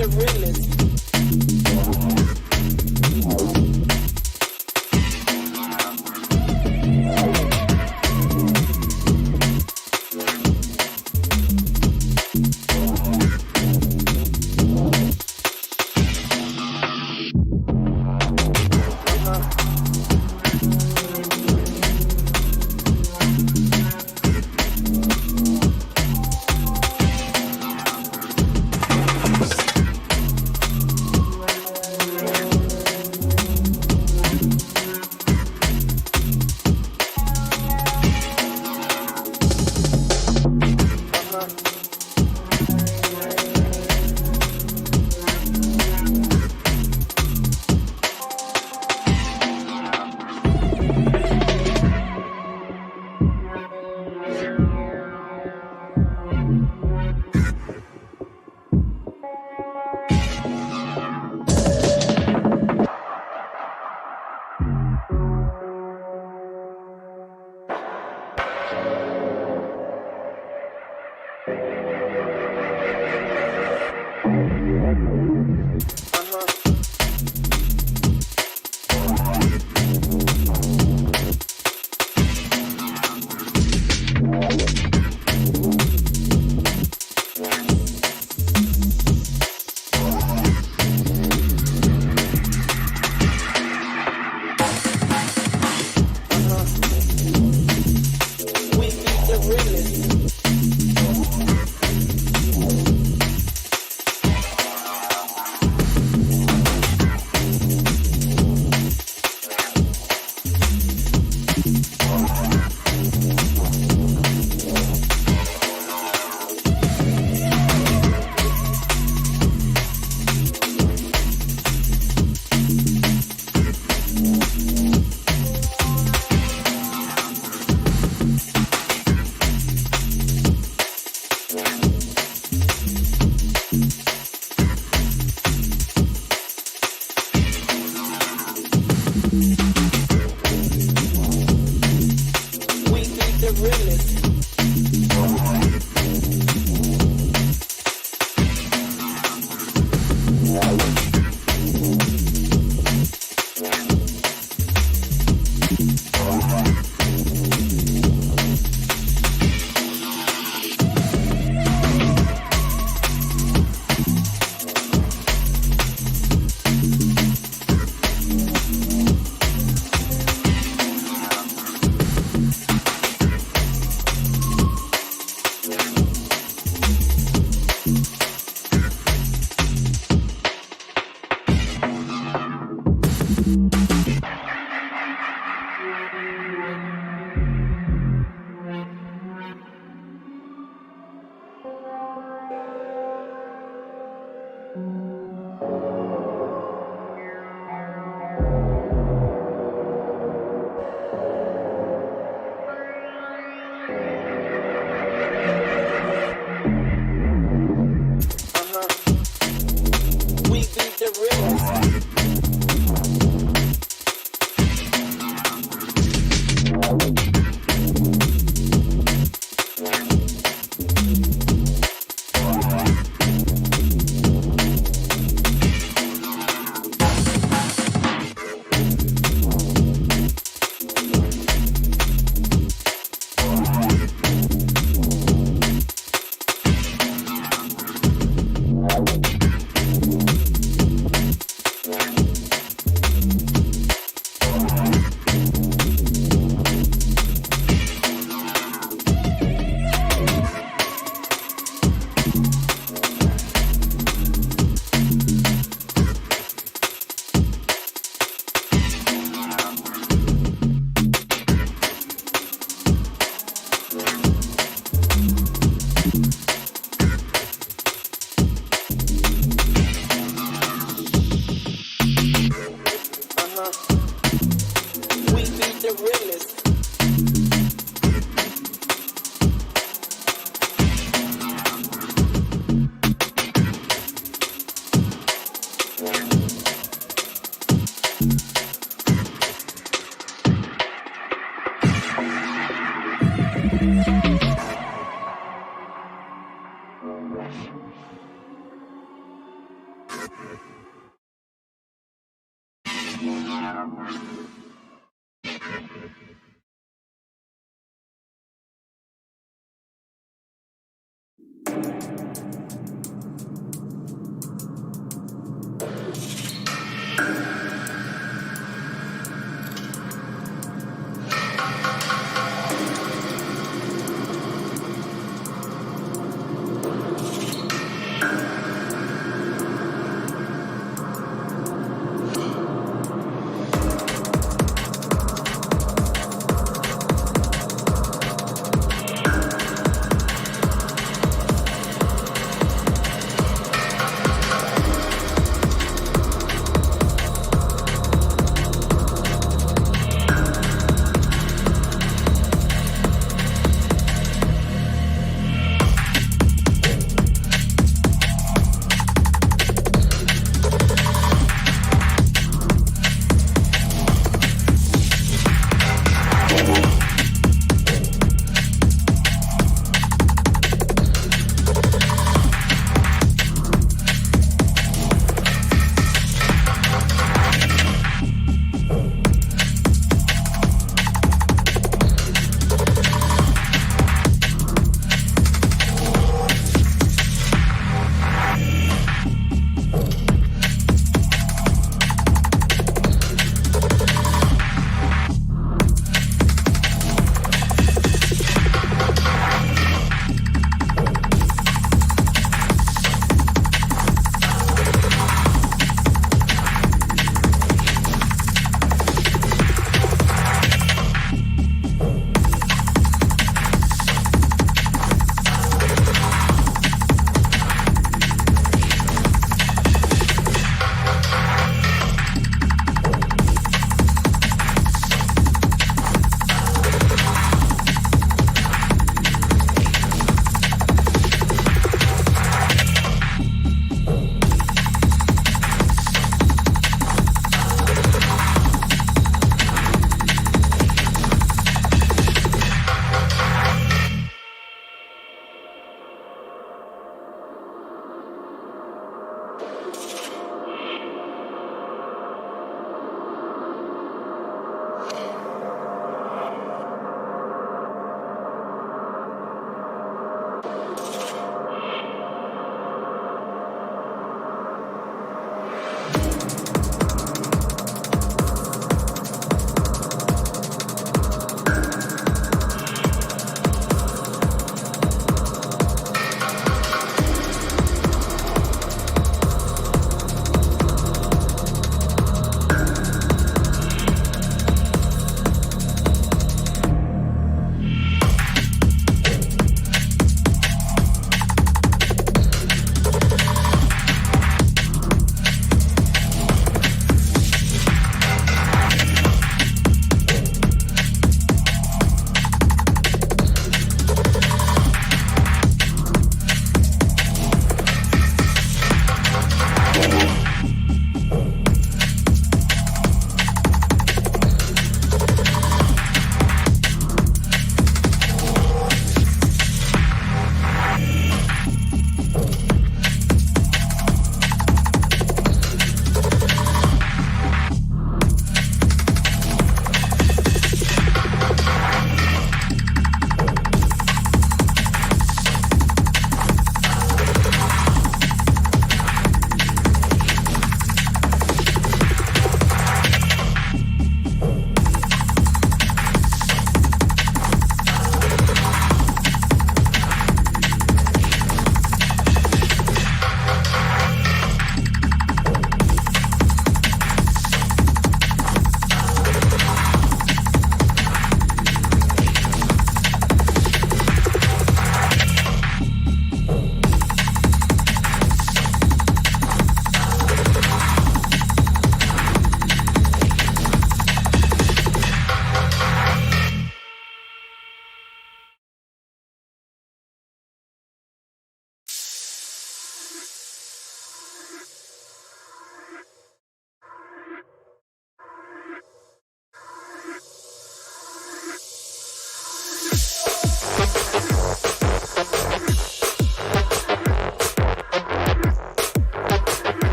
the realest.